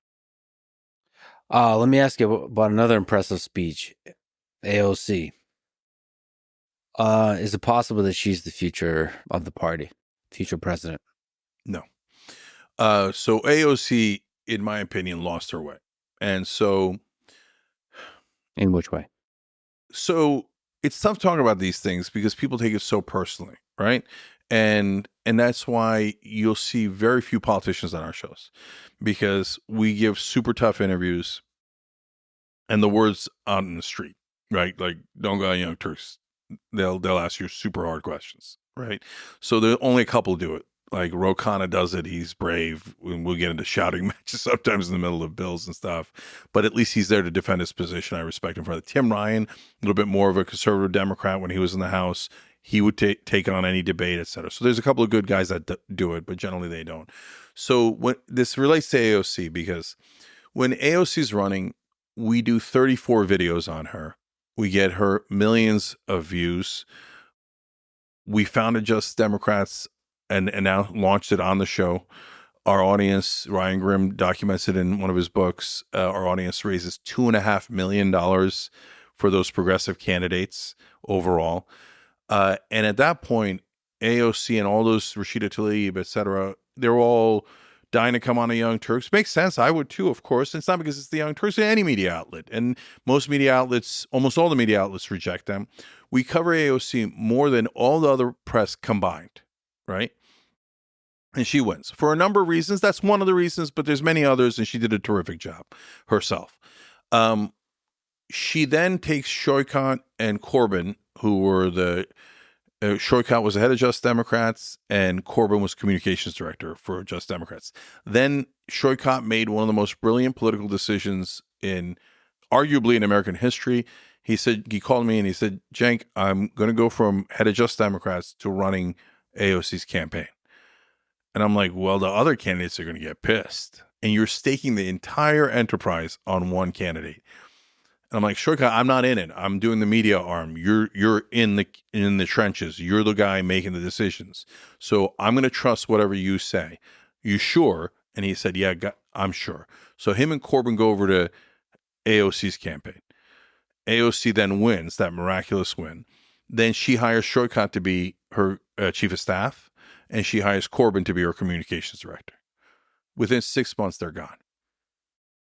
Let me ask you about another impressive speech, AOC. Is it possible that she's the future of the party, future president? No. So AOC, in my opinion, lost her way. And so... In which way? So it's tough talking about these things because people take it so personally, right? And that's why you'll see very few politicians on our shows because we give super tough interviews and the words out in the street, right? Like, don't go on Young Turks. They'll ask you super hard questions, right? So there only a couple do it. Like Rogan does it. He's brave. We'll get into shouting matches sometimes in the middle of bills and stuff, but at least he's there to defend his position. I respect him for that. Tim Ryan, a little bit more of a conservative Democrat when he was in the House. He would take on any debate, et cetera. So there's a couple of good guys that do it, but generally they don't. So when this relates to AOC, because when AOC's running, we do 34 videos on her. We get her millions of views. We founded Just Democrats and now launched it on the show. Our audience, Ryan Grimm documents it in one of his books. Our audience raises $2.5 million for those progressive candidates overall. And at that point, AOC and all those Rashida Tlaib, et cetera, they're all dying to come on a Young Turks. Makes sense. I would too, of course. It's not because it's the Young Turks, it's any media outlet. And most media outlets, almost all the media outlets reject them. We cover AOC more than all the other press combined, right? And she wins for a number of reasons. That's one of the reasons, but there's many others, and she did a terrific job herself. She then takes Shoykant and Corbyn, who were Shoykant was the head of Just Democrats, and Corbyn was communications director for Just Democrats. Then Shoykant made one of the most brilliant political decisions arguably in American history. He called me and he said, Cenk, I'm going to go from head of Just Democrats to running AOC's campaign. And I'm like, well, the other candidates are going to get pissed. And you're staking the entire enterprise on one candidate. And I'm like, Shortcut, I'm not in it. I'm doing the media arm. You're in the trenches. You're the guy making the decisions. So I'm going to trust whatever you say. You sure? And he said, yeah, I'm sure. So him and Corbyn go over to AOC's campaign. AOC then wins that miraculous win. Then she hires Shortcut to be her chief of staff, and she hires Corbyn to be her communications director. Within 6 months, they're gone.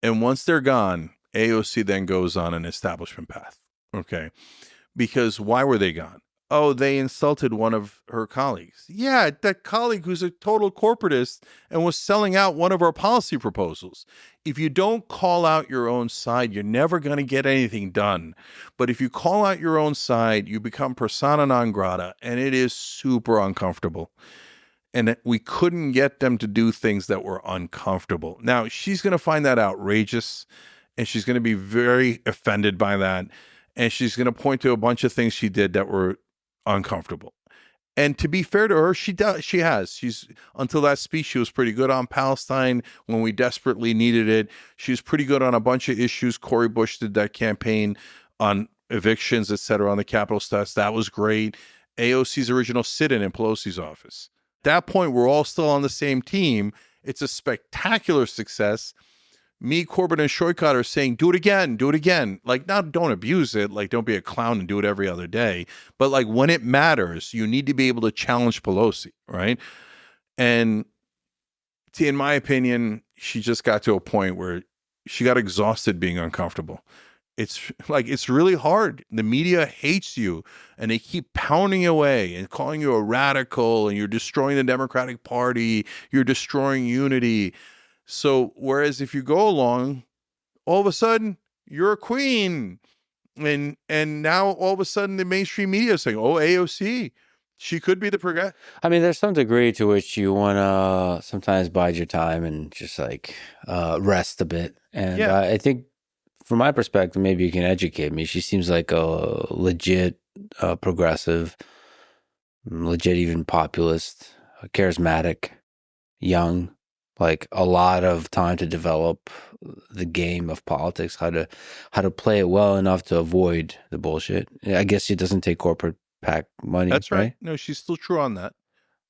And once they're gone, AOC then goes on an establishment path. Okay. Because why were they gone? Oh, they insulted one of her colleagues. Yeah, that colleague who's a total corporatist and was selling out one of our policy proposals. If you don't call out your own side, you're never going to get anything done. But if you call out your own side, you become persona non grata, and it is super uncomfortable. And we couldn't get them to do things that were uncomfortable. Now, she's going to find that outrageous, and she's going to be very offended by that. And she's going to point to a bunch of things she did that were uncomfortable. And to be fair to her, she has. She's, until that speech, she was pretty good on Palestine when we desperately needed it. She was pretty good on a bunch of issues. Cori Bush did that campaign on evictions, et cetera, on the Capitol steps. That was great. AOC's original sit-in Pelosi's office. At that point, we're all still on the same team. It's a spectacular success. Me, Corbyn, and Shortcut are saying, do it again, do it again. Like, now don't abuse it. Like, don't be a clown and do it every other day. But like, when it matters, you need to be able to challenge Pelosi, right? And in my opinion, she just got to a point where she got exhausted being uncomfortable. It's like, it's really hard. The media hates you, and they keep pounding away and calling you a radical, and you're destroying the Democratic Party. You're destroying unity. So whereas if you go along, all of a sudden you're a queen, and now all of a sudden the mainstream media is saying, "Oh, AOC, she could be the progressive." I mean, there's some degree to which you want to sometimes bide your time and just like rest a bit. And Yeah. I think, from my perspective, maybe you can educate me. She seems like a legit progressive, legit even populist, charismatic, young. Like a lot of time to develop the game of politics, how to play it well enough to avoid the bullshit. I guess she doesn't take corporate PAC money. That's right. No, she's still true on that.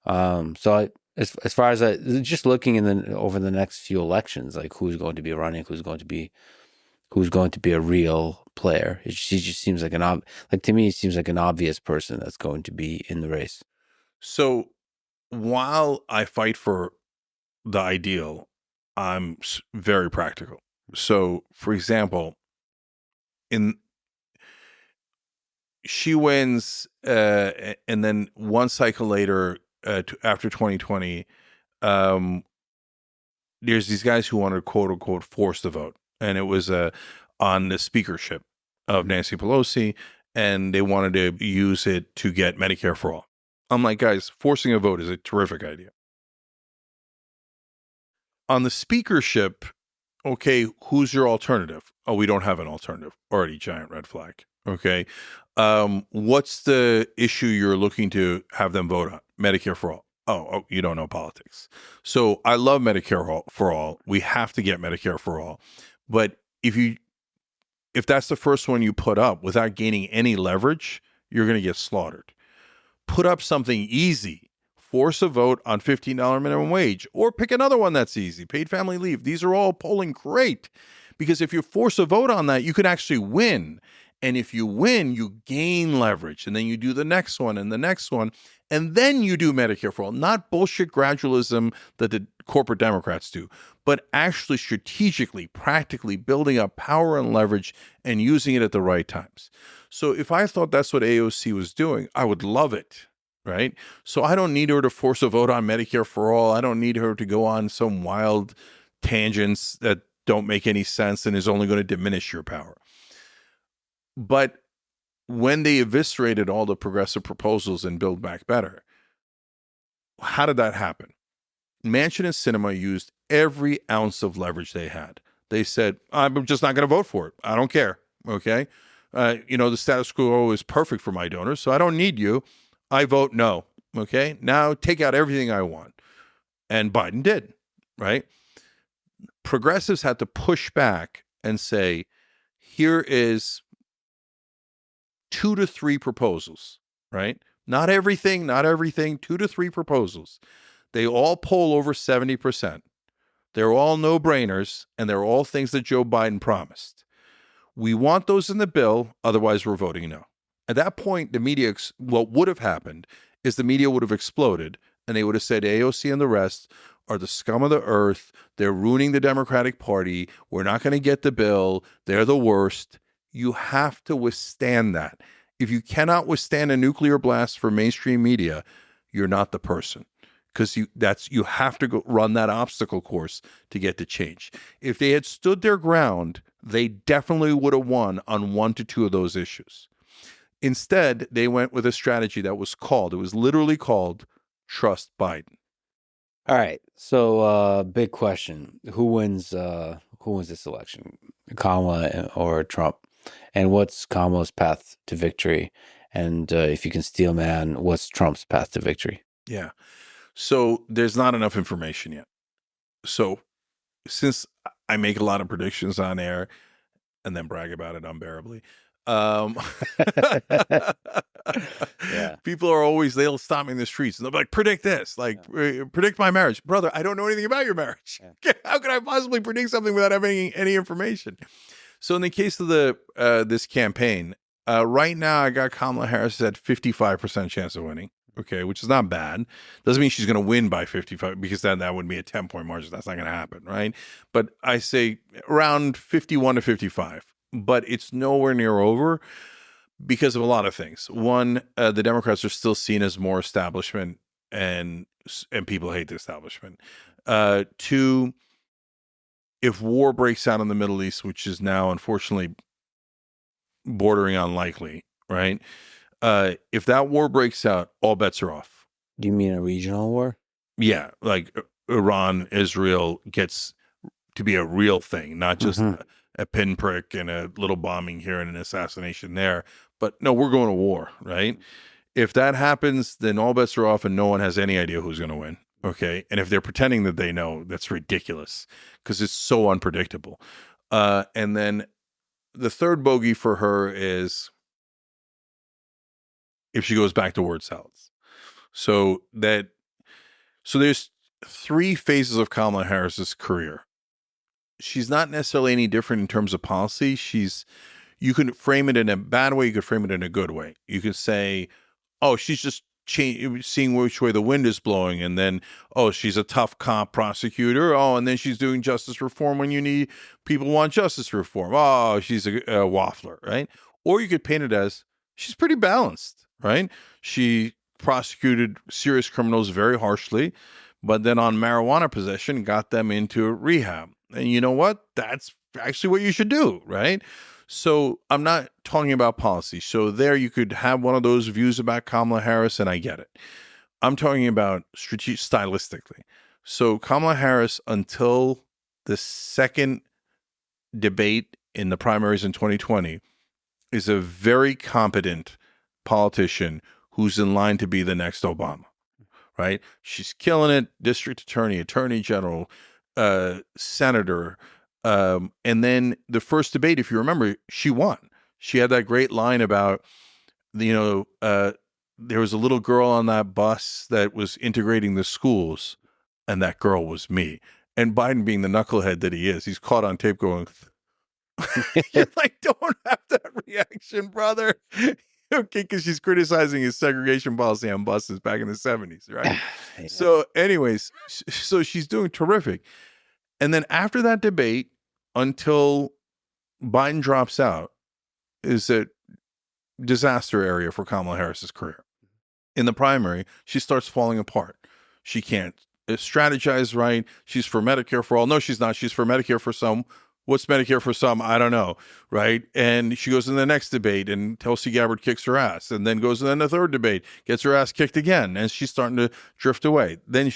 As far as just looking over the next few elections, like who's going to be running, who's going to be a real player. She just seems like to me, it seems like an obvious person that's going to be in the race. So while I fight for the ideal, I'm very practical. So, for example, she wins, and then one cycle later, after 2020, there's these guys who wanted to quote unquote force the vote, and it was on the speakership of Nancy Pelosi, and they wanted to use it to get Medicare for all. I'm like, guys, forcing a vote is a terrific idea. On the speakership, okay, who's your alternative? Oh, we don't have an alternative. Already giant red flag. Okay. What's the issue you're looking to have them vote on? Medicare for all. Oh, you don't know politics. So I love Medicare for all. We have to get Medicare for all. But if that's the first one you put up without gaining any leverage, you're going to get slaughtered. Put up something easy. Force a vote on $15 minimum wage, or pick another one that's easy, paid family leave. These are all polling great, because if you force a vote on that, you can actually win. And if you win, you gain leverage. And then you do the next one and the next one. And then you do Medicare for all. Not bullshit gradualism that the corporate Democrats do, but actually strategically, practically building up power and leverage and using it at the right times. So if I thought that's what AOC was doing, I would love it. Right? So I don't need her to force a vote on Medicare for all. I don't need her to go on some wild tangents that don't make any sense and is only going to diminish your power. But when they eviscerated all the progressive proposals in Build Back Better, how did that happen? Manchin and Sinema used every ounce of leverage they had. They said, I'm just not going to vote for it. I don't care. Okay? The status quo is perfect for my donors, so I don't need you. I vote no. Okay. Now take out everything I want. And Biden did, right? Progressives had to push back and say, here is 2 to 3 proposals, right? Not everything, 2 to 3 proposals. They all poll over 70%. They're all no-brainers, and they're all things that Joe Biden promised. We want those in the bill, otherwise we're voting no. At that point, the media, what would have happened is the media would have exploded, and they would have said AOC and the rest are the scum of the earth. They're ruining the Democratic Party. We're not going to get the bill. They're the worst. You have to withstand that. If you cannot withstand a nuclear blast from mainstream media, you're not the person. Because you have to run that obstacle course to get to change. If they had stood their ground, they definitely would have won on 1 to 2 of those issues. Instead, they went with a strategy that was literally called Trust Biden. All right. So, big question: Who wins this election, Kamala or Trump? And what's Kamala's path to victory? And if you can steel man, what's Trump's path to victory? Yeah. So there's not enough information yet. So since I make a lot of predictions on air and then brag about it unbearably, people are always, they'll stop me in the streets and they'll be like, predict this, predict my marriage. Brother, I don't know anything about your marriage. Yeah. How could I possibly predict something without having any information? So in the case of this campaign, right now I got Kamala Harris at 55% chance of winning. Okay, which is not bad. Doesn't mean she's going to win by 55 because that would be a 10-point margin. That's not going to happen, right? But I say around 51 to 55. But it's nowhere near over because of a lot of things. One, the Democrats are still seen as more establishment, and people hate the establishment. 2, if war breaks out in the Middle East, which is now unfortunately bordering on likely, right? If that war breaks out, all bets are off. Do you mean a regional war? Yeah, like Iran, Israel gets to be a real thing, not just a pinprick and a little bombing here and an assassination there. But no, we're going to war, right? If that happens, then all bets are off and no one has any idea who's going to win. Okay. And if they're pretending that they know, that's ridiculous because it's so unpredictable. And then the third bogey for her is if she goes back to word salads. So there's 3 phases of Kamala Harris's career. She's not necessarily any different in terms of policy. You can frame it in a bad way. You could frame it in a good way. You could say, oh, she's just seeing which way the wind is blowing. And then, oh, she's a tough cop prosecutor. Oh, and then she's doing justice reform when people want justice reform. Oh, she's a waffler, right? Or you could paint it as she's pretty balanced, right? She prosecuted serious criminals very harshly, but then on marijuana possession, got them into rehab. And you know what? That's actually what you should do, right? So I'm not talking about policy. So there you could have one of those views about Kamala Harris, and I get it. I'm talking about stylistically. So Kamala Harris, until the second debate in the primaries in 2020, is a very competent politician who's in line to be the next Obama, right? She's killing it. District attorney, attorney general, senator. And then the first debate, if you remember, she won. She had that great line about, there was a little girl on that bus that was integrating the schools, and that girl was me. And Biden, being the knucklehead that he is, he's caught on tape going, you're like, don't have that reaction, brother. Okay, because she's criticizing his segregation policy on buses back in the 70s, right? Yeah. So anyways, so she's doing terrific. And then after that debate, until Biden drops out, is a disaster area for Kamala Harris's career. In the primary, she starts falling apart. She can't strategize right. She's for Medicare for all. No, she's not. She's for Medicare for some. What's Medicare for some? I don't know, right? And she goes in the next debate, and Tulsi Gabbard kicks her ass, and then goes in the third debate, gets her ass kicked again, and she's starting to drift away. Then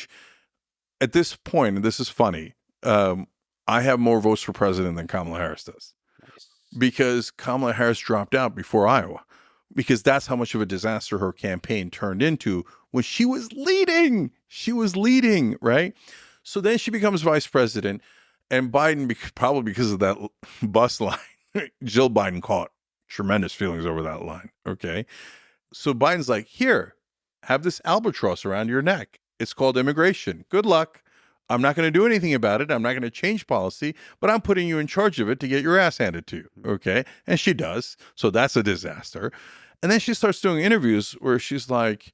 at this point, and this is funny, I have more votes for president than Kamala Harris does. Nice. Because Kamala Harris dropped out before Iowa, because that's how much of a disaster her campaign turned into when she was leading. She was leading, right? So then she becomes vice president, and Biden, probably because of that bus line, Jill Biden caught tremendous feelings over that line, okay? So Biden's like, here, have this albatross around your neck. It's called immigration. Good luck. I'm not going to do anything about it. I'm not going to change policy, but I'm putting you in charge of it to get your ass handed to you, okay? And she does. So that's a disaster. And then she starts doing interviews where she's like,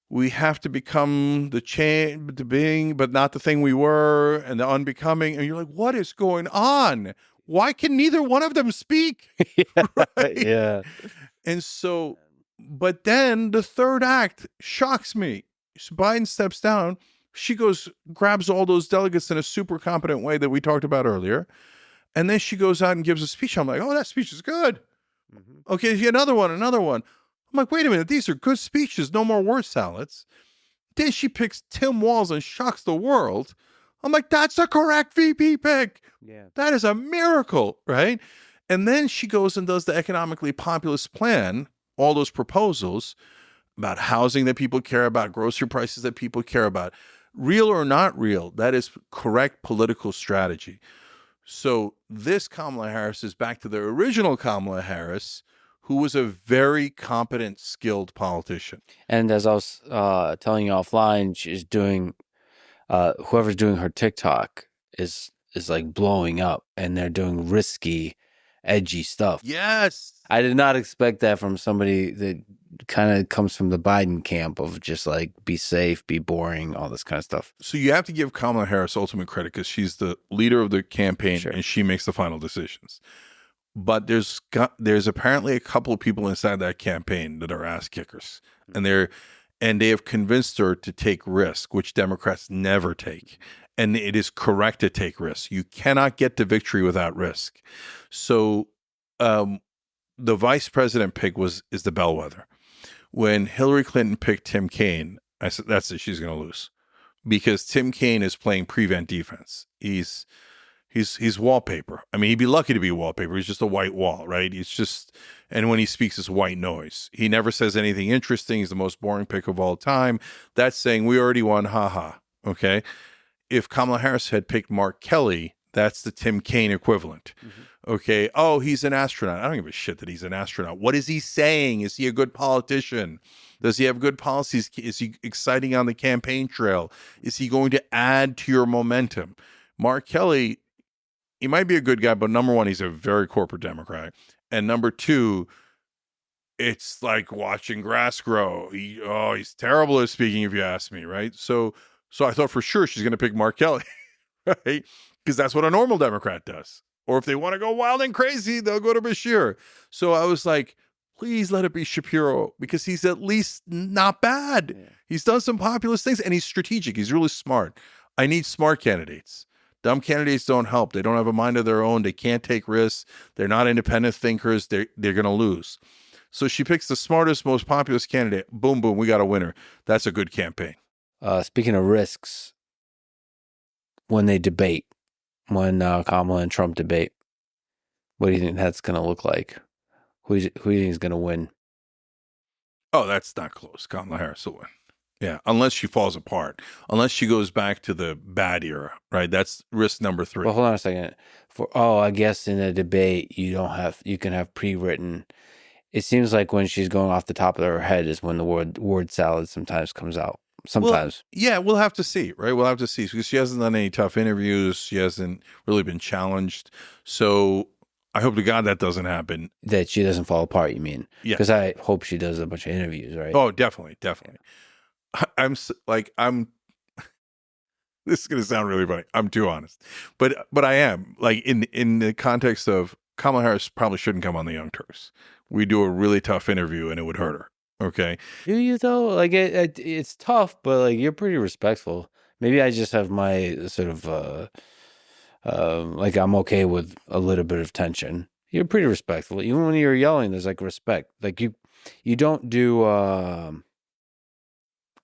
we have to become the being, but not the thing we were, and the unbecoming. And you're like, what is going on? Why can neither one of them speak? Right? Yeah. And so, but then the third act shocks me. Biden steps down. She goes, grabs all those delegates in a super competent way that we talked about earlier. And then she goes out and gives a speech. I'm like, oh, that speech is good. Mm-hmm. Okay, another one. I'm like, wait a minute. These are good speeches. No more word salads. Then she picks Tim Walz and shocks the world. I'm like, that's a correct VP pick. Yeah. That is a miracle, right? And then she goes and does the economically populist plan, all those proposals about housing that people care about, grocery prices that people care about. Real or not real, that is correct political strategy. So this Kamala Harris is back to the original Kamala Harris, who was a very competent, skilled politician. And as I was telling you offline, she's doing, whoever's doing her TikTok is like blowing up, and they're doing risky, edgy stuff. Yes. I did not expect that from somebody that kind of comes from the Biden camp of just like, be safe, be boring, all this kind of stuff. So you have to give Kamala Harris ultimate credit because she's the leader of the campaign, Sure. And she makes the final decisions. But there's apparently a couple of people inside that campaign that are ass kickers, and they have convinced her to take risk, which Democrats never take. And it is correct to take risks. You cannot get to victory without risk. So the vice president pick is the bellwether. When Hillary Clinton picked Tim Kaine, I said, that's it, she's going to lose. Because Tim Kaine is playing prevent defense. He's wallpaper. I mean, he'd be lucky to be wallpaper. He's just a white wall, right? And when he speaks, it's white noise. He never says anything interesting. He's the most boring pick of all time. That's saying we already won, haha, okay? If Kamala Harris had picked Mark Kelly, that's the Tim Kaine equivalent. Mm-hmm. Okay. Oh, he's an astronaut. I don't give a shit that he's an astronaut. What is he saying? Is he a good politician? Does he have good policies? Is he exciting on the campaign trail? Is he going to add to your momentum? Mark Kelly, he might be a good guy, but number one, he's a very corporate Democrat. And number two, it's like watching grass grow. He's terrible at speaking, if you ask me, right? So I thought for sure she's going to pick Mark Kelly, right? Because that's what a normal Democrat does. Or if they want to go wild and crazy, they'll go to Bashir. So I was like, please let it be Shapiro, because he's at least not bad. Yeah. He's done some populist things, and he's strategic. He's really smart. I need smart candidates. Dumb candidates don't help. They don't have a mind of their own. They can't take risks. They're not independent thinkers. They're going to lose. So she picks the smartest, most populist candidate. Boom, boom, we got a winner. That's a good campaign. Speaking of risks, when they debate, when Kamala and Trump debate, what do you think that's going to look like? Who do you think is going to win? Oh, that's not close. Kamala Harris will win. Yeah, unless she falls apart. Unless she goes back to the bad era, right? That's risk number 3. Well, hold on a second. I guess in a debate, you can have pre-written. It seems like when she's going off the top of her head is when the word salad sometimes comes out. Sometimes. Well, yeah, we'll have to see, right? We'll have to see, because she hasn't done any tough interviews. She hasn't really been challenged. So I hope to God that doesn't happen. That she doesn't fall apart, you mean? Yeah. Because I hope she does a bunch of interviews, right? Oh, definitely. Yeah. I'm this is going to sound really funny. I'm too honest. But I am, like, in the context of Kamala Harris probably shouldn't come on the Young Turks. We do a really tough interview and it would hurt her. Okay. Do you though? Like it's tough, but like you're pretty respectful. Maybe I just have my sort of like I'm okay with a little bit of tension. You're pretty respectful. Even when you're yelling, there's like respect. Like you don't do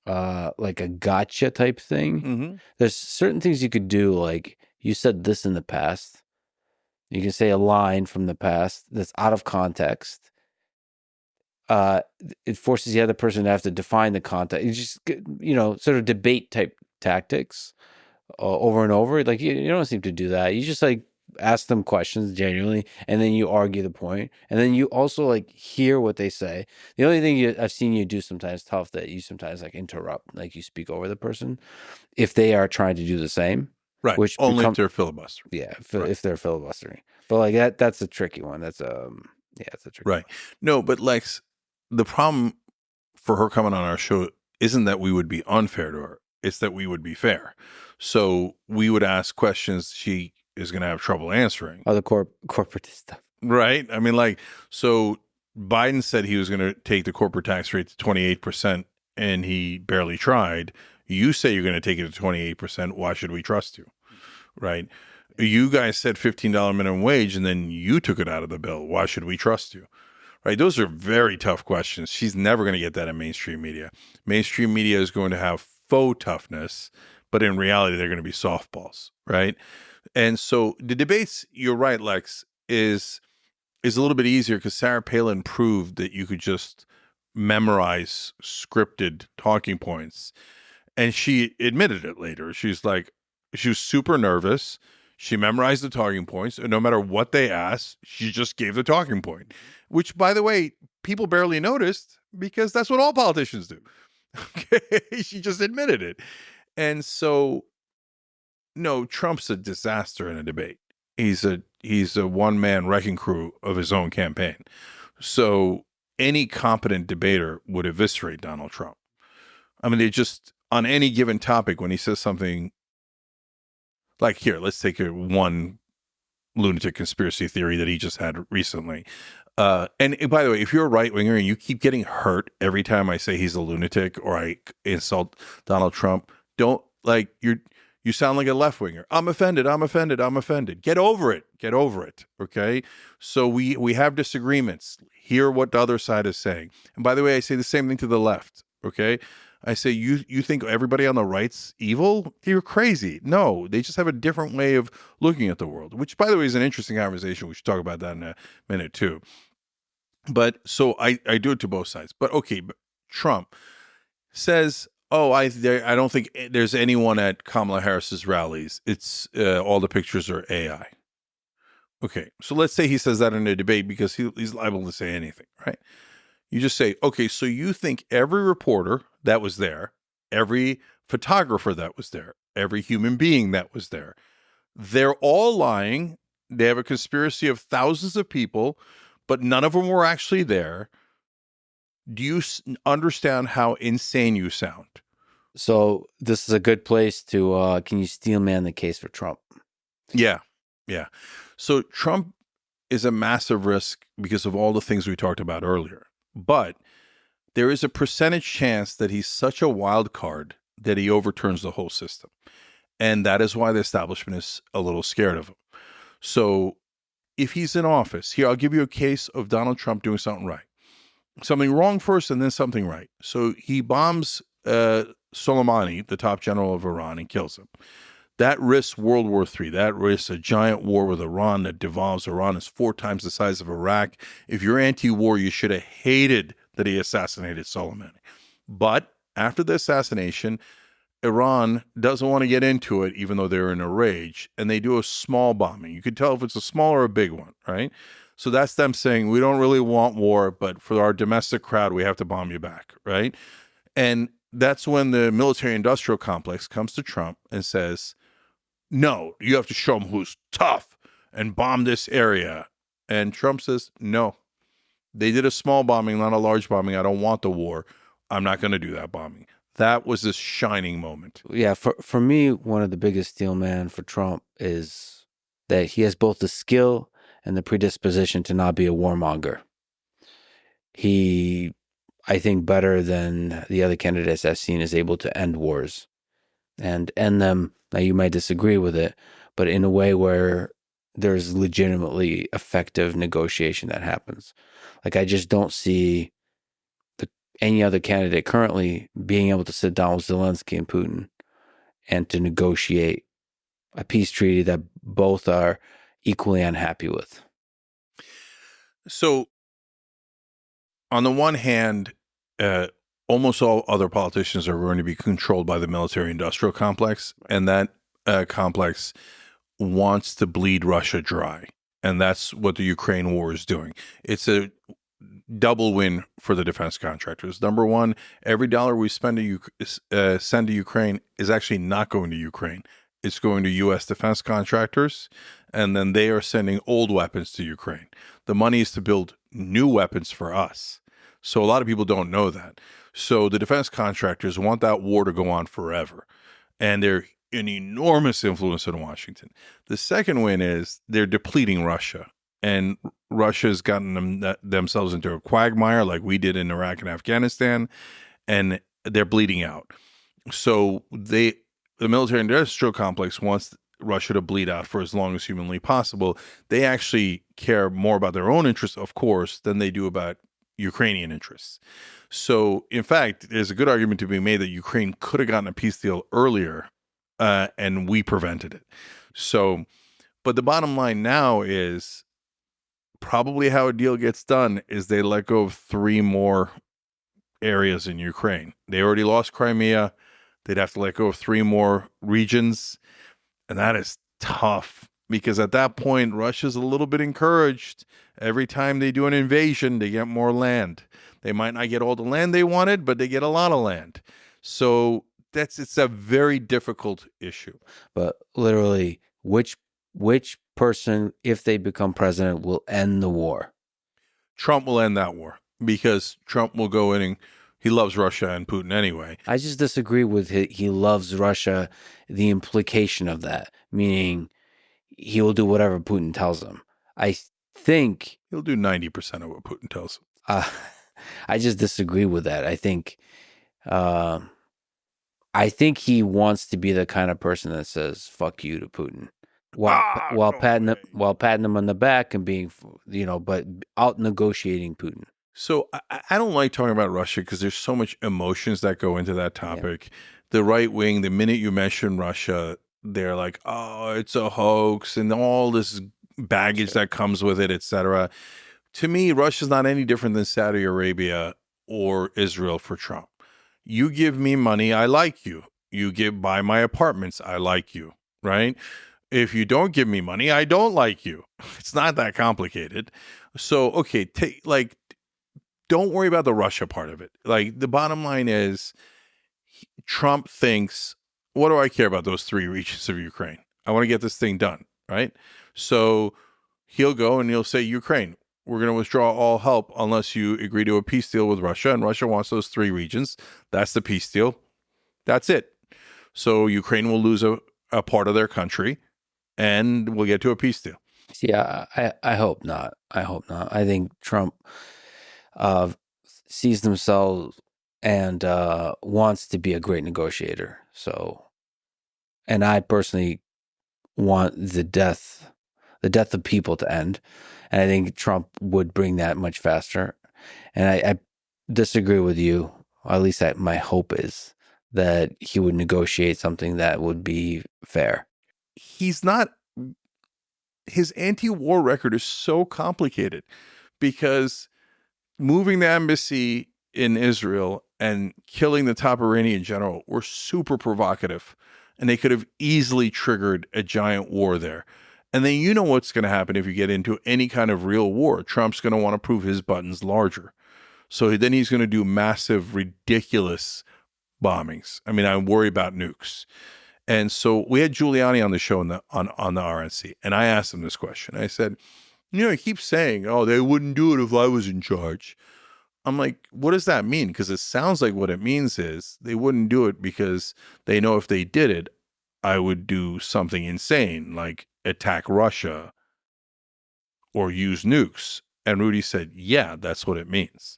like a gotcha type thing. Mm-hmm. There's certain things you could do, like you said this in the past. You can say a line from the past that's out of context. it forces the other person to have to define the content. You just, sort of debate type tactics over and over. Like you don't seem to do that. You just like ask them questions genuinely, and then you argue the point, and then you also like hear what they say. The only thing I've seen you do sometimes tough that you sometimes like interrupt, like you speak over the person if they are trying to do the same. Right. Which Only if they're filibustering. Yeah, Right. if they're filibustering. But like that's a tricky one. That's it's a tricky Right. No, but Lex, the problem for her coming on our show isn't that we would be unfair to her. It's that we would be fair. So we would ask questions she is going to have trouble answering. Oh, the corporate stuff. Right. I mean, like, so Biden said he was going to take the corporate tax rate to 28%, and he barely tried. You say you're going to take it to 28%. Why should we trust you? Right. You guys said $15 minimum wage, and then you took it out of the bill. Why should we trust you? Right. Those are very tough questions. She's never going to get that in mainstream media. Mainstream media is going to have faux toughness, but in reality, they're going to be softballs. Right. And so the debates, you're right, Lex, is a little bit easier because Sarah Palin proved that you could just memorize scripted talking points. And she admitted it later. She's like, she was super nervous. She memorized the talking points, and no matter what they asked, she just gave the talking point, which, by the way, people barely noticed because that's what all politicians do. Okay, she just admitted it. And so, no, Trump's a disaster in a debate. He's a one-man wrecking crew of his own campaign. So any competent debater would eviscerate Donald Trump. I mean, they just, on any given topic, when he says something like, here, let's take one lunatic conspiracy theory that he just had recently. And by the way, if you're a right winger and you keep getting hurt every time I say he's a lunatic or I insult Donald Trump, don't like you sound like a left winger. I'm offended. I'm offended. I'm offended. Get over it. Get over it. Okay. So we have disagreements. Hear what the other side is saying. And by the way, I say the same thing to the left. Okay. I say, you think everybody on the right's evil? You're crazy. No, they just have a different way of looking at the world, which, by the way, is an interesting conversation. We should talk about that in a minute, too. But so I do it to both sides. But okay, but Trump says, oh, I don't think there's anyone at Kamala Harris's rallies. It's all the pictures are AI. Okay, so let's say he says that in a debate because he's liable to say anything, right? You just say, okay, so you think every reporter that was there, every photographer that was there, every human being that was there, they're all lying. They have a conspiracy of thousands of people, but none of them were actually there. Do you understand how insane you sound? So this is a good place to, can you steel man the case for Trump? Yeah. Yeah. So Trump is a massive risk because of all the things we talked about earlier. But there is a percentage chance that he's such a wild card that he overturns the whole system. And that is why the establishment is a little scared of him. So if he's in office, here, I'll give you a case of Donald Trump doing something right. Something wrong first and then something right. So he bombs Soleimani, the top general of Iran, and kills him. That risks World War III. That risks a giant war with Iran that devolves. Iran is 4 times the size of Iraq. If you're anti-war, you should have hated that he assassinated Soleimani. But after the assassination, Iran doesn't want to get into it, even though they're in a rage, and they do a small bombing. You could tell if it's a small or a big one, right? So that's them saying, we don't really want war, but for our domestic crowd, we have to bomb you back, right? And that's when the military-industrial complex comes to Trump and says, no, you have to show them who's tough and bomb this area. And Trump says, no, they did a small bombing, not a large bombing. I don't want the war. I'm not going to do that bombing. That was this shining moment. Yeah, for me, one of the biggest steel man for Trump is that he has both the skill and the predisposition to not be a warmonger. He, I think, better than the other candidates I've seen, is able to end wars and end them. Now, you might disagree with it, but in a way where there's legitimately effective negotiation that happens. Like, I just don't see any other candidate currently being able to sit down with Zelensky and Putin and to negotiate a peace treaty that both are equally unhappy with. So on the one hand, almost all other politicians are going to be controlled by the military-industrial complex, and that complex wants to bleed Russia dry. And that's what the Ukraine war is doing. It's a double win for the defense contractors. Number one, every dollar we send to Ukraine is actually not going to Ukraine. It's going to U.S. defense contractors, and then they are sending old weapons to Ukraine. The money is to build new weapons for us. So a lot of people don't know that. So the defense contractors want that war to go on forever, and they're an enormous influence in Washington. The second win is they're depleting Russia, and Russia's gotten themselves into a quagmire like we did in Iraq and Afghanistan, and they're bleeding out. So the military-industrial complex wants Russia to bleed out for as long as humanly possible. They actually care more about their own interests, of course, than they do about Ukrainian interests. So, in fact, there's a good argument to be made that Ukraine could have gotten a peace deal earlier, and we prevented it. So, but the bottom line now is probably how a deal gets done is they let go of 3 more areas in Ukraine. They already lost Crimea. They'd have to let go of 3 more regions. And that is tough because at that point, Russia's a little bit encouraged. Every time they do an invasion, they get more land. They might not get all the land they wanted, but they get a lot of land. So it's a very difficult issue. But literally, which person, if they become president, will end the war? Trump will end that war because Trump will go in and he loves Russia and Putin anyway. I just disagree with he loves Russia, the implication of that, meaning he will do whatever Putin tells him. I think he'll do 90% of what Putin tells him. I just disagree with that. I think he wants to be the kind of person that says "fuck you" to Putin, while patting him on the back and being, but out negotiating Putin. So I don't like talking about Russia because there's so much emotions that go into that topic. Yeah. The right wing, the minute you mention Russia, they're like, "Oh, it's a hoax," and all this baggage that comes with it, etc. To me, Russia's not any different than Saudi Arabia or Israel for Trump. You give me money, I like you. You buy my apartments, I like you, right? If you don't give me money, I don't like you. It's not that complicated. So, okay, don't worry about the Russia part of it. Like, the bottom line is Trump thinks, what do I care about those 3 regions of Ukraine? I want to get this thing done, right? So he'll go and he'll say, Ukraine, we're going to withdraw all help unless you agree to a peace deal with Russia. And Russia wants those 3 regions. That's the peace deal. That's it. So Ukraine will lose a part of their country and we'll get to a peace deal. Yeah, I hope not. I hope not. I think Trump sees themselves and wants to be a great negotiator. So, and I personally want the death of people to end. And I think Trump would bring that much faster. And I disagree with you. At least my hope is that he would negotiate something that would be fair. His anti-war record is so complicated because moving the embassy in Israel and killing the top Iranian general were super provocative. And they could have easily triggered a giant war there. And then you know what's going to happen if you get into any kind of real war. Trump's going to want to prove his buttons larger. So then he's going to do massive, ridiculous bombings. I mean, I worry about nukes. And so we had Giuliani on the show on the RNC, and I asked him this question. I said, he keeps saying, oh, they wouldn't do it if I was in charge. I'm like, what does that mean? Because it sounds like what it means is they wouldn't do it because they know if they did it, I would do something insane, like attack Russia or use nukes. And Rudy said, yeah, that's what it means.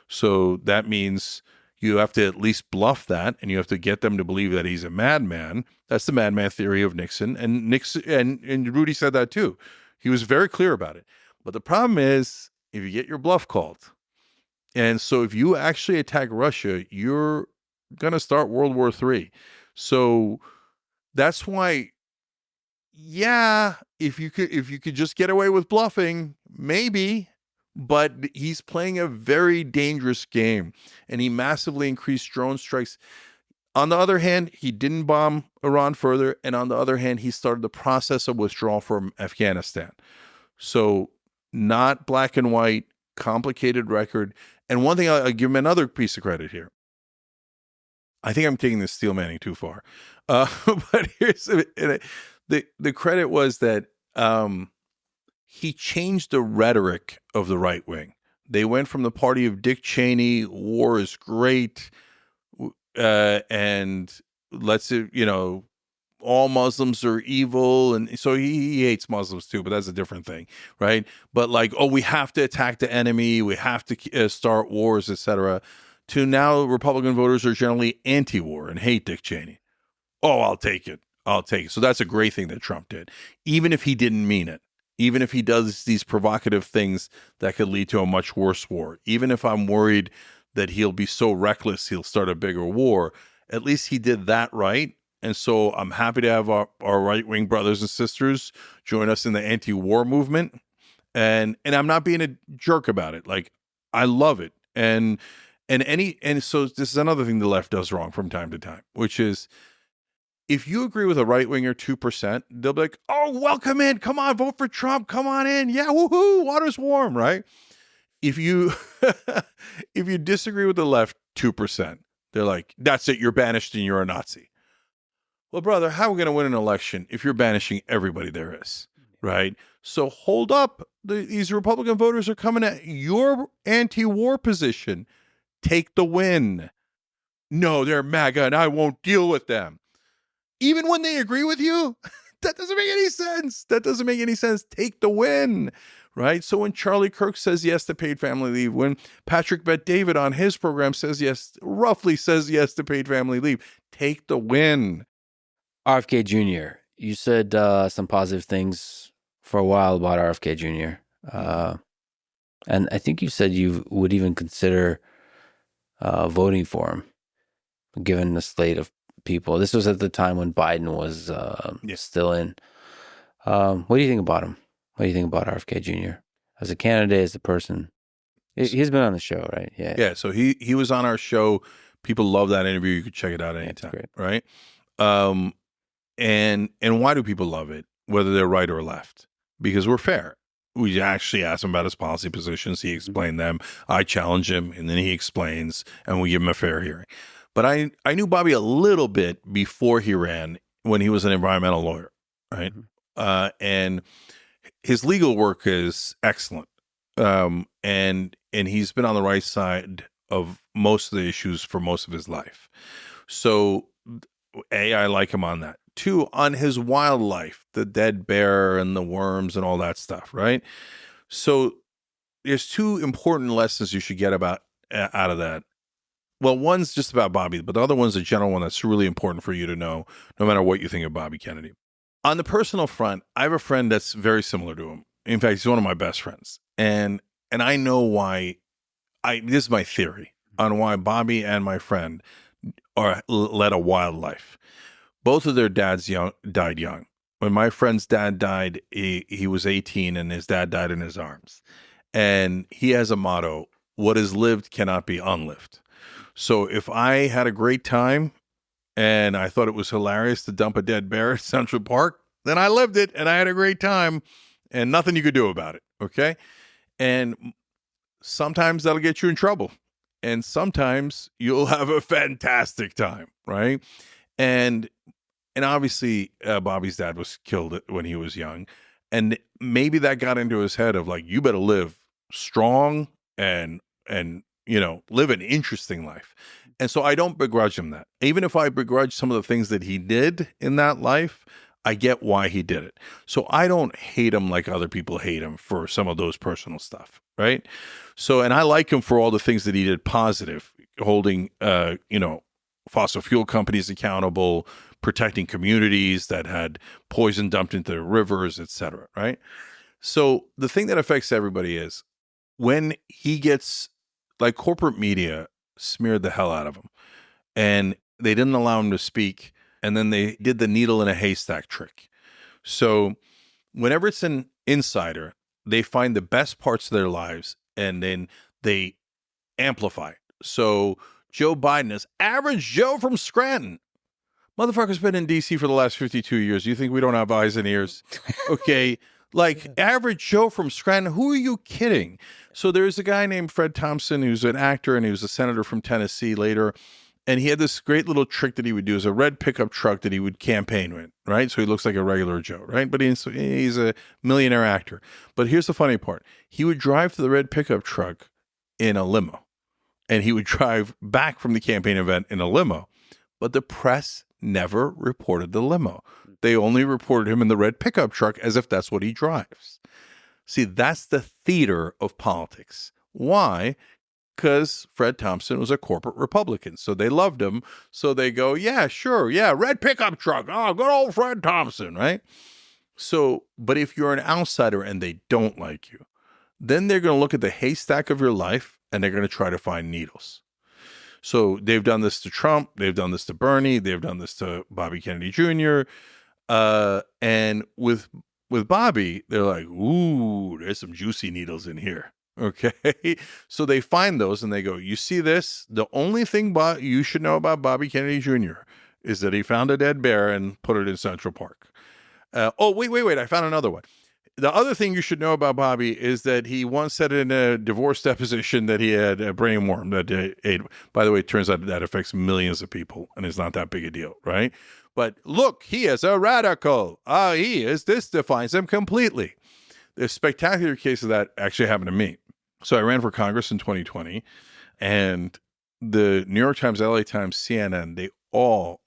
So that means you have to at least bluff that, and you have to get them to believe that he's a madman. That's the madman theory of Nixon. And Rudy said that too. He was very clear about it. But the problem is, if you get your bluff called, and so if you actually attack Russia, you're going to start World War III. So that's why, yeah, if you could just get away with bluffing, maybe, but he's playing a very dangerous game, and he massively increased drone strikes. On the other hand, he didn't bomb Iran further, and on the other hand, he started the process of withdrawal from Afghanistan. So not black and white, complicated record. And one thing, I'll give him another piece of credit here. I think I'm taking this steel manning too far. But here's the credit was that he changed the rhetoric of the right wing. They went from the party of Dick Cheney, war is great, and all Muslims are evil. And so he hates Muslims too, but that's a different thing, right? But we have to attack the enemy, we have to start wars, etc. To now Republican voters are generally anti-war and hate Dick Cheney. Oh, I'll take it. So that's a great thing that Trump did, even if he didn't mean it. Even if he does these provocative things that could lead to a much worse war, even if I'm worried that he'll be so reckless he'll start a bigger war, at least he did that right. And so I'm happy to have our right-wing brothers and sisters join us in the anti-war movement. And I'm not being a jerk about it. I love it. And so this is another thing the left does wrong from time to time, which is, if you agree with a right-winger 2%, they'll be like, oh, welcome in. Come on, vote for Trump. Come on in. Yeah, woohoo, water's warm, right? If you if you disagree with the left 2%, they're like, that's it, you're banished and you're a Nazi. Well, brother, how are we going to win an election if you're banishing everybody there is, right? So hold up. These Republican voters are coming at your anti-war position. Take the win. No, they're MAGA and I won't deal with them. Even when they agree with you, that doesn't make any sense. Take the win, right? So when Charlie Kirk says yes to paid family leave, when Patrick Bet-David on his program roughly says yes to paid family leave, take the win. RFK Jr., you said some positive things for a while about RFK Jr. And I think you said you would even consider voting for him, given the slate of people. This was at the time when Biden was still in. What do you think about him? What do you think about RFK Jr. as a candidate, as a person? He's been on the show, right? Yeah. So he was on our show. People love that interview. You could check it out anytime, right? And why do people love it, whether they're right or left? Because we're fair. We actually ask him about his policy positions. He explained them. I challenge him, and then he explains, and we give him a fair hearing. But I knew Bobby a little bit before he ran, when he was an environmental lawyer, right? And his legal work is excellent. And he's been on the right side of most of the issues for most of his life. So, I like him on that. 2, on his wildlife, the dead bear and the worms and all that stuff, right? So there's 2 important lessons you should get out of that. Well, one's just about Bobby, but the other one's a general one that's really important for you to know, no matter what you think of Bobby Kennedy. On the personal front, I have a friend that's very similar to him. In fact, he's one of my best friends. And I know why. This is my theory on why Bobby and my friend led a wild life. Both of their dads died young. When my friend's dad died, he was 18 and his dad died in his arms. And he has a motto: what is lived cannot be unlived. So if I had a great time and I thought it was hilarious to dump a dead bear at Central Park, then I lived it and I had a great time and nothing you could do about it. Okay. And sometimes that'll get you in trouble. And sometimes you'll have a fantastic time. Right. And obviously Bobby's dad was killed when he was young. And maybe that got into his head of you better live strong and live an interesting life. And so I don't begrudge him that. Even if I begrudge some of the things that he did in that life, I get why he did it. So I don't hate him like other people hate him for some of those personal stuff, right? So, and I like him for all the things that he did positive, holding, fossil fuel companies accountable, protecting communities that had poison dumped into their rivers, et cetera, right? So the thing that affects everybody is when he gets, corporate media smeared the hell out of him and they didn't allow him to speak. And then they did the needle in a haystack trick. So whenever it's an insider, they find the best parts of their lives and then they amplify it. So Joe Biden is average Joe from Scranton. Motherfucker's been in D.C. for the last 52 years. You think we don't have eyes and ears? Okay. Like average Joe from Scranton. Who are you kidding? So there's a guy named Fred Thompson who's an actor, and he was a senator from Tennessee later. And he had this great little trick that he would do. Is a red pickup truck that he would campaign with, right? So he looks like a regular Joe, right? But he's a millionaire actor. But here's the funny part. He would drive to the red pickup truck in a limo. And he would drive back from the campaign event in a limo. But the press never reported the limo. They only reported him in the red pickup truck as if that's what he drives. See, that's the theater of politics. Why? Because Fred Thompson was a corporate Republican. So they loved him. So they go, yeah, sure. Yeah, red pickup truck. Oh, good old Fred Thompson, right? So, but if you're an outsider and they don't like you, then they're going to look at the haystack of your life and they're going to try to find needles. So they've done this to Trump. They've done this to Bernie. They've done this to Bobby Kennedy Jr. And with Bobby, they're like, ooh, there's some juicy needles in here. Okay. So they find those and they go, you see this? The only thing you should know about Bobby Kennedy Jr. is that he found a dead bear and put it in Central Park. Wait. I found another one. The other thing you should know about Bobby is that he once said in a divorce deposition that he had a brain worm that ate. By the way, it turns out that affects millions of people and it's not that big a deal, right? But look, he is a radical. This defines him completely. The spectacular case of that actually happened to me. So I ran for Congress in 2020, and the New York Times, LA Times, CNN, they all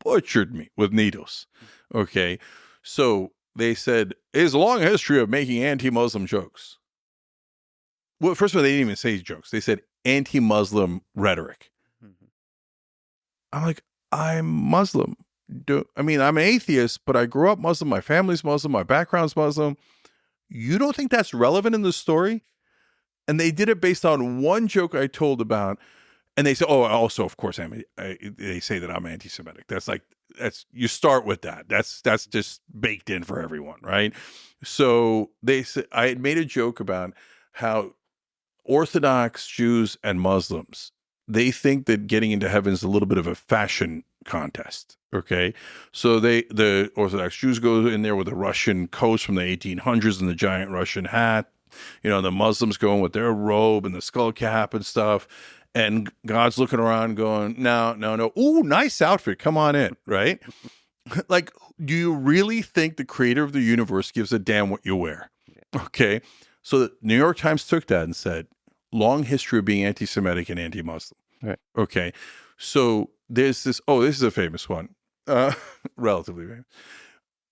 butchered me with needles. Okay. So they said, his long history of making anti-Muslim jokes. Well, first of all, they didn't even say jokes. They said anti-Muslim rhetoric. Mm-hmm. I'm like, I'm Muslim. I'm an atheist, but I grew up Muslim. My family's Muslim. My background's Muslim. You don't think that's relevant in the story? And they did it based on one joke I told about. And they say, oh, also, of course, they say that I'm anti-Semitic. You start with that. That's just baked in for everyone, right? So they said, I had made a joke about how Orthodox Jews and Muslims, they think that getting into heaven is a little bit of a fashion contest. Okay. So the Orthodox Jews go in there with the Russian coats from the 1800s and the giant Russian hat. The Muslims go in with their robe and the skull cap and stuff. And God's looking around going, no. Ooh, nice outfit. Come on in. Right. Like, do you really think the creator of the universe gives a damn what you wear? Okay. So the New York Times took that and said, long history of being anti-Semitic and anti-Muslim. Right. Okay. So there's this, this is a famous one, relatively famous.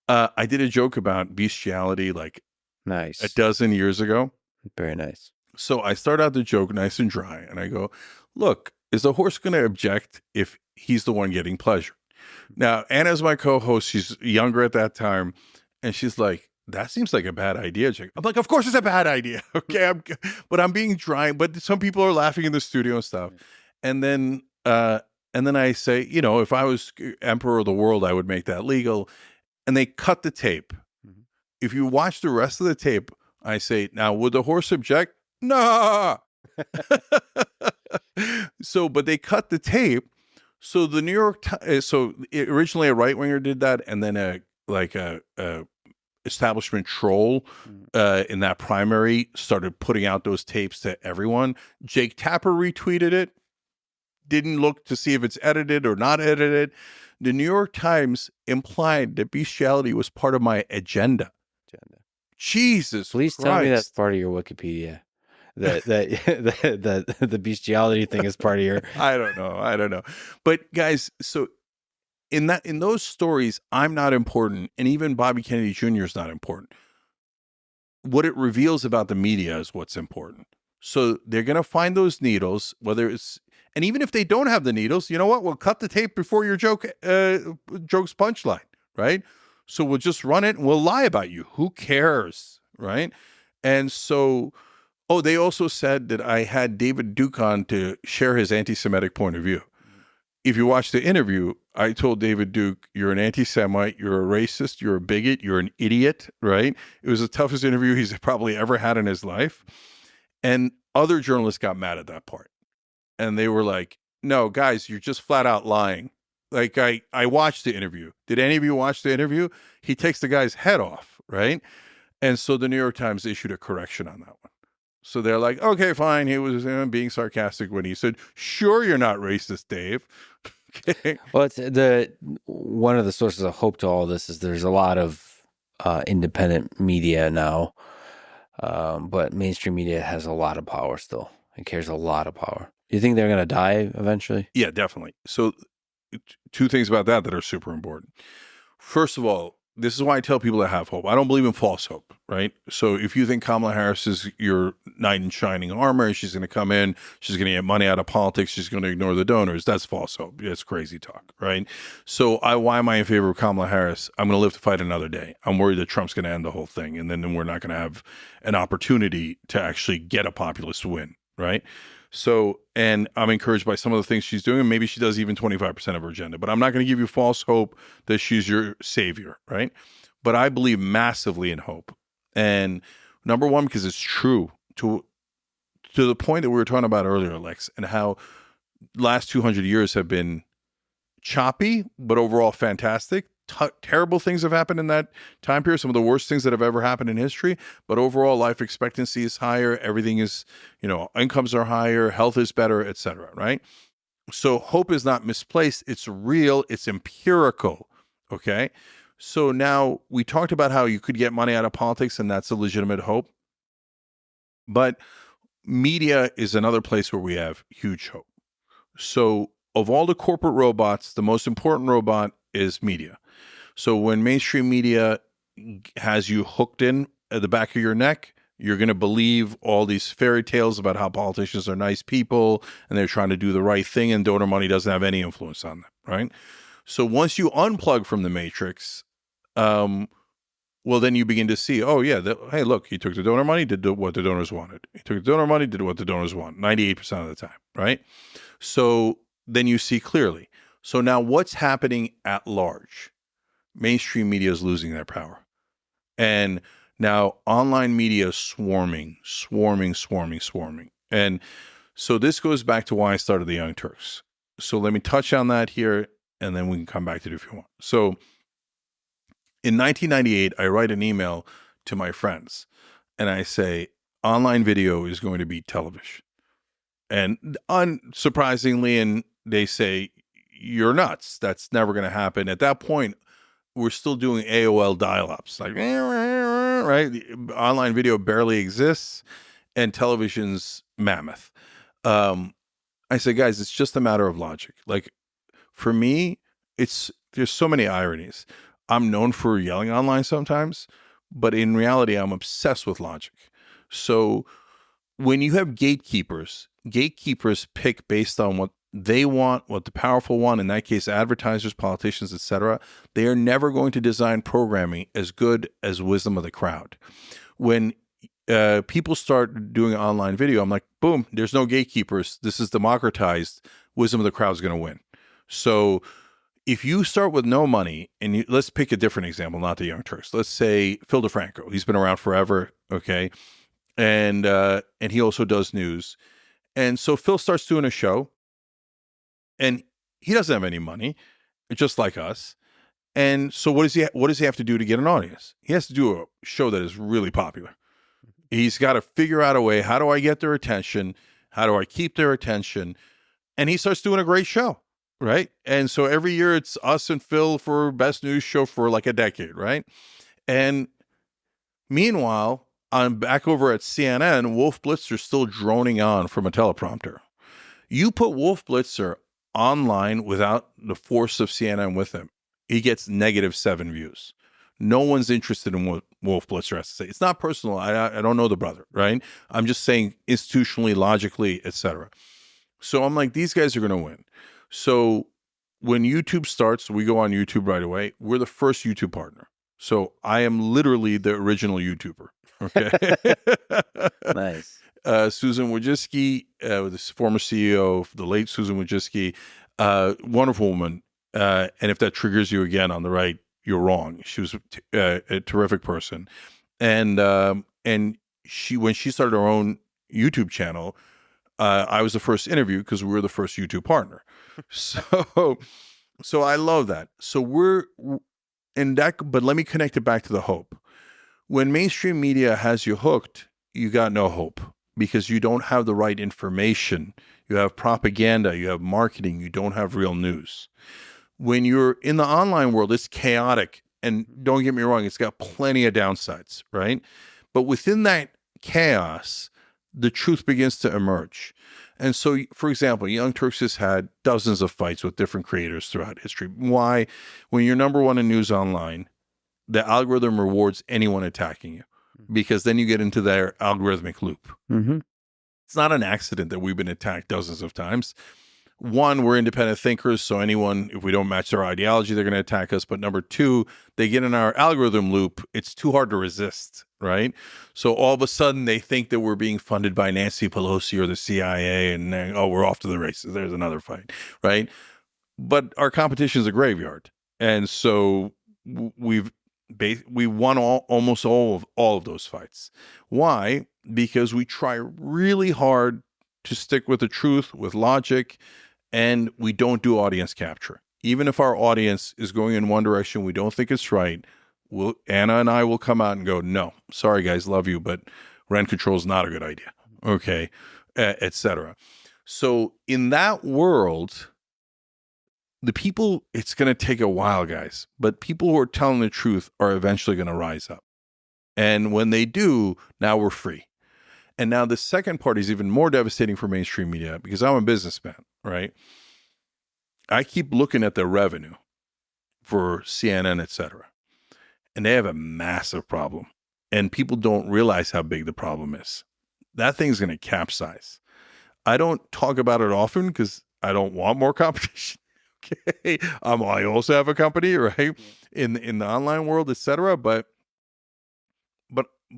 I did a joke about bestiality like nice a dozen years ago. Very nice. So I start out the joke nice and dry and I go, look, is the horse going to object if he's the one getting pleasure? Now, Anna's my co-host. She's younger at that time. And she's like, that seems like a bad idea, Jake. I'm like, of course it's a bad idea. Okay. But I'm being dry, but some people are laughing in the studio and stuff. And then I say, if I was emperor of the world, I would make that legal. And they cut the tape. Mm-hmm. If you watch the rest of the tape, I say, now, would the horse object? No. But they cut the tape. So the New York Times, originally a right-winger did that. And then a establishment troll in that primary started putting out those tapes to everyone. Jake Tapper retweeted it. Didn't look to see if it's edited or not edited. The New York Times implied that bestiality was part of my agenda. Jesus Please Christ. Tell me that's part of your Wikipedia. That the bestiality thing is part of your... I don't know. But guys, so in those stories, I'm not important. And even Bobby Kennedy Jr. is not important. What it reveals about the media is what's important. So they're going to find those needles, and even if they don't have the needles, you know what? We'll cut the tape before your joke's punchline, right? So we'll just run it and we'll lie about you. Who cares, right? And so, they also said that I had David Duke on to share his anti-Semitic point of view. If you watch the interview, I told David Duke, you're an anti-Semite, you're a racist, you're a bigot, you're an idiot, right? It was the toughest interview he's probably ever had in his life. And other journalists got mad at that part. And they were like, no, guys, you're just flat out lying. Like, I watched the interview. Did any of you watch the interview? He takes the guy's head off, right? And so the New York Times issued a correction on that one. So they're like, okay, fine. He was being sarcastic when he said, sure, you're not racist, Dave. Okay. Well, it's one of the sources of hope to all this is there's a lot of independent media now, but mainstream media has a lot of power still. It carries a lot of power. Do you think they're going to die eventually? Yeah, definitely. So two things about that are super important. First of all, this is why I tell people to have hope. I don't believe in false hope, right? So if you think Kamala Harris is your knight in shining armor, she's going to come in, she's going to get money out of politics, she's going to ignore the donors, that's false hope. That's crazy talk, right? So why am I in favor of Kamala Harris? I'm going to live to fight another day. I'm worried that Trump's going to end the whole thing, and then we're not going to have an opportunity to actually get a populist win, right? So, and I'm encouraged by some of the things she's doing, and maybe she does even 25% of her agenda, but I'm not going to give you false hope that she's your savior, right? But I believe massively in hope. And number one, because it's true to the point that we were talking about earlier, Lex, and how last 200 years have been choppy, but overall fantastic. Terrible things have happened in that time period, some of the worst things that have ever happened in history, but overall life expectancy is higher, everything is, incomes are higher, health is better, etc., right? So hope is not misplaced, it's real, it's empirical, okay? So now we talked about how you could get money out of politics and that's a legitimate hope, but media is another place where we have huge hope. So of all the corporate robots, the most important robot is media. So when mainstream media has you hooked in at the back of your neck, you're going to believe all these fairy tales about how politicians are nice people and they're trying to do the right thing and donor money doesn't have any influence on them, right? So once you unplug from the matrix, well, then you begin to see, oh, yeah, hey, look, he took the donor money, did what the donors wanted. He took the donor money, did what the donors want, 98% of the time, right? So then you see clearly. So now what's happening at large? Mainstream media is losing their power. And now online media is swarming. And so this goes back to why I started the Young Turks. So let me touch on that here, and then we can come back to it if you want. So in 1998, I write an email to my friends, and I say, online video is going to beat television. And unsurprisingly, and they say, you're nuts. That's never going to happen. At that point, we're still doing AOL dial-ups, like, right? Online video barely exists, and television's mammoth. I say, guys, it's just a matter of logic. Like, for me, there's so many ironies. I'm known for yelling online sometimes, but in reality, I'm obsessed with logic. So when you have gatekeepers pick based on what they want, what the powerful want, in that case, advertisers, politicians, etc. They are never going to design programming as good as wisdom of the crowd. When people start doing online video, I'm like, boom, there's no gatekeepers. This is democratized. Wisdom of the crowd is going to win. So if you start with no money, and let's pick a different example, not the Young Turks. Let's say Phil DeFranco. He's been around forever, okay? And he also does news. And so Phil starts doing a show, and he doesn't have any money, just like us. And so what does he have to do to get an audience? He has to do a show that is really popular. He's got to figure out a way, how do I get their attention? How do I keep their attention? And he starts doing a great show, right? And so every year it's us and Phil for best news show for like a decade, right? And meanwhile, I'm back over at CNN, Wolf Blitzer's still droning on from a teleprompter. You put Wolf Blitzer online without the force of CNN with him, he gets -7 views. No one's interested in what Wolf Blitzer has to say. It's not personal. I don't know the brother, right? I'm just saying institutionally, logically, etc. So I'm like, these guys are going to win. So when YouTube starts, we go on YouTube right away. We're the first YouTube partner. So I am literally the original YouTuber. Okay. Nice. Susan Wojcicki, the former CEO of the late Susan Wojcicki, wonderful woman. And if that triggers you again on the right, you're wrong. She was a terrific person. And she, when she started her own YouTube channel, I was the first interview because we were the first YouTube partner. So I love that. So we're in that, but let me connect it back to the hope. When mainstream media has you hooked, you got no hope because you don't have the right information. You have propaganda, you have marketing, you don't have real news. When you're in the online world, it's chaotic. And don't get me wrong, it's got plenty of downsides, right? But within that chaos, the truth begins to emerge. And so, for example, Young Turks has had dozens of fights with different creators throughout history. Why? When you're number one in news online, the algorithm rewards anyone attacking you because then you get into their algorithmic loop. Mm-hmm. It's not an accident that we've been attacked dozens of times. One, we're independent thinkers, so anyone, if we don't match their ideology, they're going to attack us. But number two, they get in our algorithm loop. It's too hard to resist, right? So all of a sudden, they think that we're being funded by Nancy Pelosi or the CIA, and then, oh, we're off to the races. There's another fight, right? But our competition is a graveyard, and so we won almost all of those fights. Why? Because we try really hard to stick with the truth, with logic, and we don't do audience capture. Even if our audience is going in one direction, we don't think it's right, Anna and I will come out and go, no, sorry guys, love you, but rent control is not a good idea, okay, etc. So in that world, the people, it's going to take a while, guys, but people who are telling the truth are eventually going to rise up. And when they do, now we're free. And now the second part is even more devastating for mainstream media because I'm a businessman, right? I keep looking at the revenue for CNN, et cetera, and they have a massive problem. And people don't realize how big the problem is. That thing's going to capsize. I don't talk about it often because I don't want more competition. Okay, I also have a company, right, in the online world, et cetera, but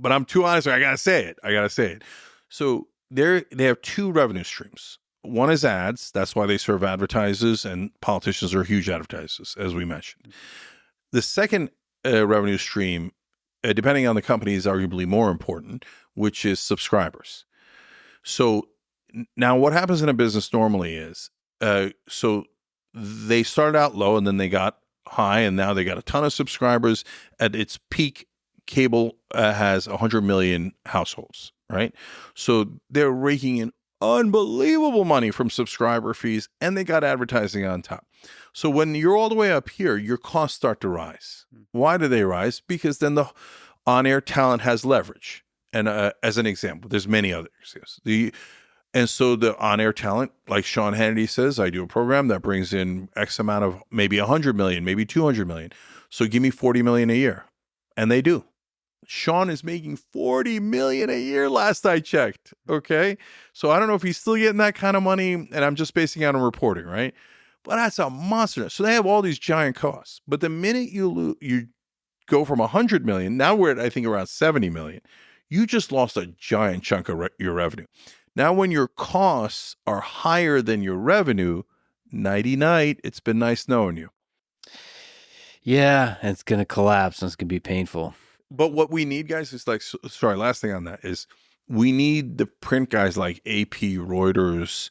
I'm too honest. I gotta say it. So they have two revenue streams. One is ads. That's why they serve advertisers, and politicians are huge advertisers, as we mentioned. The second revenue stream, depending on the company, is arguably more important, which is subscribers. So now what happens in a business normally is, so they started out low and then they got high, and now they got a ton of subscribers. At its peak, cable has 100 million households, right? So they're raking in unbelievable money from subscriber fees, and they got advertising on top. So when you're all the way up here, your costs start to rise. Why do they rise? Because then the on-air talent has leverage. And as an example, there's many others. And so the on-air talent, like Sean Hannity says, I do a program that brings in X amount of maybe 100 million, maybe 200 million. So give me 40 million a year. And they do. Sean is making 40 million a year last I checked. Okay. So I don't know if he's still getting that kind of money, and I'm just basing out on reporting, right? But that's a monster. So they have all these giant costs. But the minute you go from 100 million, now we're at, I think, around 70 million. You just lost a giant chunk of your revenue. Now, when your costs are higher than your revenue, nighty-night, it's been nice knowing you. Yeah, it's going to collapse and it's going to be painful. But what we need, guys, is like, sorry, last thing on that is we need the print guys like AP, Reuters,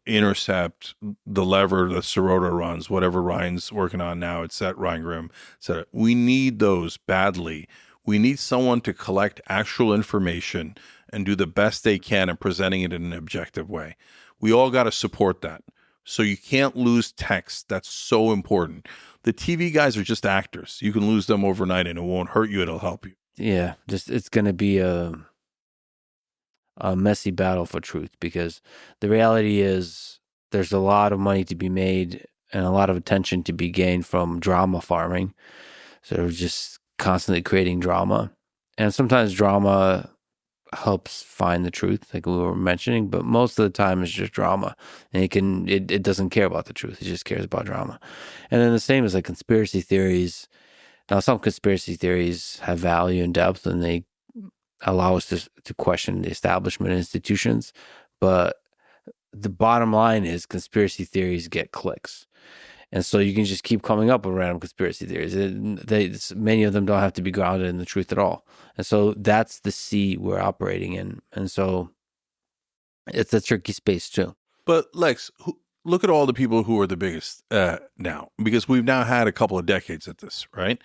Intercept, The Lever, that Sirota runs, whatever Ryan's working on now, Ryan Grimm, etc. We need those badly. We need someone to collect actual information and do the best they can in presenting it in an objective way. We all got to support that. So you can't lose text. That's so important. The TV guys are just actors. You can lose them overnight and it won't hurt you. It'll help you. Yeah, just it's going to be a messy battle for truth, because the reality is there's a lot of money to be made and a lot of attention to be gained from drama farming. So they're just constantly creating drama. And sometimes drama helps find the truth, like we were mentioning, but most of the time it's just drama, and it doesn't care about the truth. It just cares about drama. And then the same as like conspiracy theories. Now, some conspiracy theories have value and depth, and they allow us to question the establishment institutions. But the bottom line is conspiracy theories get clicks. And so you can just keep coming up with random conspiracy theories. Many of them don't have to be grounded in the truth at all. And so that's the sea we're operating in. And so It's a tricky space too. But Lex, look at all the people who are the biggest now, because we've now had a couple of decades at this, right?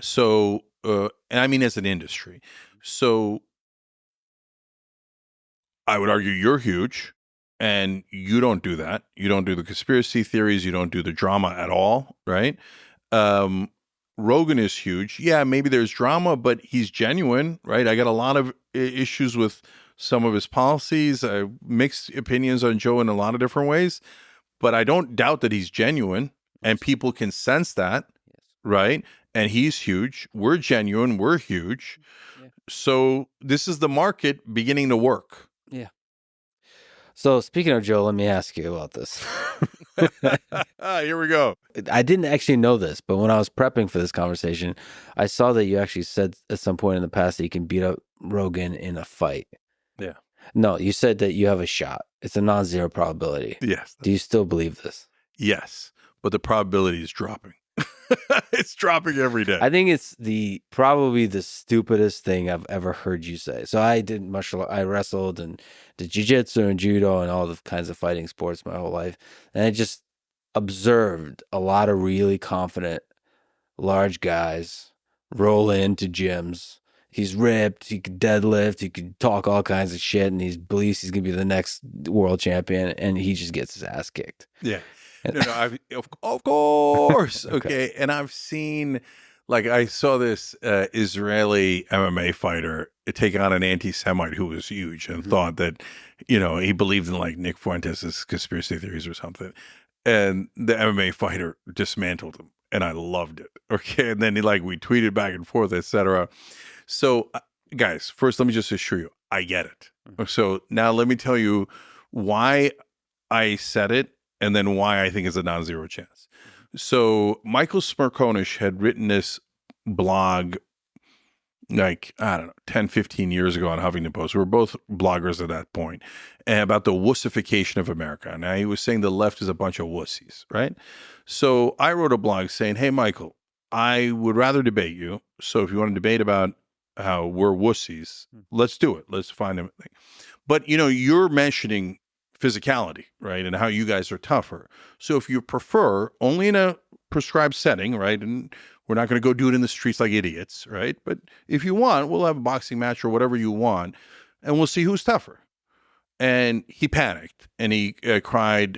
So, and I mean as an industry. So I would argue you're huge, and you don't do that. You don't do the conspiracy theories. You don't do the drama at all, right? Rogan is huge. Yeah, maybe there's drama, but he's genuine, right? I got a lot of issues with some of his policies. Mixed opinions on Joe in a lot of different ways, but I don't doubt that he's genuine, and people can sense that, right? And he's huge. We're genuine. We're huge. Yeah. So this is the market beginning to work. Yeah. So speaking of Joe, let me ask you about this. Here we go. I didn't actually know this, but when I was prepping for this conversation, I saw that you actually said at some point in the past that you can beat up Rogan in a fight. Yeah. No, you said that you have a shot. It's a non-zero probability. Yes. Do you still believe this? Yes. But the probability is dropping. It's dropping every day. I think it's probably the stupidest thing I've ever heard you say. So I did I wrestled and did jiu-jitsu and judo and all the kinds of fighting sports my whole life. And I just observed a lot of really confident, large guys roll into gyms. He's ripped, he could deadlift, he could talk all kinds of shit, and he believes he's going to be the next world champion, and he just gets his ass kicked. Yeah. Of course. Okay. And I've seen, like, I saw this Israeli MMA fighter take on an anti-Semite who was huge and thought that, he believed in like Nick Fuentes' conspiracy theories or something. And the MMA fighter dismantled him, and I loved it. Okay. And then we tweeted back and forth, etc. So, guys, first, let me just assure you, I get it. So now let me tell you why I said it, and then why I think it's a non-zero chance. So Michael Smerconish had written this blog, 10, 15 years ago on Huffington Post. We were both bloggers at that point, about the wussification of America. Now, he was saying the left is a bunch of wussies, right? So I wrote a blog saying, hey, Michael, I would rather debate you. So if you want to debate about how we're wussies, let's do it. Let's find a thing. But, you're mentioning physicality, right? And how you guys are tougher. So if you prefer, only in a prescribed setting, right? And we're not going to go do it in the streets like idiots, right? But if you want, we'll have a boxing match or whatever you want, and we'll see who's tougher. And he panicked, and he cried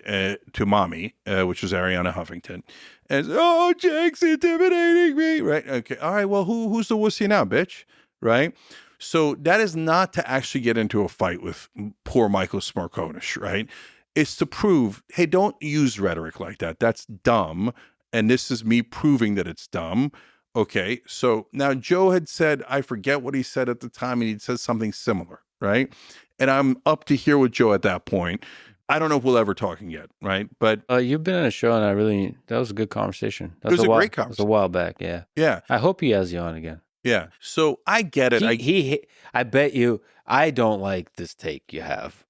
to mommy, which was Ariana Huffington, and said, oh, Jake's intimidating me, right? Okay, all right, well, who's the wussy now, bitch, right? So that is not to actually get into a fight with poor Michael Smerconish, right? It's to prove, hey, don't use rhetoric like that. That's dumb. And this is me proving that it's dumb. Okay, so now Joe had said, I forget what he said at the time, and he said something similar, right? And I'm up to here with Joe at that point. I don't know if we'll ever talking yet, right? But you've been on a show, and that was a good conversation. It was a great conversation. It was a while back, yeah. Yeah. I hope he has you on again. Yeah. So I get it. I bet you, I don't like this take you have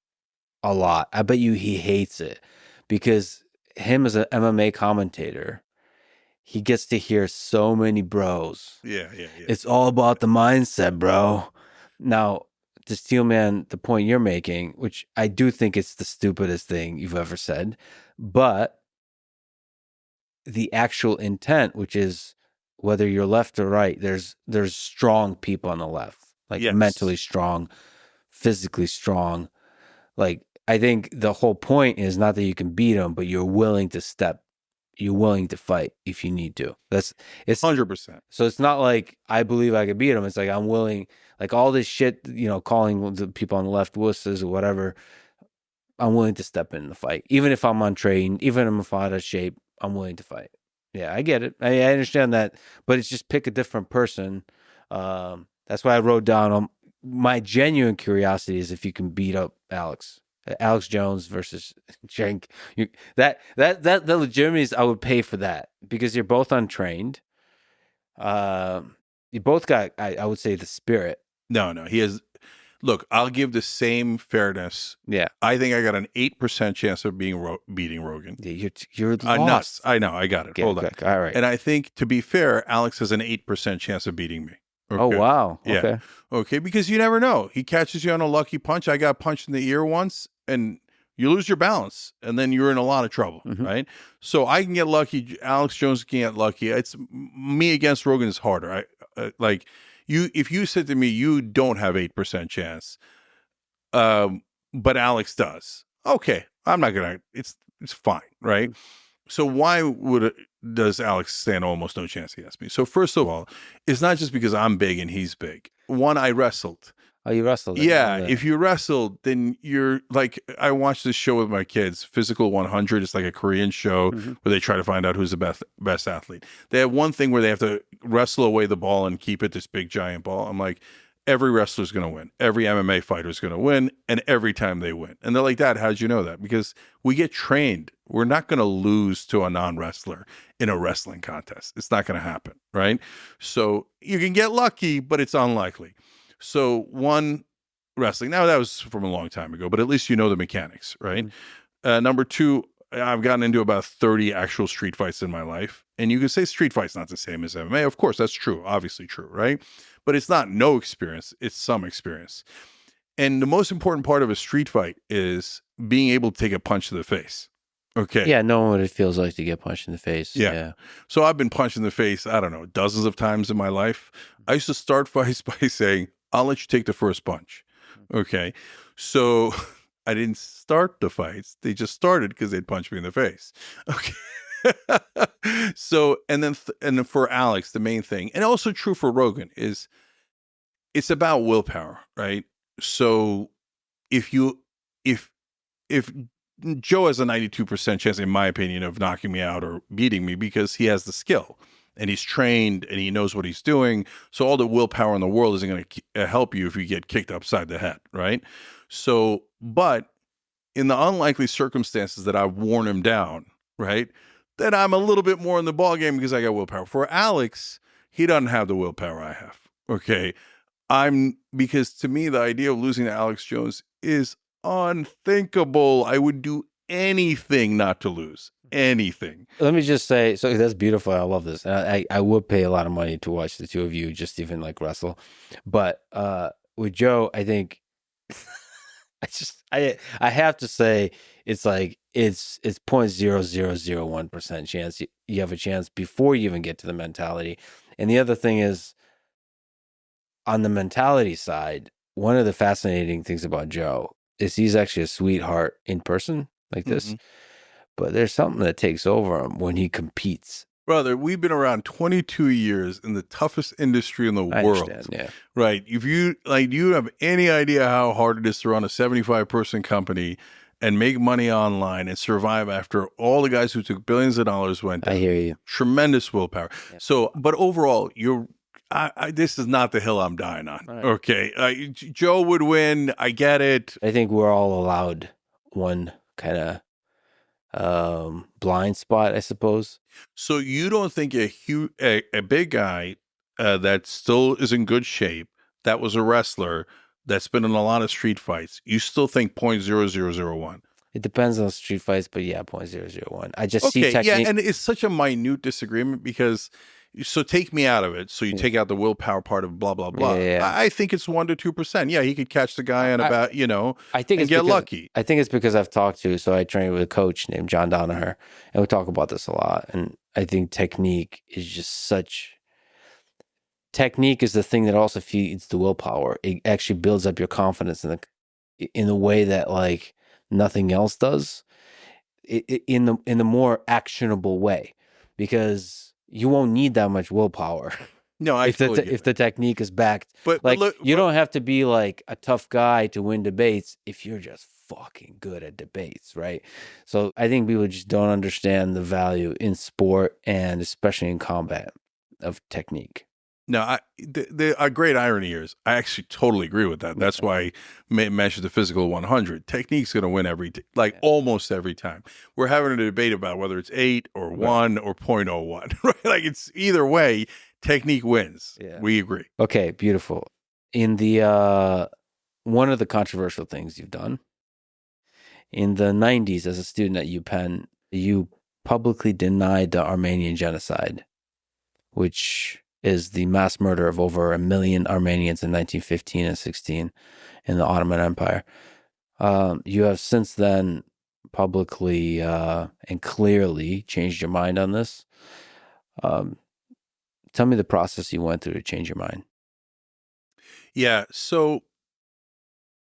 a lot. I bet you he hates it because him as an MMA commentator, he gets to hear so many bros. Yeah. It's all about the mindset, bro. Now, to Steelman, the point you're making, which I do think it's the stupidest thing you've ever said, but the actual intent, which is whether you're left or right, there's strong people on the left, like mentally strong, physically strong. Like, I think the whole point is not that you can beat them, but you're willing to fight if you need to. It's 100%. So it's not like I believe I could beat them. It's like I'm willing, like all this shit, calling the people on the left wusses or whatever. I'm willing to step in the fight, even if I'm untrained, even if I'm out of shape. I'm willing to fight. Yeah, I get it. I understand that, but it's just pick a different person. That's why I wrote down my genuine curiosity is if you can beat up Alex Jones versus Cenk. That the legitimacy, I would pay for that because you're both untrained. You both got, I would say, the spirit. No, he has. Look, I'll give the same fairness. Yeah, I think I got an 8% chance of beating Rogan. Yeah, you're lost. Nuts. I know. I got it. Okay, Hold on. All right. And I think, to be fair, Alex has an 8% chance of beating me. Okay? Oh, wow. Yeah. Okay. Okay, because you never know. He catches you on a lucky punch. I got punched in the ear once, and you lose your balance, and then you're in a lot of trouble, right? So I can get lucky. Alex Jones can get lucky. It's me against Rogan is harder. Like you, if you said to me, you don't have 8% chance, but Alex does. Okay, I'm not gonna. It's fine, right? So why does Alex stand almost no chance against me? So first of all, it's not just because I'm big and he's big. One, I wrestled. Oh, you wrestled? Yeah, if you wrestled, then you're like, I watched this show with my kids, Physical 100. It's like a Korean show where they try to find out who's the best athlete. They have one thing where they have to wrestle away the ball and keep it, this big giant ball. I'm like, every wrestler's going to win. Every MMA fighter's going to win, and every time they win. And they're like, Dad, how'd you know that? Because we get trained. We're not going to lose to a non-wrestler in a wrestling contest. It's not going to happen, right? So you can get lucky, but it's unlikely. So one, wrestling. Now, that was from a long time ago, but at least you know the mechanics, right? Number two, I've gotten into about 30 actual street fights in my life. And you could say street fight's not the same as MMA. Of course, that's true. Obviously true, right? But it's not no experience. It's some experience. And the most important part of a street fight is being able to take a punch to the face. Okay. Yeah, knowing what it feels like to get punched in the face. Yeah. So I've been punched in the face, I don't know, dozens of times in my life. I used to start fights by saying, I'll let you take the first punch. Okay. So I didn't start the fights. They just started because they'd punch me in the face. Okay. So, and then for Alex, the main thing, and also true for Rogan, is it's about willpower, right? So if Joe has a 92% chance, in my opinion, of knocking me out or beating me because he has the skill and he's trained and he knows what he's doing. So all the willpower in the world isn't going to help you if you get kicked upside the head, right? So, but in the unlikely circumstances that I've worn him down, right, then I'm a little bit more in the ballgame because I got willpower. For Alex, he doesn't have the willpower I have, okay? Because to me, the idea of losing to Alex Jones is unthinkable. I would do anything not to lose. Anything. Let me just say, so that's beautiful. I love this. I would pay a lot of money to watch the two of you just even like wrestle. But with Joe, I think I have to say it's like it's 0.0001% chance you have a chance before you even get to the mentality. And the other thing is, on the mentality side, one of the fascinating things about Joe is he's actually a sweetheart in person like this. But there's something that takes over him when he competes. Brother, we've been around 22 years in the toughest industry in the world. Yeah. Right. If you like, do you have any idea how hard it is to run a 75-person company and make money online and survive after all the guys who took billions of dollars went down? I hear you. Tremendous willpower. Yeah. So, but overall, this is not the hill I'm dying on. Right. Okay. Joe would win. I get it. I think we're all allowed one kind of blind spot, I suppose. So you don't think a big guy that still is in good shape, that was a wrestler, that's been in a lot of street fights, you still think 0.0001? It depends on street fights, but yeah, 0.001. I just see technique. Yeah, and it's such a minute disagreement because, so take me out of it. So you take out the willpower part of blah, blah, blah. Yeah. I think it's 1% to 2%. Yeah, he could catch the guy on I think and get lucky. I think it's because I've talked to, so I trained with a coach named John Donaher, and we talk about this a lot. And I think technique is technique is the thing that also feeds the willpower. It actually builds up your confidence in the way that like nothing else does, in the more actionable way, because you won't need that much willpower. No, if the technique is backed. But you don't have to be like a tough guy to win debates if you're just fucking good at debates, right? So I think people just don't understand the value in sport and especially in combat of technique. No, a great irony here is I actually totally agree with that. That's why I mentioned the physical 100. Technique's going to win almost every time. We're having a debate about whether it's 8 or 1 or 0.01, right? Like it's either way, technique wins. Yeah. We agree. Okay, beautiful. In the one of the controversial things you've done, in the 90s as a student at UPenn, you publicly denied the Armenian genocide, which is the mass murder of over 1 million Armenians in 1915 and 16 in the Ottoman Empire. You have since then publicly and clearly changed your mind on this. Um, Tell me the process you went through to change your mind. Yeah. So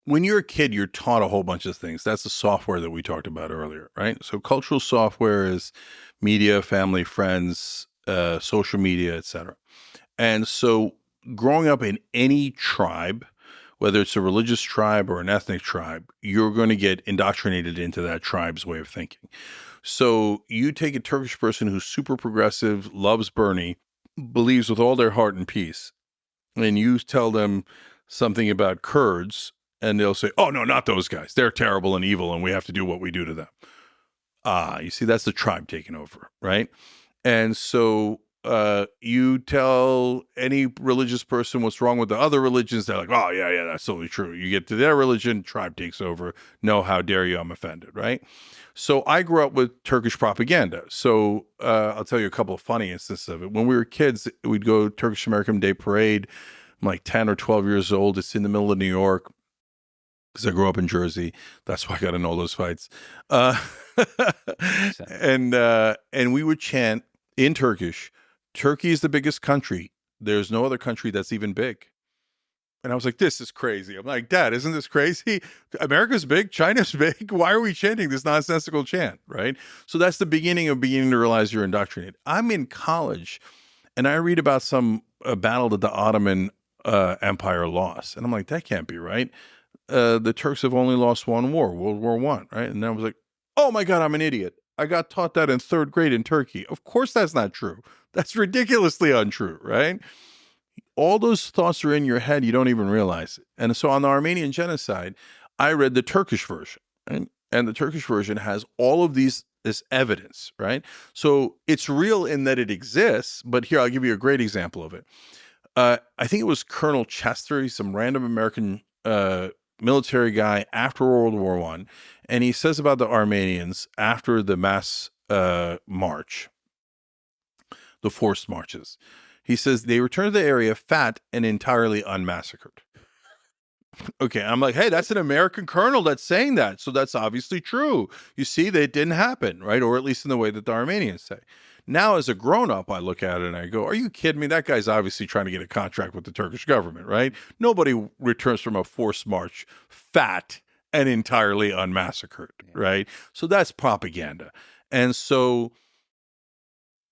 when you're a kid, you're taught a whole bunch of things. That's the software that we talked about earlier, right? So cultural software is media, family, friends, social media, etc. And so growing up in any tribe, whether it's a religious tribe or an ethnic tribe, you're going to get indoctrinated into that tribe's way of thinking. So you take a Turkish person who's super progressive, loves Bernie, believes with all their heart in peace, and you tell them something about Kurds, and they'll say, "Oh no, not those guys. They're terrible and evil, and we have to do what we do to them." You see, that's the tribe taking over, right? And so you tell any religious person what's wrong with the other religions, they're like, "Oh yeah, that's totally true." You get to their religion, tribe takes over. No, how dare you? I'm offended, right? So I grew up with Turkish propaganda. So I'll tell you a couple of funny instances of it. When we were kids, we'd go Turkish American Day Parade. I'm like 10 or 12 years old. It's in the middle of New York because I grew up in Jersey. That's why I got in all those fights. Uh, and we would chant in Turkish, "Turkey is the biggest country. There's no other country that's even big." And I was like, "This is crazy." I'm like, "Dad, isn't this crazy? America's big, China's big. Why are we chanting this nonsensical chant?" Right? So that's the beginning of beginning to realize you're indoctrinated. I'm in college and I read about some battle that the Ottoman Empire lost. And I'm like, that can't be right. The Turks have only lost one war, World War One, right? And I was like, oh my God, I'm an idiot. I got taught that in third grade in Turkey. Of course that's not true. That's ridiculously untrue, right? All those thoughts are in your head. You don't even realize it. And so on the Armenian genocide, I read the Turkish version. And the Turkish version has all of this evidence, right? So it's real in that it exists. But here, I'll give you a great example of it. I think it was Colonel Chester. He's some random American military guy after World War One, and he says about the Armenians after the mass march, the forced marches. He says they returned to the area fat and entirely unmassacred. Okay, I'm like, hey, that's an American colonel that's saying that, so that's obviously true. You see, that it didn't happen, right? Or at least in the way that the Armenians say. Now, as a grown-up, I look at it and I go, are you kidding me? That guy's obviously trying to get a contract with the Turkish government, right? Nobody returns from a forced march fat and entirely unmassacred, right? So that's propaganda. And so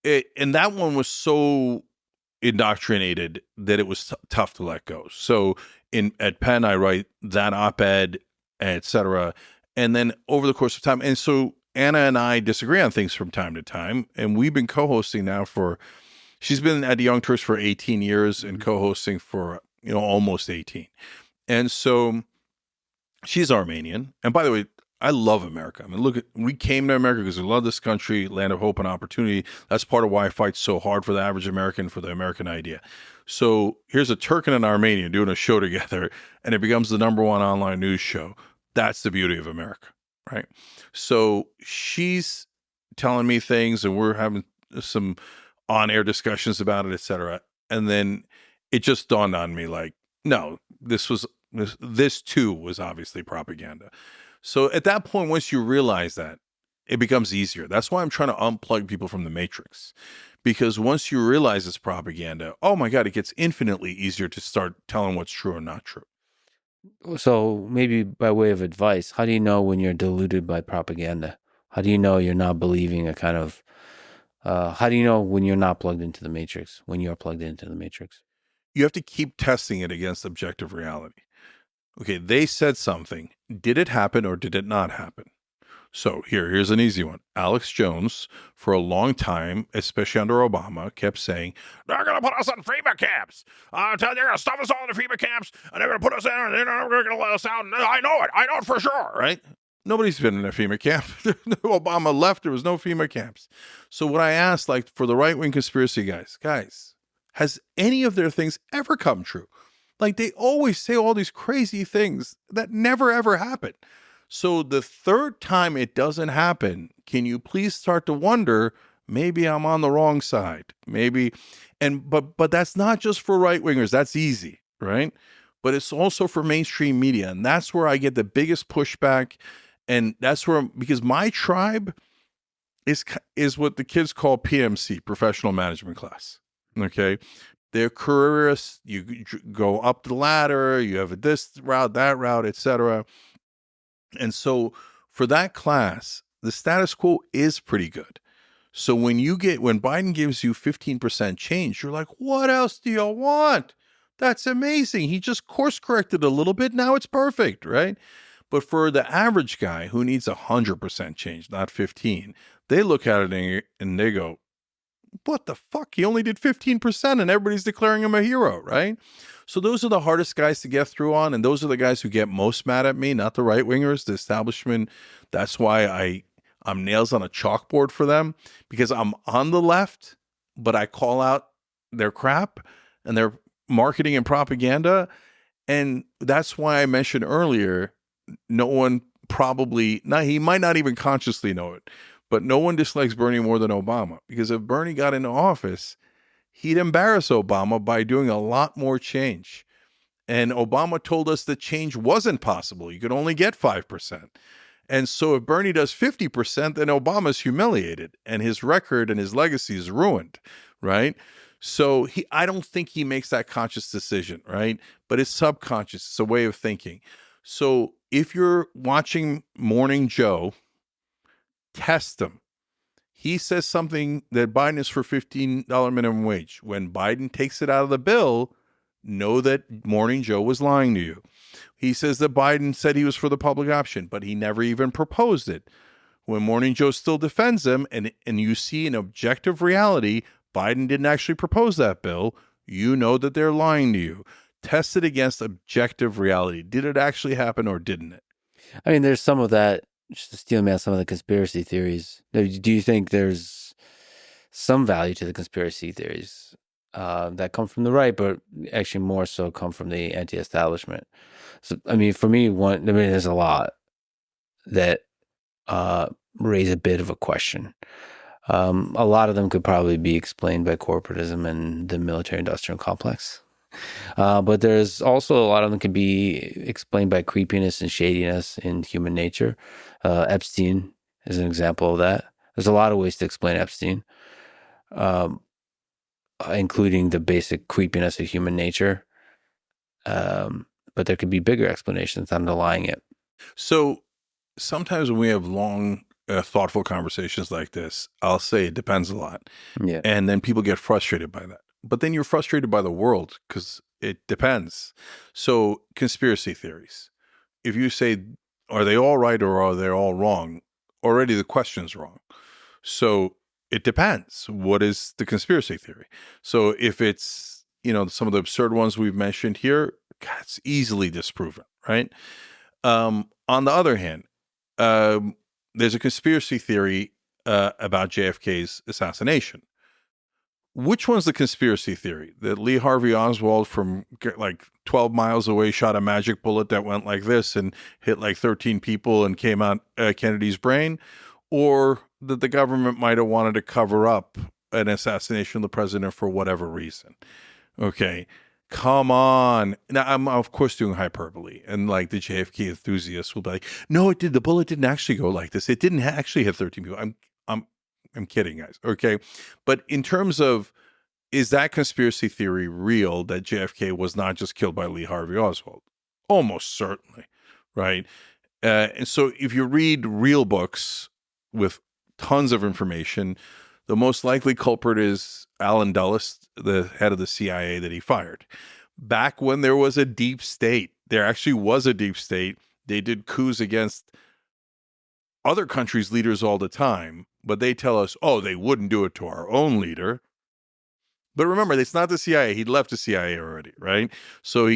and that one was so indoctrinated that it was tough to let go. So at Penn, I write that op-ed, etc. And then over the course of time, and so Anna and I disagree on things from time to time, and we've been co-hosting now she's been at the Young Turks for 18 years and co-hosting for, almost 18. And so she's Armenian. And by the way, I love America. I mean, we came to America because we love this country, land of hope and opportunity. That's part of why I fight so hard for the average American, for the American idea. So here's a Turk and an Armenian doing a show together, and it becomes the #1 online news show. That's the beauty of America, right? So she's telling me things, and we're having some on-air discussions about it, et cetera. And then it just dawned on me, like, no, this too was obviously propaganda. So at that point, once you realize that, it becomes easier. That's why I'm trying to unplug people from the matrix. Because once you realize it's propaganda, oh my God, it gets infinitely easier to start telling what's true or not true. So maybe by way of advice, how do you know when you're deluded by propaganda? How do you know you're not believing how do you know when you're not plugged into the matrix, when you're plugged into the matrix? You have to keep testing it against objective reality. Okay, they said something. Did it happen or did it not happen? So here's an easy one. Alex Jones, for a long time, especially under Obama, kept saying, they're going to put us in FEMA camps. They're going to stuff us all in the FEMA camps, and they're going to put us in, and they're not going to let us out. And I know it for sure, right? Nobody's been in a FEMA camp. Obama left, there was no FEMA camps. So what I asked, like, for the right-wing conspiracy guys, has any of their things ever come true? Like, they always say all these crazy things that never, ever happen. So the third time it doesn't happen, can you please start to wonder, maybe I'm on the wrong side? Maybe, but that's not just for right-wingers. That's easy, right? but it's also for mainstream media. And that's where I get the biggest pushback. And that's where, because my tribe is what the kids call PMC, professional management class. Okay. They're careerists. You go up the ladder, you have this route, that route, etc. And so for that class, the status quo is pretty good. So when Biden gives you 15% change, you're like, what else do you want? That's amazing. He just course corrected a little bit. Now it's perfect, right? But for the average guy who needs 100% change, not 15, they look at it and they go, what the fuck? He only did 15% and everybody's declaring him a hero, right? So those are the hardest guys to get through on. And those are the guys who get most mad at me, not the right wingers, the establishment. That's why I'm nails on a chalkboard for them, because I'm on the left, but I call out their crap and their marketing and propaganda. And that's why I mentioned earlier, no one he might not even consciously know it, but no one dislikes Bernie more than Obama, because if Bernie got into office, he'd embarrass Obama by doing a lot more change. And Obama told us that change wasn't possible. You could only get 5%. And so if Bernie does 50%, then Obama's humiliated and his record and his legacy is ruined, right? So I don't think he makes that conscious decision, right? But it's subconscious. It's a way of thinking. So if you're watching Morning Joe, test him. He says something that Biden is for $15 minimum wage. When Biden takes it out of the bill, know that Morning Joe was lying to you. He says that Biden said he was for the public option, but he never even proposed it. When Morning Joe still defends him, and you see an objective reality, Biden didn't actually propose that bill, you know that they're lying to you. Test it against objective reality. Did it actually happen or didn't it? I mean, there's some of that, just to steal me out some of the conspiracy theories. Do you think there's some value to the conspiracy theories that come from the right, but actually more so come from the anti-establishment? So, I mean, for me, there's a lot that raise a bit of a question. A lot of them could probably be explained by corporatism and the military-industrial complex. But there's also a lot of them can be explained by creepiness and shadiness in human nature. Epstein is an example of that. There's a lot of ways to explain Epstein, including the basic creepiness of human nature. But there could be bigger explanations underlying it. So sometimes when we have long, thoughtful conversations like this, I'll say it depends a lot. Yeah. And then people get frustrated by that. But then you're frustrated by the world because it depends. So conspiracy theories, if you say, are they all right or are they all wrong? Already the question's wrong. So it depends. What is the conspiracy theory? So if it's, some of the absurd ones we've mentioned here, it's easily disproven, right? On the other hand, there's a conspiracy theory about JFK's assassination. Which one's the conspiracy theory? That Lee Harvey Oswald from like 12 miles away shot a magic bullet that went like this and hit like 13 people and came out Kennedy's brain? Or that the government might have wanted to cover up an assassination of the president for whatever reason? Okay, come on. Now, I'm of course doing hyperbole, and like the JFK enthusiasts will be like, no, it did. The bullet didn't actually go like this. It didn't actually hit 13 people. I'm kidding, guys. Okay. But in terms of, is that conspiracy theory real that JFK was not just killed by Lee Harvey Oswald? Almost certainly. Right. And so if you read real books with tons of information, the most likely culprit is Allen Dulles, the head of the CIA that he fired. Back when there was a deep state, there actually was a deep state. They did coups against other countries' leaders all the time, but they tell us, oh, they wouldn't do it to our own leader. But remember, it's not the CIA. He'd left the CIA already, right? So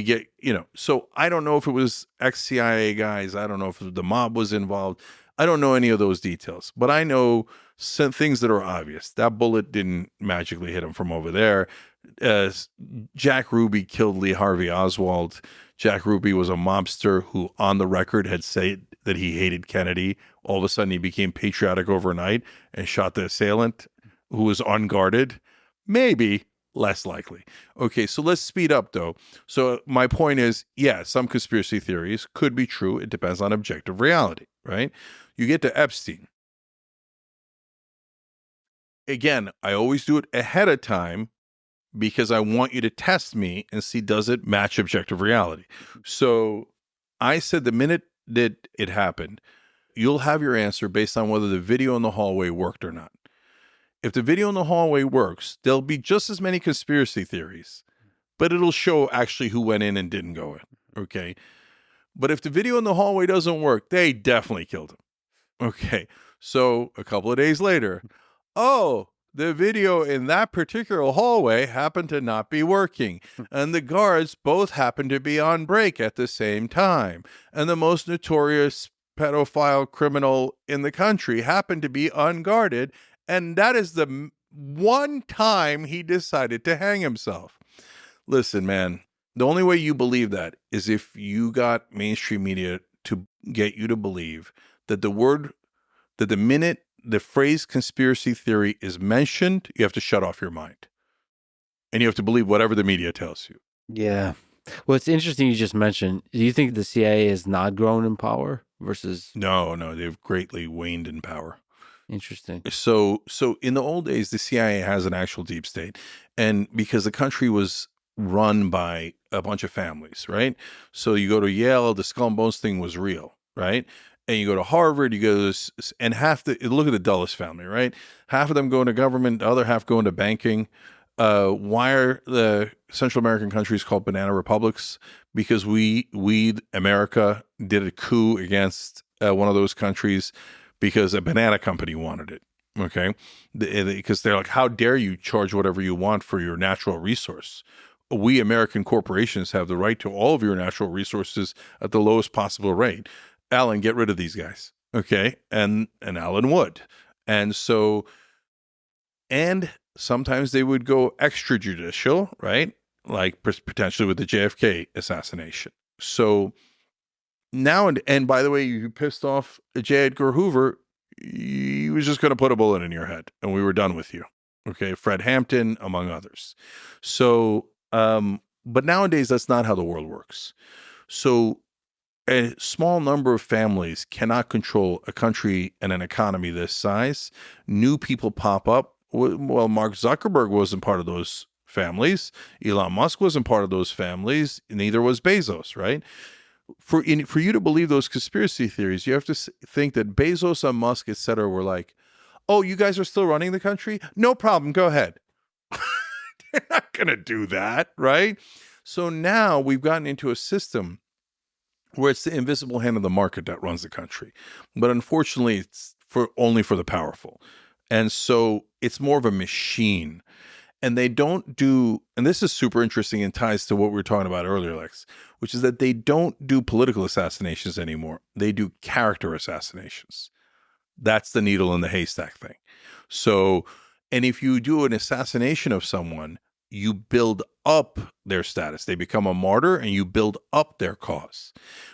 so I don't know if it was ex-CIA guys. I don't know if the mob was involved. I don't know any of those details, but I know some things that are obvious. That bullet didn't magically hit him from over there. Jack Ruby killed Lee Harvey Oswald. Jack Ruby was a mobster who, on the record, had said that he hated Kennedy. All of a sudden, he became patriotic overnight and shot the assailant who was unguarded. Maybe, less likely. Okay, so let's speed up though. So my point is, yeah, some conspiracy theories could be true. It depends on objective reality, right? You get to Epstein. Again, I always do it ahead of time because I want you to test me and see, does it match objective reality? So I said the minute that it happened, you'll have your answer based on whether the video in the hallway worked or not. If the video in the hallway works, there'll be just as many conspiracy theories, but it'll show actually who went in and didn't go in. Okay. But if the video in the hallway doesn't work, they definitely killed him. Okay. So a couple of days later, oh, the video in that particular hallway happened to not be working. And the guards both happened to be on break at the same time. And the most notorious pedophile criminal in the country happened to be unguarded. And that is the one time he decided to hang himself. Listen, man, the only way you believe that is if you got mainstream media to get you to believe that the minute the phrase conspiracy theory is mentioned, you have to shut off your mind. And you have to believe whatever the media tells you. Yeah. Well, it's interesting you just mentioned. Do you think the CIA has not grown in power versus? No, they've greatly waned in power. Interesting. So in the old days, the CIA has an actual deep state. And because the country was run by a bunch of families, right? So you go to Yale, the skull and bones thing was real, right? And you go to Harvard, you go to this, and look at the Dulles family, right? Half of them go into government, the other half go into banking. Why are the Central American countries called banana republics? Because we America did a coup against one of those countries because a banana company wanted it. Okay. Because they're like, how dare you charge whatever you want for your natural resource? We American corporations have the right to all of your natural resources at the lowest possible rate. Alan, get rid of these guys. Okay. And Alan would. And so, and sometimes they would go extrajudicial, right? Like potentially with the JFK assassination. So now, and by the way, you pissed off J. Edgar Hoover, he was just going to put a bullet in your head and we were done with you. Okay. Fred Hampton, among others. So, but nowadays, that's not how the world works. So a small number of families cannot control a country and an economy this size. New people pop up. Well, Mark Zuckerberg wasn't part of those families. Elon Musk wasn't part of those families. Neither was Bezos, right? For you to believe those conspiracy theories, you have to think that Bezos and Musk, et cetera, were like, oh, you guys are still running the country? No problem. Go ahead. They're not going to do that, right? So now we've gotten into a system where it's the invisible hand of the market that runs the country. But unfortunately, it's only for the powerful. And so it's more of a machine. And they don't do, and this is super interesting and ties to what we were talking about earlier, Lex, which is that they don't do political assassinations anymore. They do character assassinations. That's the needle in the haystack thing. So, and if you do an assassination of someone, you build up their status. They become a martyr and you build up their cause.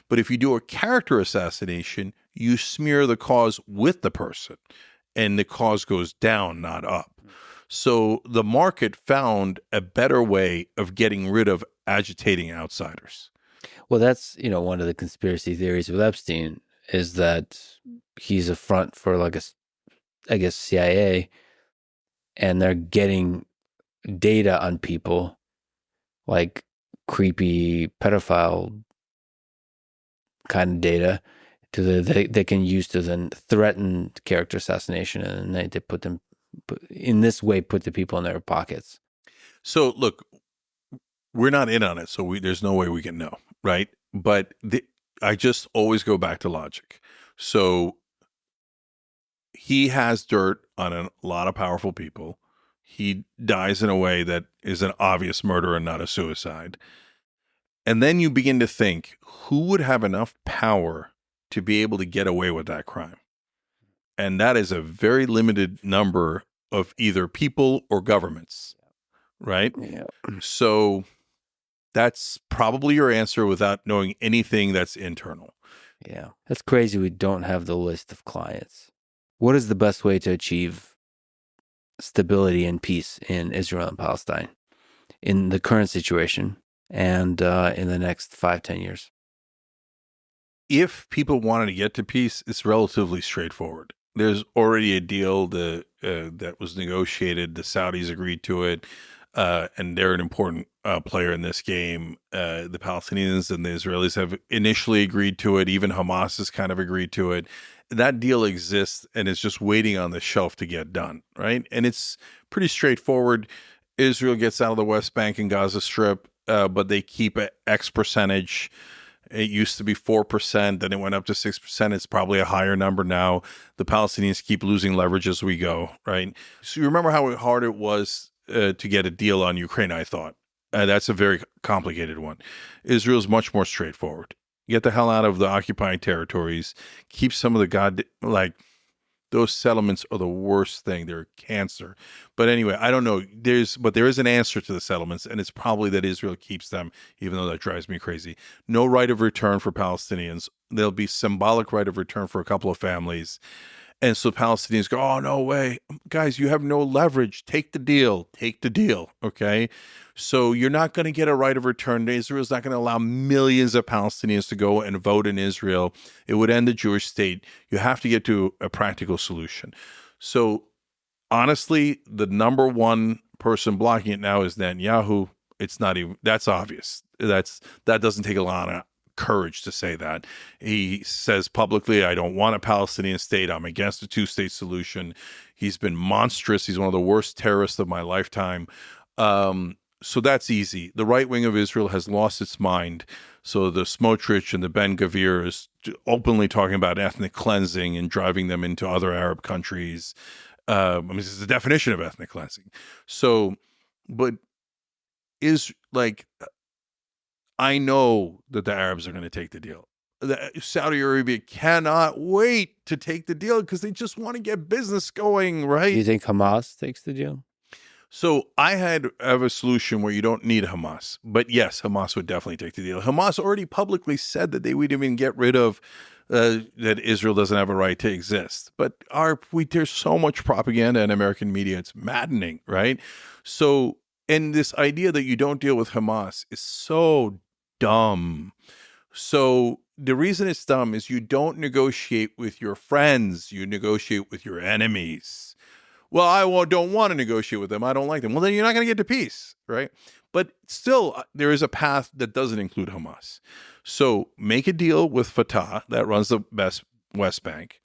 But if you do a character assassination, you smear the cause with the person and the cause goes down, not up. So the market found a better way of getting rid of agitating outsiders. Well, that's, one of the conspiracy theories with Epstein is that he's a front for CIA, and they're getting data on people, like creepy pedophile kind of data, they can use to then threaten character assassination, and they put the people in their pockets. So look, we're not in on it, so there's no way we can know, right? But I just always go back to logic. So he has dirt on a lot of powerful people. He dies in a way that is an obvious murder and not a suicide. And then you begin to think, who would have enough power to be able to get away with that crime? And that is a very limited number of either people or governments, right? Yeah. So that's probably your answer without knowing anything that's internal. Yeah. That's crazy we don't have the list of clients. What is the best way to achieve stability and peace in Israel and Palestine? in the current situation and in the next 5-10 years? If people wanted to get to peace, it's relatively straightforward. There's already a deal that was negotiated. The Saudis agreed to it, and they're an important player in this game. The Palestinians and the Israelis have initially agreed to it. Even Hamas has kind of agreed to it. That deal exists, and it's just waiting on the shelf to get done, right? And it's pretty straightforward. Israel gets out of the West Bank and Gaza Strip, but they keep X percentage. It used to be 4%, then it went up to 6%. It's probably a higher number now. The Palestinians keep losing leverage as we go, right? So you remember how hard it was to get a deal on Ukraine, I thought. That's a very complicated one. Israel's much more straightforward. Get the hell out of the occupied territories. Keep some of the those settlements are the worst thing. They're cancer. But anyway, I don't know. There is an answer to the settlements, and it's probably that Israel keeps them, even though that drives me crazy. No right of return for Palestinians. There'll be symbolic right of return for a couple of families. And so Palestinians go, oh, no way. Guys, you have no leverage. Take the deal. Take the deal. Okay? So you're not going to get a right of return. Israel's not going to allow millions of Palestinians to go and vote in Israel. It would end the Jewish state. You have to get to a practical solution. So honestly, the number one person blocking it now is Netanyahu. It's not even, that's obvious. That doesn't take a lot of courage to say that. He says publicly, I don't want a Palestinian state. I'm against a two-state solution. He's been monstrous. He's one of the worst terrorists of my lifetime. So that's easy. The right wing of Israel has lost its mind. So the Smotrich and the Ben Gvir is openly talking about ethnic cleansing and driving them into other Arab countries. This is the definition of ethnic cleansing. So, but I know that the Arabs are going to take the deal. Saudi Arabia cannot wait to take the deal because they just want to get business going, right? Do you think Hamas takes the deal? So I have a solution where you don't need Hamas. But yes, Hamas would definitely take the deal. Hamas already publicly said that they would even get rid of that Israel doesn't have a right to exist. But there's so much propaganda in American media. It's maddening, right? So, and this idea that you don't deal with Hamas is so dumb. So the reason it's dumb is you don't negotiate with your friends. You negotiate with your enemies. Well, I don't want to negotiate with them. I don't like them. Well, then you're not going to get to peace, right? But still, there is a path that doesn't include Hamas. So make a deal with Fatah that runs the best West Bank.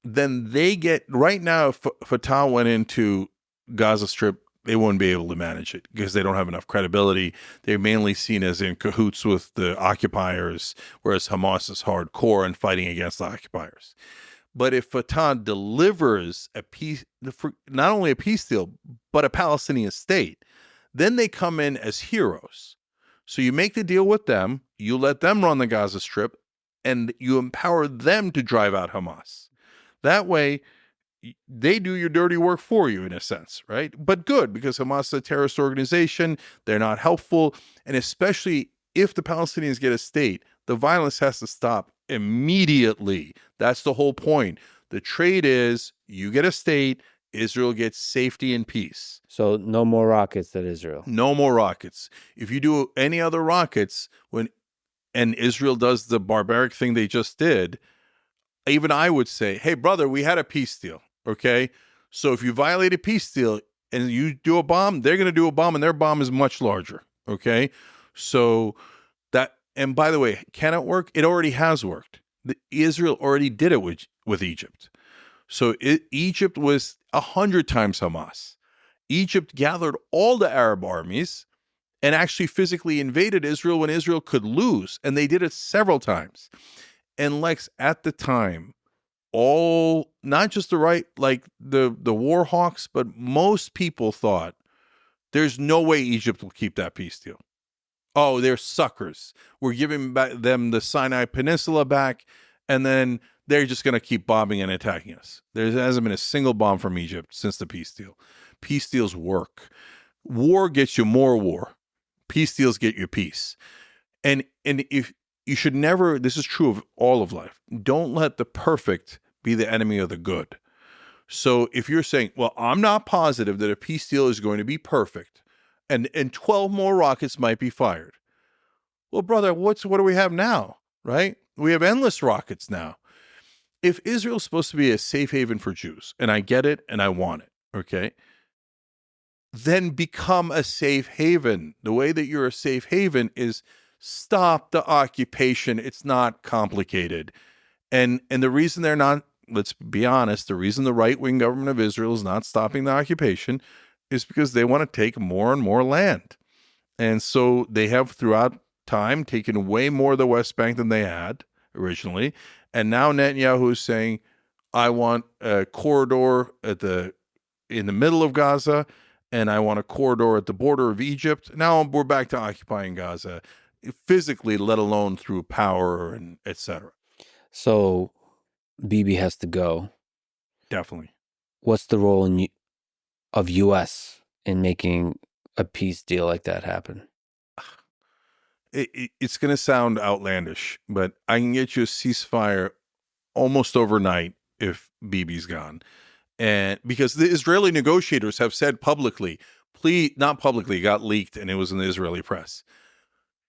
Then they get, right now, if Fatah went into Gaza Strip, they wouldn't be able to manage it because they don't have enough credibility. They're mainly seen as in cahoots with the occupiers, whereas Hamas is hardcore and fighting against the occupiers. But if Fatah delivers a peace, not only a peace deal, but a Palestinian state, then they come in as heroes. So you make the deal with them, you let them run the Gaza Strip, and you empower them to drive out Hamas. That way, they do your dirty work for you, in a sense, right? But good, because Hamas is a terrorist organization. They're not helpful. And especially if the Palestinians get a state, the violence has to stop immediately. That's the whole point. The trade is you get a state, Israel gets safety and peace. So no more rockets at Israel. No more rockets. If you do any other rockets, and Israel does the barbaric thing they just did, even I would say, hey, brother, we had a peace deal, okay? So if you violate a peace deal and you do a bomb, they're going to do a bomb, and their bomb is much larger, okay? So that, and by the way, can it work? It already has worked. Israel already did it with Egypt. So Egypt was 100 times Hamas. Egypt gathered all the Arab armies and actually physically invaded Israel when Israel could lose, and they did it several times. And Lex, at the time, not just the right, like the war hawks, but most people thought there's no way Egypt will keep that peace deal. Oh, they're suckers. We're giving them the Sinai Peninsula back, and then they're just going to keep bombing and attacking us. There hasn't been a single bomb from Egypt since the peace deal. Peace deals work. War gets you more war. Peace deals get you peace. And if you should never, this is true of all of life, don't let the perfect be the enemy of the good. So if you're saying, well, I'm not positive that a peace deal is going to be perfect, and 12 more rockets might be fired. Well, brother, what do we have now, right? We have endless rockets now. If Israel's supposed to be a safe haven for Jews, and I get it and I want it, okay, then become a safe haven. The way that you're a safe haven is stop the occupation. It's not complicated. And the reason they're not, let's be honest, the reason the right-wing government of Israel is not stopping the occupation is because they want to take more and more land. And so they have throughout time taken way more of the West Bank than they had originally. And now Netanyahu is saying, I want a corridor in the middle of Gaza, and I want a corridor at the border of Egypt. Now we're back to occupying Gaza physically, let alone through power and et cetera. So Bibi has to go. Definitely. What's the role of U.S. in making a peace deal like that happen? It's going to sound outlandish, but I can get you a ceasefire almost overnight if Bibi's gone. And because the Israeli negotiators have said publicly, please, not publicly, it got leaked and it was in the Israeli press.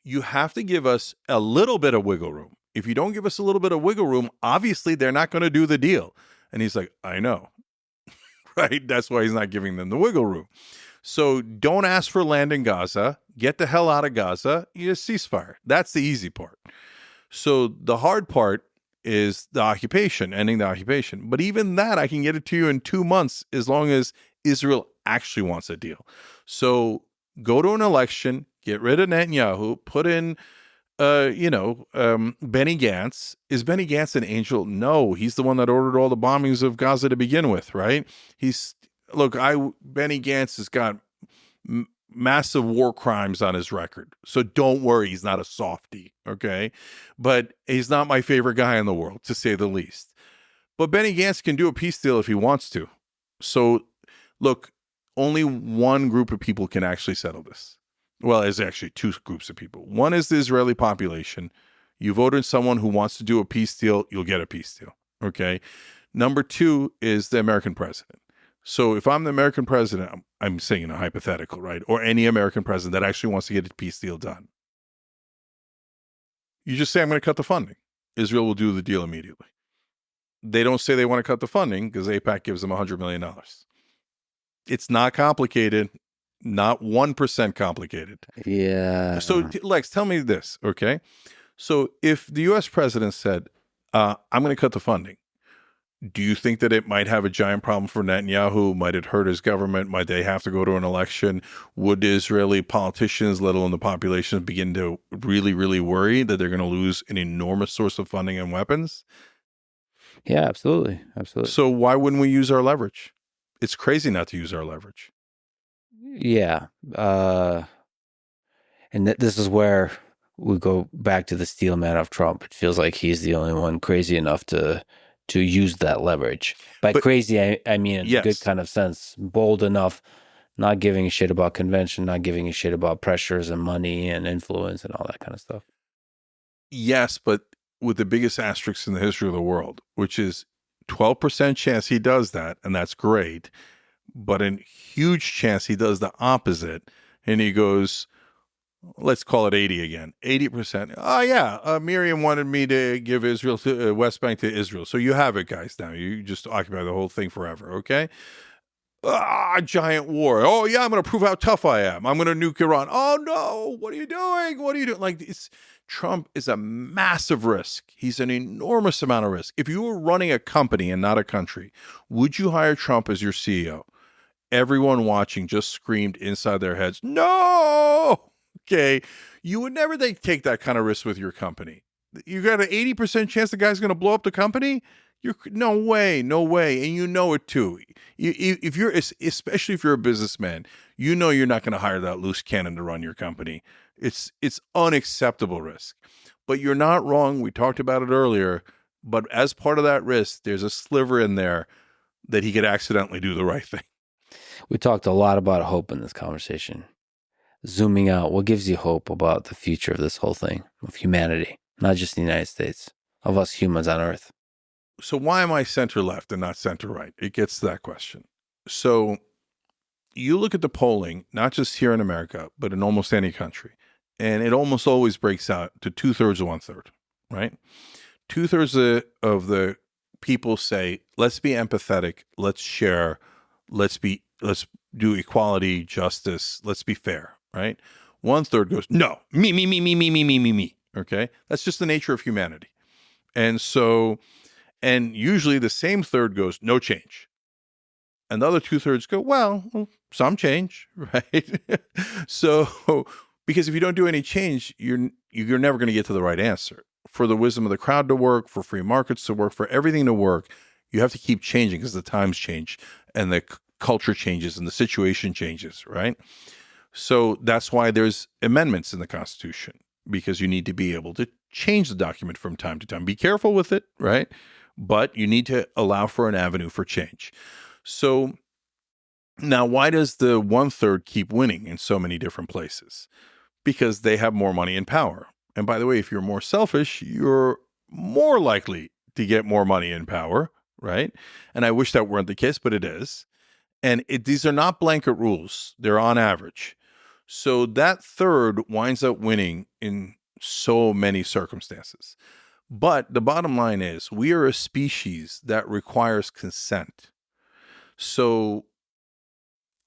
You have to give us a little bit of wiggle room. If you don't give us a little bit of wiggle room, obviously they're not going to do the deal. And he's like, I know, right? That's why he's not giving them the wiggle room. So don't ask for land in Gaza. Get the hell out of Gaza. You just ceasefire. That's the easy part. So the hard part is the occupation, ending the occupation. But even that, I can get it to you in 2 months as long as Israel actually wants a deal. So go to an election, get rid of Netanyahu, put in, Benny Gantz. Is Benny Gantz an angel? No, he's the one that ordered all the bombings of Gaza to begin with, right? Benny Gantz has got massive war crimes on his record. So don't worry, he's not a softie, okay? But he's not my favorite guy in the world, to say the least. But Benny Gantz can do a peace deal if he wants to. So, look, only one group of people can actually settle this. Well, there's actually two groups of people. One is the Israeli population. You vote in someone who wants to do a peace deal, you'll get a peace deal, okay? Number two is the American president. So if I'm the American president, I'm saying a hypothetical, right? Or any American president that actually wants to get a peace deal done. You just say, I'm going to cut the funding. Israel will do the deal immediately. They don't say they want to cut the funding because AIPAC gives them $100 million. It's not complicated, not 1% complicated. Yeah. So Lex, tell me this, okay? So if the U.S. president said, I'm going to cut the funding, do you think that it might have a giant problem for Netanyahu? Might it hurt his government? Might they have to go to an election? Would Israeli politicians, let alone the population, begin to really, really worry that they're going to lose an enormous source of funding and weapons? Yeah, absolutely. Absolutely. So why wouldn't we use our leverage? It's crazy not to use our leverage. Yeah. And this is where we go back to the steel man of Trump. It feels like he's the only one crazy enough to use that leverage. But crazy, I mean in a good kind of sense. Bold enough, not giving a shit about convention, not giving a shit about pressures and money and influence and all that kind of stuff. Yes, but with the biggest asterisk in the history of the world, which is 12% chance he does that, and that's great, but a huge chance he does the opposite, and he goes, let's call it 80 again, 80%. Oh, yeah, Miriam wanted me to give Israel to West Bank to Israel. So you have it, guys, now. You just occupy the whole thing forever, okay? Giant war. Oh, yeah, I'm going to prove how tough I am. I'm going to nuke Iran. Oh, no, what are you doing? What are you doing? Like, Trump is a massive risk. He's an enormous amount of risk. If you were running a company and not a country, would you hire Trump as your CEO? Everyone watching just screamed inside their heads, no! Okay, you would never take that kind of risk with your company. You got an 80% chance the guy's going to blow up the company? No way. And you know it too. Especially if you're a businessman, you know you're not going to hire that loose cannon to run your company. It's unacceptable risk. But you're not wrong. We talked about it earlier. But as part of that risk, there's a sliver in there that he could accidentally do the right thing. We talked a lot about hope in this conversation. Zooming out, what gives you hope about the future of this whole thing, of humanity, not just the United States, of us humans on Earth? So why am I center left and not center right? It gets to that question. So you look at the polling, not just here in America, but in almost any country, and it almost always breaks out to 2/3 or 1/3, right? 2/3 of the people say, let's be empathetic, let's share, let's do equality, justice, let's be fair, right? 1/3 goes, no, me. Okay. That's just the nature of humanity. And so, and usually the same third goes, no change. And the other 2/3 go, well, some change, right? So, because if you don't do any change, you're never going to get to the right answer. For the wisdom of the crowd to work, for free markets to work, for everything to work, you have to keep changing because the times change and the culture changes and the situation changes, right? So that's why there's amendments in the Constitution, because you need to be able to change the document from time to time. Be careful with it, right? But you need to allow for an avenue for change. So now, why does the 1/3 keep winning in so many different places? Because they have more money and power. And by the way, if you're more selfish, you're more likely to get more money and power, right? And I wish that weren't the case, but it is. And these are not blanket rules. They're on average. So that third winds up winning in so many circumstances. But the bottom line is we are a species that requires consent. So,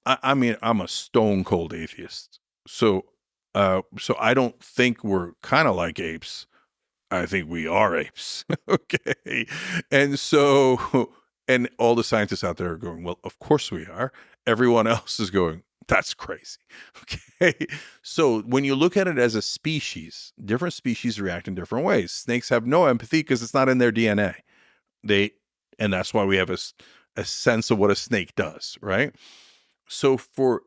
I mean, I'm a stone cold atheist. So I don't think we're kind of like apes. I think we are apes. Okay. And so, and all the scientists out there are going, well, of course we are. Everyone else is going, that's crazy. Okay. So when you look at it as a species, different species react in different ways. Snakes have no empathy because it's not in their DNA. And that's why we have a sense of what a snake does, right? So for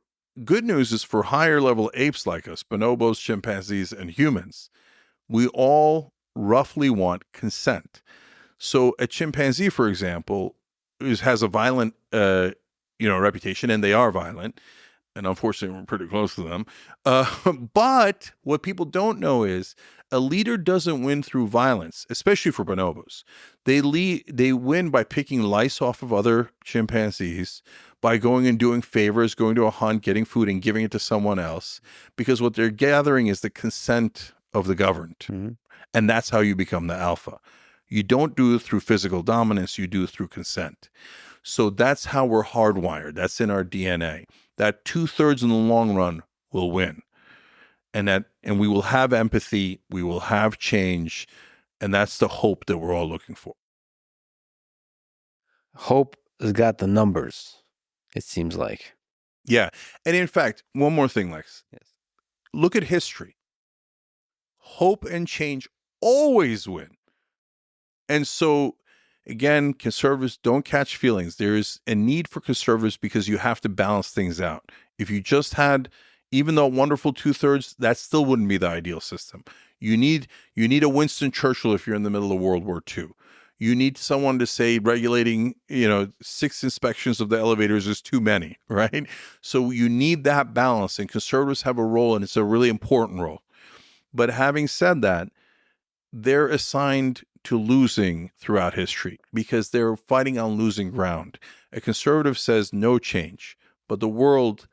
good news is for higher level apes like us, bonobos, chimpanzees, and humans, we all roughly want consent. So a chimpanzee, for example, has a violent, reputation, and they are violent. And unfortunately, we're pretty close to them. But what people don't know is a leader doesn't win through violence, especially for bonobos. They win by picking lice off of other chimpanzees, by going and doing favors, going to a hunt, getting food, and giving it to someone else. Because what they're gathering is the consent of the governed. Mm-hmm. And that's how you become the alpha. You don't do it through physical dominance, you do it through consent. So that's how we're hardwired. That's in our DNA. That 2/3 in the long run will win. And we will have empathy, we will have change, and that's the hope that we're all looking for. Hope has got the numbers, it seems like. Yeah. And in fact, one more thing, Lex. Yes. Look at history. Hope and change always win. And so, again, conservatives don't catch feelings. There is a need for conservatives because you have to balance things out. If you just had, even though wonderful 2/3, that still wouldn't be the ideal system. You need a Winston Churchill if you're in the middle of World War II. You need someone to say regulating, 6 inspections of the elevators is too many, right? So you need that balance, and conservatives have a role, and it's a really important role. But having said that, they're assigned to losing throughout history because they're fighting on losing ground. A conservative says no change, but the world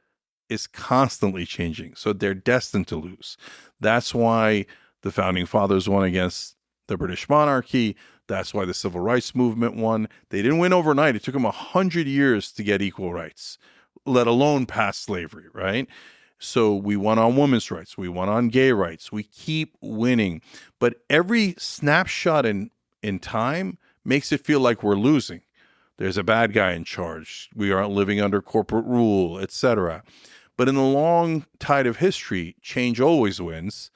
is constantly changing, so they're destined to lose. That's why the founding fathers won against the British monarchy. That's why the civil rights movement won. They didn't win overnight. It took them 100 years to get equal rights, let alone pass slavery, right? So we won on women's rights. We won on gay rights. We keep winning. But every snapshot in time makes it feel like we're losing. There's a bad guy in charge. We aren't living under corporate rule, etc. But in the long tide of history, change always wins.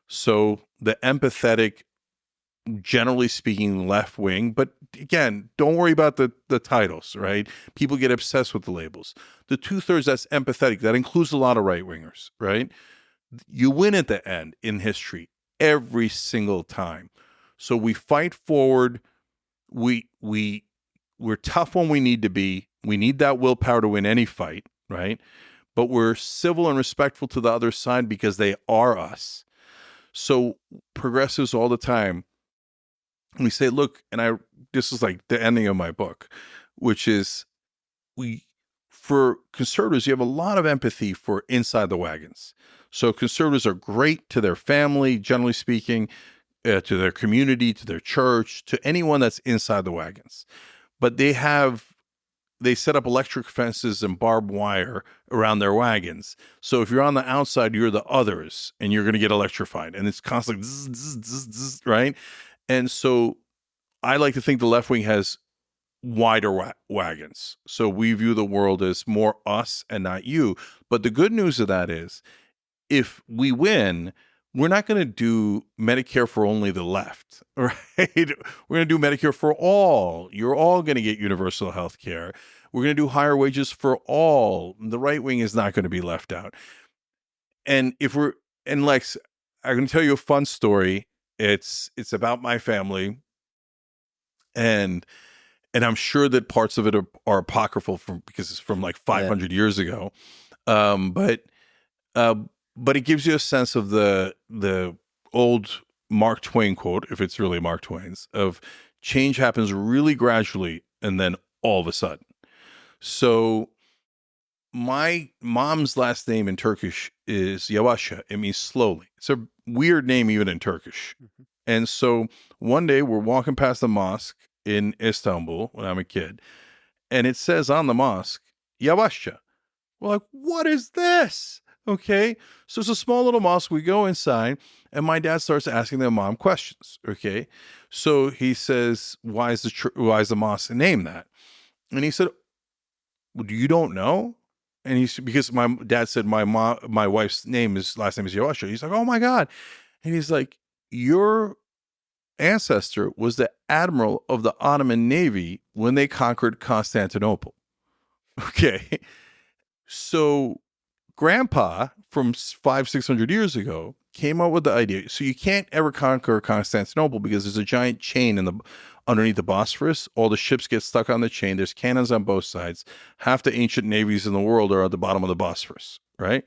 So the empathetic, generally speaking, left wing, but again, don't worry about the titles, right? People get obsessed with the labels. The 2/3 that's empathetic, that includes a lot of right wingers, right? You win at the end in history every single time. So we fight forward. We're tough when we need to be. We need that willpower to win any fight, right? But we're civil and respectful to the other side because they are us. So progressives all the time, we say, look, and this is like the ending of my book, which is for conservatives, you have a lot of empathy for inside the wagons. So conservatives are great to their family, generally speaking, to their community, to their church, to anyone that's inside the wagons. But they set up electric fences and barbed wire around their wagons. So if you're on the outside, you're the others, and you're going to get electrified. And it's constantly zzz, zzz, zzz, zzz, right? And so I like to think the left wing has wider wagons. So we view the world as more us and not you. But the good news of that is, if we win, we're not going to do Medicare for only the left, right? We're going to do Medicare for all. You're all going to get universal health care. We're going to do higher wages for all. The right wing is not going to be left out. And Lex, I'm going to tell you a fun story. It's about my family, and I'm sure that parts of it are apocryphal because it's from like 500 years ago. But it gives you a sense of the old Mark Twain quote, if it's really Mark Twain's, of change happens really gradually and then all of a sudden. So my mom's last name in Turkish is Yavaşça. It means slowly. It's a weird name even in Turkish. Mm-hmm. And so one day we're walking past the mosque in Istanbul when I'm a kid, and it says on the mosque, Yavaşça. We're like, what is this? Okay. So it's a small little mosque. We go inside, and my dad starts asking their mom questions. Okay. So he says, why is the mosque named that? And he said, well, you don't know? And because my dad said my wife's last name is Yavaşça. He's like, oh my God. And he's like, your ancestor was the admiral of the Ottoman Navy when they conquered Constantinople. Okay. So Grandpa from 500-600 years ago came up with the idea. So you can't ever conquer Constantinople because there's a giant chain underneath the Bosphorus. All the ships get stuck on the chain. There's cannons on both sides. Half the ancient navies in the world are at the bottom of the Bosphorus, right?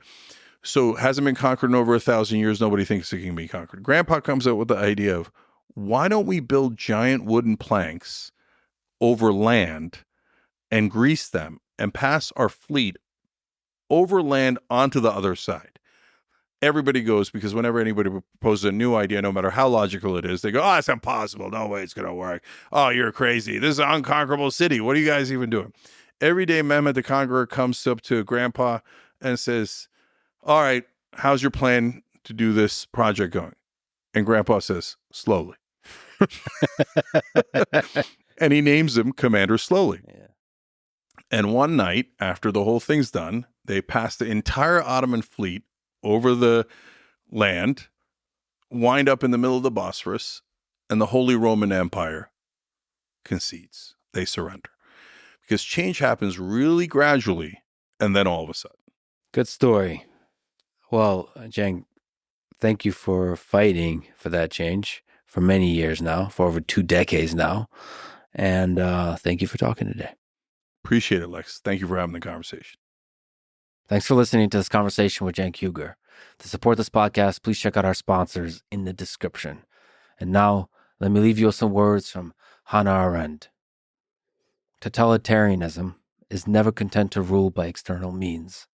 So it hasn't been conquered in over 1,000 years. Nobody thinks it can be conquered. Grandpa comes up with the idea of, why don't we build giant wooden planks over land and grease them and pass our fleet over land onto the other side? Everybody goes, because whenever anybody proposes a new idea, no matter how logical it is, they go, oh, it's impossible. No way it's going to work. Oh, you're crazy. This is an unconquerable city. What are you guys even doing? Every day, Mehmet the Conqueror comes up to Grandpa and says, all right, how's your plan to do this project going? And Grandpa says, slowly. And he names him Commander Slowly. Yeah. And one night, after the whole thing's done, they pass the entire Ottoman fleet over the land, wind up in the middle of the Bosphorus, and the Holy Roman Empire concedes. They surrender. Because change happens really gradually, and then all of a sudden. Good story. Well, Cenk, thank you for fighting for that change for many years now, for over 2 decades now. And thank you for talking today. Appreciate it, Lex. Thank you for having the conversation. Thanks for listening to this conversation with Cenk Uygur. To support this podcast, please check out our sponsors in the description. And now, let me leave you with some words from Hannah Arendt. Totalitarianism is never content to rule by external means,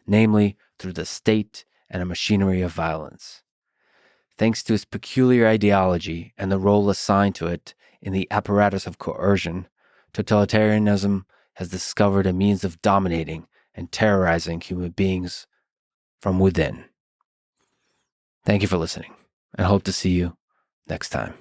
namely through the state and a machinery of violence. Thanks to its peculiar ideology and the role assigned to it in the apparatus of coercion, totalitarianism has discovered a means of dominating and terrorizing human beings from within. Thank you for listening, and hope to see you next time.